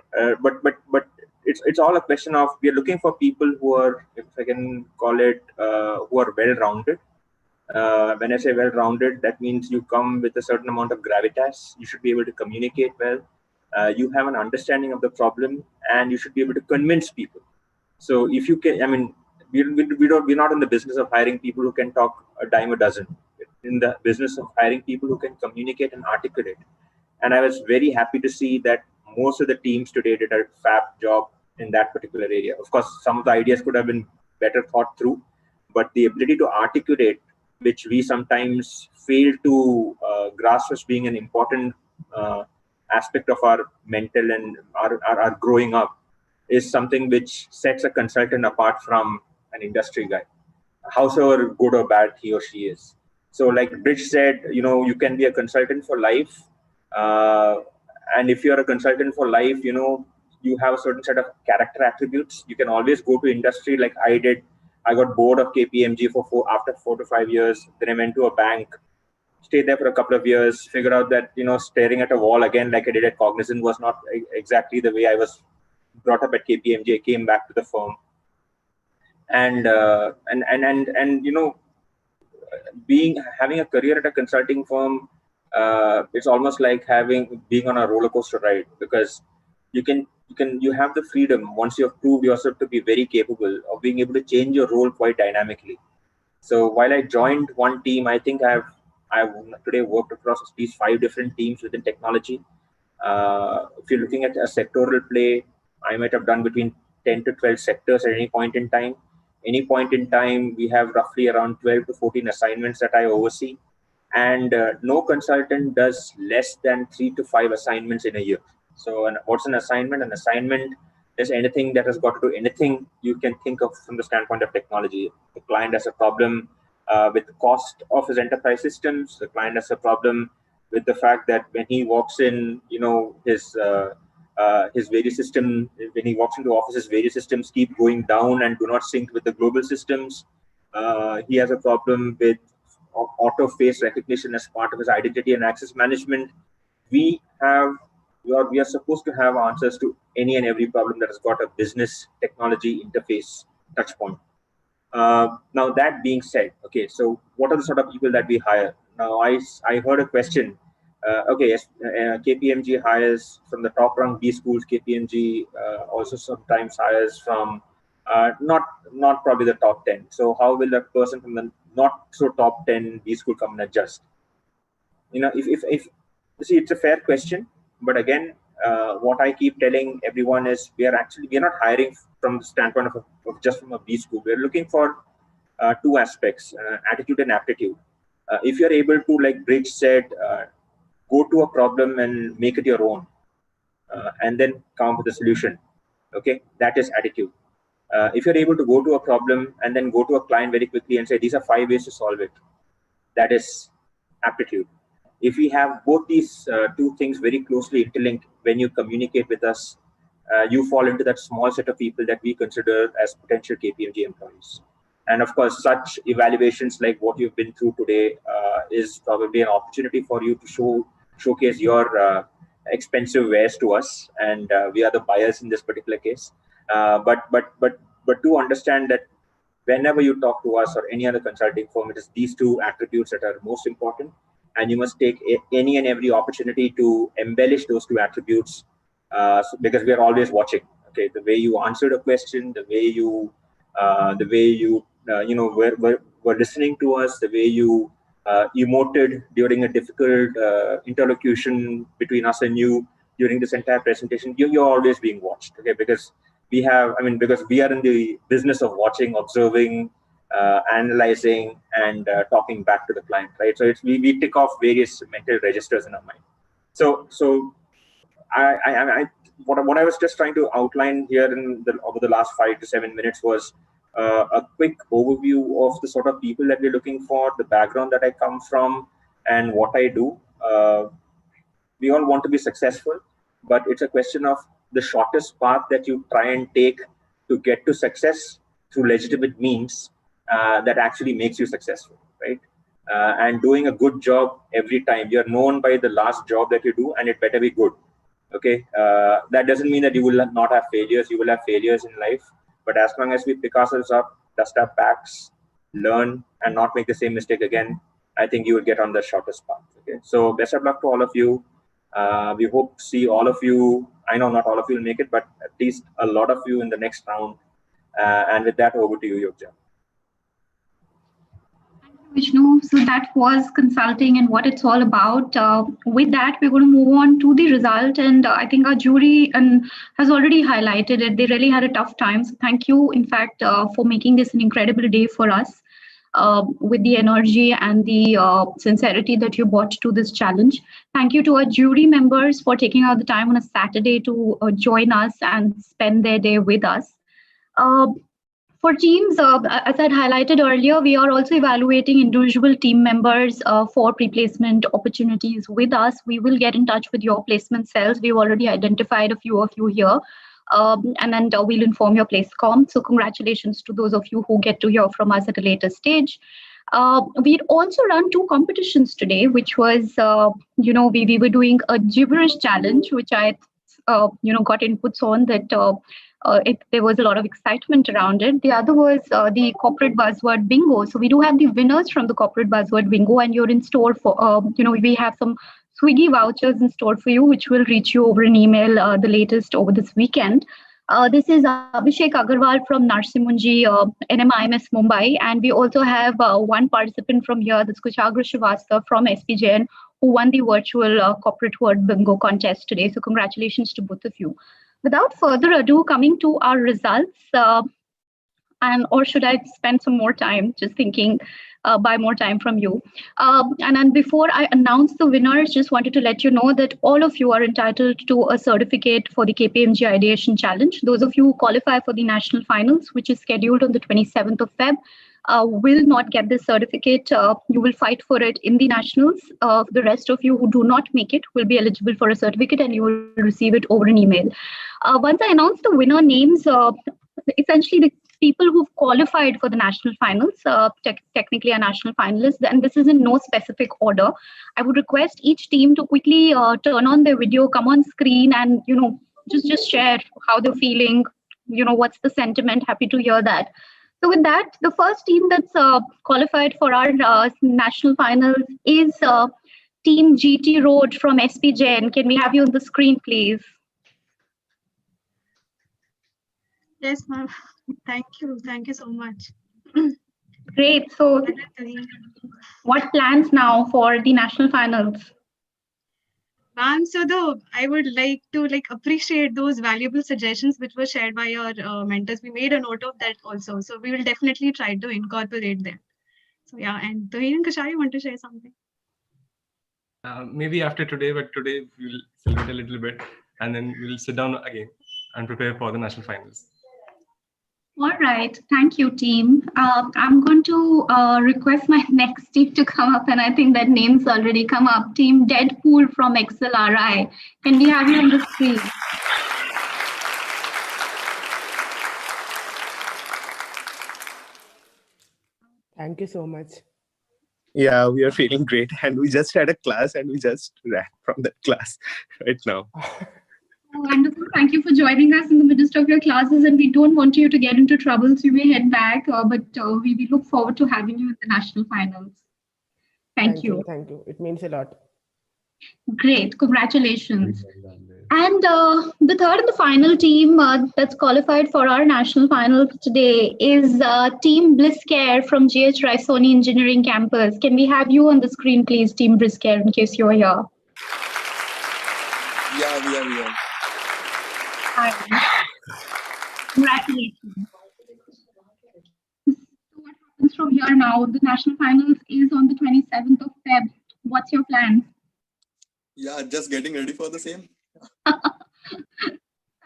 it's all a question of, we are looking for people who are, if I can call it, who are well-rounded. When I say well-rounded, that means you come with a certain amount of gravitas. You should be able to communicate well. You have an understanding of the problem, and you should be able to convince people. So if you can, I mean, we're not in the business of hiring people who can talk a dime a dozen. We're in the business of hiring people who can communicate and articulate. And I was very happy to see that most of the teams today did a fab job in that particular area. Of course, some of the ideas could have been better thought through, but the ability to articulate, which we sometimes fail to grasp as being an important aspect of our mental and our growing up, is something which sets a consultant apart from an industry guy, howsoever good or bad he or she is. So like Bridge said, you can be a consultant for life. And if you're a consultant for life, you have a certain set of character attributes. You can always go to industry like I did. I got bored of KPMG after 4 to 5 years. Then I went to a bank, stayed there for a couple of years, figured out that, staring at a wall again like I did at Cognizant was not exactly the way I was brought up at KPMG. I came back to the firm. And having a career at a consulting firm, it's almost like being on a roller coaster ride, because you have the freedom, once you have proved yourself to be very capable, of being able to change your role quite dynamically. So while I joined one team, I think I've today worked across at least 5 different teams within technology. If you're looking at a sectoral play, I might have done between 10 to 12 sectors at any point in time. Any point in time, we have roughly around 12 to 14 assignments that I oversee. And no consultant does less than 3 to 5 assignments in a year. So what's an assignment? An assignment is anything that has got to do anything you can think of from the standpoint of technology. The client has a problem with the cost of his enterprise systems. The client has a problem with the fact that when he walks in, his various system, when he walks into offices, various systems keep going down and do not sync with the global systems. He has a problem with auto face recognition as part of his identity and access management. We are supposed to have answers to any and every problem that has got a business technology interface touch point. Now that being said, okay, so what are the sort of people that we hire? Now I heard a question. KPMG hires from the top rung B schools. KPMG also sometimes hires from not probably the top 10. So how will that person from the not so top 10 B school come and adjust? If see, it's a fair question, but again, what I keep telling everyone is we are not hiring from the standpoint of just from a B school. We're looking for 2 aspects, attitude and aptitude. If you're able to, like Bridge said, go to a problem and make it your own, and then come up with a solution. Okay, that is attitude. If you're able to go to a problem and then go to a client very quickly and say, these are 5 ways to solve it, that is aptitude. If we have both these 2 things very closely interlinked when you communicate with us, you fall into that small set of people that we consider as potential KPMG employees. And of course, such evaluations like what you've been through today is probably an opportunity for you to showcase your expensive wares to us, and we are the buyers in this particular case. But do understand that whenever you talk to us or any other consulting firm, it is these 2 attributes that are most important, and you must take any and every opportunity to embellish those 2 attributes, because we are always watching. Okay, the way you answered a question, the way you were listening to us, the way you emoted during a difficult interlocution between us and you during this entire presentation, you're always being watched. Okay, because we are in the business of watching, observing, analyzing, and talking back to the client, right? So we tick off various mental registers in our mind. So what I was just trying to outline here over the last 5 to 7 minutes was a quick overview of the sort of people that we're looking for, the background that I come from, and what I do. We all want to be successful, but it's a question of the shortest path that you try and take to get to success through legitimate means that actually makes you successful, right? And doing a good job every time. You're known by the last job that you do, and it better be good. Okay, that doesn't mean that you will not have failures. You will have failures in life, but as long as we pick ourselves up, dust our backs, learn, and not make the same mistake again, I think you will get on the shortest path. Okay, so best of luck to all of you. We hope to see all of you. I know not all of you will make it, but at least a lot of you in the next round. And with that, over to you, Yogja. Vishnu, so that was consulting and what it's all about. With that, we're going to move on to the result, and I think our jury has already highlighted it. They really had a tough time. So thank you, in fact, for making this an incredible day for us. with the energy and the sincerity that you brought to this challenge. Thank you to our jury members for taking out the time on a Saturday to join us and spend their day with us. For teams, as I'd highlighted earlier, we are also evaluating individual team members for pre-placement opportunities with us. We will get in touch with your placement cells. We've already identified a few of you here. And then we'll inform your placecom. So congratulations to those of you who get to hear from us at a later stage. We'd also run 2 competitions today, which was, we were doing a gibberish challenge, which I, got inputs on that there was a lot of excitement around it. The other was the corporate buzzword bingo. So we do have the winners from the corporate buzzword bingo, and you're in store for, we have some Swiggy vouchers in store for you, which will reach you over an email, the latest over this weekend. This is Abhishek Agarwal from Narsimunji, NMIMS Mumbai. And we also have one participant from here, that's Kushagra Srivastava from SPJN, who won the virtual corporate word bingo contest today. So congratulations to both of you. Without further ado, coming to our results, or should I spend some more time just thinking, buy more time from you? And then before I announce the winners, just wanted to let you know that all of you are entitled to a certificate for the KPMG Ideation Challenge. Those of you who qualify for the national finals, which is scheduled on the 27th of Feb, will not get this certificate. You will fight for it in the nationals. The rest of you who do not make it will be eligible for a certificate, and you will receive it over an email. Once I announce the winner names, essentially the people who've qualified for the national finals, technically are national finalists, and this is in no specific order. I would request each team to quickly turn on their video, come on screen, and just share how they're feeling. What's the sentiment? Happy to hear that. So with that, the first team that's qualified for our national finals is Team GT Road from SPJN. Can we have you on the screen, please? Yes, ma'am. Thank you. Thank you so much. Great. So what plans now for the national finals? Ma'am, I would like to appreciate those valuable suggestions which were shared by your mentors. We made a note of that also. So we will definitely try to incorporate them. So yeah, and Tuhir and Kashai, you want to share something? Maybe after today, but today we'll celebrate a little bit and then we'll sit down again and prepare for the national finals. All right. Thank you, team. I'm going to request my next team to come up, and I think that name's already come up. Team Deadpool from XLRI. Can we have you on the screen? Thank you so much. Yeah, we are feeling great, and we just had a class and we just ran from that class right now. Wonderful. Thank you for joining us in the midst of your classes, and we don't want you to get into trouble, so you may head back, but we look forward to having you in the national finals. Thank you. Thank you. It means a lot. Great. Congratulations. And the third and the final team that's qualified for our national finals today is Team Bliss Care from GH Raisoni Engineering Campus. Can we have you on the screen, please, Team Bliss Care, in case you're here? Yeah, we are here. Hi. Congratulations. So what happens from here now? The national finals is on the 27th of Feb. What's your plan? Yeah, just getting ready for the same.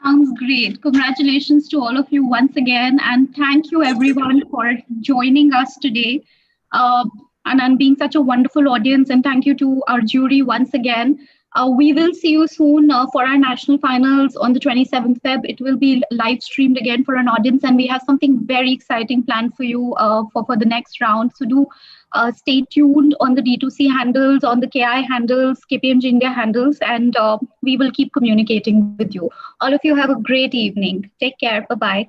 Sounds great. Congratulations to all of you once again. And thank you everyone for joining us today and being such a wonderful audience. And thank you to our jury once again. We will see you soon for our national finals on the 27th Feb. It will be live streamed again for an audience, and we have something very exciting planned for you for the next round. So do stay tuned on the D2C handles, on the KI handles, KPMG India handles, and we will keep communicating with you. All of you have a great evening. Take care. Bye-bye.